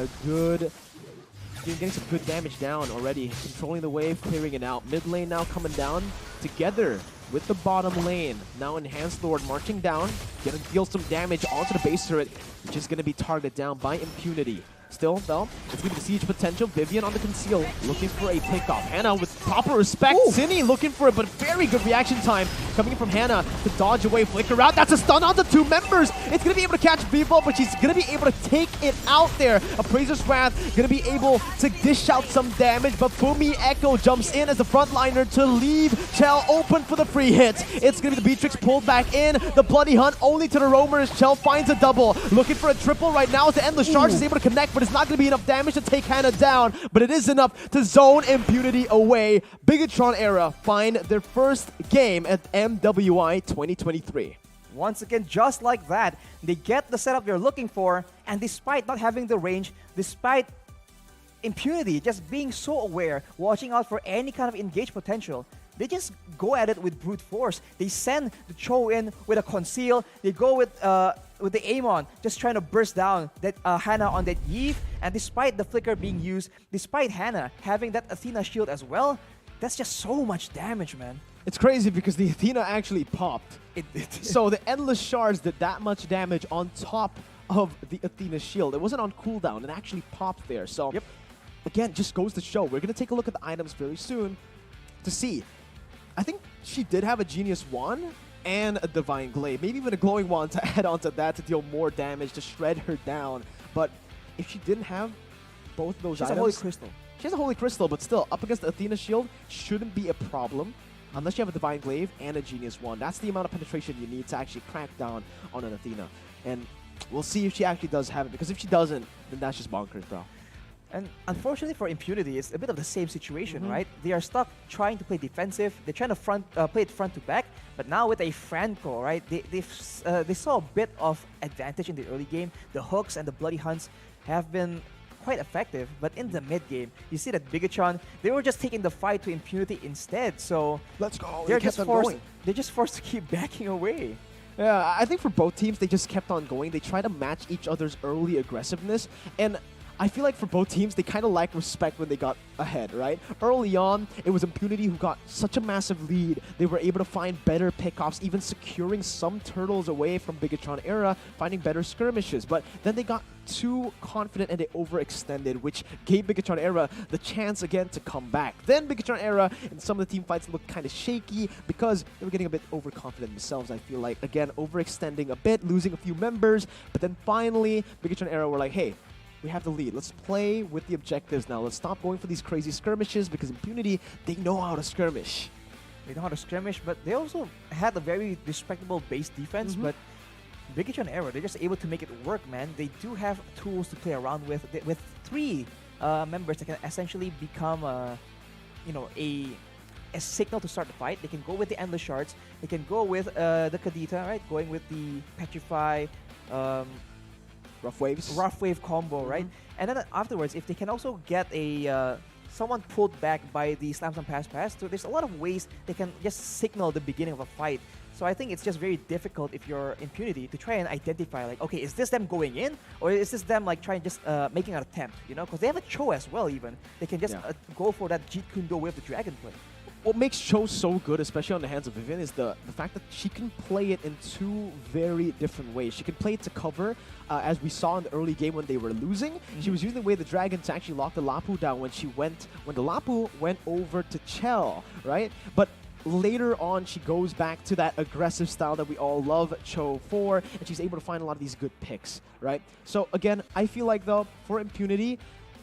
some good damage down already. Controlling the wave, clearing it out. Mid lane now coming down together with the bottom lane. Now Enhanced Lord marching down, gonna deal some damage onto the base turret, which is gonna be targeted down by Impunity. Still, though, it's giving the siege potential. Vivian on the conceal, looking for a pickoff. Hannah with proper respect. Cine looking for it, but very good reaction time coming in from Hannah to dodge away, flicker out. That's a stun on the 2 members. It's going to be able to catch Vivo, but she's going to be able to take it out there. Appraiser's Wrath going to be able to dish out some damage, but Fumi Echo jumps in as the frontliner to leave Chell open for the free hit. It's going to be the Beatrix pulled back in. The Bloody Hunt only to the roamers. Chell finds a double. Looking for a triple right now as the Endless Charge is able to connect, but it's not going to be enough damage to take Hannah down, but it is enough to zone Impunity away. Bigetron Era find their first game at MWI 2023. Once again, just like that, they get the setup they're looking for, and despite not having the range, despite Impunity just being so aware, watching out for any kind of engage potential, they just go at it with brute force. They send the Cho in with a conceal. They go with the Amon, just trying to burst down that Hannah on that Eve. And despite the flicker being used, despite Hannah having that Athena shield as well, that's just so much damage, man. It's crazy because the Athena actually popped. It did. So the Endless Shards did that much damage on top of the Athena shield. It wasn't on cooldown. It actually popped there. So again, just goes to show. We're going to take a look at the items very soon to see. I think she did have a Genius Wand and a Divine Glaive. Maybe even a Glowing Wand to add onto that to deal more damage, to shred her down. But if she didn't have both of those items... She has a Holy Crystal. She has a Holy Crystal, but still, up against the Athena shield shouldn't be a problem. Unless you have a Divine Glaive and a Genius Wand. That's the amount of penetration you need to actually crack down on an Athena. And we'll see if she actually does have it, because if she doesn't, then that's just bonkers, bro. And unfortunately for Impunity, it's a bit of the same situation, right? They are stuck trying to play defensive. They're trying to play it front to back. But now with a Franco, right, they saw a bit of advantage in the early game. The hooks and the Bloody Hunts have been quite effective. But in the mid game, you see that Bigetron, they were just taking the fight to Impunity instead. So let's go. They're just forced to keep backing away. Yeah, I think for both teams, they just kept on going. They try to match each other's early aggressiveness. And I feel like for both teams, they kind of lacked respect when they got ahead, right? Early on, it was Impunity who got such a massive lead. They were able to find better pickoffs, even securing some turtles away from Bigetron Era, finding better skirmishes. But then they got too confident and they overextended, which gave Bigetron Era the chance again to come back. Then Bigetron Era and some of the team fights looked kind of shaky because they were getting a bit overconfident themselves, I feel like. Again, overextending a bit, losing a few members. But then finally, Bigetron Era were like, hey, we have the lead. Let's play with the objectives now. Let's stop going for these crazy skirmishes, because Impunity, they know how to skirmish. They know how to skirmish, but they also had a very respectable base defense. But Bigetron Era, they're just able to make it work, man. They do have tools to play around with 3 members that can essentially become a signal to start the fight. They can go with the Endless Shards. They can go with the Kadita, right? Going with the Petrify, Rough Wave combo, right? And then afterwards, if they can also get a someone pulled back by the Slam Slam Pass, so there's a lot of ways they can just signal the beginning of a fight. So I think it's just very difficult if you're Impunity to try and identify, like, okay, is this them going in, or is this them like trying just making an attempt, you know? Because they have a Cho as well. Even they can just go for that Jeet Kune Do with the Dragon play. What makes Cho so good, especially on the hands of Vivian, is the fact that she can play it in 2 very different ways. She can play it to cover, as we saw in the early game when they were losing. She was using the way the Dragon to actually lock the Lapu down when the Lapu went over to Chell, right? But later on, she goes back to that aggressive style that we all love Cho for, and she's able to find a lot of these good picks, right? So again, I feel like though, for Impunity,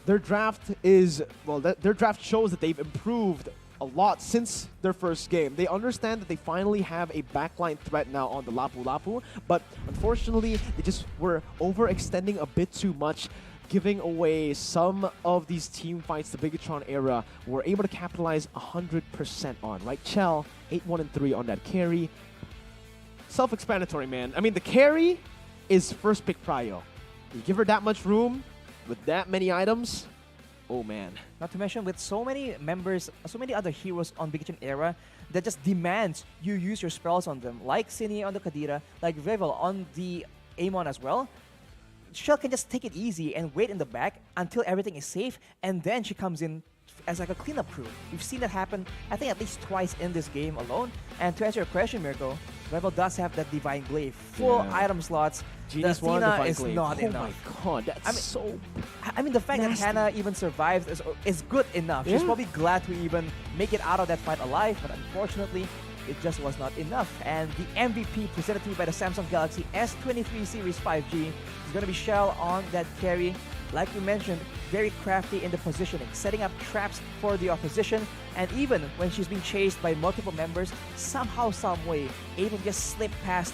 their draft is, well, their draft shows that they've improved a lot since their first game. They understand that they finally have a backline threat now on the Lapu Lapu, but unfortunately, they just were overextending a bit too much, giving away some of these team fights the Bigetron Era were able to capitalize 100% on, right? Chell, 8-1-3 on that carry. Self-explanatory, man. I mean, the carry is first pick prio. You give her that much room with that many items, oh man. Not to mention with so many members, so many other heroes on Bigetron Era that just demands you use your spells on them. Like Cine on the Kadira, like Revel on the Amon as well. Shell can just take it easy and wait in the back until everything is safe, and then she comes in as like a cleanup crew. We've seen that happen, I think, at least twice in this game alone. And to answer your question, Mirko, Revel does have that Divine Glaive. Full item slots. Genius the Athena is not enough. Oh my god, that's so I mean, the fact nasty. that Hannah even survives is good enough. She's probably glad to even make it out of that fight alive, but unfortunately, it just was not enough. And the MVP presented to you by the Samsung Galaxy S23 Series 5G is going to be Shell on that carry. Like you mentioned, very crafty in the positioning, setting up traps for the opposition, and even when she's being chased by multiple members, somehow, some way, able to just slip past,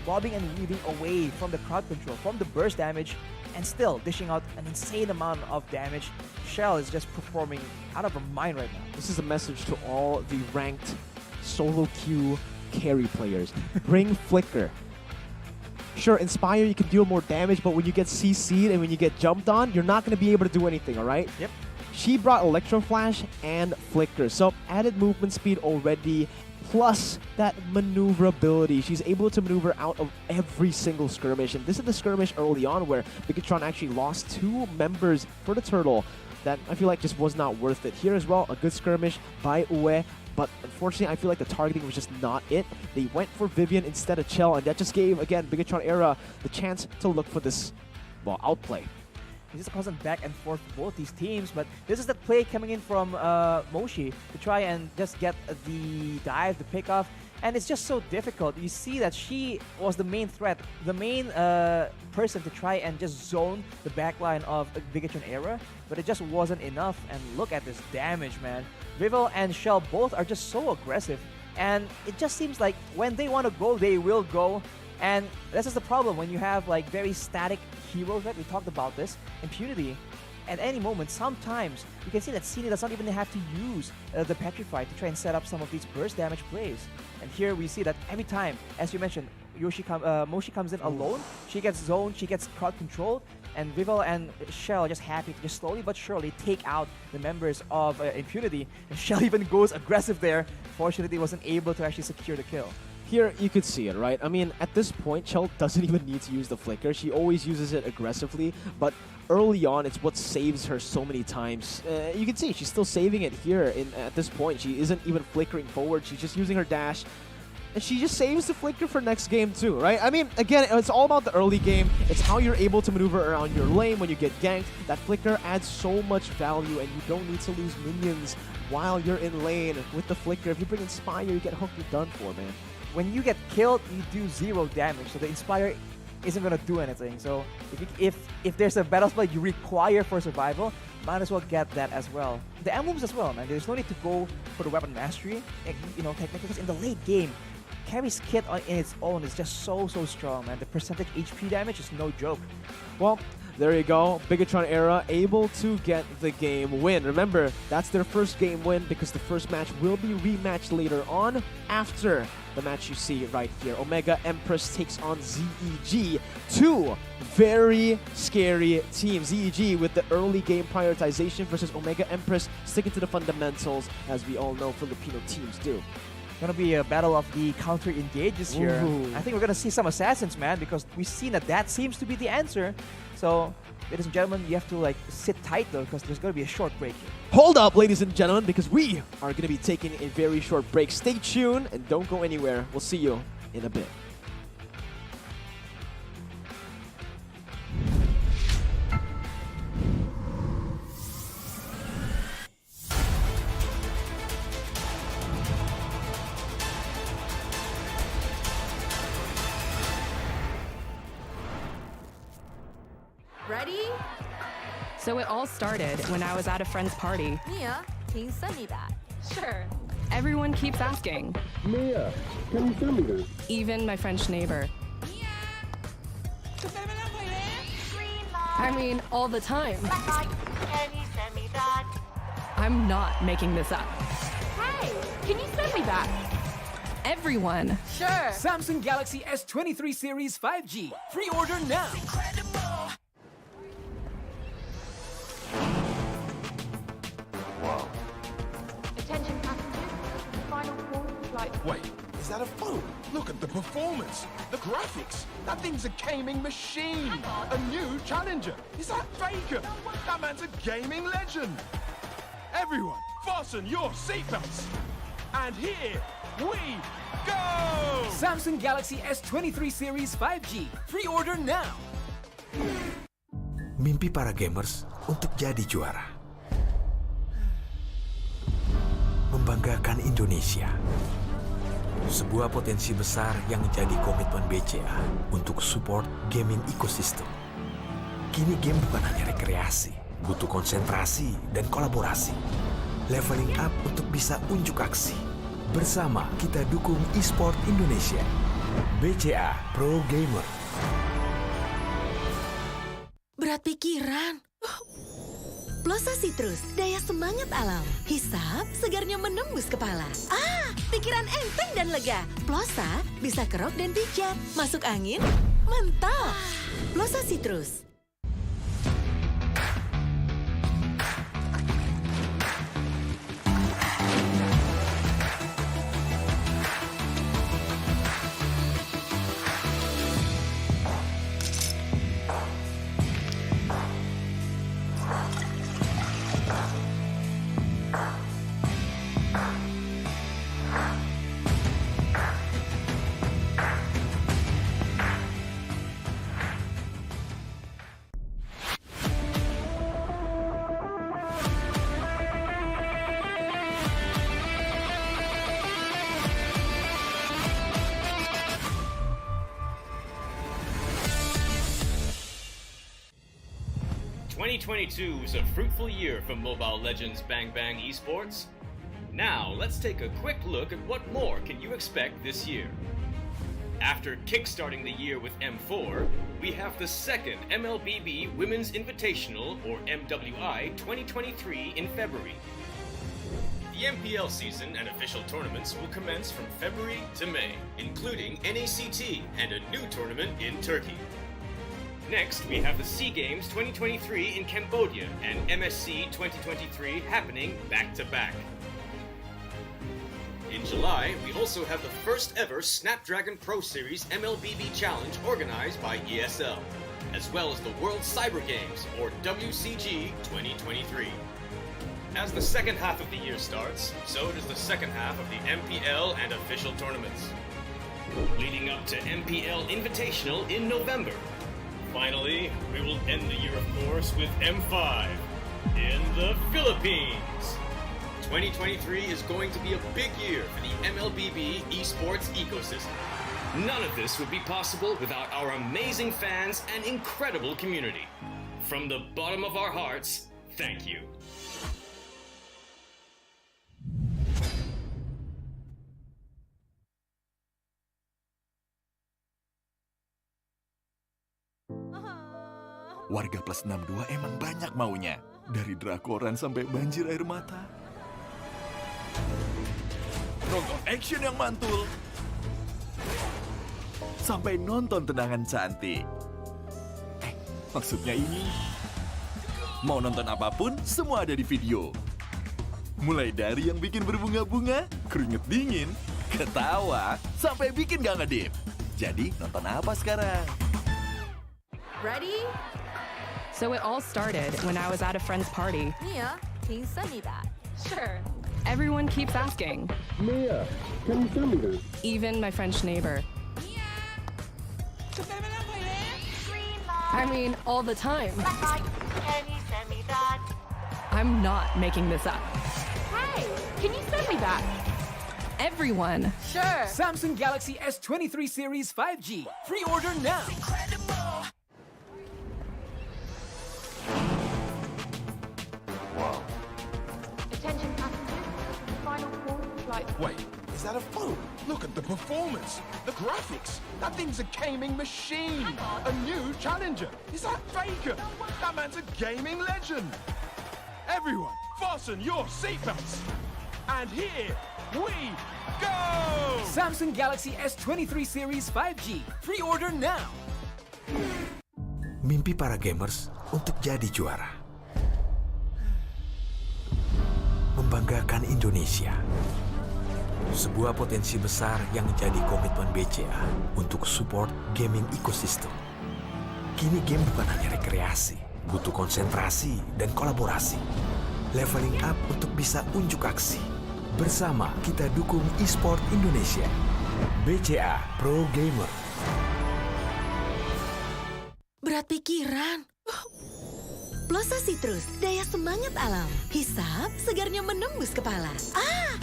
bobbing and weaving away from the crowd control, from the burst damage, and still dishing out an insane amount of damage. Shell is just performing out of her mind right now. This is a message to all the ranked solo queue carry players. Bring Flicker. Sure, Inspire, you can deal more damage, but when you get CC'd and when you get jumped on, you're not going to be able to do anything, alright? Yep. She brought Electro Flash and Flicker, so added movement speed already, plus that maneuverability. She's able to maneuver out of every single skirmish, and this is the skirmish early on where Bigetron actually lost 2 members for the Turtle that I feel like just was not worth it. Here as well, a good skirmish by Ue, but unfortunately, I feel like the targeting was just not it. They went for Vivian instead of Chell, and that just gave, again, Bigetron Era the chance to look for this, outplay. It's just a constant back and forth for both these teams, but this is the play coming in from Moshi to try and just get the dive, the pick off, and it's just so difficult. You see that she was the main threat, the main person to try and just zone the backline of Bigetron Era, but it just wasn't enough, and look at this damage, man. Vivo and Shell both are just so aggressive, and it just seems like when they want to go, they will go. And this is the problem when you have like very static heroes, right? We talked about this. Impunity, at any moment, sometimes you can see that Cine does not even have to use the Petrify to try and set up some of these burst damage plays. And here we see that every time, as you mentioned, Moshi comes in alone, she gets zoned, she gets crowd controlled, and Vivo and Shell are just happy to just slowly but surely take out the members of Impunity. And Shell even goes aggressive there. Fortunately, wasn't able to actually secure the kill. Here, you could see it, right? I mean, at this point, Chell doesn't even need to use the Flicker. She always uses it aggressively, but early on, it's what saves her so many times. You can see she's still saving it here at this point. She isn't even flickering forward. She's just using her dash, and she just saves the Flicker for next game too, right? I mean, again, it's all about the early game. It's how you're able to maneuver around your lane when you get ganked. That Flicker adds so much value, and you don't need to lose minions while you're in lane with the Flicker. If you bring Inspire, you get hooked, you're done for, man. When you get killed, you do 0 damage, so the Inspire isn't going to do anything. So if there's a battle spell you require for survival, might as well get that as well. The emblems as well, man. There's no need to go for the weapon mastery, technically, because in the late game, Carry's kit in its own is just so strong, man. The percentage HP damage is no joke. Well, there you go. Bigetron Era able to get the game win. Remember, that's their first game win because the first match will be rematched later on after the match you see right here. Omega Empress takes on ZEG. 2 very scary teams. ZEG with the early game prioritization versus Omega Empress sticking to the fundamentals, as we all know Filipino teams do. Gonna be a battle of the counter engages here. Ooh. I think we're gonna see some assassins, man, because we've seen that seems to be the answer. So, ladies and gentlemen, you have to sit tight though, because there's gonna be a short break here. Hold up, ladies and gentlemen, because we are gonna be taking a very short break. Stay tuned and don't go anywhere. We'll see you in a bit. Ready? So it all started when I was at a friend's party. Mia, 빙습니다. Sure. Everyone keeps asking. Mia, can you send me that? Even my French neighbor. I mean, all the time. Can you send me that? I'm not making this up. Hey, can you send me that? Everyone. Sure. Samsung Galaxy S23 Series 5G. Pre-order now. Attention passengers, the final call for flight. Wait, is that a phone? Look at the performance, the graphics. That thing's a gaming machine. A new challenger. Is that Faker? That man's a gaming legend. Everyone, fasten your seatbelts. And here we go! Samsung Galaxy S23 Series 5G. Pre-order now. Mimpi para gamers untuk jadi juara. Membanggakan Indonesia. Sebuah potensi besar yang jadi komitmen BCA untuk support gaming ecosystem. Kini game bukan hanya rekreasi, butuh konsentrasi dan kolaborasi. Leveling up untuk bisa unjuk aksi. Bersama kita dukung e-sport Indonesia. BCA Pro Gamer. Berat pikiran. Plosa Citrus, daya semangat alam. Hisap, segarnya menembus kepala. Pikiran enteng dan lega. Plosa bisa kerok dan pijat. Masuk angin, mantap. Plosa Citrus. Was a fruitful year for Mobile Legends Bang Bang Esports. Now, let's take a quick look at what more can you expect this year. After kickstarting the year with M4, we have the second Mlbb Women's Invitational, or MWI, 2023 in February. The MPL season and official tournaments will commence from February to May, including NACT and a new tournament in Turkey. Next, we have the SEA Games 2023 in Cambodia and MSC 2023 happening back-to-back. In July, we also have the first ever Snapdragon Pro Series Mlbb Challenge organized by ESL, as well as the World Cyber Games, or WCG 2023. As the second half of the year starts, so does the second half of the MPL and official tournaments, leading up to MPL Invitational in November. Finally, we will end the year, of course, with M5 in the Philippines. 2023 is going to be a big year for the Mlbb esports ecosystem. None of this would be possible without our amazing fans and incredible community. From the bottom of our hearts, thank you. Warga plus 62 emang banyak maunya. Dari drakoran sampai banjir air mata. Nonton action yang mantul. Sampai nonton tendangan cantik. Maksudnya ini. Mau nonton apapun, semua ada di video. Mulai dari yang bikin berbunga-bunga, keringet dingin, ketawa, sampai bikin gak ngedip. Jadi, nonton apa sekarang? Ready? So it all started when I was at a friend's party. Mia, can you send me that? Sure. Everyone keeps asking. Mia, can you send me that? Even my French neighbor. I mean, all the time. Can you send me that? I'm not making this up. Hey, can you send me that? Everyone. Sure. Samsung Galaxy S23 Series 5G. Pre-order now. Attention passengers, final call for flight. Wait, is that a phone? Look at the performance, the graphics. That thing's a gaming machine. A new challenger. Is that Faker? That man's a gaming legend. Everyone, fasten your seatbelts. And here we go! Samsung Galaxy S23 Series 5G. Pre-order now. Mimpi para gamers untuk jadi juara. Membanggakan Indonesia. Sebuah potensi besar yang jadi komitmen BCA untuk support gaming ecosystem. Kini game bukan hanya rekreasi, butuh konsentrasi dan kolaborasi. Leveling up untuk bisa unjuk aksi. Bersama kita dukung e-sport Indonesia. BCA Pro Gamer. Berat pikiran. Plosa Citrus, daya semangat alam. Hisap, segarnya menembus kepala.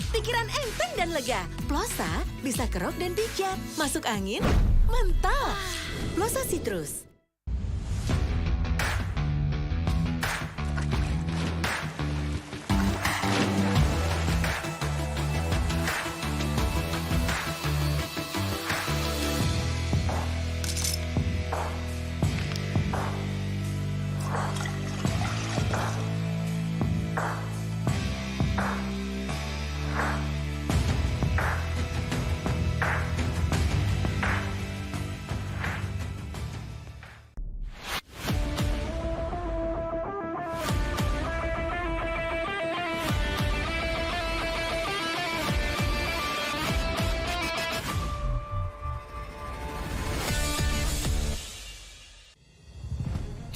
Pikiran enteng dan lega. Plosa bisa kerok dan pijat. Masuk angin, mental. Plosa Citrus.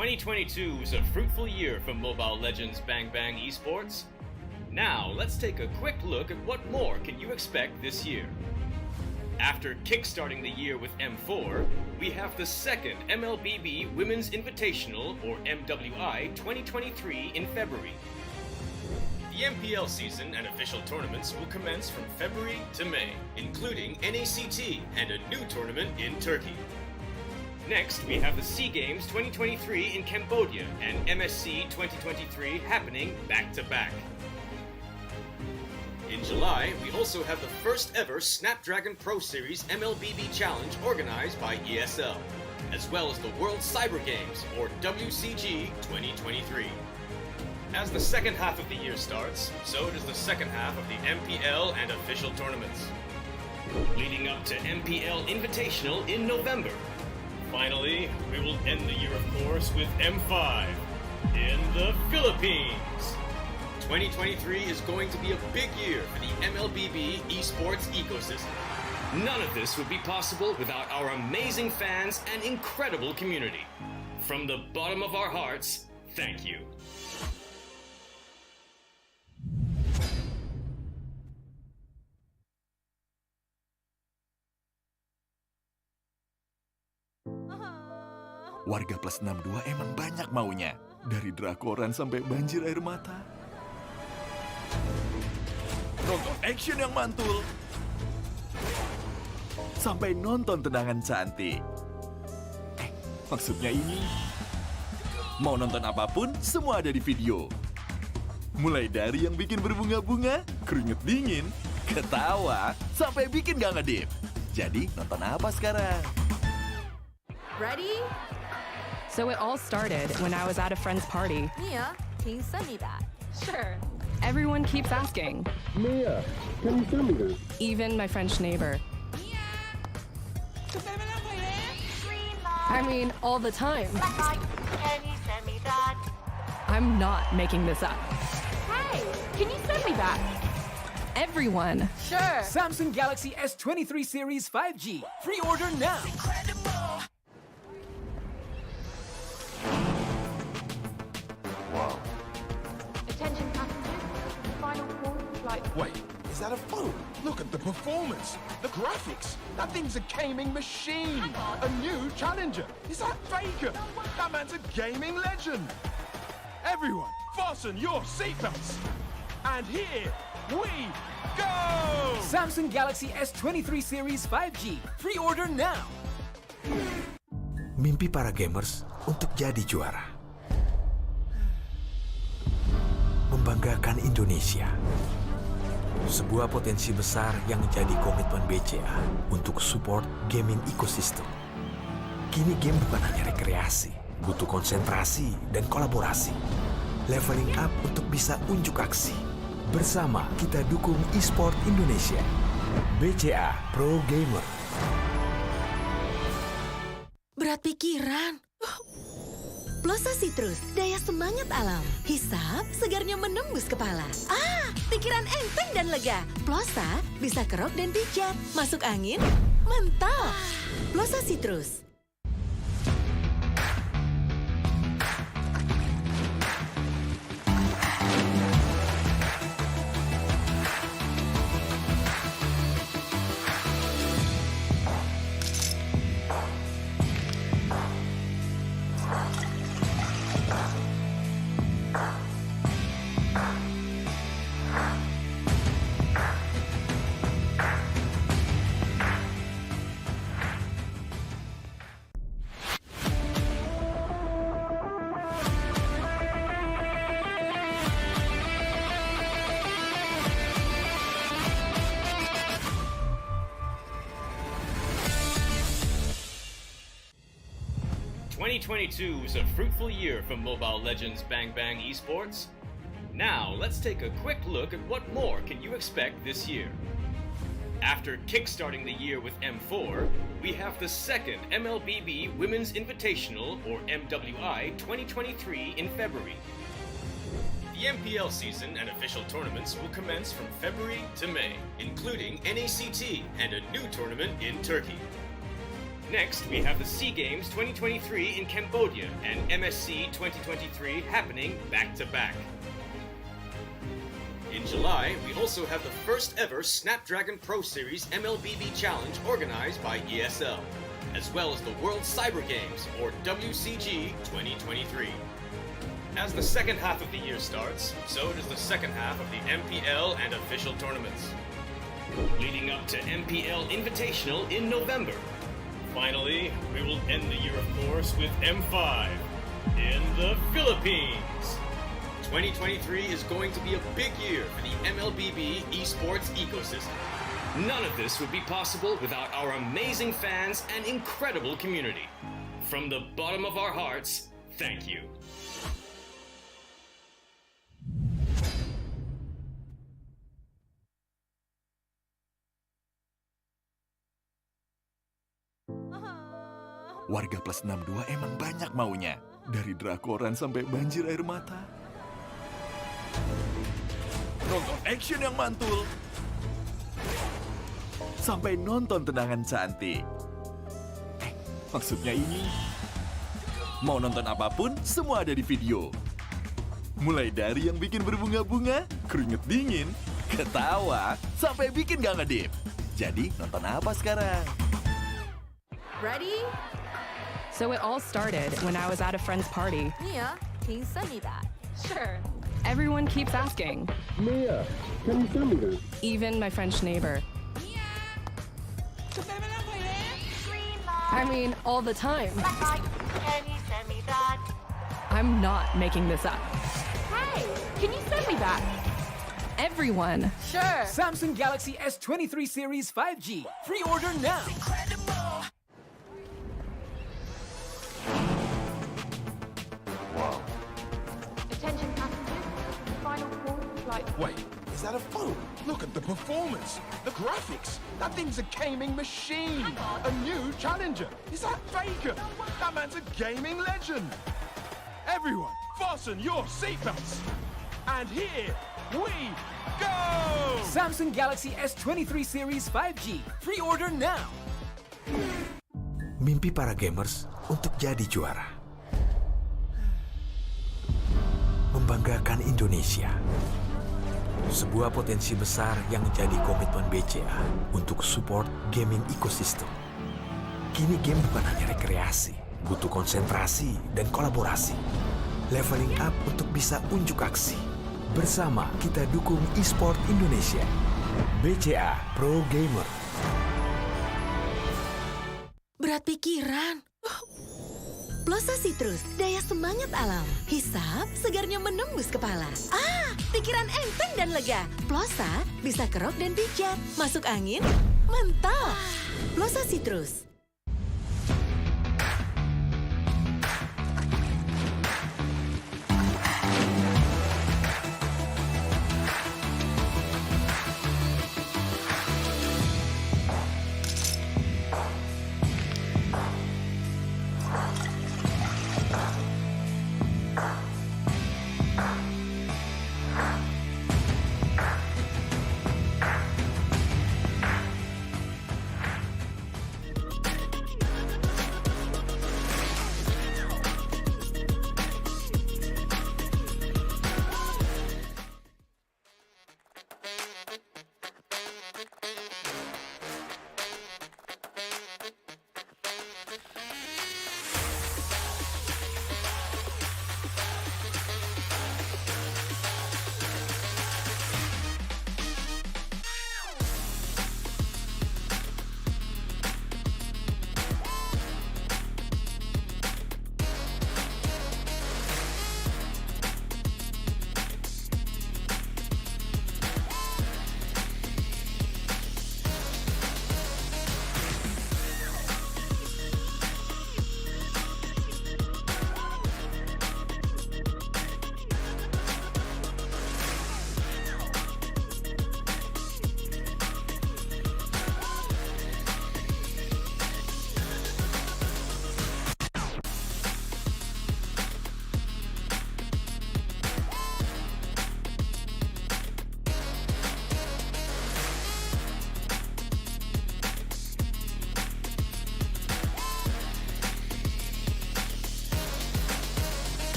...2022 was a fruitful year for Mobile Legends Bang Bang Esports. Now, let's take a quick look at what more can you expect this year. After kickstarting the year with M4, we have the second Mlbb Women's Invitational, or MWI, 2023 in February. The MPL season and official tournaments will commence from February to May, including NACT and a new tournament in Turkey. Next, we have the SEA Games 2023 in Cambodia and MSC 2023 happening back-to-back. In July, we also have the first ever Snapdragon Pro Series Mlbb Challenge organized by ESL, as well as the World Cyber Games, or WCG 2023. As the second half of the year starts, so does the second half of the MPL and official tournaments, leading up to MPL Invitational in November. Finally, we will end the year, of course, with M5 in the Philippines. 2023 is going to be a big year for the Mlbb esports ecosystem. None of this would be possible without our amazing fans and incredible community. From the bottom of our hearts, thank you. Warga plus 62 emang banyak maunya. Dari drakoran sampai banjir air mata. Nonton action yang mantul. Sampai nonton tendangan cantik. Maksudnya ini. Mau nonton apapun, semua ada di video. Mulai dari yang bikin berbunga-bunga, keringet dingin, ketawa, sampai bikin gak ngedip. Jadi, nonton apa sekarang? Ready? So it all started when I was at a friend's party. Mia, can you send me that? Sure. Everyone keeps asking. Mia, can you send me that? Even my French neighbor. I mean, all the time. Can you send me that? I'm not making this up. Hey, can you send me that? Everyone. Sure. Samsung Galaxy S23 Series 5G. Pre-order now. Attention passengers, final call for flight. Wait, is that a phone? Look at the performance, the graphics. That thing's a gaming machine. A new challenger. Is that Faker? That man's a gaming legend. Everyone, fasten your seatbelts. And here we go! Samsung Galaxy S23 Series 5G. Pre-order now. Mimpi para gamers untuk jadi juara. Membanggakan Indonesia. Sebuah potensi besar yang menjadi komitmen BCA untuk support gaming ecosystem. Kini game bukan hanya rekreasi, butuh konsentrasi dan kolaborasi. Leveling up untuk bisa unjuk aksi. Bersama kita dukung e-sport Indonesia. BCA Pro Gamer. Berat pikiran. Plosa Citrus, daya semangat alam. Hisap, segarnya menembus kepala. Pikiran enteng dan lega. Plosa bisa kerok dan pijat. Masuk angin, mental. Plosa Citrus. 2022 was a fruitful year for Mobile Legends Bang Bang Esports. Now, let's take a quick look at what more can you expect this year. After kickstarting the year with M4, we have the second Mlbb Women's Invitational, or MWI, 2023 in February. The MPL season and official tournaments will commence from February to May, including NACT and a new tournament in Turkey. Next, we have the SEA Games 2023 in Cambodia and MSC 2023 happening back-to-back. In July, we also have the first ever Snapdragon Pro Series Mlbb Challenge organized by ESL, as well as the World Cyber Games, or WCG 2023. As the second half of the year starts, so does the second half of the MPL and official tournaments, leading up to MPL Invitational in November. Finally, we will end the year, of course, with M5 in the Philippines. 2023 is going to be a big year for the Mlbb esports ecosystem. None of this would be possible without our amazing fans and incredible community. From the bottom of our hearts, thank you. Warga plus 62 emang banyak maunya. Dari drakoran sampai banjir air mata. Nonton action yang mantul. Sampai nonton tendangan cantik. Maksudnya ini. Mau nonton apapun, semua ada di video. Mulai dari yang bikin berbunga-bunga, keringet dingin, ketawa, sampai bikin gak ngedip. Jadi nonton apa sekarang? Ready? So it all started when I was at a friend's party. Mia, can you send me that? Sure. Everyone keeps asking. Mia, can you send me that? Even my French neighbor. I mean, all the time. Can you send me that? I'm not making this up. Hey, can you send me that? Everyone. Sure. Samsung Galaxy S23 Series 5G. Pre-order now. Attention passengers, final call for flight. Wait, is that a phone? Look at the performance, the graphics. That thing's a gaming machine. A new challenger. Is that Faker? That man's a gaming legend. Everyone, fasten your seatbelts. And here we go! Samsung Galaxy S23 Series 5G. Pre-order now. Mimpi para gamers untuk jadi juara. Membanggakan Indonesia. Sebuah potensi besar yang menjadi komitmen BCA untuk support gaming ecosystem. Kini game bukan hanya rekreasi, butuh konsentrasi dan kolaborasi. Leveling up untuk bisa unjuk aksi. Bersama kita dukung e-sport Indonesia. BCA Pro Gamer. Berat pikiran. Plosa Citrus, daya semangat alam. Hisap, segarnya menembus kepala. Pikiran enteng dan lega. Plosa bisa kerok dan pijat. Masuk angin, mentok. Plosa Citrus.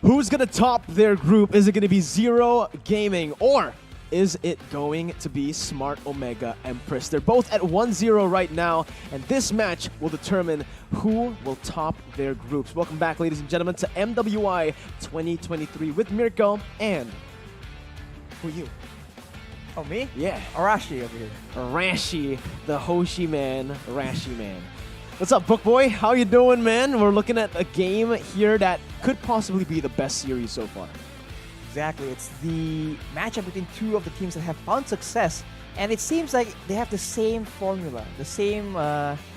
Who's going to top their group? Is it going to be Zero Gaming or is it going to be Smart Omega Empress? They're both at 1-0 right now, and this match will determine who will top their groups. Welcome back, ladies and gentlemen, to MWI 2023 with Mirko and... Who are you? Oh, me? Yeah. Arashi over here. Arashi, the Hoshi man. Arashi man. What's up, Book Boy? How you doing, man? We're looking at a game here that could possibly be the best series so far. Exactly. It's the matchup between two of the teams that have found success, and it seems like they have the same formula, the same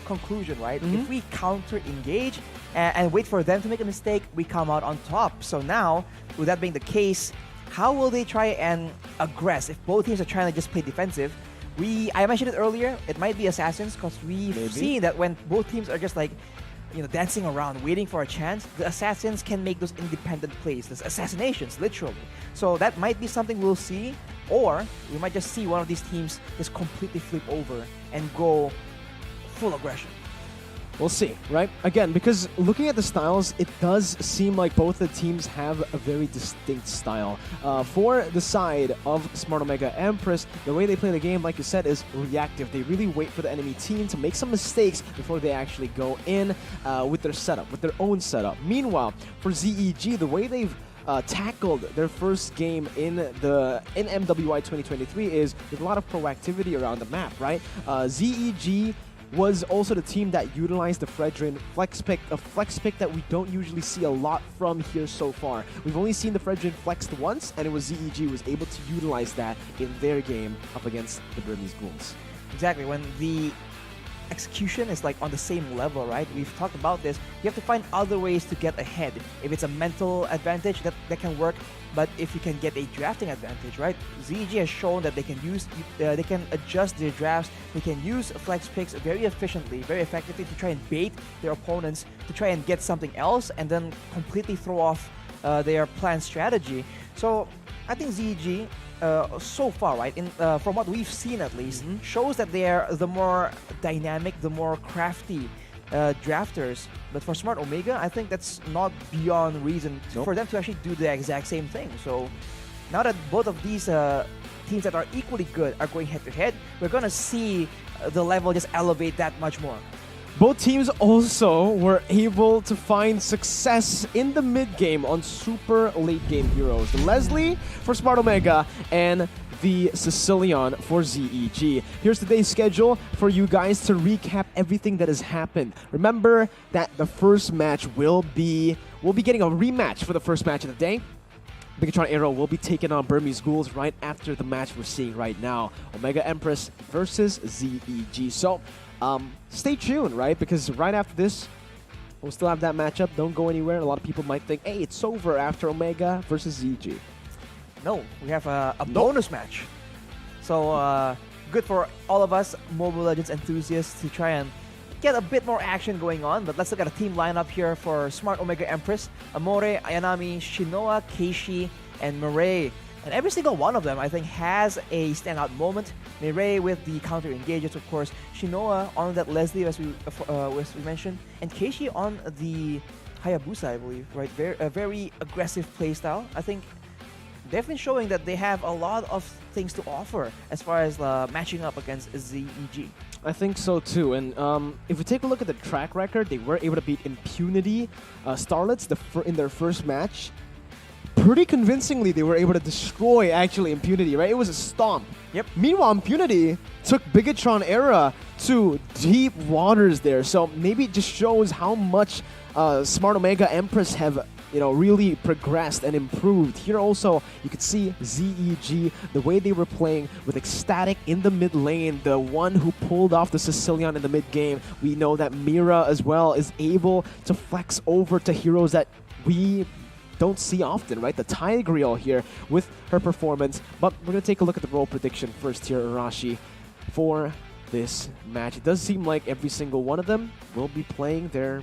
conclusion, right? If we counter-engage and wait for them to make a mistake, we come out on top. So now, with that being the case, how will they try and aggress if both teams are trying to just play defensive? I mentioned it earlier, it might be Assassins, because we've seen that when both teams are just like, dancing around, waiting for a chance, the Assassins can make those independent plays, those assassinations, literally. So that might be something we'll see, or we might just see one of these teams just completely flip over and go full aggression. We'll see, right? Again, because looking at the styles, it does seem like both the teams have a very distinct style. For the side of Smart Omega Empress, the way they play the game, like you said, is reactive. They really wait for the enemy team to make some mistakes before they actually go in with their setup, with their own setup. Meanwhile, for ZEG, the way they've tackled their first game in MWI 2023 is with a lot of proactivity around the map, right? ZEG was also the team that utilized the Fredrin flex pick, a flex pick that we don't usually see a lot from here so far. We've only seen the Fredrin flexed once, and it was ZEG was able to utilize that in their game up against the Burmese Ghouls. Exactly, when the execution is like on the same level, right? We've talked about this. You have to find other ways to get ahead. If it's a mental advantage, that can work. But if you can get a drafting advantage, right? ZEG has shown that they can adjust their drafts. They can use flex picks very efficiently, very effectively to try and bait their opponents to try and get something else and then completely throw off their planned strategy. So I think ZEG, so far, right, from what we've seen at least, shows that they are the more dynamic, the more crafty drafters. But for Smart Omega, I think that's not beyond reason for them to actually do the exact same thing. So now that both of these teams that are equally good are going head-to-head, we're going to see the level just elevate that much more. Both teams also were able to find success in the mid-game on super late-game heroes. The Leslie for Smart Omega and the Sicilian for ZEG. Here's today's schedule for you guys to recap everything that has happened. Remember that the first match we'll be getting a rematch for the first match of the day. Bigetron Arrow will be taking on Burmese Ghouls right after the match we're seeing right now. Omega Empress versus ZEG. So, stay tuned, right? Because right after this, we'll still have that matchup. Don't go anywhere. A lot of people might think, hey, it's over after Omega versus ZEG. No, we have a bonus match. So, good for all of us Mobile Legends enthusiasts to try and get a bit more action going on. But let's look at a team lineup here for Smart Omega Empress. Amore, Ayanami, Shinoa, Keishi, and Mireille. And every single one of them, I think, has a standout moment. Mireille with the counter engages, of course. Shinoa on that Leslie, as we mentioned. And Keishi on the Hayabusa, I believe, right? Very aggressive playstyle. I think they've been showing that they have a lot of things to offer as far as matching up against ZEG. I think so too, and if we take a look at the track record, they were able to beat Impunity, Starlets in their first match. Pretty convincingly, they were able to destroy, actually, Impunity, right? It was a stomp. Yep. Meanwhile, Impunity took Bigetron Era to deep waters there, so maybe it just shows how much Smart Omega Empress have really progressed and improved. Here also, you could see ZEG, the way they were playing with Ecstatic in the mid lane, the one who pulled off the Sicilian in the mid game. We know that Mira as well is able to flex over to heroes that we don't see often, right? The Tigreal here with her performance. But we're going to take a look at the role prediction first here, Arashi, for this match. It does seem like every single one of them will be playing the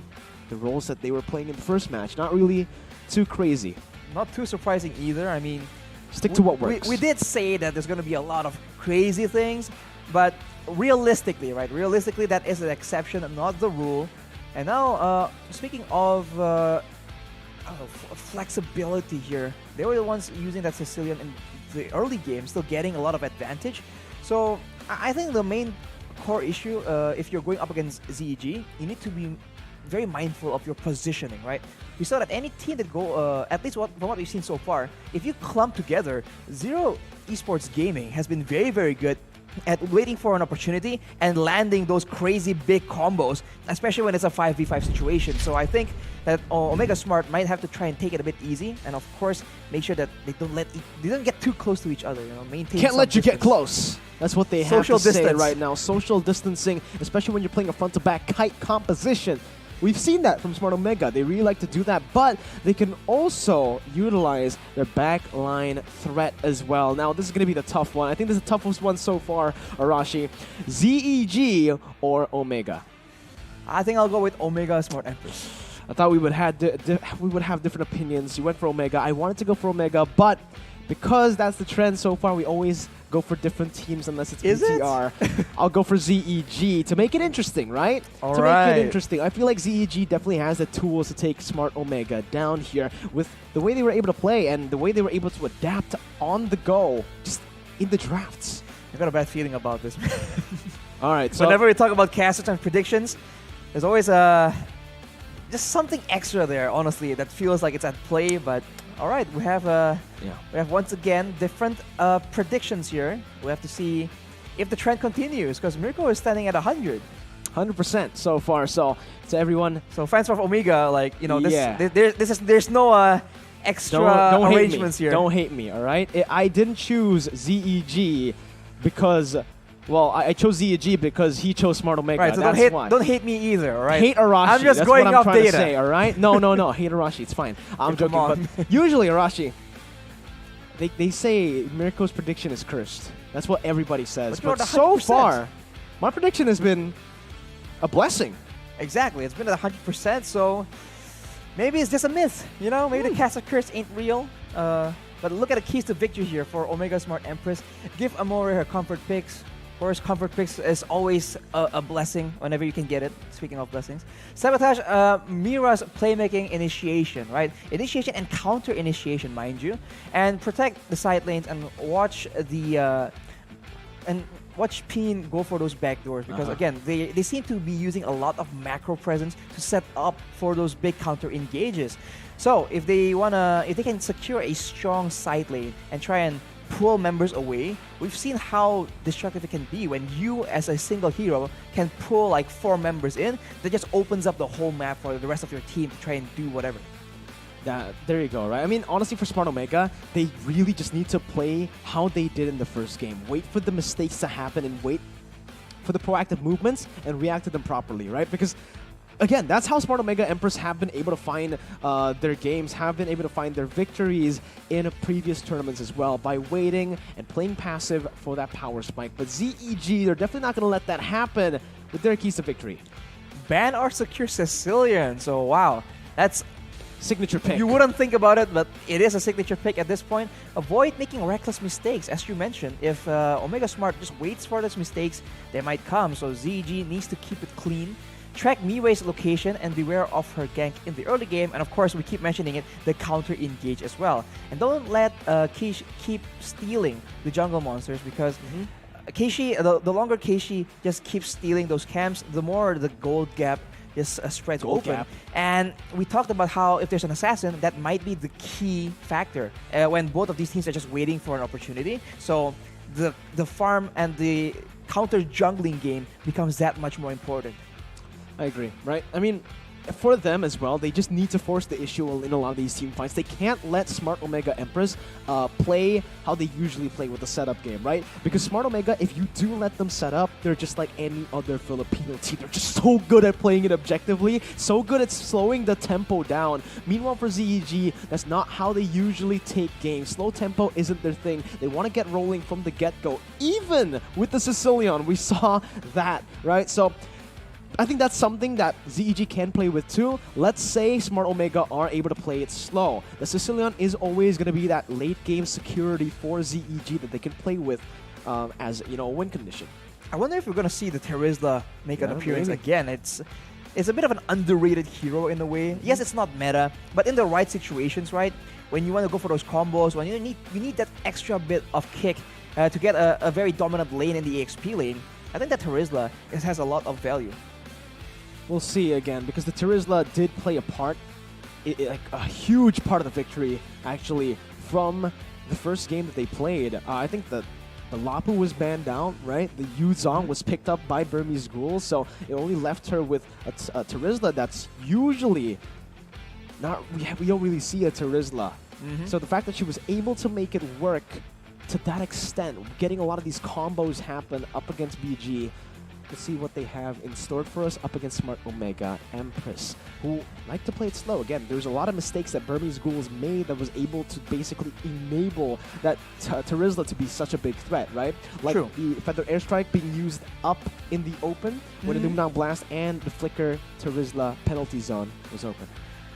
roles that they were playing in the first match. Not really too crazy. Not too surprising either. I mean, stick to what works. We did say that there's going to be a lot of crazy things, but realistically, right? Realistically, that is an exception, not the rule. And now, speaking of flexibility here. They were the ones using that Sicilian in the early game, still getting a lot of advantage. So I think the main core issue, if you're going up against ZEG, you need to be very mindful of your positioning, right? We saw that any team that go, at least from what we've seen so far, if you clump together, Zero Esports Gaming has been very, very good at waiting for an opportunity and landing those crazy big combos, especially when it's a 5v5 situation. So I think that Omega Smart might have to try and take it a bit easy, and of course make sure that they don't get too close to each other. You know, maintain. Can't let you get close. That's what they have to say distance right now. Social distancing, especially when you're playing a front-to-back kite composition. We've seen that from Smart Omega. They really like to do that, but they can also utilize their backline threat as well. Now, this is going to be the tough one. I think this is the toughest one so far, Arashi. ZEG or Omega? I think I'll go with Omega Smart Empress. I thought we would have different opinions. You went for Omega. I wanted to go for Omega, but because that's the trend so far, we always go for different teams unless it's BTR. I'll go for ZEG to make it interesting, right? To make it interesting. I feel like ZEG definitely has the tools to take Smart Omega down here with the way they were able to play and the way they were able to adapt on the go, just in the drafts. I got a bad feeling about this. All right. So whenever we talk about casters and predictions, there's always just something extra there, honestly, that feels like it's at play, but all right, we have once again different predictions here. We have to see if the trend continues, because Mirko is standing at 100% so far. So to everyone, so fans of Omega, like, you know, there's no extra don't arrangements here. Don't hate me, all right? I didn't choose ZEG because, well, I chose ZEG because he chose Smart Omega. Right, so don't hate me either, all right? Hate Arashi. I'm just That's going what I'm off trying data. to say, all right? No. Hate Arashi. It's fine. I'm joking. But usually, Arashi, they say Mirko's prediction is cursed. That's what everybody says. But so far, my prediction has been a blessing. Exactly. It's been at 100%, so maybe it's just a myth. You know, maybe the caster curse ain't real. But look at the keys to victory here for Omega Smart Empress. Give Amore her comfort picks. Of course, comfort picks is always a blessing whenever you can get it. Speaking of blessings. Sabotage Mira's playmaking initiation, right? Initiation and counter initiation, mind you. And protect the side lanes and watch the... watch Peen go for those backdoors, because again, they seem to be using a lot of macro presence to set up for those big counter engages. So if they can secure a strong side lane and try and pull members away, we've seen how destructive it can be when you as a single hero can pull like 4 members in. That just opens up the whole map for the rest of your team to try and do whatever. There you go, right? I mean, honestly, for Smart Omega, they really just need to play how they did in the first game. Wait for the mistakes to happen and wait for the proactive movements and react to them properly, right? Because, again, that's how Smart Omega Empress have been able to find their games, have been able to find their victories in previous tournaments as well, by waiting and playing passive for that power spike. But ZEG, they're definitely not going to let that happen with their keys to victory. Ban or secure Sicilian. So, wow, that's... signature pick. You wouldn't think about it, but it is a signature pick at this point. Avoid making reckless mistakes, as you mentioned. If Omega Smart just waits for those mistakes, they might come. So ZEG needs to keep it clean. Track Miwei's location and beware of her gank in the early game. And of course, we keep mentioning it, the counter engage as well. And don't let Keishi keep stealing the jungle monsters, because Keishi, the longer Keishi just keeps stealing those camps, the more the gold gap just spreads open. And we talked about how if there's an assassin, that might be the key factor when both of these teams are just waiting for an opportunity. So the farm and the counter jungling game becomes that much more important. I agree, right? I mean, for them as well, they just need to force the issue in a lot of these team fights. They can't let Smart Omega Empress play how they usually play with the setup game, right? Because Smart Omega, if you do let them set up, they're just like any other Filipino team. They're just so good at playing it objectively, so good at slowing the tempo down. Meanwhile, for ZEG, that's not how they usually take games. Slow tempo isn't their thing. They want to get rolling from the get-go. Even with the Sicilian, we saw that, right? So I think that's something that ZEG can play with too. Let's say Smart Omega are able to play it slow. The Sicilian is always going to be that late game security for ZEG that they can play with as, you know, a win condition. I wonder if we're going to see the Terizla make an appearance again. is a bit of an underrated hero in a way. Yes, it's not meta, but in the right situations, right? When you want to go for those combos, when you need that extra bit of kick to get a very dominant lane in the EXP lane, I think that Terizla has a lot of value. We'll see again, because the Terizla did play a part, like a huge part of the victory, actually, from the first game that they played. I think that the Lapu was banned out, right? The Yuzong was picked up by Burmese Ghouls, so it only left her with a Terizla that's usually not... We don't really see a Terizla. So the fact that she was able to make it work to that extent, getting a lot of these combos happen up against BG, let's see what they have in store for us up against Smart Omega, Empress, who like to play it slow. Again, there's a lot of mistakes that Burmese Ghouls made that was able to basically enable that Terizla to be such a big threat, right? Like True. the Feather Airstrike being used up in the open when the Doomdown Blast and the Flicker Terizla penalty zone was open.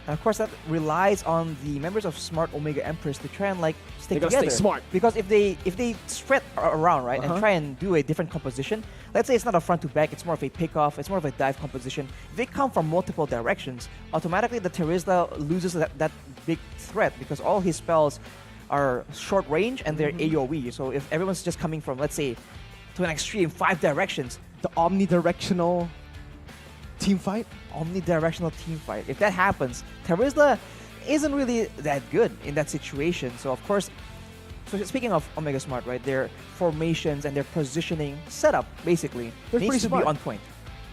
And of course, that relies on the members of Smart Omega Empress to try and like stay They gotta together. stay smart. Because if they spread around, right, and try and do a different composition, let's say it's not a front to back, it's more of a pick-off, it's more of a dive composition. If they come from multiple directions, automatically the Terizla loses that big threat because all his spells are short range and they're AoE. So if everyone's just coming from, let's say, to an extreme 5 directions, the omnidirectional team fight? Omnidirectional team fight. If that happens, Terizla isn't really that good in that situation. So of course, so speaking of Omega Smart, right, their formations and their positioning setup basically needs to be on point.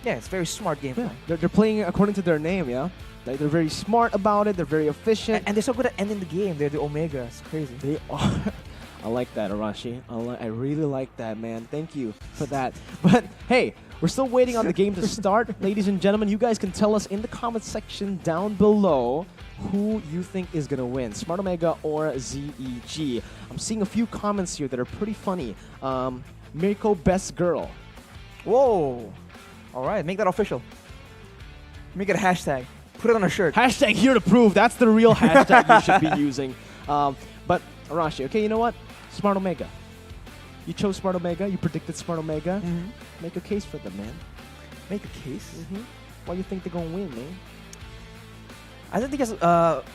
Yeah, it's very smart gameplay. Yeah. They're playing according to their name, yeah? Like, they're very smart about it, they're very efficient. And they're so good at ending the game. They're the Omega. It's crazy. They are. I like that, Arashi. I really like that, man. Thank you for that. But hey, we're still waiting on the game to start. Ladies and gentlemen, you guys can tell us in the comment section down below who you think is going to win, Smart Omega or ZEG. I'm seeing a few comments here that are pretty funny. Mirko Best Girl. Whoa. All right, make that official. Make it a hashtag. Put it on a shirt. Hashtag here to prove. That's the real hashtag you should be using. But Arashi, okay, you know what? Smart Omega. You chose Smart Omega. You predicted Smart Omega. Make a case for them, man. Make a case? Why you think they're going to win, man? I think because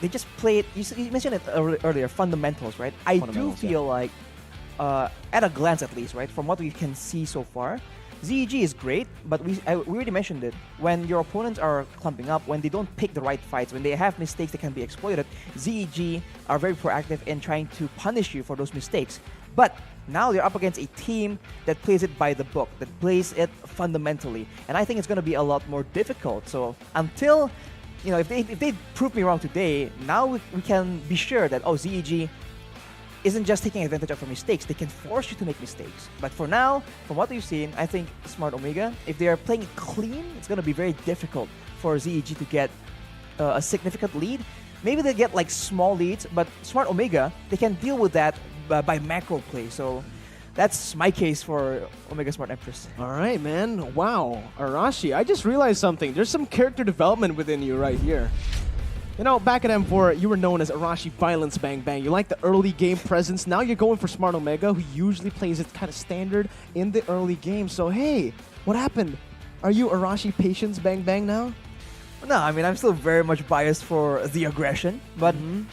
they just played, you mentioned it earlier, fundamentals, right? I do feel like, at a glance at least, right, from what we can see so far, ZEG is great, but we already mentioned it. When your opponents are clumping up, when they don't pick the right fights, when they have mistakes that can be exploited, ZEG are very proactive in trying to punish you for those mistakes. But now they're up against a team that plays it by the book, that plays it fundamentally. And I think it's going to be a lot more difficult. So until, you know, if they prove me wrong today, now we can be sure that, oh, ZEG isn't just taking advantage of your mistakes. They can force you to make mistakes. But for now, from what we've seen, I think Smart Omega, if they're playing it clean, it's going to be very difficult for ZEG to get a significant lead. Maybe they get like small leads, but Smart Omega, they can deal with that by macro play. So that's my case for Omega Smart Empress. All right, man. Wow. Arashi, I just realized something. There's some character development within you right here. You know, back at M4, you were known as Arashi Violence Bang Bang. You like the early game presence. Now you're going for Smart Omega, who usually plays it kind of standard in the early game. So, hey, what happened? Are you Arashi Patience Bang Bang now? No, I mean, I'm still very much biased for the aggression. But in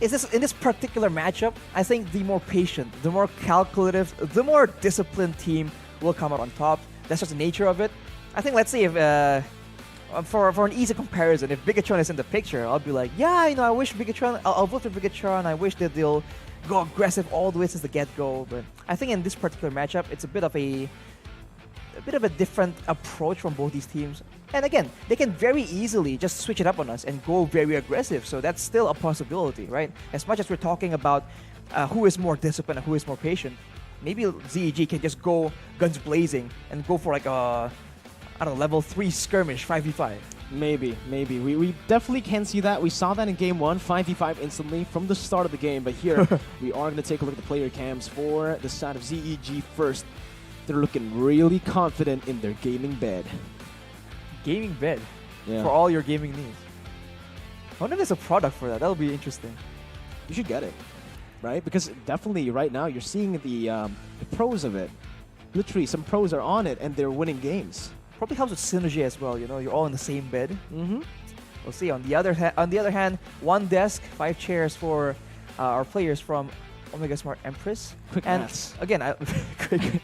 this particular matchup, I think the more patient, the more calculative, the more disciplined team will come out on top. That's just the nature of it. I think, let's say if... For an easy comparison, if Bigetron is in the picture, I'll be like, yeah, you know, I wish Bigetron, I'll vote for Bigetron. I wish that they'll go aggressive all the way since the get-go. But I think in this particular matchup, it's a bit of a different approach from both these teams. And again, they can very easily just switch it up on us and go very aggressive. So that's still a possibility, right? As much as we're talking about who is more disciplined and who is more patient, maybe ZEG can just go guns blazing and go for like a... I don't know, level 3 skirmish, 5v5. Maybe. We definitely can see that. We saw that in Game 1, 5v5 instantly from the start of the game. But here, we are going to take a look at the player cams for the side of ZEG first. They're looking really confident in their gaming bed. Gaming bed? Yeah. For all your gaming needs. I wonder if there's a product for that. That'll be interesting. You should get it, right? Because definitely right now, you're seeing the pros of it. Literally, some pros are on it, and they're winning games. probably helps with synergy as well. You know, you're all in the same bed. Mm-hmm. We'll see. On the other hand, one desk, 5 chairs for our players from Omega Smart Empress. Quick maths. Again,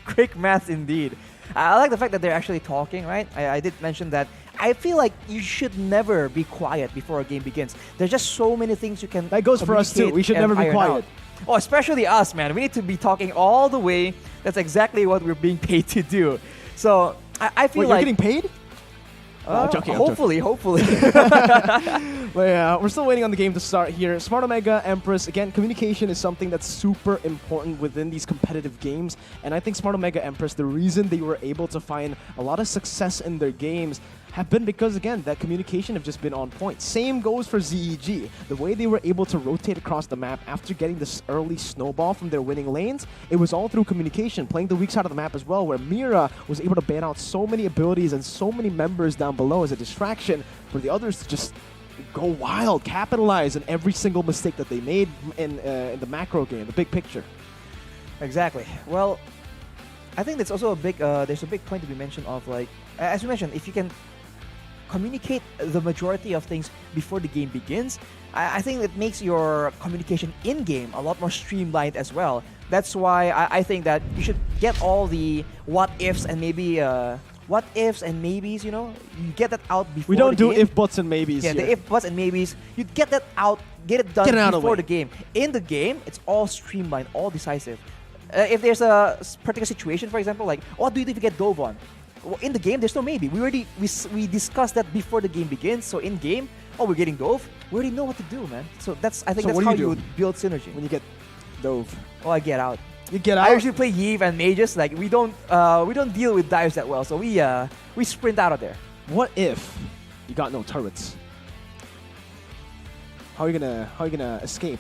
quick maths indeed. I like the fact that they're actually talking, right? I did mention that I feel like you should never be quiet before a game begins. There's just so many things you can. That goes for us too. We should never be quiet. Oh, especially us, man. We need to be talking all the way. That's exactly what we're being paid to do. So I feel like you're getting paid. Joking, hopefully. But yeah, we're still waiting on the game to start here. Smart Omega, Empress, again, communication is something that's super important within these competitive games. And I think Smart Omega, Empress, the reason they were able to find a lot of success in their games have been because, again, that communication have just been on point. Same goes for ZEG. The way they were able to rotate across the map after getting this early snowball from their winning lanes, it was all through communication, playing the weak side of the map as well, where Mira was able to ban out so many abilities and so many members down below as a distraction for the others to just go wild, capitalize on every single mistake that they made in the macro game, the big picture. Exactly. Well, I think that's also a big, there's a big point to be mentioned of, like, as you mentioned, if you can communicate the majority of things before the game begins, I think it makes your communication in-game a lot more streamlined as well. That's why I think that you should get all the what-ifs and maybe what-ifs and maybes, you know? You get that out before the game. We don't do if, buts, and maybes Yeah, here. the if, buts, and maybes. You get that out, get it done before the game. In the game, it's all streamlined, all decisive. If there's a particular situation, for example, like, what do you do if you get dove on? Well, in the game, there's no maybe. We discussed that before the game begins. So in game, we're getting dove. We already know what to do, man. So I think that's how you would build synergy. When you get dove, I get out. You get out. I usually play Yeve and mages. Like we don't deal with dives that well. So we sprint out of there. What if you got no turrets? How are you gonna escape?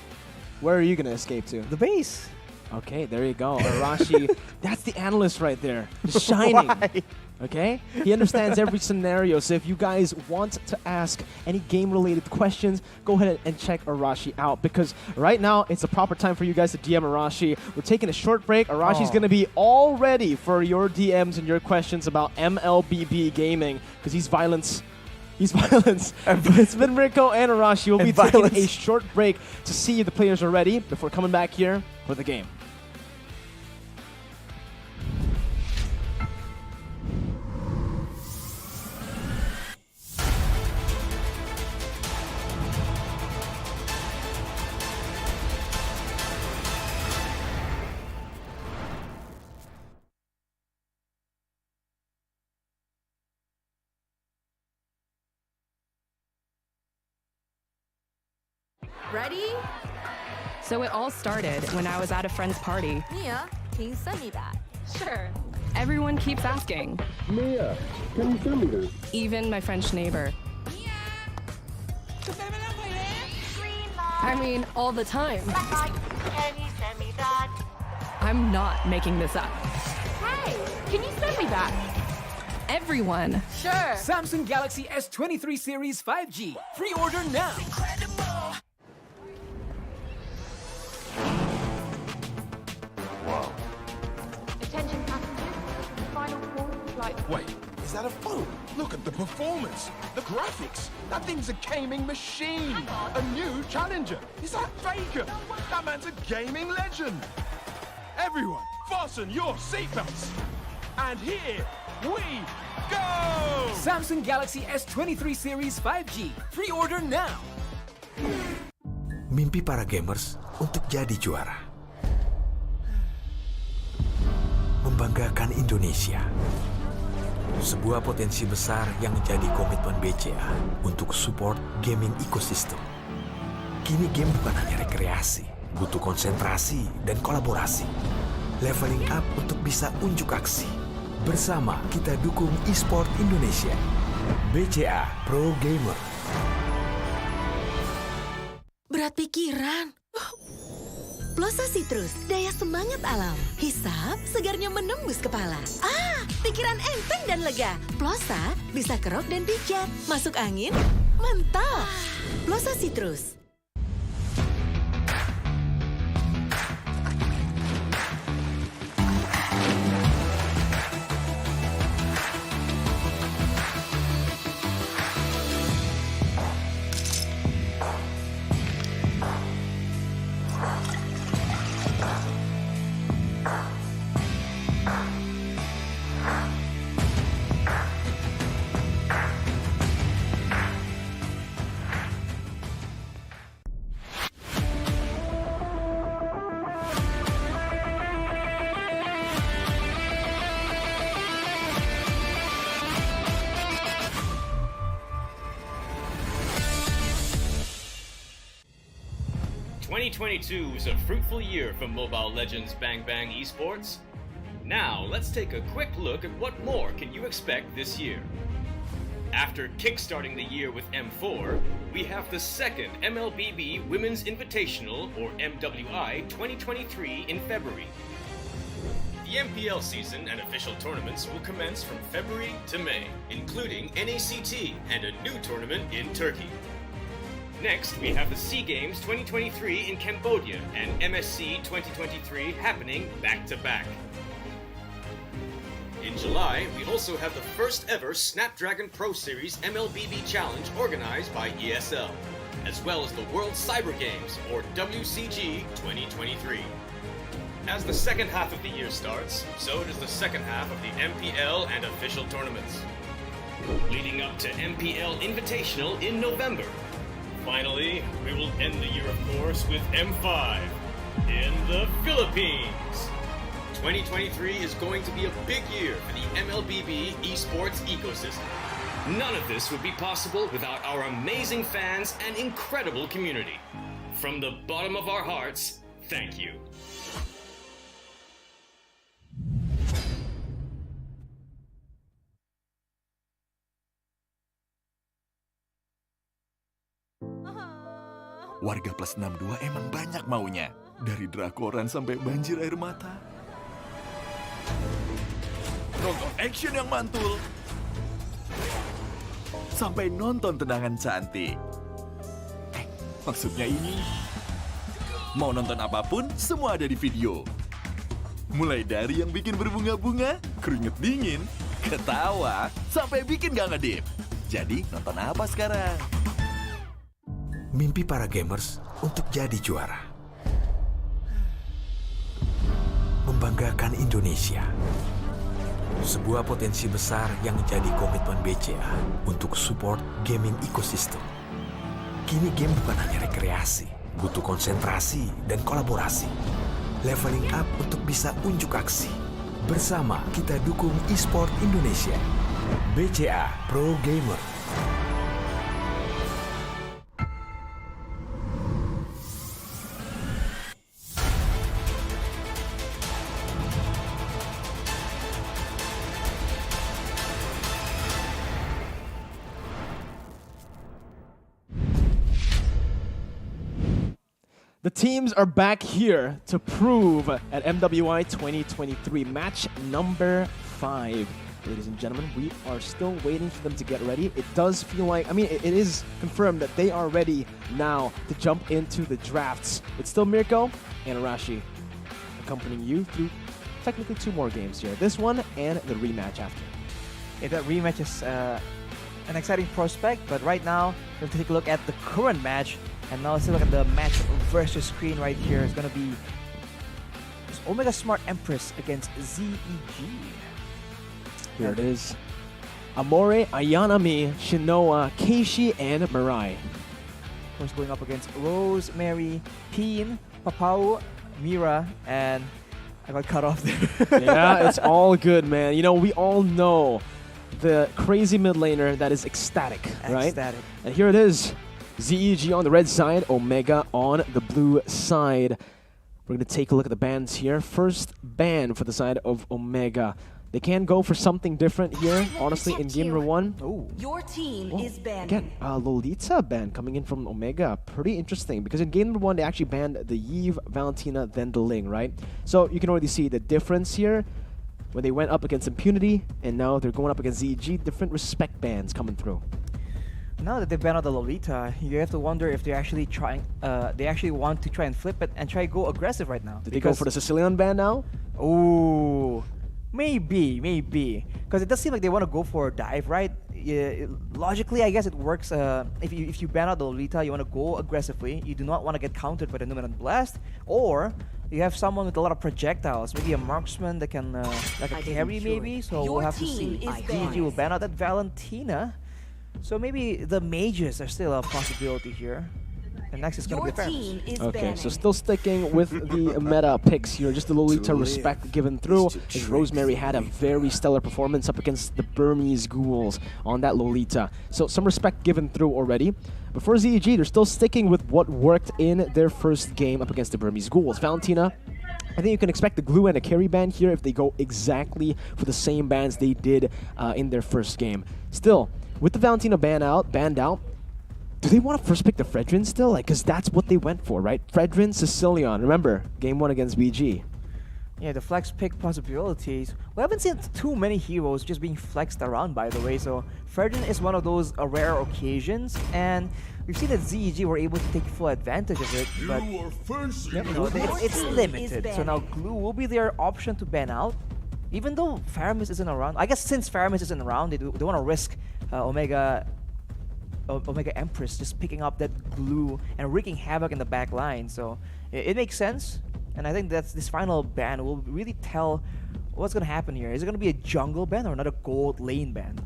Where are you gonna escape to? The base. Okay, there you go. Arashi, that's the analyst right there, just shining. Why? Okay? He understands every scenario, so if you guys want to ask any game-related questions, go ahead and check Arashi out, because right now, it's the proper time for you guys to DM Arashi. We're taking a short break. Arashi's going to be all ready for your DMs and your questions about MLBB gaming, because he's violence. He's violence. It's been Rico and Arashi. We'll be taking a short break to see if the players are ready before coming back here for the game. Ready? So it all started when I was at a friend's party. Mia, can you send me that? Sure. Everyone keeps asking. Mia, can you send me that? Even my French neighbor. I mean, all the time. Can you send me that? I'm not making this up. Hey, can you send me that? Everyone. Sure. Samsung Galaxy S23 Series 5G. Pre-order now. Wow. Attention passengers, the final call for flight. Wait, is that a phone? Look at the performance, the graphics. That thing's a gaming machine. A new challenger. Is that Faker? That man's a gaming legend. Everyone, fasten your seatbelts. And here we go! Samsung Galaxy S23 Series 5G. Pre-order now. Mimpi para gamers untuk jadi juara. Membanggakan Indonesia. Sebuah potensi besar yang menjadi komitmen BCA untuk support gaming ecosystem. Kini game bukan hanya rekreasi, butuh konsentrasi dan kolaborasi. Leveling up untuk bisa unjuk aksi. Bersama kita dukung e-sport Indonesia. BCA Pro Gamer. Berat pikiran. Plosa Citrus, daya semangat alam. Hisap, segarnya menembus kepala. Pikiran enteng dan lega. Plosa bisa kerok dan pijat. Masuk angin, mantap. Plosa Citrus. 2022 was a fruitful year for Mobile Legends Bang Bang Esports. Now, let's take a quick look at what more can you expect this year. After kickstarting the year with M4, we have the second Mlbb Women's Invitational, or MWI, 2023 in February. The MPL season and official tournaments will commence from February to May, including NACT and a new tournament in Turkey. Next, we have the SEA Games 2023 in Cambodia and MSC 2023 happening back-to-back. In July, we also have the first ever Snapdragon Pro Series Mlbb Challenge organized by ESL, as well as the World Cyber Games, or WCG 2023. As the second half of the year starts, so does the second half of the MPL and official tournaments, leading up to MPL Invitational in November. Finally, we will end the year, of course, with M5 in the Philippines. 2023 is going to be a big year for the Mlbb esports ecosystem. None of this would be possible without our amazing fans and incredible community. From the bottom of our hearts, thank you. Warga plus 62 emang banyak maunya. Dari drakoran sampai banjir air mata. Nonton action yang mantul. Sampai nonton tendangan cantik. Maksudnya ini. Mau nonton apapun, semua ada di video. Mulai dari yang bikin berbunga-bunga, keringet dingin, ketawa, sampai bikin gak ngedip. Jadi nonton apa sekarang? Mimpi para gamers untuk jadi juara. Membanggakan Indonesia. Sebuah potensi besar yang jadi komitmen BCA untuk support gaming ecosystem. Kini game bukan hanya rekreasi, butuh konsentrasi dan kolaborasi. Leveling up untuk bisa unjuk aksi. Bersama kita dukung e-sport Indonesia. BCA Pro Gamer. The teams are back here to prove at MWI 2023, match number 5. Ladies and gentlemen, we are still waiting for them to get ready. It does feel like, it is confirmed that they are ready now to jump into the drafts. It's still Mirko and Arashi accompanying you through technically 2 more games here. This one and the rematch after. Yeah, that rematch is an exciting prospect, but right now, we'll take a look at the current match. And now let's look at the match versus screen right here. It's going to be Omega Smart Empress against ZEG. Here it is. Amore, Ayanami, Shinoa, Keishi, and Mirai. Of course, going up against Rosemary, Peen, Papau, Mira, and I got cut off there. Yeah, it's all good, man. You know, we all know the crazy mid laner that is ecstatic, right? Ecstatic. And here it is. ZEG on the red side, Omega on the blue side. We're going to take a look at the bans here. First ban for the side of Omega. They can go for something different here, honestly, in game number 1. Oh. Your team is banned. Again, Lolita ban coming in from Omega. Pretty interesting, because in game number 1, they actually banned the Yve, Valentina, then the Ling, right? So you can already see the difference here when they went up against Impunity, and now they're going up against ZEG. Different respect bans coming through. Now that they banned out the Lolita, you have to wonder if they're actually trying. They actually want to try and flip it and try to go aggressive right now. Did they go for the Sicilian ban now? Oh, maybe. Because it does seem like they want to go for a dive, right? Logically, I guess it works. If you ban out the Lolita, you want to go aggressively. You do not want to get countered by the Numinant Blast, or you have someone with a lot of projectiles, maybe a marksman that can carry, maybe. So we'll have to see. ZG will ban out that Valentina. So maybe the mages are still a possibility here. And next is going to be Ferris. Okay, so still sticking with the meta picks here. Just the Lolita respect given through, as Rosemary had a very stellar performance up against the Burmese Ghouls on that Lolita. So some respect given through already. But for ZEG, they're still sticking with what worked in their first game up against the Burmese Ghouls. Valentina, I think you can expect the glue and a carry ban here if they go exactly for the same bans they did in their first game. Still, with the Valentina banned out, do they want to first pick the Fredrin still? Like, because that's what they went for, right? Fredrin, Sicilian. Remember, game 1 against BG. Yeah, the flex pick possibilities. We haven't seen too many heroes just being flexed around, by the way, so Fredrin is one of those rare occasions, and we've seen that ZEG were able to take full advantage of it, but it's limited. So now Glue will be their option to ban out, even though Faramis isn't around. I guess since Faramis isn't around, they don't want to risk Omega Empress just picking up that glue and wreaking havoc in the back line. So it makes sense, and I think that's this final ban will really tell what's gonna happen here. Is it gonna be a jungle ban or another gold lane ban?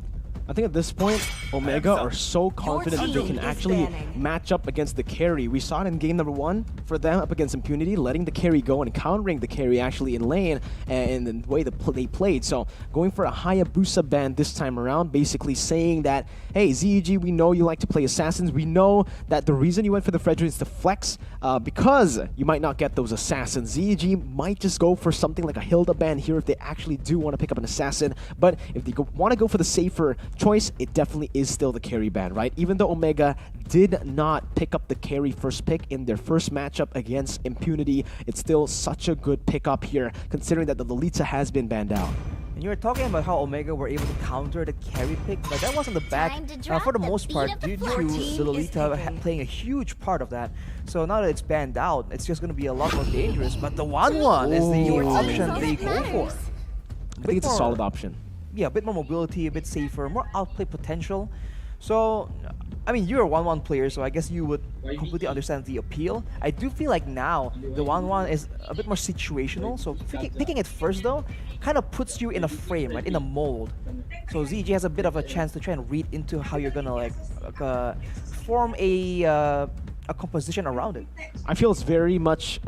I think at this point, Omega are so confident that they can actually match up against the carry. We saw it in game number 1 for them up against Impunity, letting the carry go and countering the carry actually in lane and the way they played. So going for a Hayabusa ban this time around, basically saying that, hey, ZEG, we know you like to play assassins. We know that the reason you went for the Fredrin is to flex because you might not get those assassins. ZEG might just go for something like a Hilda ban here if they actually do want to pick up an assassin. But if they want to go for the safer choice, it definitely is still the carry ban, right? Even though Omega did not pick up the carry first pick in their first matchup against Impunity, it's still such a good pickup here, considering that the Lolita has been banned out. And you were talking about how Omega were able to counter the carry pick, but that was on the back for the most part due to the Lolita playing a huge part of that. So now that it's banned out, it's just going to be a lot more dangerous, but the 1-1 is the option they go for. I think it's a solid option. Yeah, a bit more mobility, a bit safer, more outplay potential. So, I mean, you're a 1-1 player, so I guess you would completely understand the appeal. I do feel like now the 1-1 is a bit more situational. So picking it first though kind of puts you in a frame, right, in a mold. So ZG has a bit of a chance to try and read into how you're gonna like form a composition around it. I feel it's very much.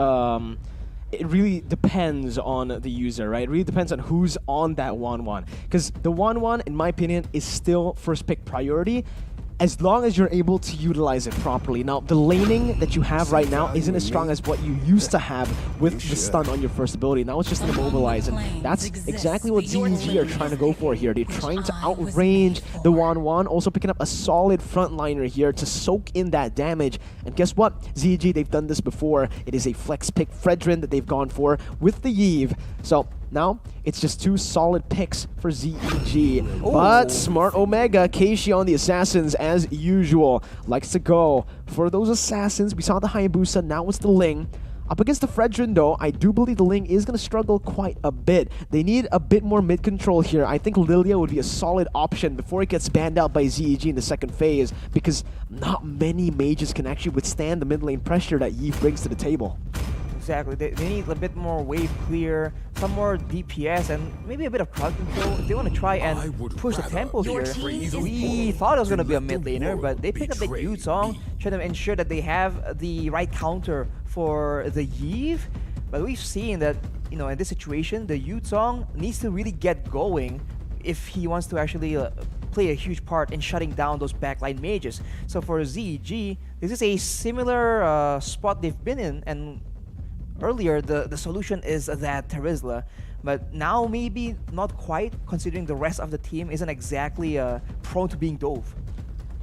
It really depends on the user, right? It really depends on who's on that 1-1. Because the 1-1, in my opinion, is still first pick priority as long as you're able to utilize it properly. Now, the laning that you have right now isn't as strong as what you used to have with the stun on your first ability. Now it's just an immobilize, and that's exactly what ZEG are trying to go for here. They're trying to outrange the 1-1, also picking up a solid frontliner here to soak in that damage. And guess what? ZEG, they've done this before. It is a flex pick Fredrin that they've gone for with the Yve. So now, it's just 2 solid picks for ZEG. But smart Omega, Keishi on the assassins as usual. Likes to go for those assassins. We saw the Hayabusa, now it's the Ling. Up against the Fredrin though, I do believe the Ling is going to struggle quite a bit. They need a bit more mid-control here. I think Lilia would be a solid option before it gets banned out by ZEG in the second phase, because not many mages can actually withstand the mid lane pressure that Yve brings to the table. Exactly, they need a bit more wave clear, some more DPS, and maybe a bit of crowd control if they want to try and push the tempo here. We thought it was going to be a mid laner, but they picked up the Yu-Song, trying to ensure that they have the right counter for the Yve. But we've seen that, you know, in this situation, the Yu-Song needs to really get going if he wants to actually play a huge part in shutting down those backline mages. So for ZEG, this is a similar spot they've been in, and earlier, the solution is that Terizla, but now maybe not quite, considering the rest of the team isn't exactly prone to being dove.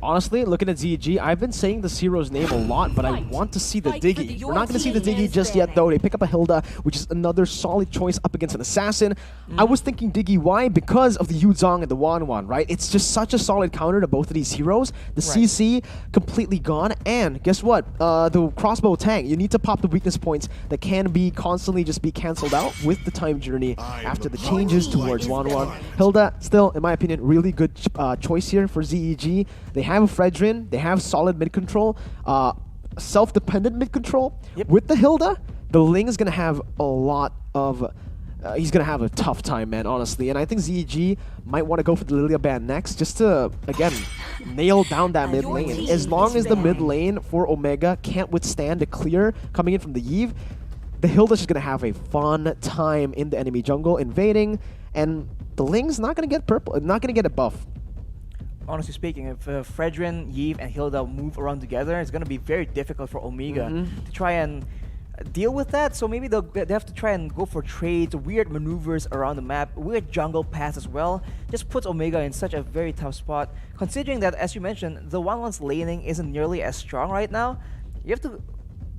Honestly, looking at ZEG, I've been saying the Zero's name a lot, but I want to see the Diggy. We're not going to see the Diggy just yet, though. They pick up a Hilda, which is another solid choice up against an Assassin. I was thinking Diggy, why? Because of the Yu-Zhong and the Wan-Wan, right? It's just such a solid counter to both of these heroes. The CC, completely gone. And guess what? The crossbow tank, you need to pop the weakness points that can be constantly just be cancelled out with the time journey after the changes towards Wan-Wan. Hilda, still, in my opinion, really good choice here for ZEG. They have a Fredrin, they have solid mid-control, self-dependent mid-control. With the Hilda, the Ling is going to have a lot of he's going to have a tough time, man, honestly. And I think ZEG might want to go for the Lilia ban next just to, again, nail down that mid lane. As long as the mid lane for Omega can't withstand the clear coming in from the Eve, the Hilda's just going to have a fun time in the enemy jungle, invading, and the Ling's not going to get purple, not going to get a buff. Honestly speaking, if Fredrin, Yve, and Hilda move around together, it's going to be very difficult for Omega to try and deal with that. So maybe they have to try and go for trades, weird maneuvers around the map, weird jungle paths as well. Just puts Omega in such a very tough spot. Considering that, as you mentioned, the 1-1's laning isn't nearly as strong right now, you have to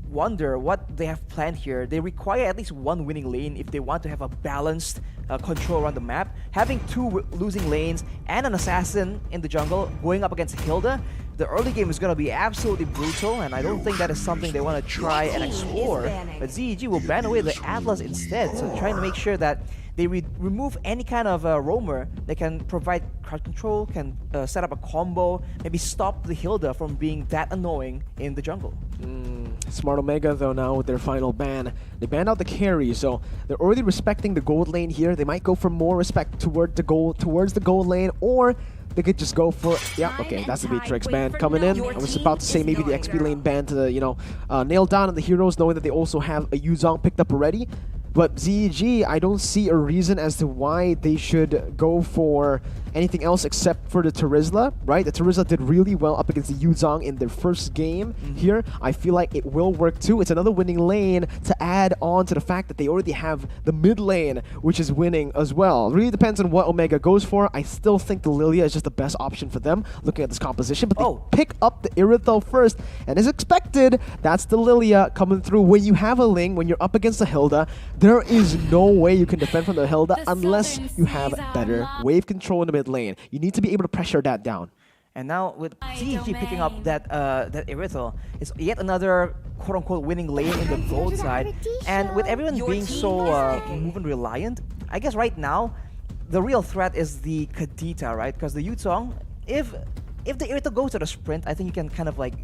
wonder what they have planned here. They require at least one winning lane if they want to have a balanced control around the map. Having two losing lanes and an assassin in the jungle going up against Hilda, the early game is going to be absolutely brutal, and I don't think that is something they want to try and explore. But ZEG will ban away the Atlas instead, so trying to make sure that they remove any kind of roamer that can provide crowd control, can set up a combo, maybe stop the Hilda from being that annoying in the jungle. Smart Omega, though, now with their final ban. They banned out the carry, so they're already respecting the gold lane here. They might go for more respect towards the gold lane, or they could just go for, yeah, okay, that's the Matrix ban coming in. I was about to say maybe the XP lane ban to, nail down on the heroes, knowing that they also have a Yuzong picked up already. But ZEG, I don't see a reason as to why they should go for anything else except for the Terizla, right? The Terizla did really well up against the Yuzong in their first game here. I feel like it will work too. It's another winning lane to add on to the fact that they already have the mid lane, which is winning as well. It really depends on what Omega goes for. I still think the Lilia is just the best option for them, looking at this composition. But they pick up the Irithel first, and as expected, that's the Lilia coming through. When you have a Ling, when you're up against the Hilda, there is no way you can defend from the Hilda unless you have better wave control in the mid lane. You need to be able to pressure that down. And now with ZEG picking up that Irithel, it's yet another quote-unquote winning lane in the gold side. And with everyone being so movement reliant, I guess right now the real threat is the Kadita, right? Because the Yuzong, if the Irithel goes to the sprint, I think you can kind of like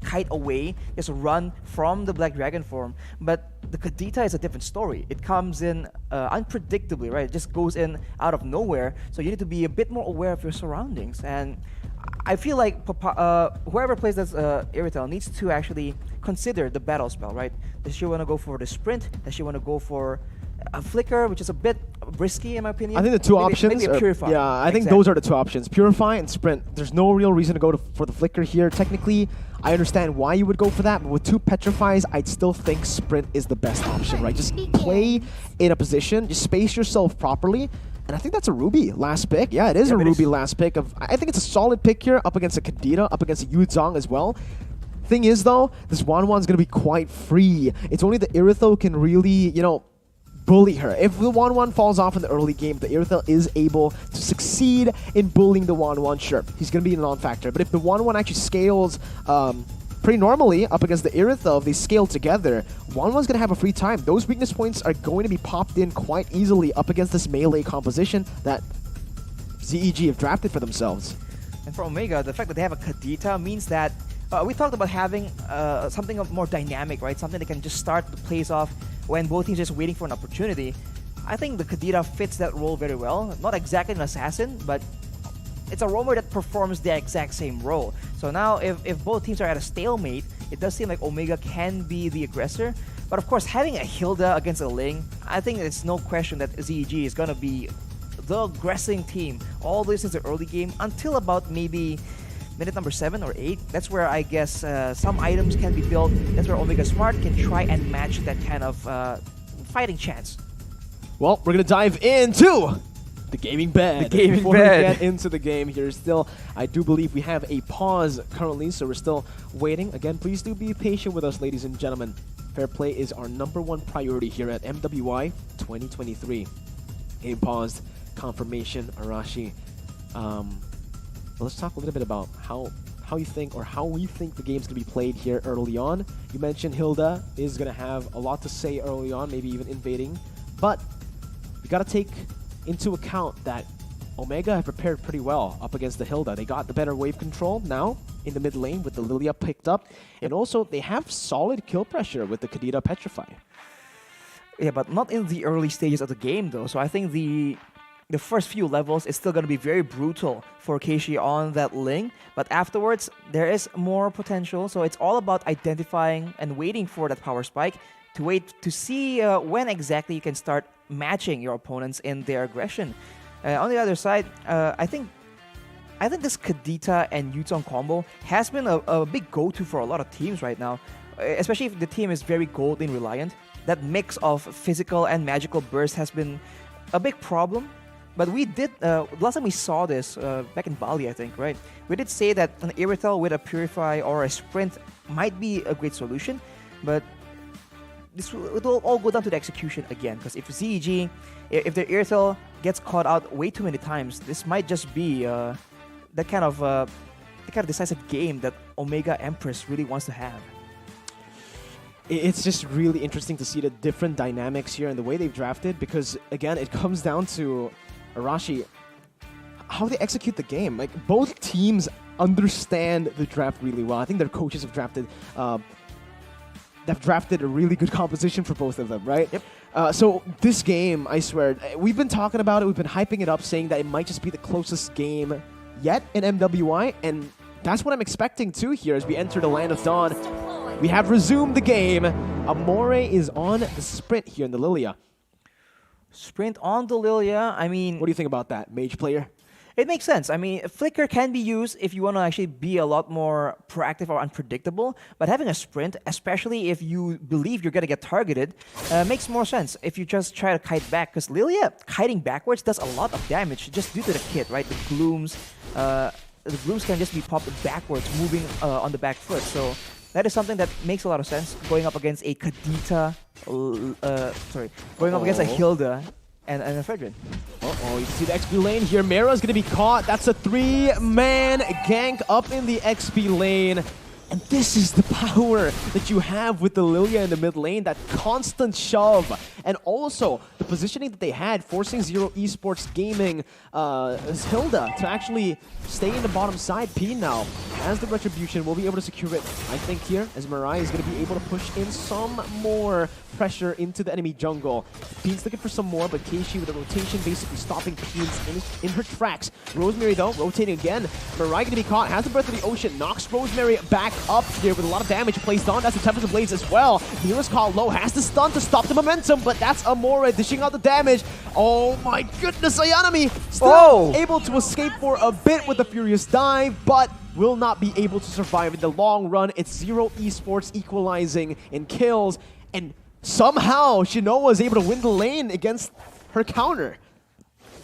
kite away, just run from the Black Dragon form. But the Kadita is a different story. It comes in unpredictably, right? It just goes in out of nowhere. So you need to be a bit more aware of your surroundings. And I feel like whoever plays this Irithel needs to actually consider the battle spell, right? Does she want to go for the sprint? Does she want to go for a flicker, which is a bit risky in my opinion? I think the two options maybe a Purify. Yeah, I think those are the two options. Purify and sprint. There's no real reason to go for the flicker here. Technically, I understand why you would go for that, but with two Petrifies, I'd still think sprint is the best option, right? Just play in a position, just space yourself properly. And I think that's a Ruby last pick. Yeah, it is a Ruby last pick. I think it's a solid pick here, up against a Kadita, up against a Yuzong as well. Thing is, though, this 1-1 is going to be quite free. It's only the Irithel can really, bully her. If the 1-1 falls off in the early game, the Irithel is able to succeed in bullying the 1-1, sure. He's going to be a non-factor. But if the 1-1 actually scales pretty normally up against the Irithel, if they scale together, 1-1's going to have a free time. Those weakness points are going to be popped in quite easily up against this melee composition that ZEG have drafted for themselves. And for Omega, the fact that they have a Kadita means that we talked about having something more dynamic, right? Something that can just start the plays off when both teams are just waiting for an opportunity. I think the Kadita fits that role very well. Not exactly an assassin, but it's a roamer that performs the exact same role. So now if both teams are at a stalemate, it does seem like Omega can be the aggressor. But of course, having a Hilda against a Ling, I think it's no question that ZEG is going to be the aggressing team all this since the early game until about maybe minute number 7 or 8. That's where I guess some items can be built. That's where Omega Smart can try and match that kind of fighting chance. Well, we're going to dive into the gaming bed. Before we get into the game here, still, I do believe we have a pause currently, so we're still waiting. Again, please do be patient with us, ladies and gentlemen. Fair play is our #1 priority here at MWI 2023. Game paused, confirmation, Arashi. Let's talk a little bit about how you think, or how we think the game's going to be played here early on. You mentioned Hilda is going to have a lot to say early on, maybe even invading. But you got to take into account that Omega have prepared pretty well up against the Hilda. They got the better wave control now in the mid lane with the Lilia picked up. And also, they have solid kill pressure with the Kadita Petrify. Yeah, but not in the early stages of the game though. So I think the first few levels is still going to be very brutal for Keishi on that Ling, but afterwards there is more potential. So it's all about identifying and waiting for that power spike to wait to see when exactly you can start matching your opponents in their aggression. On the other side, I think this Kadita and Yutong combo has been a big go-to for a lot of teams right now, especially if the team is very Golding reliant. That mix of physical and magical burst has been a big problem. But we did, last time we saw this, back in Bali, I think, right? We did say that an Irithel with a Purify or a Sprint might be a great solution, but it will all go down to the execution again, because if ZEG, if the Irithel gets caught out way too many times, this might just be the kind of decisive game that Omega Empress really wants to have. It's just really interesting to see the different dynamics here and the way they've drafted, because again, it comes down to Arashi, how they execute the game. Like, both teams understand the draft really well. I think their coaches have drafted a really good composition for both of them, right? Yep. So this game, I swear, we've been talking about it, we've been hyping it up, saying that it might just be the closest game yet in MWI, and that's what I'm expecting too here as we enter the Land of Dawn. We have resumed the game. Amore is on the sprint here in the Lilia. Sprint on the Lilia, I mean... What do you think about that, mage player? It makes sense. I mean, Flicker can be used if you want to actually be a lot more proactive or unpredictable, but having a sprint, especially if you believe you're going to get targeted, makes more sense if you just try to kite back, because Lilia kiting backwards does a lot of damage just due to the kit, right? The glooms can just be popped backwards, moving on the back foot, so that is something that makes a lot of sense going up against a Kadita, going up against a Hilda and a Fredrin. Uh-oh, you can see the XP lane here. Mera's going to be caught. That's a 3-man gank up in the XP lane. And this is the power that you have with the Lilia in the mid lane, that constant shove. And also, the positioning that they had, forcing Zero Esports Gaming Hilda to actually stay in the bottom side. P now has the Retribution, will be able to secure it, I think, here, as Mirai is going to be able to push in some more pressure into the enemy jungle. Peen's looking for some more, but Keishi with a rotation basically stopping Peen's in her tracks. Rosemary, though, rotating again. Mirai going to be caught, has the Breath of the Ocean, knocks Rosemary back up here with a lot of damage placed on. That's the Tempest of Blades as well. Mira's caught low, has the stun to stop the momentum, but that's Amore dishing out the damage. Oh my goodness, Ayanami still able to escape for a bit with the Furious Dive, but will not be able to survive in the long run. It's Zero Esports equalizing in kills, and somehow Shinoa is able to win the lane against her counter.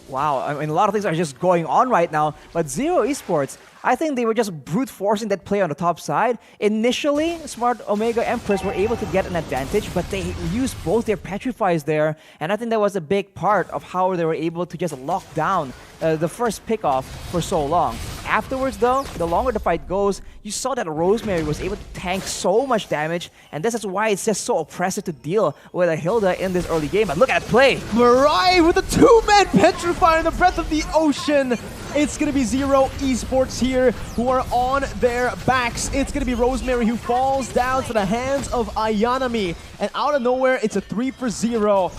Wow, I mean, a lot of things are just going on right now, but Zero Esports, I think they were just brute forcing that play on the top side. Initially, Smart Omega Empress were able to get an advantage, but they used both their Petrifies there, and I think that was a big part of how they were able to just lock down the first pickoff for so long. Afterwards, though, the longer the fight goes, you saw that Rosemary was able to tank so much damage, and this is why it's just so oppressive to deal with a Hilda in this early game. But look at that play! Mirai with a 2-man Petrify in the Breath of the Ocean. It's going to be Zero Esports here who are on their backs. It's going to be Rosemary who falls down to the hands of Ayanami. And out of nowhere, it's a 3-for-0.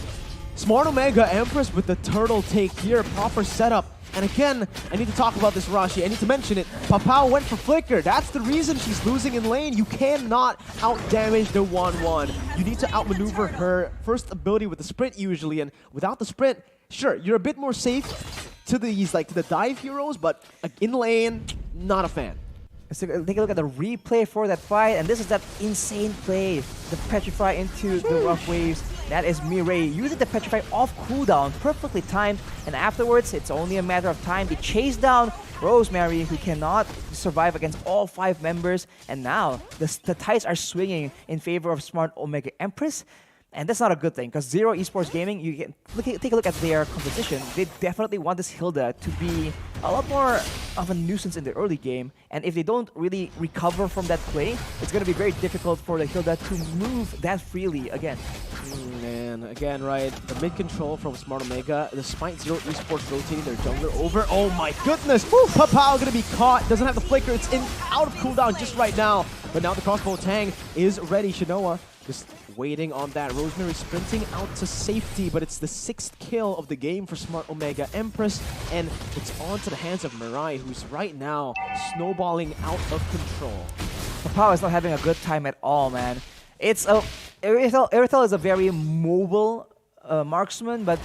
Smart Omega Empress with the turtle take here. Proper setup. And again, I need to talk about this, Rashi. I need to mention it. Papao went for Flicker. That's the reason she's losing in lane. You cannot out-damage the 1-1. You need to outmaneuver her first ability with the sprint usually. And without the sprint, sure, you're a bit more safe to these, like, to the dive heroes, but in lane, not a fan. So take a look at the replay for that fight, and this is that insane play. The Petrify into the rough waves. That is Mirai using the Petrify off cooldown, perfectly timed, and afterwards, it's only a matter of time. They chase down Rosemary, who cannot survive against all 5 members, and now the tides are swinging in favor of Smart Omega Empress. And that's not a good thing, because Zero Esports Gaming, you can take a look at their composition. They definitely want this Hilda to be a lot more of a nuisance in the early game. And if they don't really recover from that play, it's going to be very difficult for the Hilda to move that freely again. Man, again, right, the mid control from Smart Omega, despite Zero Esports rotating their jungler over. Oh my goodness! Woo! Papao gonna be caught, doesn't have the flicker, it's out of cooldown just right now. But now the crossbow tang is ready. Shinoa just waiting on that. Rosemary sprinting out to safety, but it's the 6th kill of the game for Smart Omega Empress, and it's on to the hands of Mirai, who's right now snowballing out of control. Papao is not having a good time at all, man. It's a Irithel is a very mobile marksman, but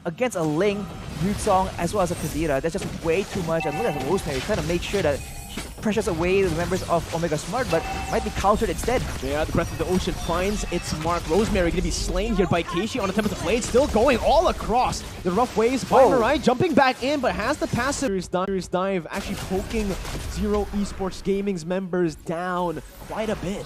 against a Ling, Yuzong, as well as a Kadira, that's just way too much. And look at Rosemary trying to make sure that he pressures away the members of Omega Smart, but might be countered instead. Yeah, the Breath of the Ocean finds its mark. Rosemary going to be slain here by Keishi on the Tempest of Blade, still going all across the rough waves by Mirai, jumping back in, but has the passive Serious Dive, actually poking Zero Esports Gaming's members down quite a bit.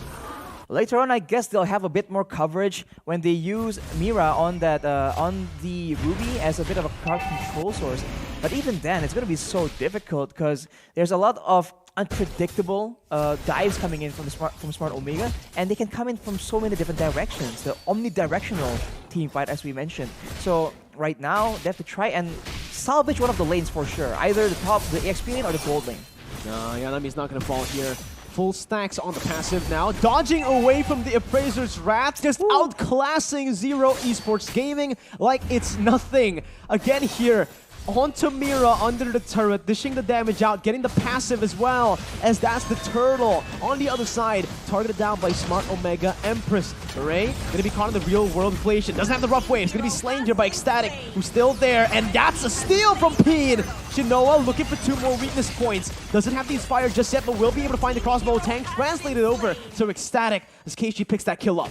Later on, I guess they'll have a bit more coverage when they use Mira on that on the Ruby as a bit of a crowd control source. But even then, it's going to be so difficult because there's a lot of unpredictable dives coming in from Smart Omega, and they can come in from so many different directions. The omnidirectional team fight, as we mentioned. So right now, they have to try and salvage one of the lanes for sure, either the top, the EXP lane, or the gold lane. No, Yanami's not going to fall here. Full stacks on the passive now, dodging away from the Appraiser's Wrath, just outclassing Zero Esports Gaming like it's nothing. Again here, onto Mira under the turret, dishing the damage out, getting the passive as well, as that's the turtle. On the other side, targeted down by Smart Omega Empress. Ray gonna be caught in the real world inflation. Doesn't have the rough waves, gonna be slain here by Ecstatic, who's still there, and that's a steal from Peen. Shinoa looking for 2 more weakness points. Doesn't have the Inspire just yet, but will be able to find the crossbow tank translated over to Ecstatic as Keishi picks that kill up.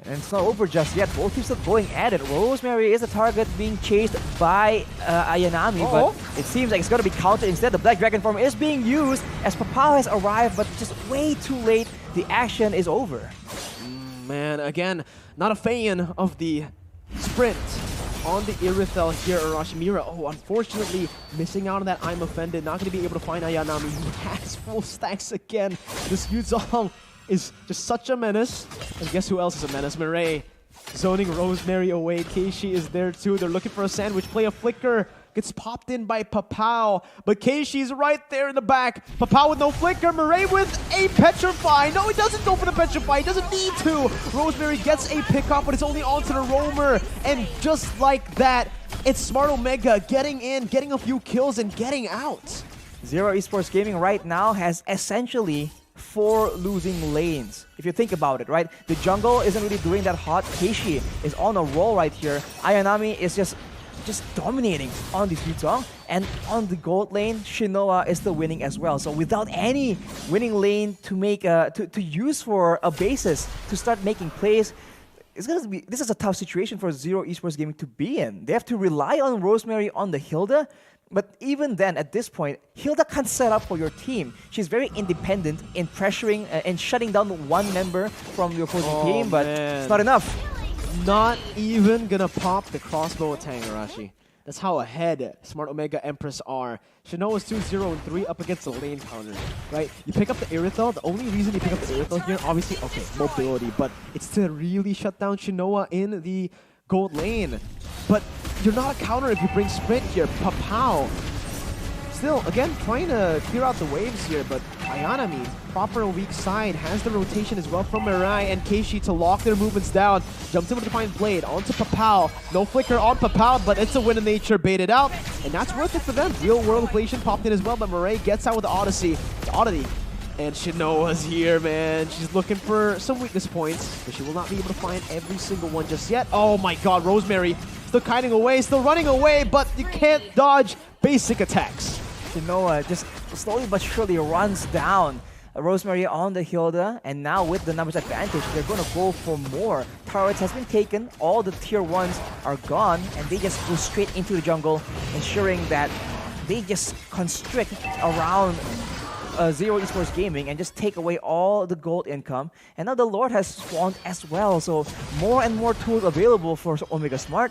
And it's not over just yet. Both teams are going at it. Rosemary is a target being chased by Ayanami, but it seems like it's going to be countered. Instead, the Black Dragon form is being used as Papao has arrived, but just way too late. The action is over. Man, again, not a fan of the sprint on the Irithel here, Arashimira. Oh, unfortunately, missing out on that I'm Offended. Not going to be able to find Ayanami, who has full stacks again. This Yuzong is just such a menace. And guess who else is a menace? Mirai zoning Rosemary away. Keishi is there too. They're looking for a sandwich play. A flicker gets popped in by Papao, but Keishi's right there in the back. Papao with no flicker. Mirai with a Petrify. No, he doesn't go for the Petrify. He doesn't need to. Rosemary gets a pick off, but it's only onto the roamer. And just like that, it's Smart Omega getting in, getting a few kills, and getting out. Zero Esports Gaming right now has essentially 4 losing lanes. If you think about it, right? The jungle isn't really doing that hot. Keishi is on a roll right here. Ayanami is just dominating on this Yuzong. And on the gold lane, Shinoa is still winning as well. So without any winning lane to make to use for a basis to start making plays, this is a tough situation for Zero Esports Gaming to be in. They have to rely on Rosemary on the Hilda. But even then, at this point, Hilda can't set up for your team. She's very independent in pressuring and shutting down one member from your opposing team, but it's not enough. Not even gonna pop the crossbow attack, Arashi. That's how ahead Smart Omega Empress are. Shinoa's 2-0 and 3 up against the lane counter, right? You pick up the Irithel. The only reason you pick up the Irithel here, obviously, okay, mobility, but it's to really shut down Shinoa in the gold lane. But you're not a counter if you bring sprint here. Papao still, again, trying to clear out the waves here, but Ayanami, proper weak side, has the rotation as well from Mirai and Keishi to lock their movements down. Jumps in with the Defiant Blade onto Papao. No flicker on Papao, but it's a win of nature baited out, and that's worth it for them. Real world inflation popped in as well, but Mirai gets out with the Odyssey. And Shinoa's here, man. She's looking for some weakness points, but she will not be able to find every single one just yet. Oh my god, Rosemary still kiting away, still running away, but you can't dodge basic attacks. Shinoa just slowly but surely runs down Rosemary on the Hilda, and now with the numbers advantage, they're going to go for more. Turrets has been taken, all the tier 1s are gone, and they just go straight into the jungle, ensuring that they just constrict around Zero Esports Gaming and just take away all the gold income. And now the Lord has spawned as well, so more and more tools available for Omega Smart.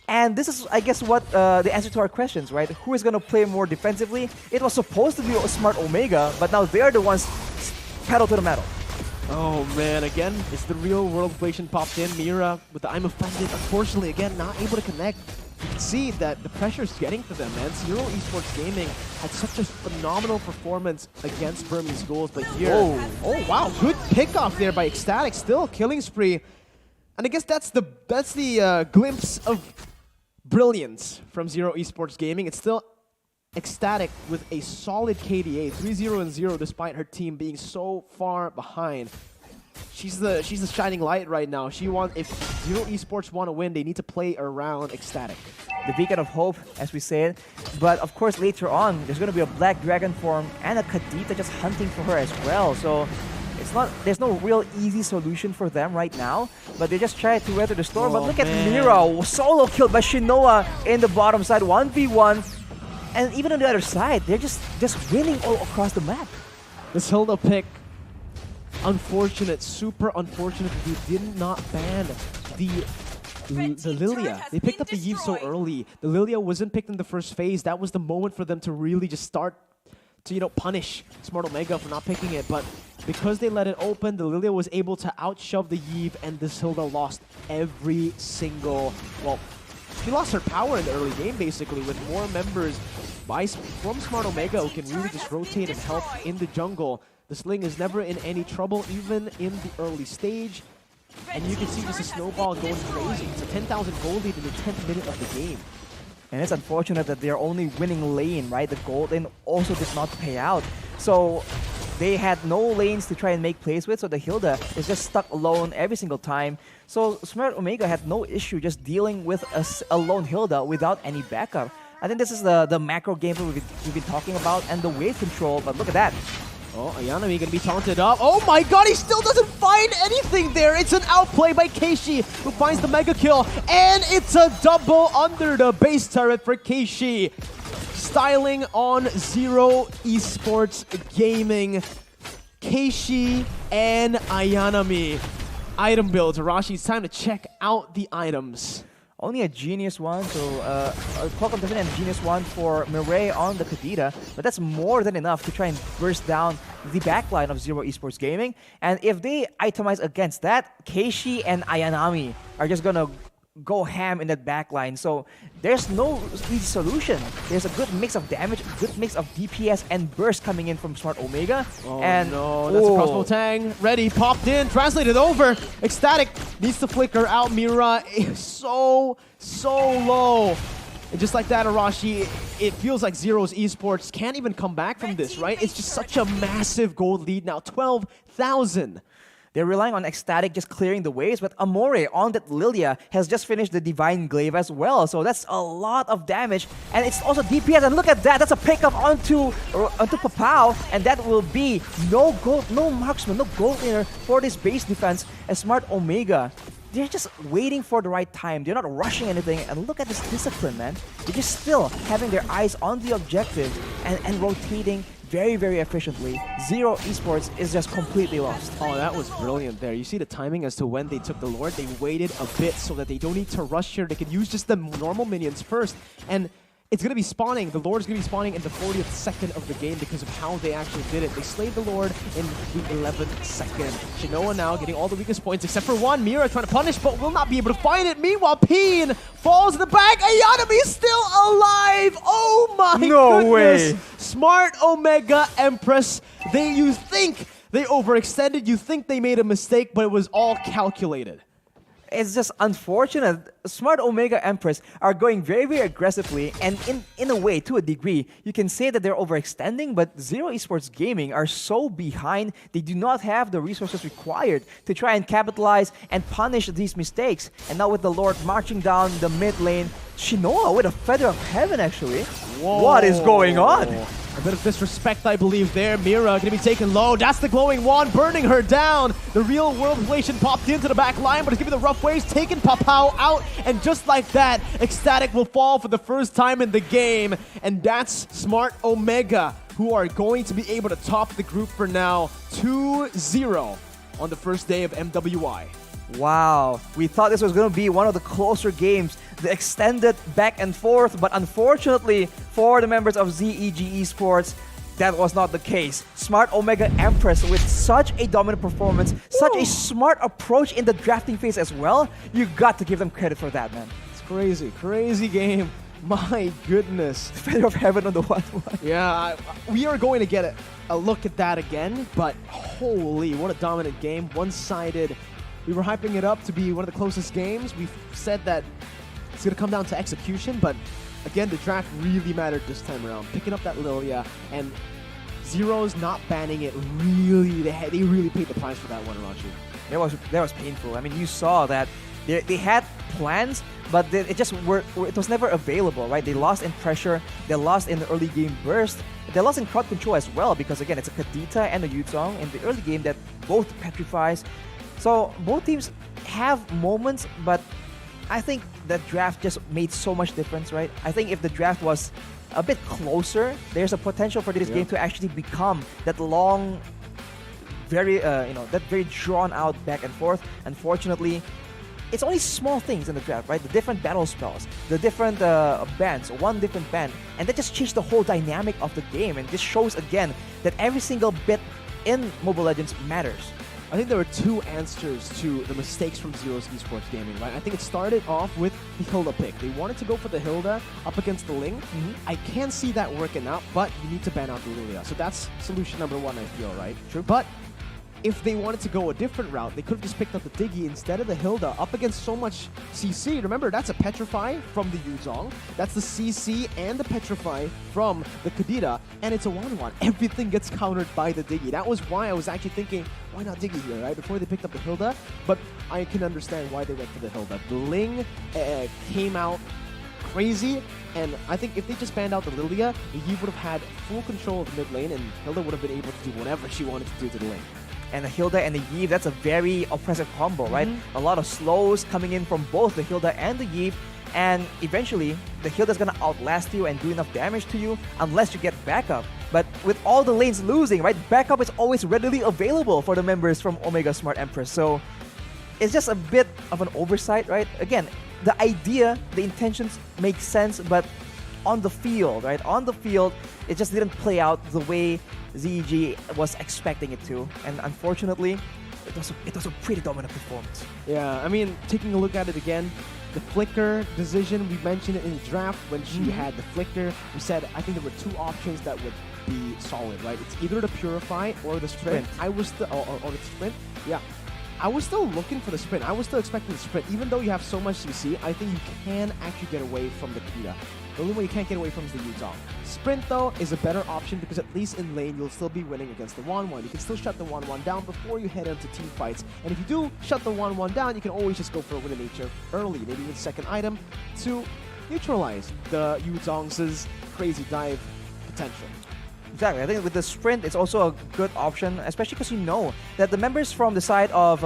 And this is, I guess, what the answer to our questions, right? Who is going to play more defensively? It was supposed to be Smart Omega, but now they're the ones pedal to the metal. Oh man, again, it's the real world inflation popped in. Mira with the I'm Offended, unfortunately, again, not able to connect. You can see that the pressure is getting to them, man. Zero Esports Gaming had such a phenomenal performance against Burmese Ghouls, but here... Oh wow, good pickoff there by Ecstatic, still killing spree. And I guess that's the glimpse of brilliance from Zero Esports Gaming. It's still ecstatic with a solid KDA, 3-0-0, despite her team being so far behind. She's the shining light right now. If Zero Esports want to win, they need to play around ecstatic. The beacon of hope, as we said. But of course, later on, there's going to be a Black Dragon form and a Kadita just hunting for her as well. So there's no real easy solution for them right now, but they just try to weather the storm. But look at Mira, solo killed by Shinoa in the bottom side, 1v1. And even on the other side, they're just winning all across the map. This Hilda pick, unfortunate, super unfortunate that they did not ban the Lilia. They picked up the Eve so early. The Lilia wasn't picked in the first phase. That was the moment for them to really just start to, punish Smart Omega for not picking it. But because they let it open, the Lilia was able to outshove the Eve, and this Hilda lost every single, she lost her power in the early game, basically, with more members from Smart Omega who can really just rotate and help in the jungle. The Sling is never in any trouble, even in the early stage. And you can see just a snowball going crazy. It's a 10,000 gold lead in the 10th minute of the game. And it's unfortunate that they're only winning lane, right? The gold lane also did not pay out. So they had no lanes to try and make plays with, so the Hilda is just stuck alone every single time. So Smart Omega had no issue just dealing with a lone Hilda without any backup. I think this is the macro gameplay we've been talking about and the wave control, but look at that. Oh, Ayanami gonna be taunted up. Oh my god, he still doesn't find anything there. It's an outplay by Keishi, who finds the mega kill. And it's a double under the base turret for Keishi. Styling on Zero Esports Gaming. Keishi and Ayanami. Item builds. Arashi, it's time to check out the items. Only a Genius one, so Qualcomm doesn't have Genius one for Mireille on the Kadita, but that's more than enough to try and burst down the backline of Zero Esports Gaming. And if they itemize against that, Keishi and Ayanami are just gonna go ham in that backline. So there's no easy solution. There's a good mix of damage, a good mix of DPS and burst coming in from Smart Omega. Oh and no, that's a crossbow tang. Ready, popped in, translated over. Ecstatic needs to flicker out. Mira is so low. And just like that, Arashi, it feels like Zero's Esports can't even come back from this, right? It's just such a massive gold lead now, 12,000. They're relying on Ecstatic just clearing the waves, but Amore on that Lilia has just finished the Divine Glaive as well, so that's a lot of damage, and it's also DPS, and look at that, that's a pickup onto Papao, and that will be no gold, no marksman, no gold laner for this base defense as Smart Omega. They're just waiting for the right time. They're not rushing anything, and look at this discipline, man. They're just still having their eyes on the objective and rotating very, very efficiently. Zero Esports is just completely lost. Oh, that was brilliant there. You see the timing as to when they took the Lord. They waited a bit so that they don't need to rush here. They could use just the normal minions first. And it's going to be spawning. The Lord is going to be spawning in the 40th second of the game because of how they actually did it. They slayed the Lord in the 11th second. Shinoa now getting all the weakest points except for one. Mira trying to punish but will not be able to find it. Meanwhile, Peen falls in the back. Ayanami is still alive. Oh my goodness. No way. Smart Omega Empress. You think they overextended. You think they made a mistake, but it was all calculated. It's just unfortunate. Smart Omega Empress are going very, very aggressively, and in a way, to a degree, you can say that they're overextending, but Zero Esports Gaming are so behind, they do not have the resources required to try and capitalize and punish these mistakes. And now with the Lord marching down the mid lane, Shinoa with a Feather of Heaven, actually. Whoa. What is going on? A bit of disrespect, I believe, there. Mira gonna be taken low. That's the glowing wand burning her down. The real world relation popped into the back line, but it's giving the rough waves, taking Papao out. And just like that, Ecstatic will fall for the first time in the game. And that's Smart Omega, who are going to be able to top the group for now. 2-0 on the first day of MWI. Wow, we thought this was going to be one of the closer games, the extended back and forth, but unfortunately for the members of ZEG Esports, that was not the case. Smart Omega Empress with such a dominant performance, such a smart approach in the drafting phase as well, you got to give them credit for that, man. It's crazy, crazy game. My goodness. Feather of Heaven on the 1-1. Yeah, we are going to get a look at that again, but holy, what a dominant game. One-sided We were hyping it up to be one of the closest games. We've said that it's going to come down to execution, but again, the draft really mattered this time around. Picking up that Lilia and Zero's not banning it, really, they really paid the price for that one, Arashi. That was painful. I mean, you saw that they had plans, but it was never available, right? They lost in pressure, they lost in the early game burst, they lost in crowd control as well, because again, it's a Kadita and a Yuzong in the early game that both petrifies. So both teams have moments, but I think the draft just made so much difference, right? I think if the draft was a bit closer, there's a potential for this game to actually become that long, very that very drawn out back and forth. Unfortunately, it's only small things in the draft, right? The different battle spells, the different bands, one different band, and that just changed the whole dynamic of the game. And this shows again that every single bit in Mobile Legends matters. I think there were two answers to the mistakes from Zero's Esports Gaming, right? I think it started off with the Hilda pick. They wanted to go for the Hilda up against the Ling. I can see that working out, but you need to ban out the Lilia. So that's solution number one, I feel, right? True. But if they wanted to go a different route, they could have just picked up the Diggy instead of the Hilda up against so much CC. Remember, that's a Petrify from the Yuzong. That's the CC and the Petrify from the Kadita, and it's a 1-1. Everything gets countered by the Diggy. That was why I was actually thinking, why not Diggy here, right? Before they picked up the Hilda, but I can understand why they went for the Hilda. The Ling came out crazy, and I think if they just banned out the Lilia, he would have had full control of the mid lane, and Hilda would have been able to do whatever she wanted to do to the lane. And the Hilda and the Yve, that's a very oppressive combo, right? A lot of slows coming in from both the Hilda and the Yve, and eventually the Hilda's gonna outlast you and do enough damage to you unless you get backup. But with all the lanes losing, right, backup is always readily available for the members from Omega Smart Empress. So it's just a bit of an oversight, right? Again, the idea, the intentions make sense, but on the field, right? On the field, it just didn't play out the way ZEG was expecting it to, and unfortunately, it was a pretty dominant performance. Yeah, I mean, taking a look at it again, the Flicker decision, we mentioned it in the draft when she had the Flicker. We said, I think there were two options that would be solid, right? It's either the Purify or the Sprint. I was the, or the Sprint, yeah. I was still looking for the Sprint. I was still expecting the Sprint. Even though you have so much CC, I think you can actually get away from the Kita. The only way you can't get away from is the Yuzong. Sprint, though, is a better option because at least in lane, you'll still be winning against the 1-1. You can still shut the 1-1 down before you head into team fights. And if you do shut the 1-1 down, you can always just go for a win of nature early, maybe with second item, to neutralize the Yuzong's crazy dive potential. Exactly. I think with the Sprint, it's also a good option, especially because you know that the members from the side of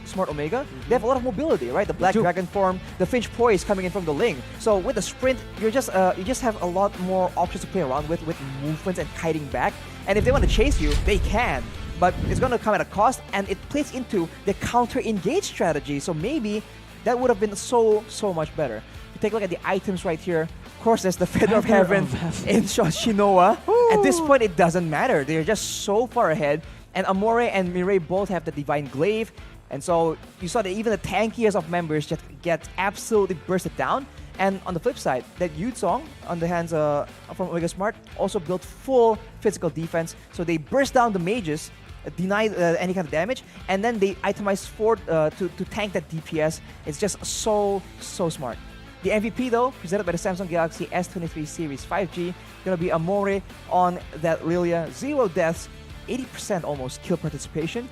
Smart Omega, they have a lot of mobility, right? The Black Dragon form, the Finch Poise coming in from the Ling. So with the Sprint, you just have a lot more options to play around with movements and kiting back. And if they want to chase you, they can. But it's going to come at a cost, and it plays into the counter-engage strategy. So maybe that would have been so much better. You take a look at the items right here. Of course, there's the Feather of Heaven in Shinoa. At this point, it doesn't matter. They're just so far ahead. And Amore and Mireille both have the Divine Glaive. And so you saw that even the tankiest of members just get absolutely bursted down. And on the flip side, that Yuzong on the hands from Omega Smart also built full physical defense. So they burst down the mages, deny any kind of damage, and then they itemize forward to tank that DPS. It's just so smart. The MVP, though, presented by the Samsung Galaxy S23 Series 5G, gonna be Amore on that Lilia. 0 deaths, 80% almost kill participation,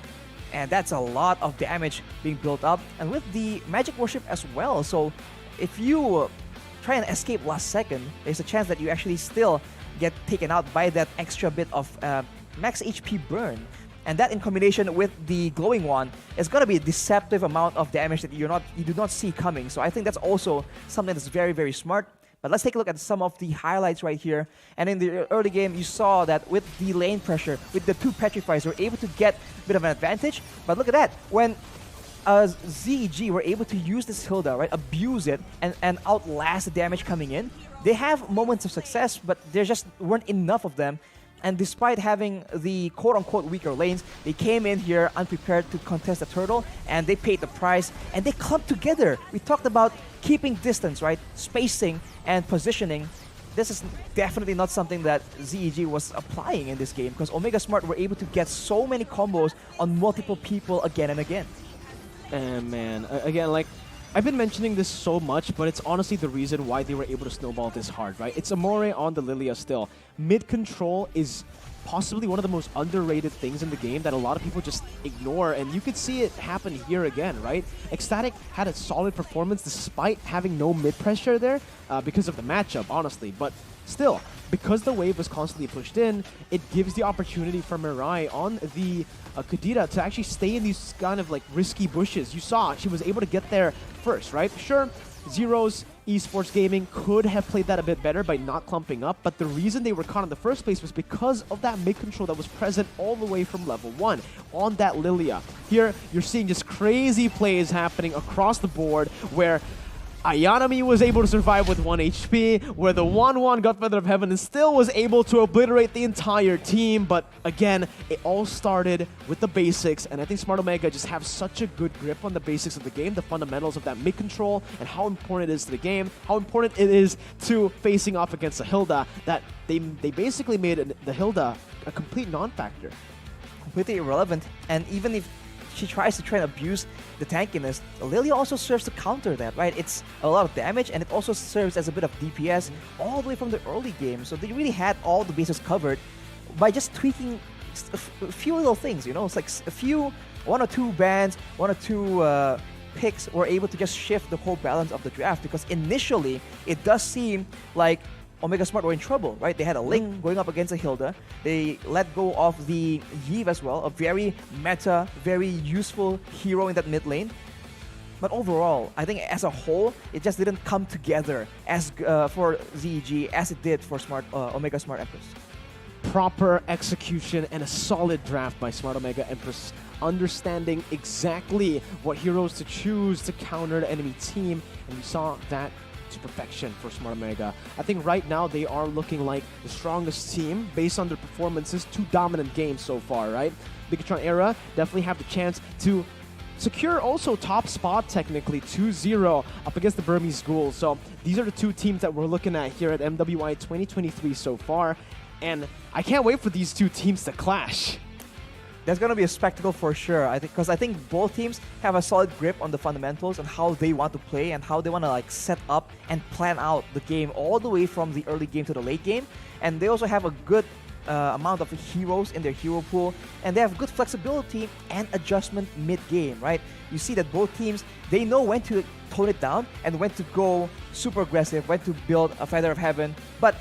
and that's a lot of damage being built up, and with the Magic Worship as well. So if you try and escape last second, there's a chance that you actually still get taken out by that extra bit of max HP burn. And that in combination with the glowing wand is going to be a deceptive amount of damage that you do not see coming. So I think that's also something that's very smart. But let's take a look at some of the highlights right here. And in the early game, you saw that with the lane pressure, with the two Petrifies, we're able to get a bit of an advantage. But look at that. When ZEG were able to use this Hilda, right, abuse it, and outlast the damage coming in, they have moments of success, but there just weren't enough of them. And despite having the quote-unquote weaker lanes, they came in here unprepared to contest the turtle, and they paid the price, and they clumped together. We talked about keeping distance, right? Spacing and positioning. This is definitely not something that ZEG was applying in this game, because Omega Smart were able to get so many combos on multiple people again and again. And man, again, like, I've been mentioning this so much, but it's honestly the reason why they were able to snowball this hard, right? It's Amore on the Lilia still. Mid-control is possibly one of the most underrated things in the game that a lot of people just ignore, and you could see it happen here again, right? Ecstatic had a solid performance despite having no mid-pressure there because of the matchup, honestly, but still, because the wave was constantly pushed in, it gives the opportunity for Mirai on the Kadira to actually stay in these kind of like risky bushes. You saw she was able to get there first, right? Sure, Zero's esports gaming could have played that a bit better by not clumping up, but the reason they were caught in the first place was because of that mid-control that was present all the way from level 1 on that Lilia. Here, you're seeing just crazy plays happening across the board where Ayanami was able to survive with 1 HP, where the 1-1 Godfather of Heaven and still was able to obliterate the entire team. But again, it all started with the basics, and I think Smart Omega just have such a good grip on the basics of the game, the fundamentals of that mid-control, and how important it is to the game, how important it is to facing off against the Hilda, that they basically made the Hilda a complete non-factor. Completely irrelevant, and even if she tries to try and abuse the tankiness, Lilia also serves to counter that, right? It's a lot of damage, and it also serves as a bit of DPS all the way from the early game. So they really had all the bases covered by just tweaking a few little things, you know? It's like one or two bans, one or two picks were able to just shift the whole balance of the draft, because initially it does seem like Omega Smart were in trouble, right? They had a Link going up against a Hilda. They let go of the Yve as well, a very meta, very useful hero in that mid lane. But overall, I think as a whole, it just didn't come together as for ZEG as it did for Omega Smart Empress. Proper execution and a solid draft by Smart Omega Empress, understanding exactly what heroes to choose to counter the enemy team, and we saw that to perfection for Smart Omega. I think right now they are looking like the strongest team based on their performances, 2 dominant games so far, right? Bigetron era definitely have the chance to secure also top spot technically 2-0 up against the Burmese Ghouls. So these are the 2 teams that we're looking at here at MWI 2023 so far, and I can't wait for these 2 teams to clash. There's going to be a spectacle for sure, because I think both teams have a solid grip on the fundamentals and how they want to play and how they want to like set up and plan out the game all the way from the early game to the late game. And they also have a good amount of heroes in their hero pool, and they have good flexibility and adjustment mid-game, right? You see that both teams, they know when to tone it down and when to go super aggressive, when to build a Feather of Heaven. But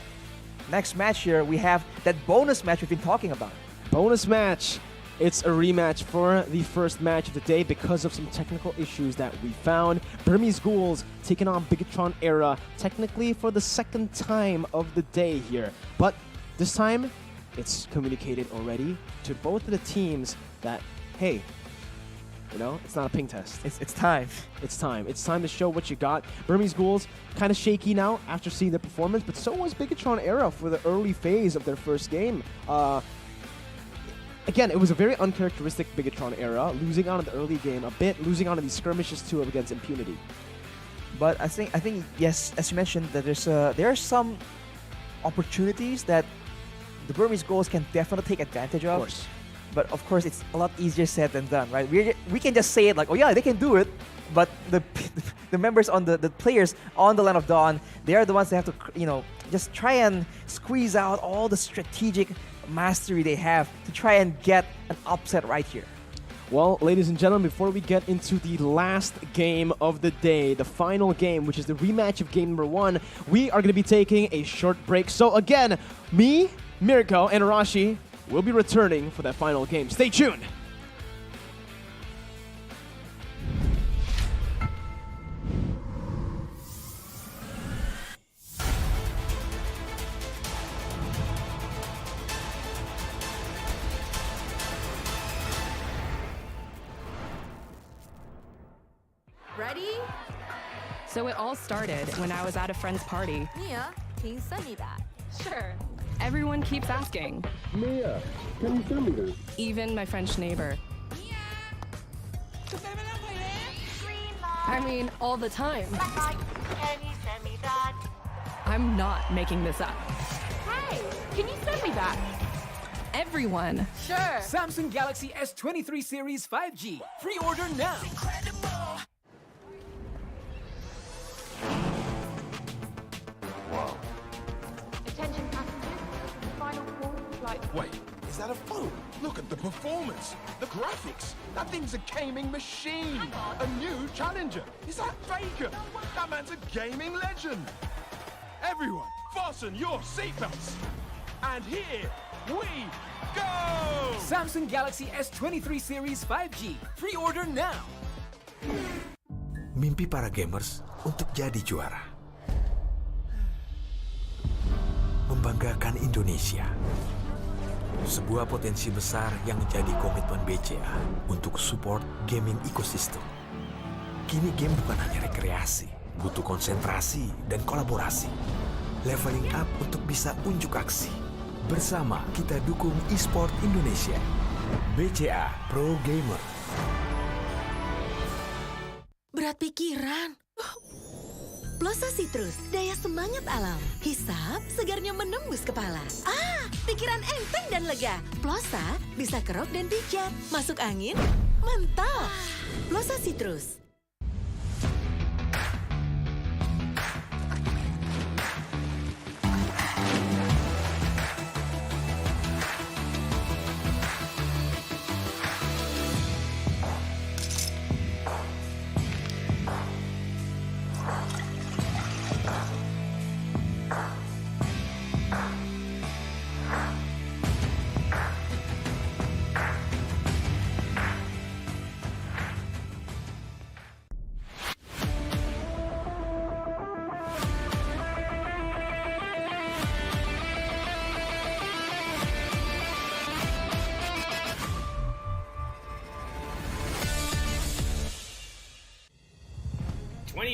next match here, we have that bonus match we've been talking about. Bonus match. It's a rematch for the first match of the day because of some technical issues that we found. Burmese Ghouls taking on Bigetron era, technically for the second time of the day here. But this time, it's communicated already to both of the teams that, hey, you know, it's not a ping test. It's time. It's time. It's time to show what you got. Burmese Ghouls kind of shaky now after seeing their performance, but so was Bigetron era for the early phase of their first game. Again, it was a very uncharacteristic Bigetron era, losing out in the early game a bit, losing out in these skirmishes too against Impunity. But I think yes, as you mentioned, that there are some opportunities that the Burmese Ghouls can definitely take advantage of. Of course. But of course, it's a lot easier said than done, right? We can just say it like, oh yeah, they can do it. But the members on the players on the Land of Dawn, they are the ones that have to, you know, just try and squeeze out all the strategic mastery they have to try and get an upset right here. Well, ladies and gentlemen, before we get into the last game of the day, the final game, which is the rematch of game number 1, we are going to be taking a short break. So again, me, Mirko, and Arashi will be returning for that final game. Stay tuned! Ready? So it all started when I was at a friend's party. Mia, can you send me that? Sure. Everyone keeps asking. Mia, can you send me that? Even my French neighbor. I mean, all the time. Can you send me that? I'm not making this up. Hey, can you send me that? Everyone. Sure. Samsung Galaxy S23 series 5G. Pre-order now. that a phone? Look at the performance, the graphics. That thing's a gaming machine. A new challenger. Is that Faker? That man's a gaming legend. Everyone, fasten your seatbelts. And here we go! Samsung Galaxy S23 Series 5G. Pre-order now. Mimpi para gamers untuk jadi juara. Membanggakan Indonesia. Sebuah potensi besar yang menjadi komitmen BCA untuk support gaming ecosystem. Kini game bukan hanya rekreasi, butuh konsentrasi dan kolaborasi. Leveling up untuk bisa unjuk aksi. Bersama kita dukung e-sport Indonesia. BCA Pro Gamer. Berat pikiran. Plosa Citrus, daya semangat alam. Hisap, segarnya menembus kepala. Pikiran enteng dan lega. Plosa bisa kerok dan pijat. Masuk angin, mantap. Plosa Citrus.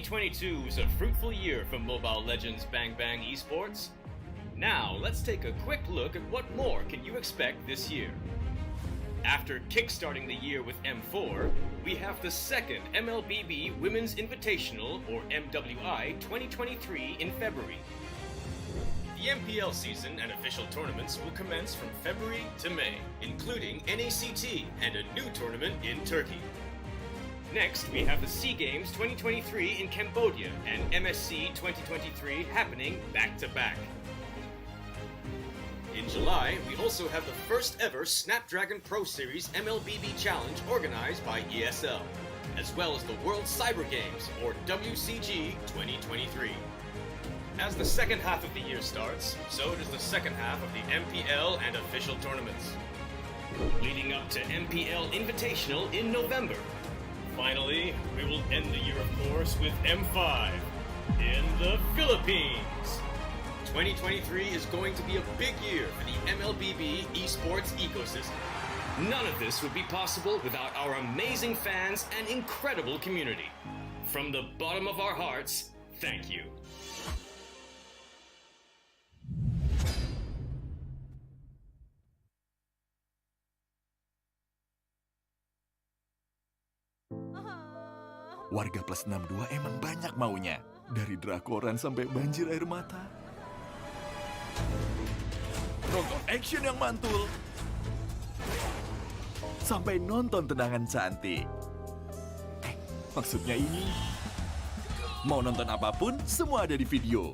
...2022 was a fruitful year for Mobile Legends Bang Bang Esports. Now, let's take a quick look at what more can you expect this year. After kickstarting the year with M4, we have the second Mlbb Women's Invitational, or MWI, 2023 in February. The MPL season and official tournaments will commence from February to May, including NACT and a new tournament in Turkey. Next, we have the SEA Games 2023 in Cambodia and MSC 2023 happening back-to-back. In July, we also have the first ever Snapdragon Pro Series Mlbb Challenge organized by ESL, as well as the World Cyber Games, or WCG 2023. As the second half of the year starts, so does the second half of the MPL and official tournaments, leading up to MPL Invitational in November. Finally, we will end the year, of course, with M5 in the Philippines. 2023 is going to be a big year for the Mlbb esports ecosystem. None of this would be possible without our amazing fans and incredible community. From the bottom of our hearts, thank you. Warga plus 62 emang banyak maunya. Dari drakoran sampai banjir air mata. Nonton action yang mantul. Sampai nonton tendangan cantik. Maksudnya ini. Mau nonton apapun, semua ada di video.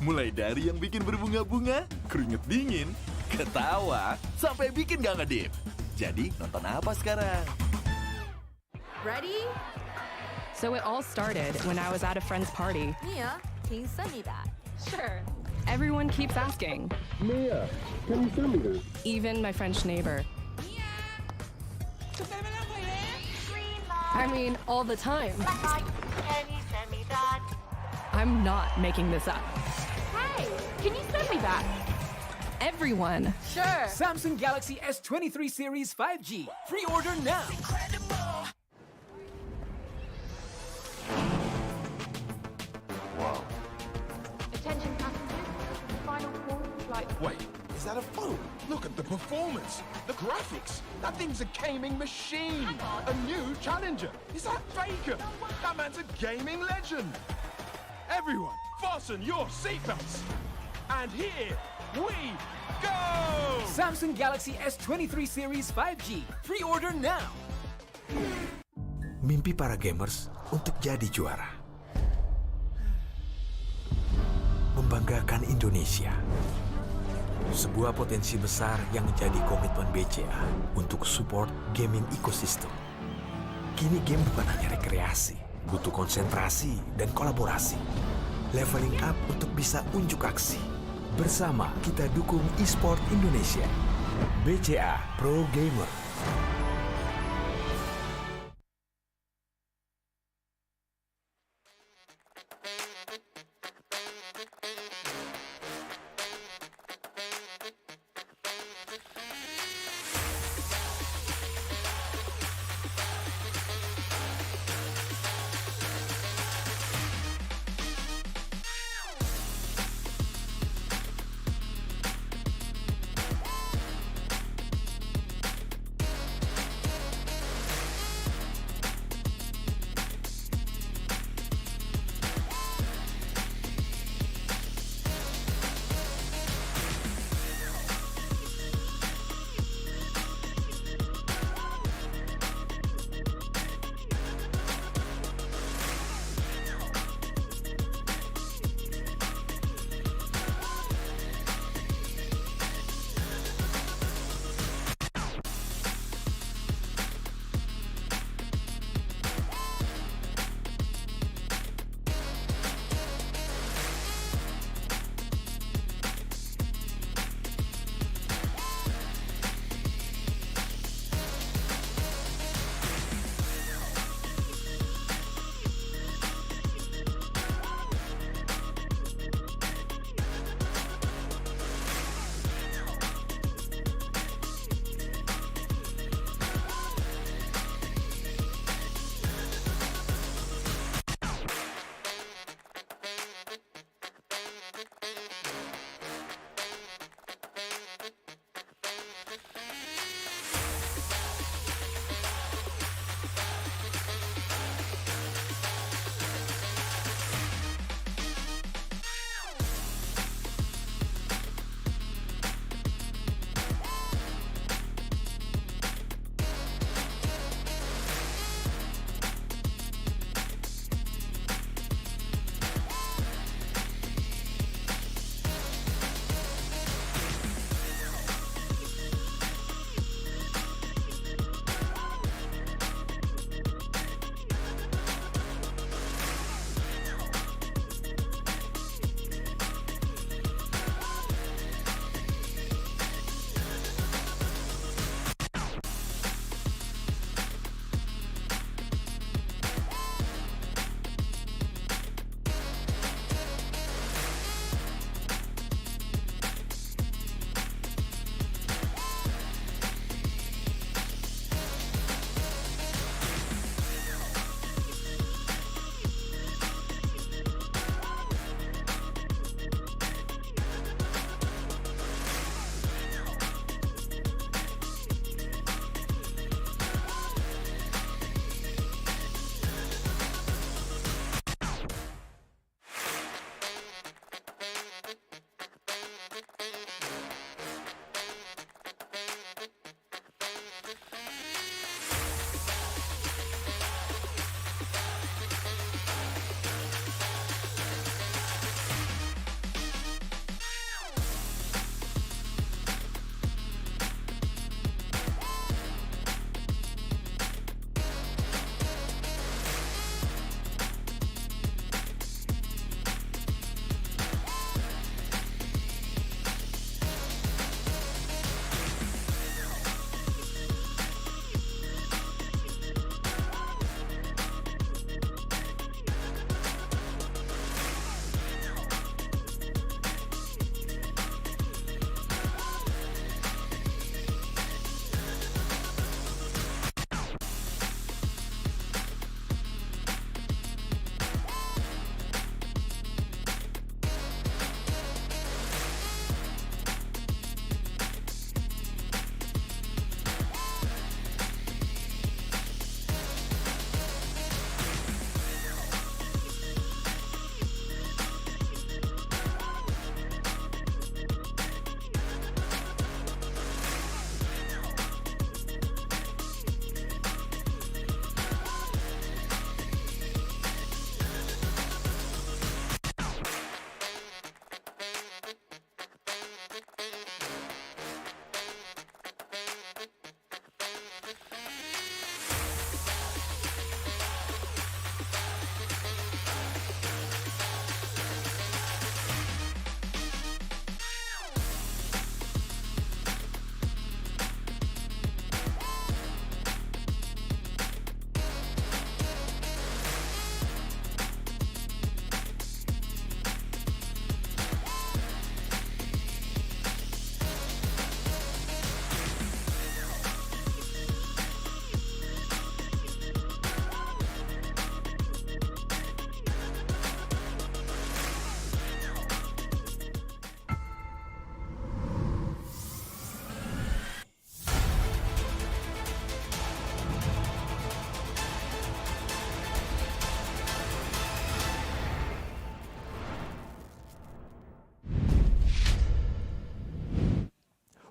Mulai dari yang bikin berbunga-bunga, keringet dingin, ketawa, sampai bikin gak ngedip. Jadi nonton apa sekarang? Ready? So it all started when I was at a friend's party. Mia, can you send me that? Sure. Everyone keeps asking. Mia, can you send me that? Even my French neighbor. I mean, all the time. Can you send me that? I'm not making this up. Hey, can you send me that? Everyone. Sure. Samsung Galaxy S23 Series 5G. Pre-order now. Attention passengers, final call for flight. Wait, is that a phone? Look at the performance, the graphics. That thing's a gaming machine. A new challenger. Is that Faker? That man's a gaming legend. Everyone, fasten your seatbelts. And here we go! Samsung Galaxy S23 Series 5G. Pre-order now. Mimpi para gamers untuk jadi juara. Membanggakan Indonesia. Sebuah potensi besar yang menjadi komitmen BCA untuk support gaming ecosystem. Kini game bukan hanya rekreasi, butuh konsentrasi dan kolaborasi. Leveling up untuk bisa unjuk aksi. Bersama kita dukung e-sport Indonesia. BCA Pro Gamer.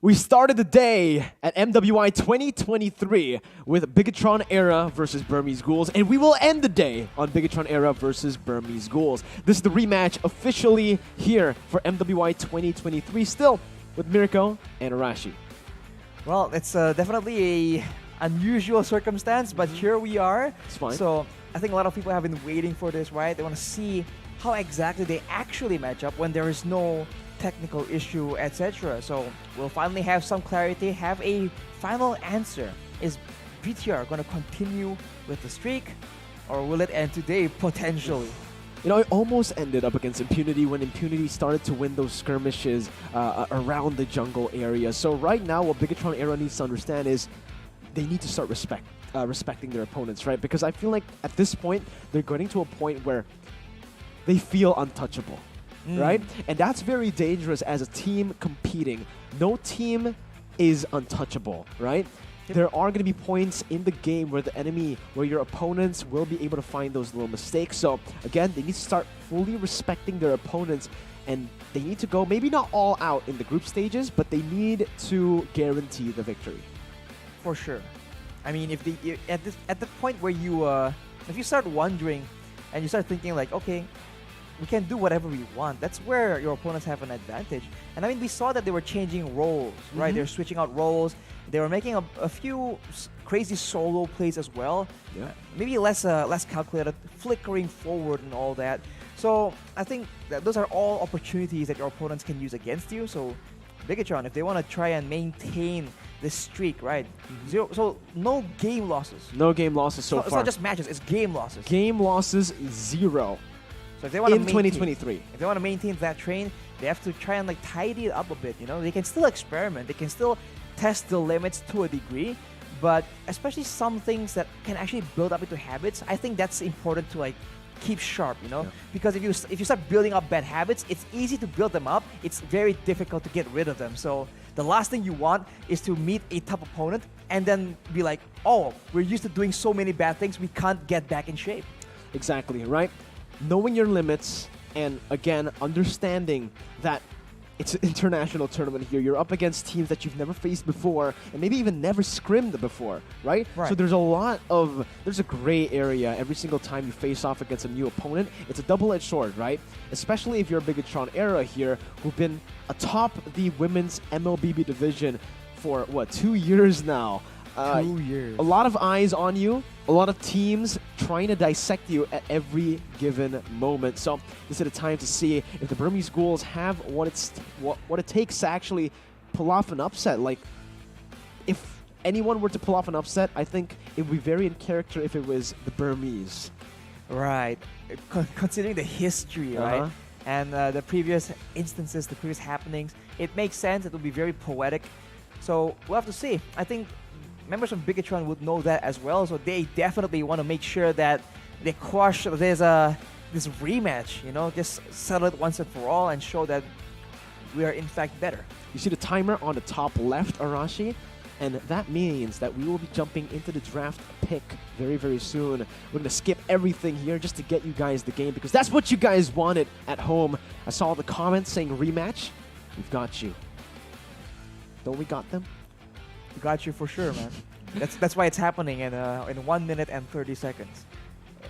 We started the day at MWI 2023 with Bigetron Era versus Burmese Ghouls, and we will end the day on Bigetron Era versus Burmese Ghouls. This is the rematch officially here for MWI 2023, still with Mirko and Arashi. Well, it's definitely a unusual circumstance, but here we are. It's fine. So I think a lot of people have been waiting for this, right? They want to see how exactly they actually match up when there is no technical issue, etc. So we'll finally have some clarity, have a final answer. Is BTR going to continue with the streak, or will it end today potentially? You know, it almost ended up against Impunity when Impunity started to win those skirmishes around the jungle area. So right now, what Bigetron Era needs to understand is they need to start respecting their opponents, right? Because I feel like at this point, they're getting to a point where they feel untouchable. Right? And that's very dangerous as a team competing. No team is untouchable, right? There are going to be points in the game where where your opponents will be able to find those little mistakes. So again, they need to start fully respecting their opponents, and they need to go maybe not all out in the group stages, but they need to guarantee the victory. For sure. I mean, if at the point where if you start wondering and you start thinking like, okay, we can do whatever we want, that's where your opponents have an advantage. And I mean, we saw that they were changing roles, right? They're switching out roles. They were making a few crazy solo plays as well. Yeah. Maybe less calculated, flickering forward and all that. So I think that those are all opportunities that your opponents can use against you. So Bigetron, if they want to try and maintain this streak, right? So no game losses. No game losses so far. It's not just matches, it's game losses. Game losses 0. So if they want in 2023. If they want to maintain that train, they have to try and like tidy it up a bit, you know? They can still experiment, they can still test the limits to a degree, but especially some things that can actually build up into habits, I think that's important to like keep sharp, you know? Yeah. Because if you start building up bad habits, it's easy to build them up, it's very difficult to get rid of them. So the last thing you want is to meet a tough opponent and then be like, oh, we're used to doing so many bad things, we can't get back in shape. Exactly, right? Knowing your limits, and again, understanding that it's an international tournament here. You're up against teams that you've never faced before, and maybe even never scrimmed before, right? So there's a gray area every single time you face off against a new opponent. It's a double-edged sword, right? Especially if you're a Bigetron Era here, who've been atop the women's Mlbb division for, 2 years now. 2 years. A lot of eyes on you, a lot of teams trying to dissect you at every given moment. So this is a time to see if the Burmese Ghouls have what it takes to actually pull off an upset. Like, if anyone were to pull off an upset, I think it would be very in character if it was the Burmese. Right. Considering the history, right? And the previous instances, the previous happenings, it makes sense. It will be very poetic. So we'll have to see. I think members of Bigetron would know that as well, so they definitely want to make sure that they quash this rematch, you know, just settle it once and for all and show that we are in fact better. You see the timer on the top left, Arashi, and that means that we will be jumping into the draft pick very, very soon. We're going to skip everything here just to get you guys the game, because that's what you guys wanted at home. I saw the comments saying rematch. We've got you. Don't we got them? Got you for sure, man. That's why it's happening in 1 minute and 30 seconds.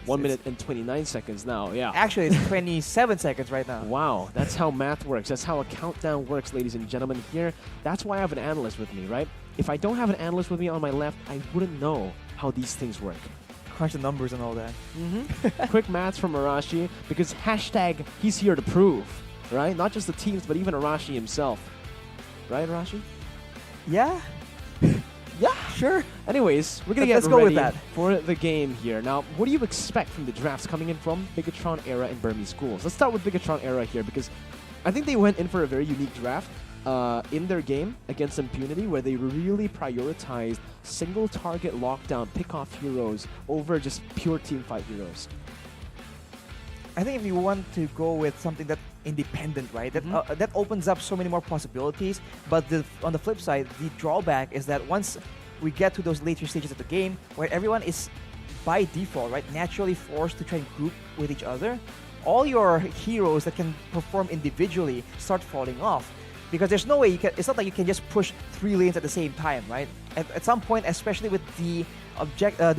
1 minute and 29 seconds now, yeah. Actually, it's 27 seconds right now. Wow, that's how math works. That's how a countdown works, ladies and gentlemen. Here, that's why I have an analyst with me, right? If I don't have an analyst with me on my left, I wouldn't know how these things work. Crunch the numbers and all that. Quick maths from Arashi, because hashtag he's here to prove, right? Not just the teams, but even Arashi himself. Right, Arashi? Yeah. Yeah, sure. Anyways, we're going to get ready for the game here. Now, what do you expect from the drafts coming in from Bigetron Era and Burmese Ghouls? Let's start with Bigetron Era here, because I think they went in for a very unique draft in their game against Impunity, where they really prioritized single target lockdown, pick-off heroes over just pure teamfight heroes. I think if you want to go with something that's independent, right, that opens up so many more possibilities. But on the flip side, the drawback is that once we get to those later stages of the game, where everyone is by default, right, naturally forced to try and group with each other, all your heroes that can perform individually start falling off. Because there's no way you can. It's not like you can just push 3 lanes at the same time, right? At some point, especially with the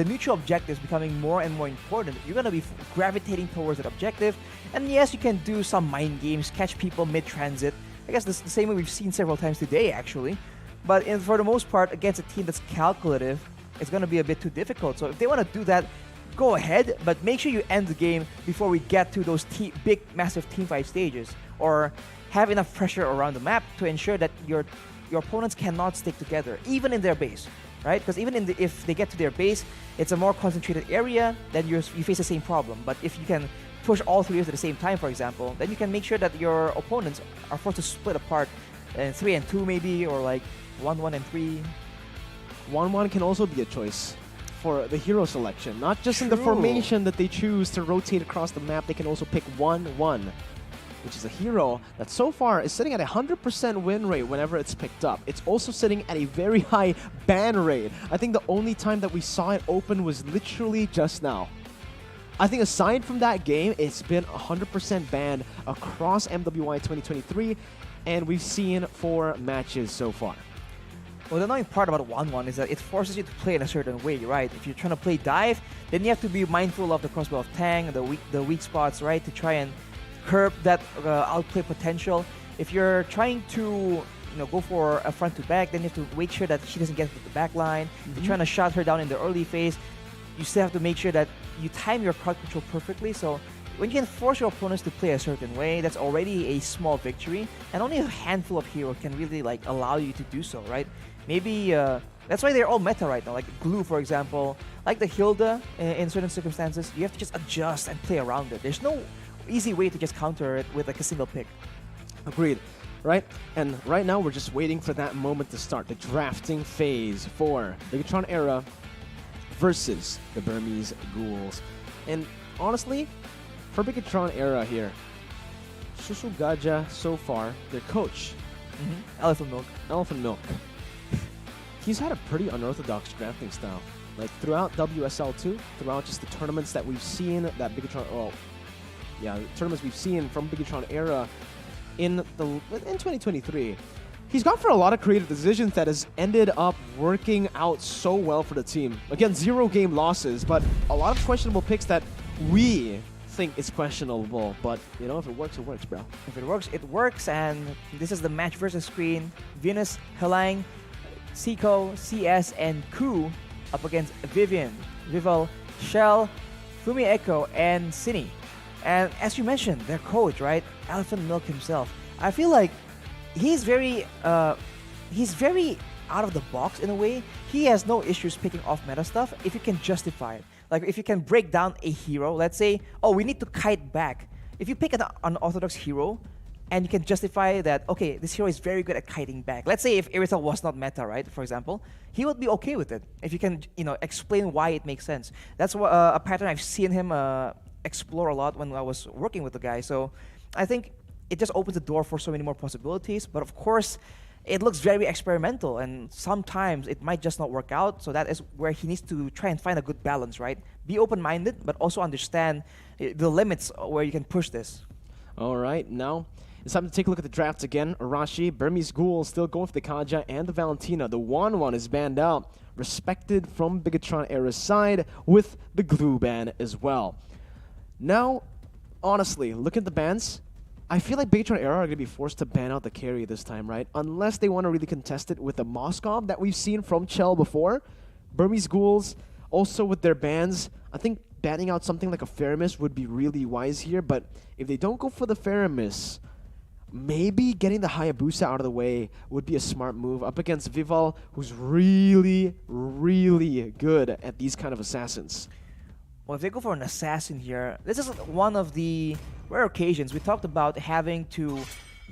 mutual objectives becoming more and more important, you're gonna be gravitating towards that objective. And yes, you can do some mind games, catch people mid-transit. I guess this is the same way we've seen several times today, actually. But for the most part, against a team that's calculative, it's gonna be a bit too difficult. So if they want to do that, go ahead, but make sure you end the game before we get to those big, massive team fight stages, or have enough pressure around the map to ensure that your opponents cannot stick together, even in their base, right? Because even if they get to their base, it's a more concentrated area, then you face the same problem. But if you can push all 3 at the same time, for example, then you can make sure that your opponents are forced to split apart in 3 and 2 maybe, or like 1-1 and 3. 1-1 can also be a choice for the hero selection. Not just in the formation that they choose to rotate across the map, they can also pick 1-1, which is a hero that so far is sitting at a 100% win rate whenever it's picked up. It's also sitting at a very high ban rate. I think the only time that we saw it open was literally just now. I think aside from that game, it's been 100% banned across MWI 2023, and we've seen 4 matches so far. Well, the annoying part about 1-1 is that it forces you to play in a certain way, right? If you're trying to play dive, then you have to be mindful of the crossbow of Tang, the weak spots, right? To try and curb that outplay potential. If you're trying to go for a front to back, then you have to make sure that she doesn't get to the back line. You're trying to shut her down in the early phase. You still have to make sure that you time your crowd control perfectly. So when you can force your opponents to play a certain way, that's already a small victory. And only a handful of heroes can really allow you to do so, right? Maybe that's why they're all meta right now. Like Glue, for example, like the Hilda in certain circumstances, you have to just adjust and play around it. There's no easy way to just counter it with a single pick. Agreed, right? And right now we're just waiting for that moment to start, the drafting phase for Bigetron Era versus the Burmese Ghouls. And honestly, for Bigetron Era here, Susu Gaja so far, their coach, Elephant Milk. He's had a pretty unorthodox drafting style. Like throughout WSL2, throughout just the tournaments that we've seen, that Bigetron, tournaments we've seen from Bigetron Era in 2023, he's gone for a lot of creative decisions that has ended up working out so well for the team. Again, 0 game losses, but a lot of questionable picks that we think is questionable. But if it works, bro. If it works, it works. And this is the match versus screen. Venus, Helang, Seiko, CS, and Ku up against Vivian, Vival, Shell, Fumi Echo, and Cine. And as you mentioned, their coach, right? Elephant Milk himself. I feel like he's very out of the box in a way. He has no issues picking off meta stuff if you can justify it. Like if you can break down a hero, let's say, oh, we need to kite back. If you pick an unorthodox hero, and you can justify that, okay, this hero is very good at kiting back. Let's say if Irithel was not meta, right, for example, he would be okay with it. If you can, explain why it makes sense. That's a pattern I've seen him explore a lot when I was working with the guy. So I think it just opens the door for so many more possibilities. But of course, it looks very experimental, and sometimes it might just not work out. So that is where he needs to try and find a good balance, right? Be open-minded, but also understand the limits where you can push this. All right, now it's time to take a look at the drafts again. Arashi, Burmese Ghouls still going for the Kaja and the Valentina. The 1-1 is banned out, respected from Bigetron Era's side with the Glue ban as well. Now, honestly, look at the bans. I feel like Bigetron Era are going to be forced to ban out the carry this time, right? Unless they want to really contest it with the Moskov that we've seen from Chell before. Burmese Ghouls, also with their bans, I think banning out something like a Faramis would be really wise here, but if they don't go for the Faramis, maybe getting the Hayabusa out of the way would be a smart move up against Vival, who's really, really good at these kind of assassins. Well, if they go for an assassin here, this is one of the rare occasions. We talked about having to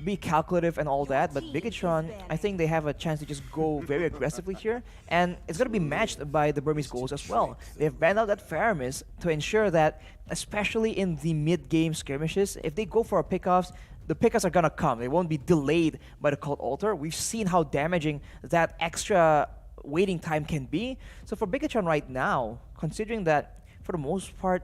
be calculative and all that, but Bigetron, I think they have a chance to just go very aggressively here, and it's going to be matched by the Burmese Ghouls as well. They've banned out that Faramis to ensure that, especially in the mid-game skirmishes, if they go for pickoffs, the pickups are gonna come. They won't be delayed by the Cult Altar. We've seen how damaging that extra waiting time can be. So for Bigetron right now, considering that for the most part,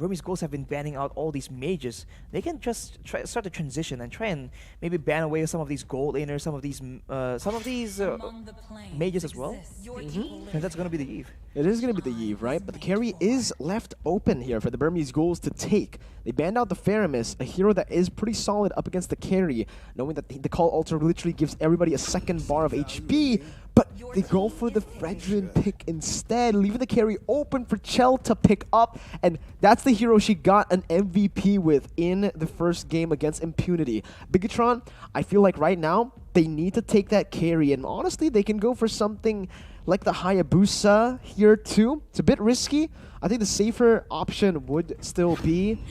Burmese Ghouls have been banning out all these mages, they can just start to transition and try and maybe ban away some of these gold laners, some of these mages as well. And that's going to be the Eve. It is going to be the Eve, right? But the carry is left open here for the Burmese Ghouls to take. They banned out the Faramis, a hero that is pretty solid up against the carry, knowing that the Call Altar literally gives everybody a second bar of HP, but they go for the Fredrin pick instead, leaving the carry open for Chell to pick up, and that's the hero she got an MVP with in the first game against Impunity. Bigetron, I feel like right now, they need to take that carry, and honestly, they can go for something like the Hayabusa here too. It's a bit risky. I think the safer option would still be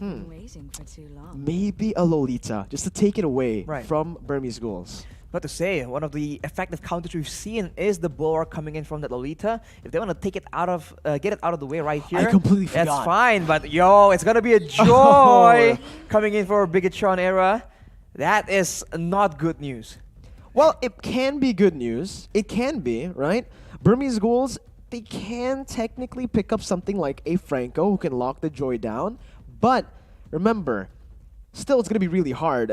waiting for too long. maybe a Lolita, just to take it away from Burmese Ghouls. But to say, one of the effective counters we've seen is the Bulwark coming in from that Lolita. If they want to take it out of, get it out of the way right here, I completely forgot. That's fine. But yo, it's gonna be a joy coming in for Bigetron era. That is not good news. Well, it can be good news. It can be, right? Burmese Ghouls, they can technically pick up something like a Franco who can lock the Joy down. But remember, still it's going to be really hard.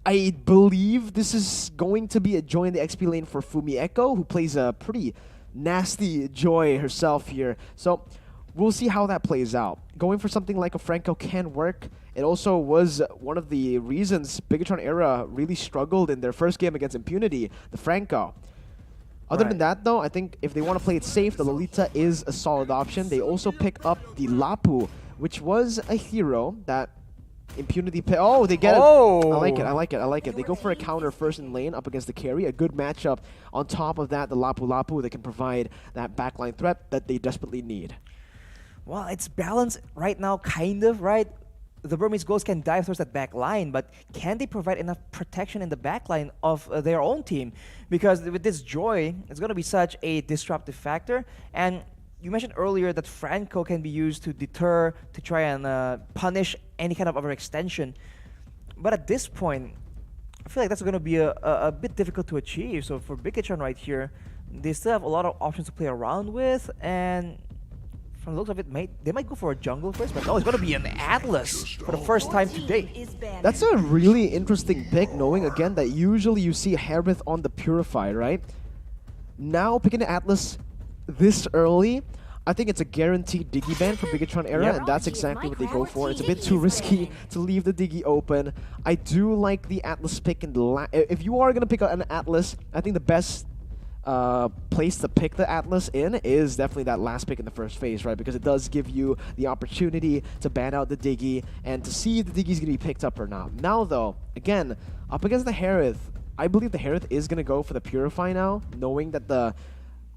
I believe this is going to be a Joy in the XP lane for Fumi Echo, who plays a pretty nasty Joy herself here. So we'll see how that plays out. Going for something like a Franco can work. It also was one of the reasons Bigetron era really struggled in their first game against Impunity, the Franco. Other than that, though, I think if they want to play it safe, the Lolita is a solid option. They also pick up the Lapu, which was a hero that Impunity they get it. I like it. They go for a counter first in lane up against the carry. A good matchup. On top of that, the Lapu, they can provide that backline threat that they desperately need. Well, it's balanced right now, kind of, right? The Burmese Ghouls can dive towards that back line, but can they provide enough protection in the back line of their own team? Because with this Joy, it's going to be such a disruptive factor. And you mentioned earlier that Franco can be used to deter, to try and punish any kind of overextension. But at this point, I feel like that's going to be a bit difficult to achieve. So for Bigetron right here, they still have a lot of options to play around with, and from the looks of it, they might go for a jungle first, but no, it's going to be an Atlas for the first time today. That's a really interesting pick, knowing again that usually you see Harith on the Purified, right? Now picking the Atlas this early, I think it's a guaranteed Diggy ban for Bigetron era, and that's exactly what they go for. It's a bit too risky to leave the Diggy open. I do like the Atlas pick in the if you are going to pick an Atlas, I think the best place to pick the Atlas in is definitely that last pick in the first phase, right? Because it does give you the opportunity to ban out the Diggy and to see if the Diggy's going to be picked up or not. Now though, again, up against the Harith, I believe the Harith is going to go for the Purify now, knowing that the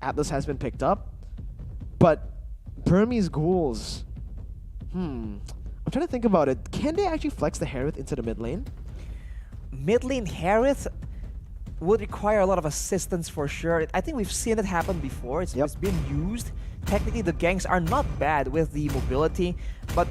Atlas has been picked up. But Burmese Ghouls, I'm trying to think about it. Can they actually flex the Harith into the mid lane? Mid lane Harith would require a lot of assistance for sure. I think we've seen it happen before. It's been used. Technically, the ganks are not bad with the mobility, but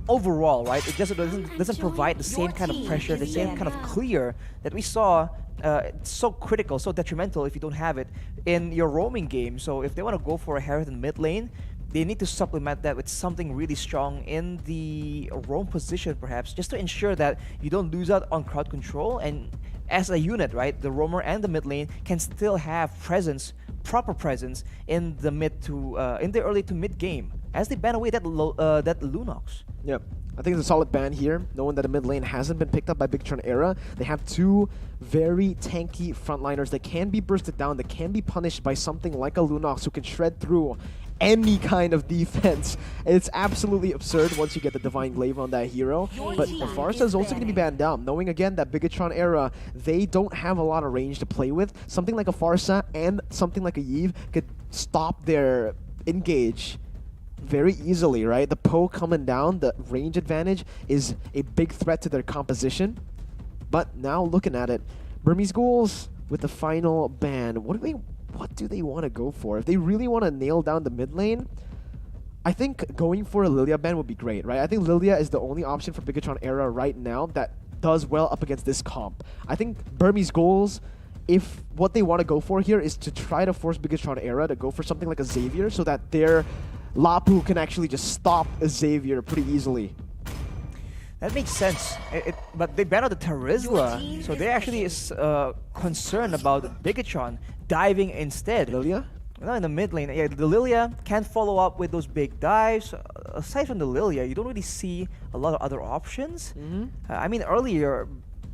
overall, right, it just doesn't provide the same kind of pressure, the same kind of clear that we saw. It's so critical, so detrimental if you don't have it in your roaming game. So if they want to go for a Harith in mid lane, they need to supplement that with something really strong in the roam position, perhaps, just to ensure that you don't lose out on crowd control. And as a unit, right, the roamer and the mid lane can still have presence, proper presence in the in the early to mid game as they ban away that Lunox. Yep. I think it's a solid ban here, knowing that the mid lane hasn't been picked up by Bigetron era. They have two very tanky frontliners that can be bursted down, that can be punished by something like a Lunox who can shred through any kind of defense. It's absolutely absurd once you get the Divine Glaive on that hero. But the Farsa is also going to be banned down, knowing again that Bigetron era, they don't have a lot of range to play with. Something like a Farsa and something like a Yve could stop their engage very easily, right? The Poe coming down, the range advantage is a big threat to their composition. But now looking at it, Burmese Ghouls with the final ban, what do they want to go for? If they really want to nail down the mid lane, I think going for a Lilia ban would be great, right? I think Lilia is the only option for Bigetron era right now that does well up against this comp. I think Burmese Ghouls, if what they want to go for here is to try to force Bigetron era to go for something like a Xavier so that their Lapu can actually just stop Xavier pretty easily. That makes sense. But they banned out the Terizla, so they're actually concerned about Bigetron diving instead. Lilia? No, in the mid lane. Yeah, the Lilia can follow up with those big dives. Aside from the Lilia, you don't really see a lot of other options. I mean, earlier,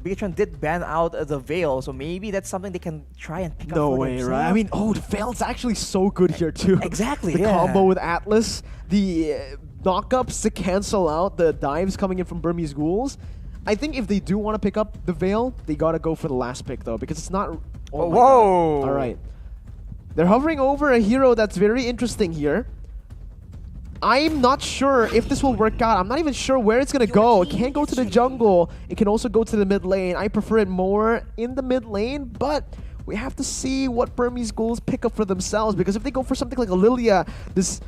Bigetron did ban out the Veil, so maybe that's something they can try and pick up No for way, themselves. right? I mean, the Veil's actually so good here too. Exactly, The yeah. combo with Atlas, the knockups to cancel out the dives coming in from Burmese Ghouls. I think if they do want to pick up the Veil, they gotta go for the last pick though, because it's not... Oh my whoa! God. All right. They're hovering over a hero that's very interesting here. I'm not sure if this will work out. I'm not even sure where it's gonna go. It can't go to the jungle. It can also go to the mid lane. I prefer it more in the mid lane, but we have to see what Burmese Ghouls pick up for themselves, because if they go for something like a Lilia, this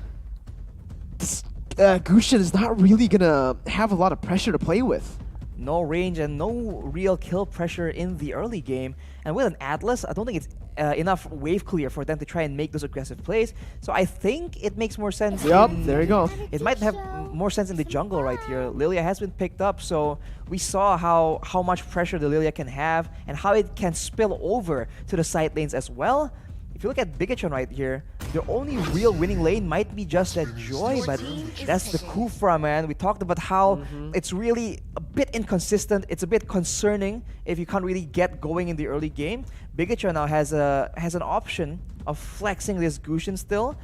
Gushin is not really gonna have a lot of pressure to play with. No range and no real kill pressure in the early game. And with an Atlas, I don't think it's enough wave clear for them to try and make those aggressive plays. So I think it makes more sense. Yup, there you go. It might have more sense in the jungle right here. Lilia has been picked up, so we saw how much pressure the Lilia can have and how it can spill over to the side lanes as well. If you look at Bigetron right here, their only real winning lane might be just that Joy, but that's the Kufra, man. We talked about how it's really a bit inconsistent. It's a bit concerning if you can't really get going in the early game. Bigetron now has an option of flexing this Gushin still.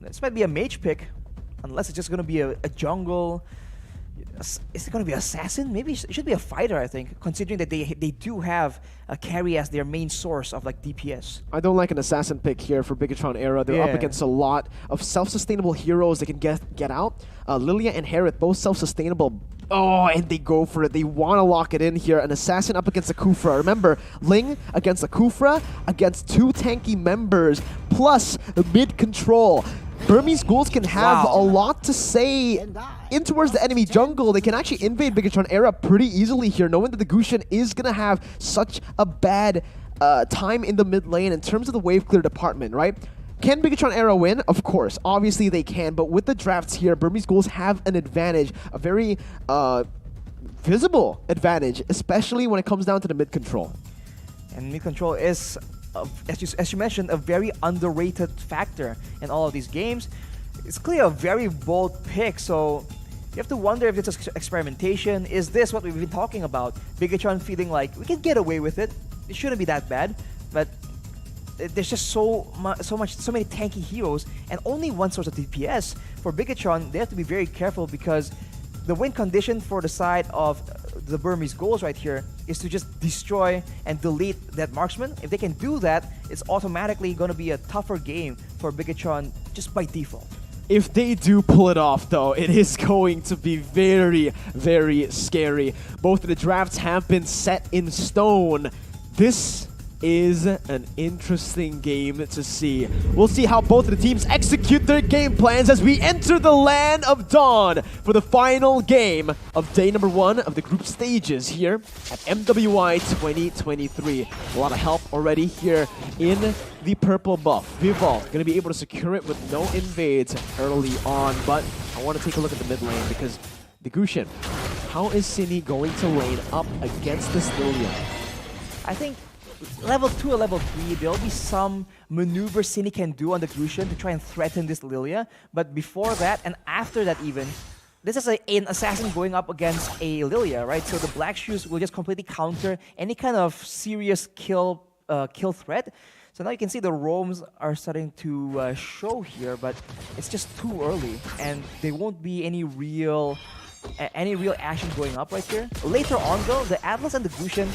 This might be a mage pick, unless it's just going to be a jungle. Is it going to be assassin? Maybe it should be a fighter, I think, considering that they do have a carry as their main source of like DPS. I don't like an assassin pick here for Bigetron era. They're up against a lot of self-sustainable heroes they can get out. Lilia and Harith, both self-sustainable. Oh, and they go for it. They want to lock it in here. An assassin up against a Kufra. Remember, Ling against a Kufra, against two tanky members, plus the mid-control. Burmese Ghouls can have a lot to say in towards the enemy jungle. They can actually invade Bigetron era pretty easily here, knowing that the Gushin is going to have such a bad time in the mid lane in terms of the wave clear department, right? Can Bigetron era win? Of course. Obviously they can, but with the drafts here, Burmese Ghouls have an advantage, a very visible advantage, especially when it comes down to the mid control. And mid control is, as you mentioned, a very underrated factor in all of these games. It's clearly a very bold pick, so you have to wonder if it's experimentation. Is this what we've been talking about? Bigetron feeling like we can get away with it. It shouldn't be that bad, but there's just so many tanky heroes and only one source of DPS. For Bigetron, they have to be very careful because the win condition for the side of the Burmese Ghouls right here is to just destroy and delete that marksman. If they can do that, it's automatically going to be a tougher game for Bigetron just by default. If they do pull it off, though, it is going to be very, very scary. Both of the drafts have been set in stone. This is an interesting game to see. We'll see how both of the teams execute their game plans as we enter the Land of Dawn for the final game of day number 1 of the group stages here at MWI 2023. A lot of help already here in the purple buff. Vivalt going to be able to secure it with no invades early on, but I want to take a look at the mid lane because the Gushin, how is Cine going to lane up against this Lilia? I think level 2 or level 3, there'll be some maneuver Cine can do on the Gushin to try and threaten this Lilia. But before that, and after that even, this is an assassin going up against a Lilia, right? So the Black Shoes will just completely counter any kind of serious kill threat. So now you can see the roams are starting to show here, but it's just too early, and there won't be any real action going up right here. Later on though, the Atlas and the Gushin,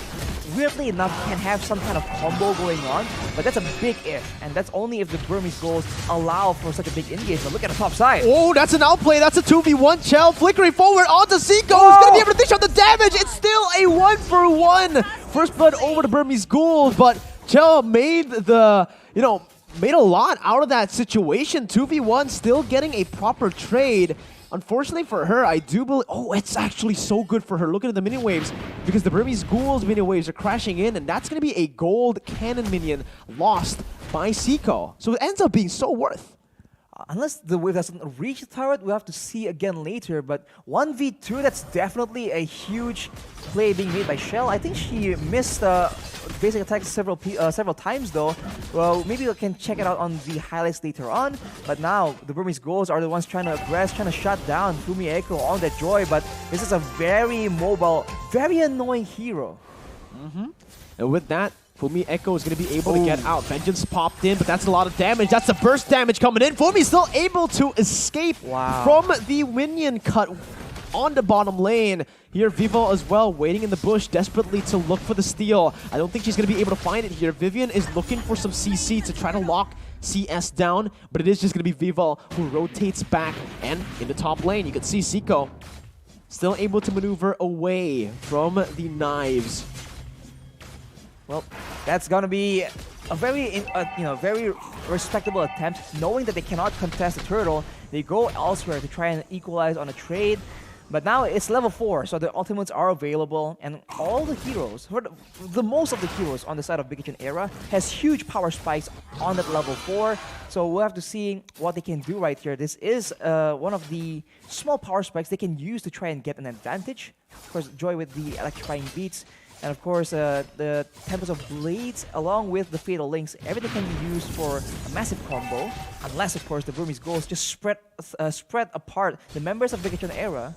weirdly enough, can have some kind of combo going on, but that's a big if, and that's only if the Burmese Ghouls allow for such a big engagement. Look at the top side. Oh, that's an outplay. That's a 2v1. Chell flickering forward onto Zico. Who's going to be able to dish out the damage. It's still a 1-for-1. First blood over to Burmese Ghouls, but Chell made the, made a lot out of that situation. 2v1, still getting a proper trade. Unfortunately for her, I do believe... Oh, it's actually so good for her. Look at the minion waves, because the Burmese Ghouls minion waves are crashing in, and that's going to be a gold cannon minion lost by Zico. So it ends up being so worth. unless the wave doesn't reach the turret, we'll have to see again later. But 1v2, that's definitely a huge play being made by Shell. I think she missed basic attacks several times though. Well, maybe we can check it out on the highlights later on. But now the Burmese Ghouls are the ones trying to aggress, trying to shut down Fumi Echo on that Joy. But this is a very mobile, very annoying hero. And with that, Fumi Echo is going to be able to get out. Vengeance popped in, but that's a lot of damage. That's the burst damage coming in. Fumi's still able to escape from the minion cut on the bottom lane. Here, Vivo as well, waiting in the bush desperately to look for the steal. I don't think she's going to be able to find it here. Vivian is looking for some CC to try to lock CS down, but it is just going to be Vivo who rotates back and in the top lane. You can see Zico still able to maneuver away from the knives. Well, that's gonna be a very, very respectable attempt. Knowing that they cannot contest the turtle, they go elsewhere to try and equalize on a trade. But now it's level 4, so the ultimates are available, and all the heroes, the most of the heroes on the side of Bigetron era, has huge power spikes on that level 4. So we'll have to see what they can do right here. This is one of the small power spikes they can use to try and get an advantage. Of course, Joy with the electrifying beats. And of course, the Tempest of Blades, along with the Fatal Links, everything can be used for a massive combo. Unless, of course, the Burmese Ghouls just spread apart the members of Bigetron era.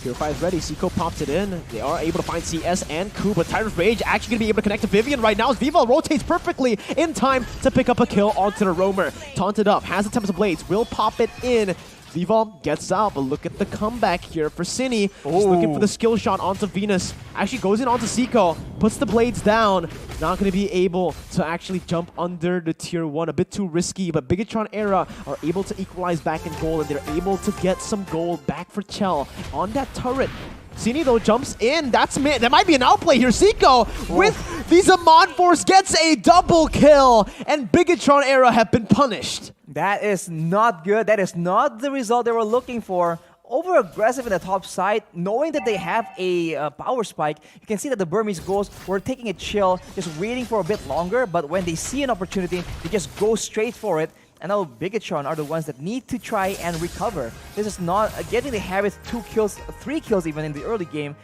Purify is ready. Zico pops it in. They are able to find CS and Ku, but Tyrant's Rage actually going to be able to connect to Vivian right now as Vivo rotates perfectly in time to pick up a kill onto the Roamer. Taunted up, has the Tempest of Blades, will pop it in. Vivo gets out, but look at the comeback here for Cine. Just looking for the skill shot onto Venus. Actually goes in onto Zico, puts the blades down. Not going to be able to actually jump under the tier 1. A bit too risky, but Bigetron era are able to equalize back in gold, and they're able to get some gold back for Chell on that turret. Cine though jumps in. That might be an outplay here. Zico with the Zaman Force gets a double kill, and Bigetron era have been punished. That is not good. That is not the result they were looking for. Over aggressive in the top side, knowing that they have a power spike. You can see that the Burmese Ghouls were taking a chill, just waiting for a bit longer, but when they see an opportunity, they just go straight for it. And now Bigetron are the ones that need to try and recover. This is not getting the Harith 2 kills, 3 kills even in the early game.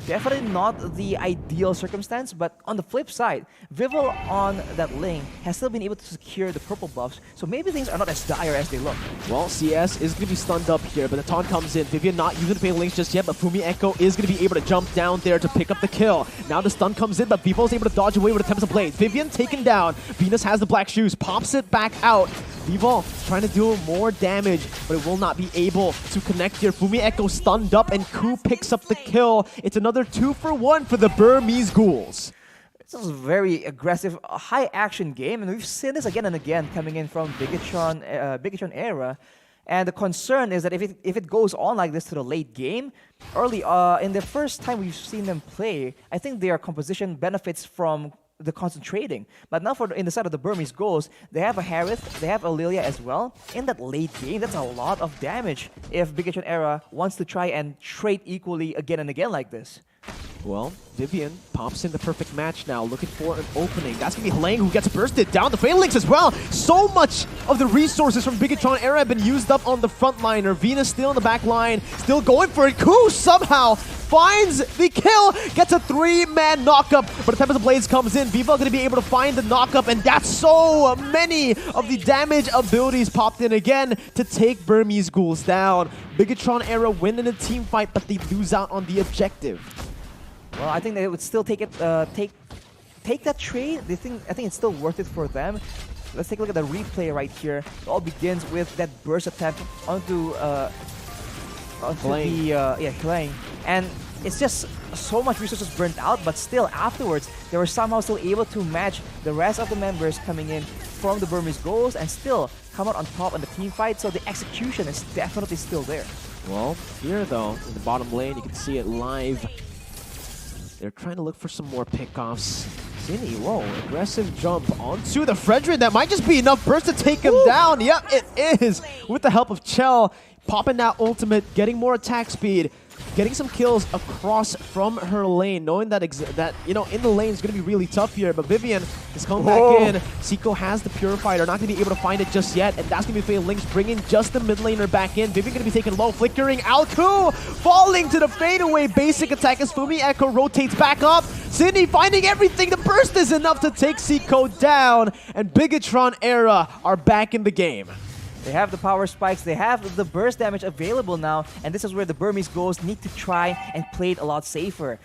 Definitely not the ideal circumstance, but on the flip side, Vivo on that lane has still been able to secure the purple buffs, so maybe things are not as dire as they look. Well, CS is going to be stunned up here, but the taunt comes in. Vivian not using the Fatal Links just yet, but Fumi Echo is going to be able to jump down there to pick up the kill. Now the stun comes in, but Vivo's able to dodge away with the Tempest of Blades. Vivian taken down. Venus has the black shoes, pops it back out. Vivo trying to do more damage, but it will not be able to connect here. Fumi Echo stunned up, and Ku picks up the kill. It's another 2-for-1 for the Burmese Ghouls. This is a very aggressive, high-action game, and we've seen this again and again coming in from Bigetron era. And the concern is that if it goes on like this to the late game, early in the first time we've seen them play, I think their composition benefits from the concentrating. But now in the side of the Burmese Ghouls, they have a Harith, they have a Lilia as well. In that late game, that's a lot of damage if Bigetron era wants to try and trade equally again and again like this. Well, Vivian pops in the perfect match now, looking for an opening. That's going to be Hlang who gets bursted down. The Fatal Links as well. So much of the resources from Bigetron era have been used up on the frontliner. Venus still in the back line, still going for it. Ku somehow finds the kill, gets a 3-man knockup, but the Tempest of Blades comes in. Vivo going to be able to find the knockup, and that's so many of the damage abilities popped in again to take Burmese Ghouls down. Bigetron era win in a team fight, but they lose out on the objective. Well, I think they would still take it, take that trade. I think it's still worth it for them. Let's take a look at the replay right here. It all begins with that burst attempt onto Hlang. And it's just so much resources burnt out, but still afterwards, they were somehow still able to match the rest of the members coming in from the Burmese Ghouls and still come out on top in the team fight, so the execution is definitely still there. Well, here though, in the bottom lane, you can see it live. They're trying to look for some more pickoffs. Cine, whoa, aggressive jump onto the Frederick. That might just be enough burst to take him down. Yep, it is. With the help of Chell, popping that ultimate, getting more attack speed. getting some kills across from her lane, knowing that in the lane is going to be really tough here. But Vivian is coming back in. Seiko has the Purifier. They're not going to be able to find it just yet, and that's going to be Fatal Links bringing just the mid laner back in. Vivian going to be taken low, flickering. Alku falling to the fadeaway basic attack as Fumi Echo rotates back up. Sydney finding everything. The burst is enough to take Seiko down, and Bigetron era are back in the game. They have the power spikes, they have the burst damage available now, and this is where the Burmese Ghouls need to try and play it a lot safer.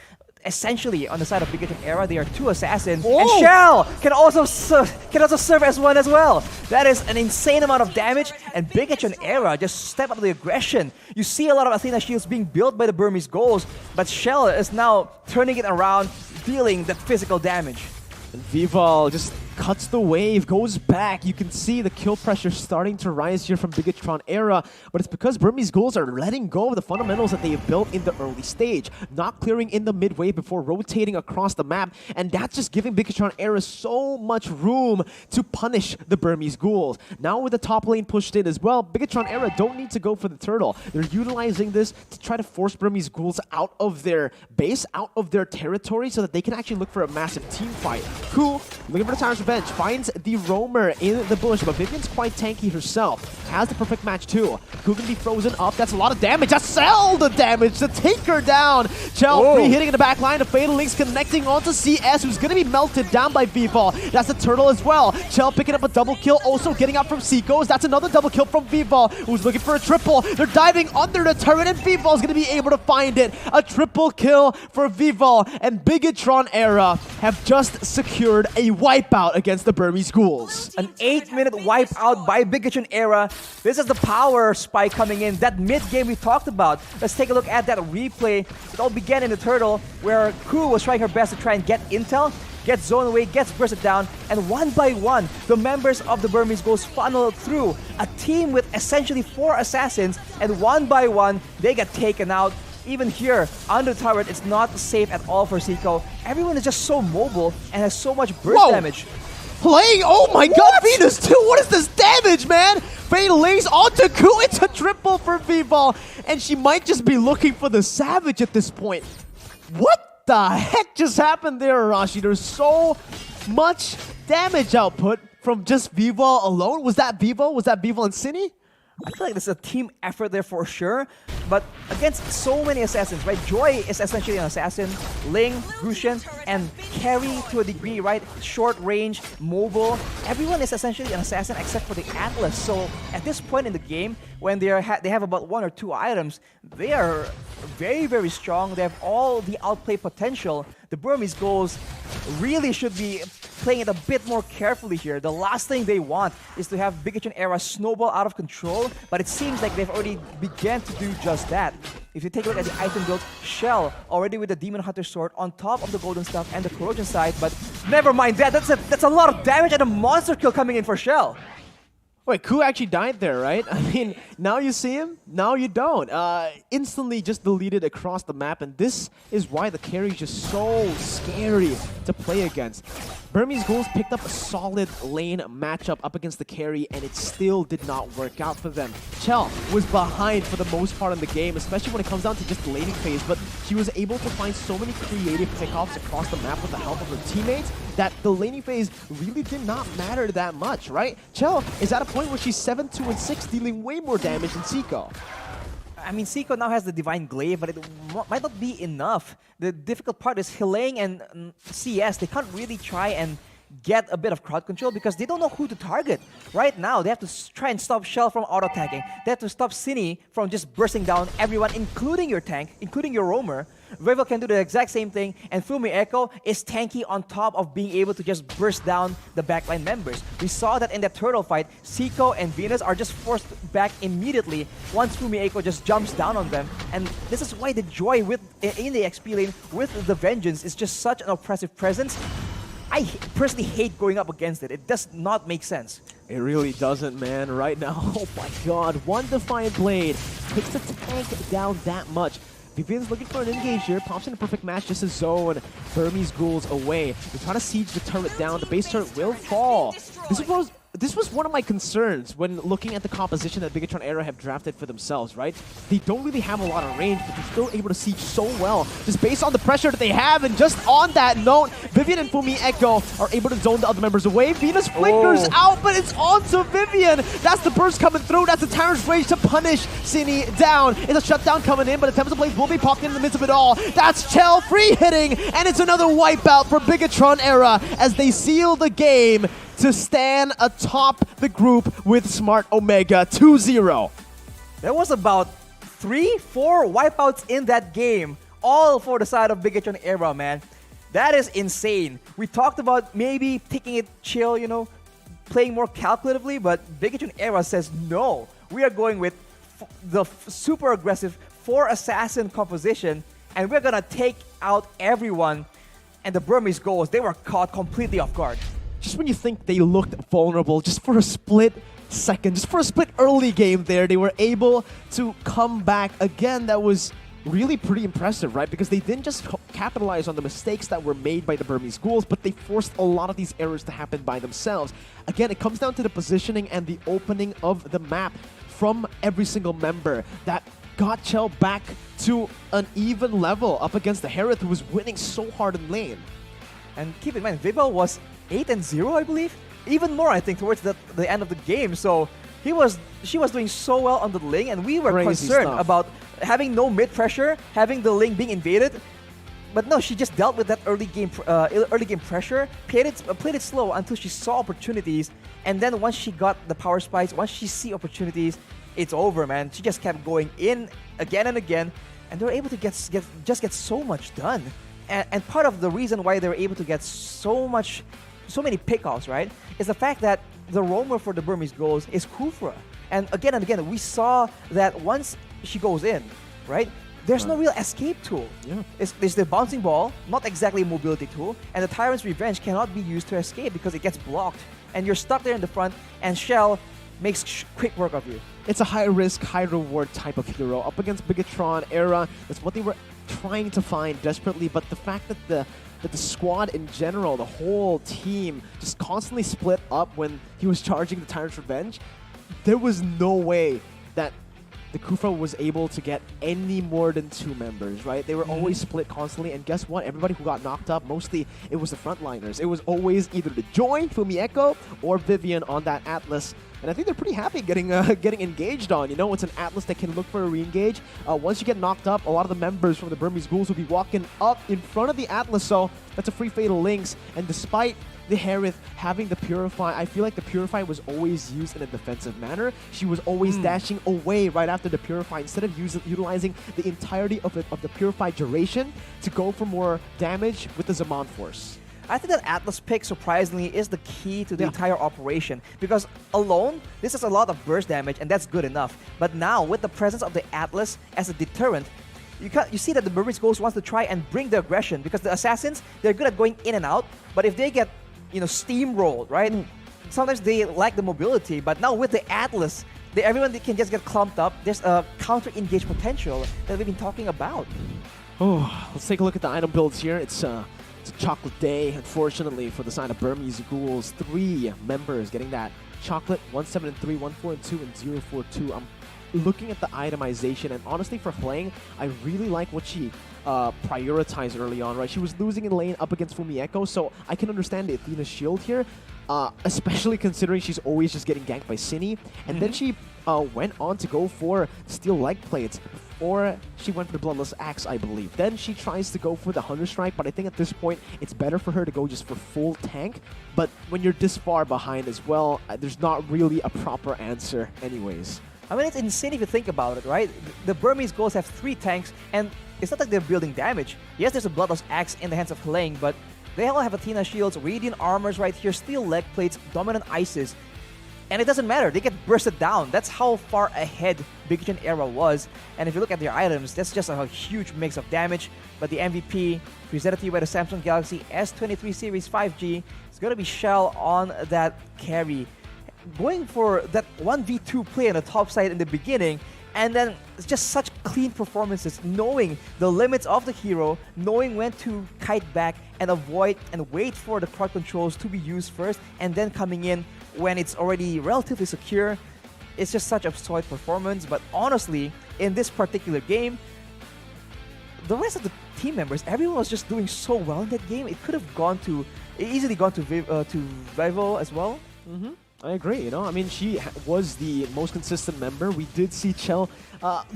Essentially, on the side of Bigetron era, they are 2 assassins, and Shell can also serve as one as well. That is an insane amount of damage, and Bigetron era just step up the aggression. You see a lot of Athena shields being built by the Burmese Ghouls, but Shell is now turning it around, dealing the physical damage. And Vival just cuts the wave, goes back. You can see the kill pressure starting to rise here from Bigetron era, but it's because Burmese Ghouls are letting go of the fundamentals that they have built in the early stage, not clearing in the mid wave before rotating across the map, and that's just giving Bigetron era so much room to punish the Burmese Ghouls. Now with the top lane pushed in as well, Bigetron era don't need to go for the turtle. They're utilizing this to try to force Burmese Ghouls out of their base, out of their territory, so that they can actually look for a massive team fight. Cool, looking for the Tyrant's Revenge, finds the roamer in the bush, but Vivian's quite tanky herself. Has the perfect match too. Who can be frozen up? That's a lot of damage. That's the damage to take her down. Chell free hitting in the back line. The Fatal Links connecting onto CS, who's going to be melted down by Vival. That's the turtle as well. Chell picking up a double kill, also getting out from Seikos. That's another double kill from Vival, who's looking for a triple. They're diving under the turret, and Vival's going to be able to find it. A triple kill for Vival, and Bigetron era have just secured a wipeout against the Burmese Ghouls. An 8-minute wipeout by Bigetron era. This is the power spike coming in. That mid-game we talked about. Let's take a look at that replay. It all began in the turtle, where Ku was trying her best to try and get intel, gets zoned away, gets bursted down, and one by one, the members of the Burmese Ghouls funneled through. A team with essentially 4 assassins, and one by one, they get taken out. Even here, under the turret, it's not safe at all for Seiko. Everyone is just so mobile and has so much burst damage. Playing, oh my god, Venus too! What is this damage, man? Fatal Links onto Ku, it's a triple for Vival, and she might just be looking for the Savage at this point. What the heck just happened there, Arashi? There's so much damage output from just Vival alone. Was that Vival? Was that Vival and Cine? I feel like there's a team effort there for sure, but against so many assassins, right? Joy is essentially an assassin, Ling, Gusion, and carry to a degree, right? Short range, mobile. Everyone is essentially an assassin except for the Atlas. So at this point in the game, when they have about 1 or 2 items, they are very, very strong. They have all the outplay potential. The Burmese Ghouls really should be playing it a bit more carefully here. The last thing they want is to have Bigetron era snowball out of control, but it seems like they've already began to do just that. If you take a look at the item build, Shell already with the Demon Hunter sword on top of the golden stuff and the corrosion side, but never mind that. That's a lot of damage and a monster kill coming in for Shell. Wait, Ku actually died there, right? I mean, now you see him, now you don't. Instantly just deleted across the map, and this is why the carry is just so scary to play against. Burmese Ghouls picked up a solid lane matchup up against the carry, and it still did not work out for them. Chell was behind for the most part in the game, especially when it comes down to just the laning phase, but she was able to find so many creative pickoffs across the map with the help of her teammates that the laning phase really did not matter that much, right? Chell is at a point where she's 7-2-6, dealing way more damage than Seiko. I mean, Seiko now has the Divine Glaive, but it might not be enough. The difficult part is Hilang and CS. They can't really try and get a bit of crowd control because they don't know who to target. Right now, they have to try and stop Shell from auto-attacking. They have to stop Cine from just bursting down everyone, including your tank, including your roamer. Vival can do the exact same thing, and Fumi Echo is tanky on top of being able to just burst down the backline members. We saw that in that turtle fight, Seiko and Venus are just forced back immediately once Fumi Echo just jumps down on them. And this is why the Joy in the XP lane with the Vengeance is just such an oppressive presence. I personally hate going up against it. It does not make sense. It really doesn't, man. Right now, oh my god, one Defiant Blade takes the tank down that much. Vivian's looking for an engage here, pops in a perfect match just to zone Burmese Ghouls away. They're trying to siege the turret down. The base turret will fall. this was one of my concerns when looking at the composition that Bigetron Era have drafted for themselves, right? They don't really have a lot of range, but they're still able to siege so well, just based on the pressure that they have. And just on that note, Vivian and Fumi Echo are able to zone the other members away. Venus flickers out, but it's on to Vivian. That's the burst coming through. That's the Tyrant's Rage to punish Cine down. It's a shutdown coming in, but the Tempest Blade will be popped in the midst of it all. That's Chell free hitting, and it's another wipeout for Bigetron Era as they seal the game to stand atop the group with Smart Omega 2-0. There was about 3-4 wipeouts in that game, all for the side of Bigetron Era, man. That is insane. We talked about maybe taking it chill, you know, playing more calculatively, but Bigetron Era says no. We are going with the super aggressive 4-assassin composition, and we're gonna take out everyone. And the Burmese Ghouls, they were caught completely off guard. Just when you think they looked vulnerable, just for a split second, just for a split early game there, they were able to come back again. That was really pretty impressive, right? Because they didn't just capitalize on the mistakes that were made by the Burmese Ghouls, but they forced a lot of these errors to happen by themselves. Again, it comes down to the positioning and the opening of the map from every single member that got Chell back to an even level up against the Harith, who was winning so hard in lane. And keep in mind, Vibel was 8-0, I believe. Even more, I think, towards the end of the game. So she was doing so well on the Ling, and we were concerned about having no mid pressure, having the Ling being invaded. But no, she just dealt with that early game pressure, played it slow until she saw opportunities, and then once she got the power spikes, once she see opportunities, it's over, man. She just kept going in again and again, and they were able to get so much done. And part of the reason why they were able to get so many pickoffs, right, is the fact that the roamer for the Burmese Ghouls is Kufra. And again, we saw that once she goes in, right, there's no real escape tool. Yeah. It's the bouncing ball, not exactly a mobility tool, and the Tyrant's Revenge cannot be used to escape because it gets blocked, and you're stuck there in the front, and Shell makes quick work of you. It's a high-risk, high-reward type of hero. Up against Bigetron Era, that's what they were trying to find desperately, but the fact that the squad in general, the whole team, just constantly split up when he was charging the Tyrant's Revenge, there was no way that the Kufra was able to get any more than 2 members, right? They were always split constantly, and guess what? Everybody who got knocked up, mostly it was the frontliners. It was always either the Joy, Fumi Echo, or Vivian on that Atlas. And I think they're pretty happy getting engaged on. You know, it's an Atlas that can look for a re-engage. Once you get knocked up, a lot of the members from the Burmese Ghouls will be walking up in front of the Atlas, so that's a free Fatal Links. And despite the Harith having the Purify, I feel like the Purify was always used in a defensive manner. She was always dashing away right after the Purify instead of utilizing the entirety of the Purify duration to go for more damage with the Zaman Force. I think that Atlas pick, surprisingly, is the key to the entire operation. Because alone, this is a lot of burst damage, and that's good enough. But now, with the presence of the Atlas as a deterrent, you see that the Burmese Ghost wants to try and bring the aggression. Because the Assassins, they're good at going in and out. But if they get, steamrolled, right? Sometimes they lack the mobility. But now with the Atlas, everyone can just get clumped up. There's a counter-engage potential that we've been talking about. Oh, let's take a look at the item builds here. It's a chocolate day, unfortunately, for the side of Burmese Ghouls. 3 members getting that chocolate, 1-7 and 3, 1-4 and 2, and 0-4 2. I'm looking at the itemization, and honestly, for playing, I really like what she prioritized early on, right? She was losing in lane up against Fumi Echo, so I can understand the Athena's shield here, especially considering she's always just getting ganked by Cine. And then she went on to go for Steel Leg Plates, or she went for the Bloodless Axe, I believe. Then she tries to go for the Hunter Strike, but I think at this point, it's better for her to go just for full tank. But when you're this far behind as well, there's not really a proper answer anyways. I mean, it's insane if you think about it, right? The Burmese Ghouls have 3 tanks, and it's not like they're building damage. Yes, there's a Bloodless Axe in the hands of Helene, but they all have Athena shields, Radiant armors right here, Steel Leg Plates, Dominant Ices. And it doesn't matter, they get bursted down. That's how far ahead Bigetron Era was. And if you look at their items, that's just a huge mix of damage. But the MVP, presented to you by the Samsung Galaxy S23 Series 5G, is going to be Shell on that carry. Going for that 1v2 play on the top side in the beginning, and then it's just such clean performances, knowing the limits of the hero, knowing when to kite back and avoid and wait for the crowd controls to be used first, and then coming in when it's already relatively secure, it's just such a solid performance. But honestly, in this particular game, the rest of the team members, everyone was just doing so well in that game. It could have easily gone to Vivo as well. I agree, you know. I mean, she was the most consistent member. We did see Chell.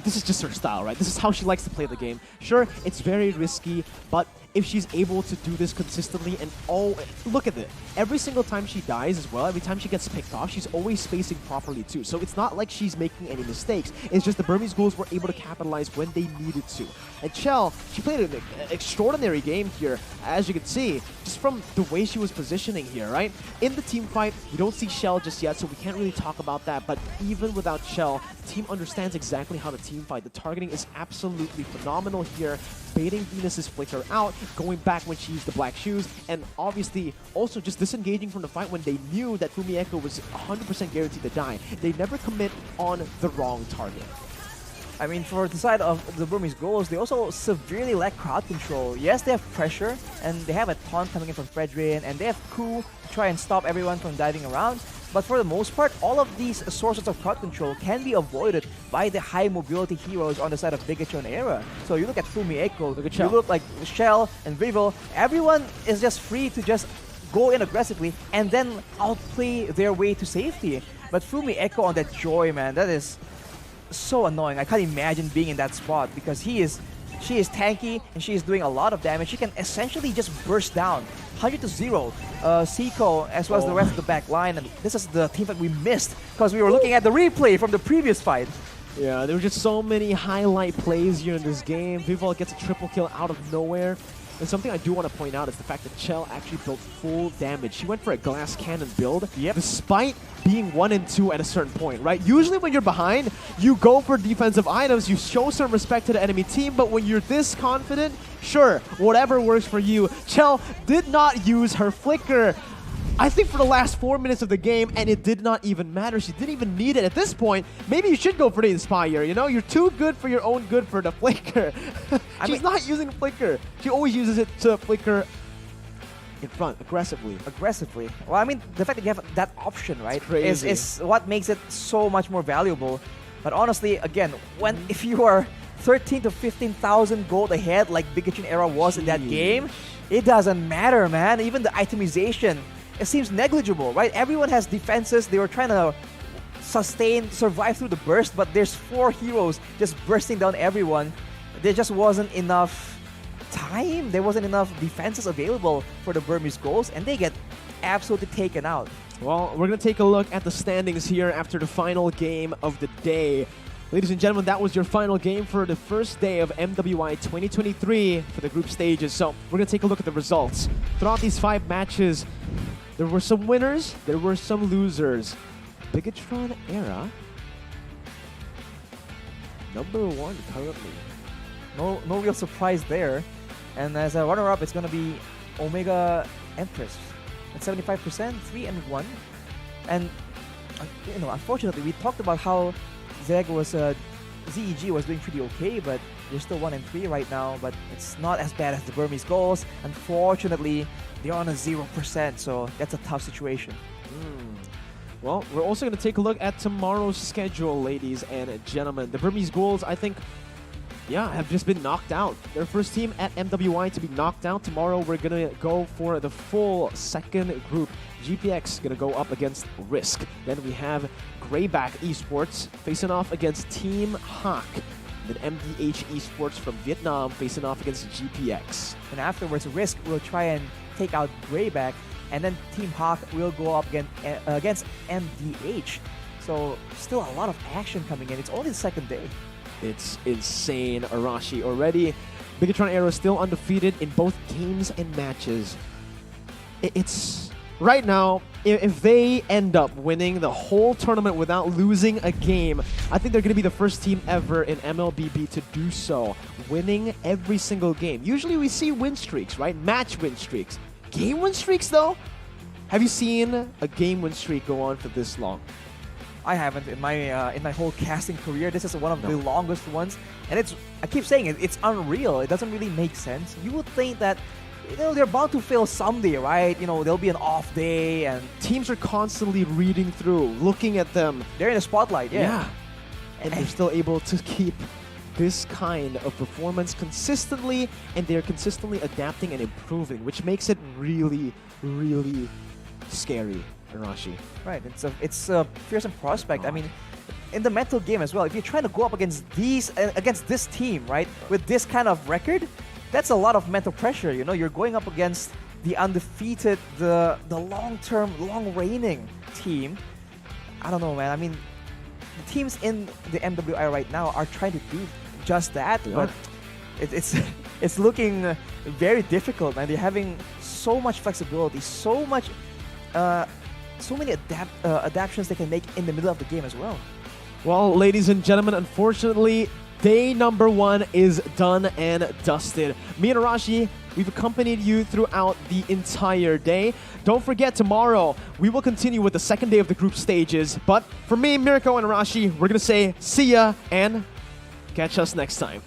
This is just her style, right? This is how she likes to play the game. Sure, it's very risky, but if she's able to do this consistently and look at it. Every single time she dies as well, every time she gets picked off, she's always spacing properly too. So it's not like she's making any mistakes. It's just the Burmese Ghouls were able to capitalize when they needed to. And Chell, she played an extraordinary game here, as you can see, just from the way she was positioning here, right? In the team fight, we don't see Chell just yet, so we can't really talk about that. But even without Chell, the team understands exactly how to team fight. The targeting is absolutely phenomenal here. Baiting Venus's flicker out, going back when she used the black shoes, and obviously also just disengaging from the fight when they knew that Fumieko was 100% guaranteed to die. They never commit on the wrong target. I mean, for the side of the Burmese Ghouls, they also severely lack crowd control. Yes, they have pressure, and they have a taunt coming in from Fredrin, and they have Ku to try and stop everyone from diving around. But for the most part, all of these sources of crowd control can be avoided by the high mobility heroes on the side of Bigetron era. So you look at Fumieko, you look like Shell and Vivo, everyone is just free to just go in aggressively and then outplay their way to safety. But Fumieko on that Joy, man, that is so annoying. I can't imagine being in that spot because she is tanky and she is doing a lot of damage. She can essentially just burst down 100-0 Seiko as well as the rest of the back line, and this is the team that we missed because we were looking at the replay from the previous fight. Yeah, there were just so many highlight plays here in this game. Vival gets a triple kill out of nowhere. And something I do want to point out is the fact that Chell actually built full damage. She went for a glass cannon build, despite being 1 and 2 at a certain point, right? Usually when you're behind, you go for defensive items, you show some respect to the enemy team, but when you're this confident, sure, whatever works for you. Chell did not use her flicker, I think, for the last 4 minutes of the game, and it did not even matter. She didn't even need it. At this point, maybe you should go for the Inspire, you know? You're too good for your own good for the flicker. She's not using flicker. She always uses it to flicker in front, aggressively. Aggressively. Well, I mean, the fact that you have that option, right, crazy. is what makes it so much more valuable. But honestly, again, if you are 13 to 15,000 gold ahead like Bigetron era was in that game, it doesn't matter, man. Even the itemization, it seems negligible, right? Everyone has defenses. They were trying to survive through the burst, but there's 4 heroes just bursting down everyone. There just wasn't enough time. There wasn't enough defenses available for the Burmese Ghouls, and they get absolutely taken out. Well, we're going to take a look at the standings here after the final game of the day. Ladies and gentlemen, that was your final game for the first day of MWI 2023 for the group stages. So we're going to take a look at the results. Throughout these 5 matches, there were some winners, there were some losers. Bigetron era, #1 currently. No real surprise there. And as a runner-up, it's going to be Omega Empress at 75%, 3-1. And you know, unfortunately, we talked about how ZEG was doing pretty okay, but they're still 1-3 right now. But it's not as bad as the Burmese Ghouls. Unfortunately, they're on a 0%, so that's a tough situation. Well, we're also going to take a look at tomorrow's schedule, ladies and gentlemen. The Burmese Ghouls, I think, have just been knocked out. Their first team at MWI to be knocked out. Tomorrow, we're going to go for the full second group. GPX going to go up against Risk. Then we have Greyback Esports facing off against Team Hawk. Then MDH Esports from Vietnam facing off against GPX. And afterwards, Risk will try and take out Greyback, and then Team Hawk will go up against MDH. So still a lot of action coming in. It's only the second day. It's insane, Arashi. Already, Bigetron era is still undefeated in both games and matches. It's right now, if they end up winning the whole tournament without losing a game, I think they're going to be the first team ever in MLBB to do so, winning every single game. Usually we see win streaks, right? Match win streaks. Game win streaks, though? Have you seen a game win streak go on for this long? I haven't in my whole casting career. This is one of the longest ones, and I keep saying it, it's unreal. It doesn't really make sense. You would think that they're bound to fail someday, right? There'll be an off day, and teams are constantly reading through, looking at them. They're in the spotlight, yeah. And they're still able to keep this kind of performance consistently, and they're consistently adapting and improving, which makes it really, really scary, Arashi. Right, it's a fearsome prospect. I mean, in the mental game as well, if you're trying to go up against this team, right, with this kind of record, that's a lot of mental pressure. You're going up against the undefeated, the long-term, long-reigning team. I don't know, man. I mean, the teams in the MWI right now are trying to do just that, but it's looking very difficult, man. They're having so much flexibility, so many adaptations they can make in the middle of the game as well. Well, ladies and gentlemen, unfortunately, day number 1 is done and dusted. Me and Arashi, we've accompanied you throughout the entire day. Don't forget, tomorrow, we will continue with the second day of the group stages. But for me, Mirko, and Arashi, we're going to say see ya and catch us next time.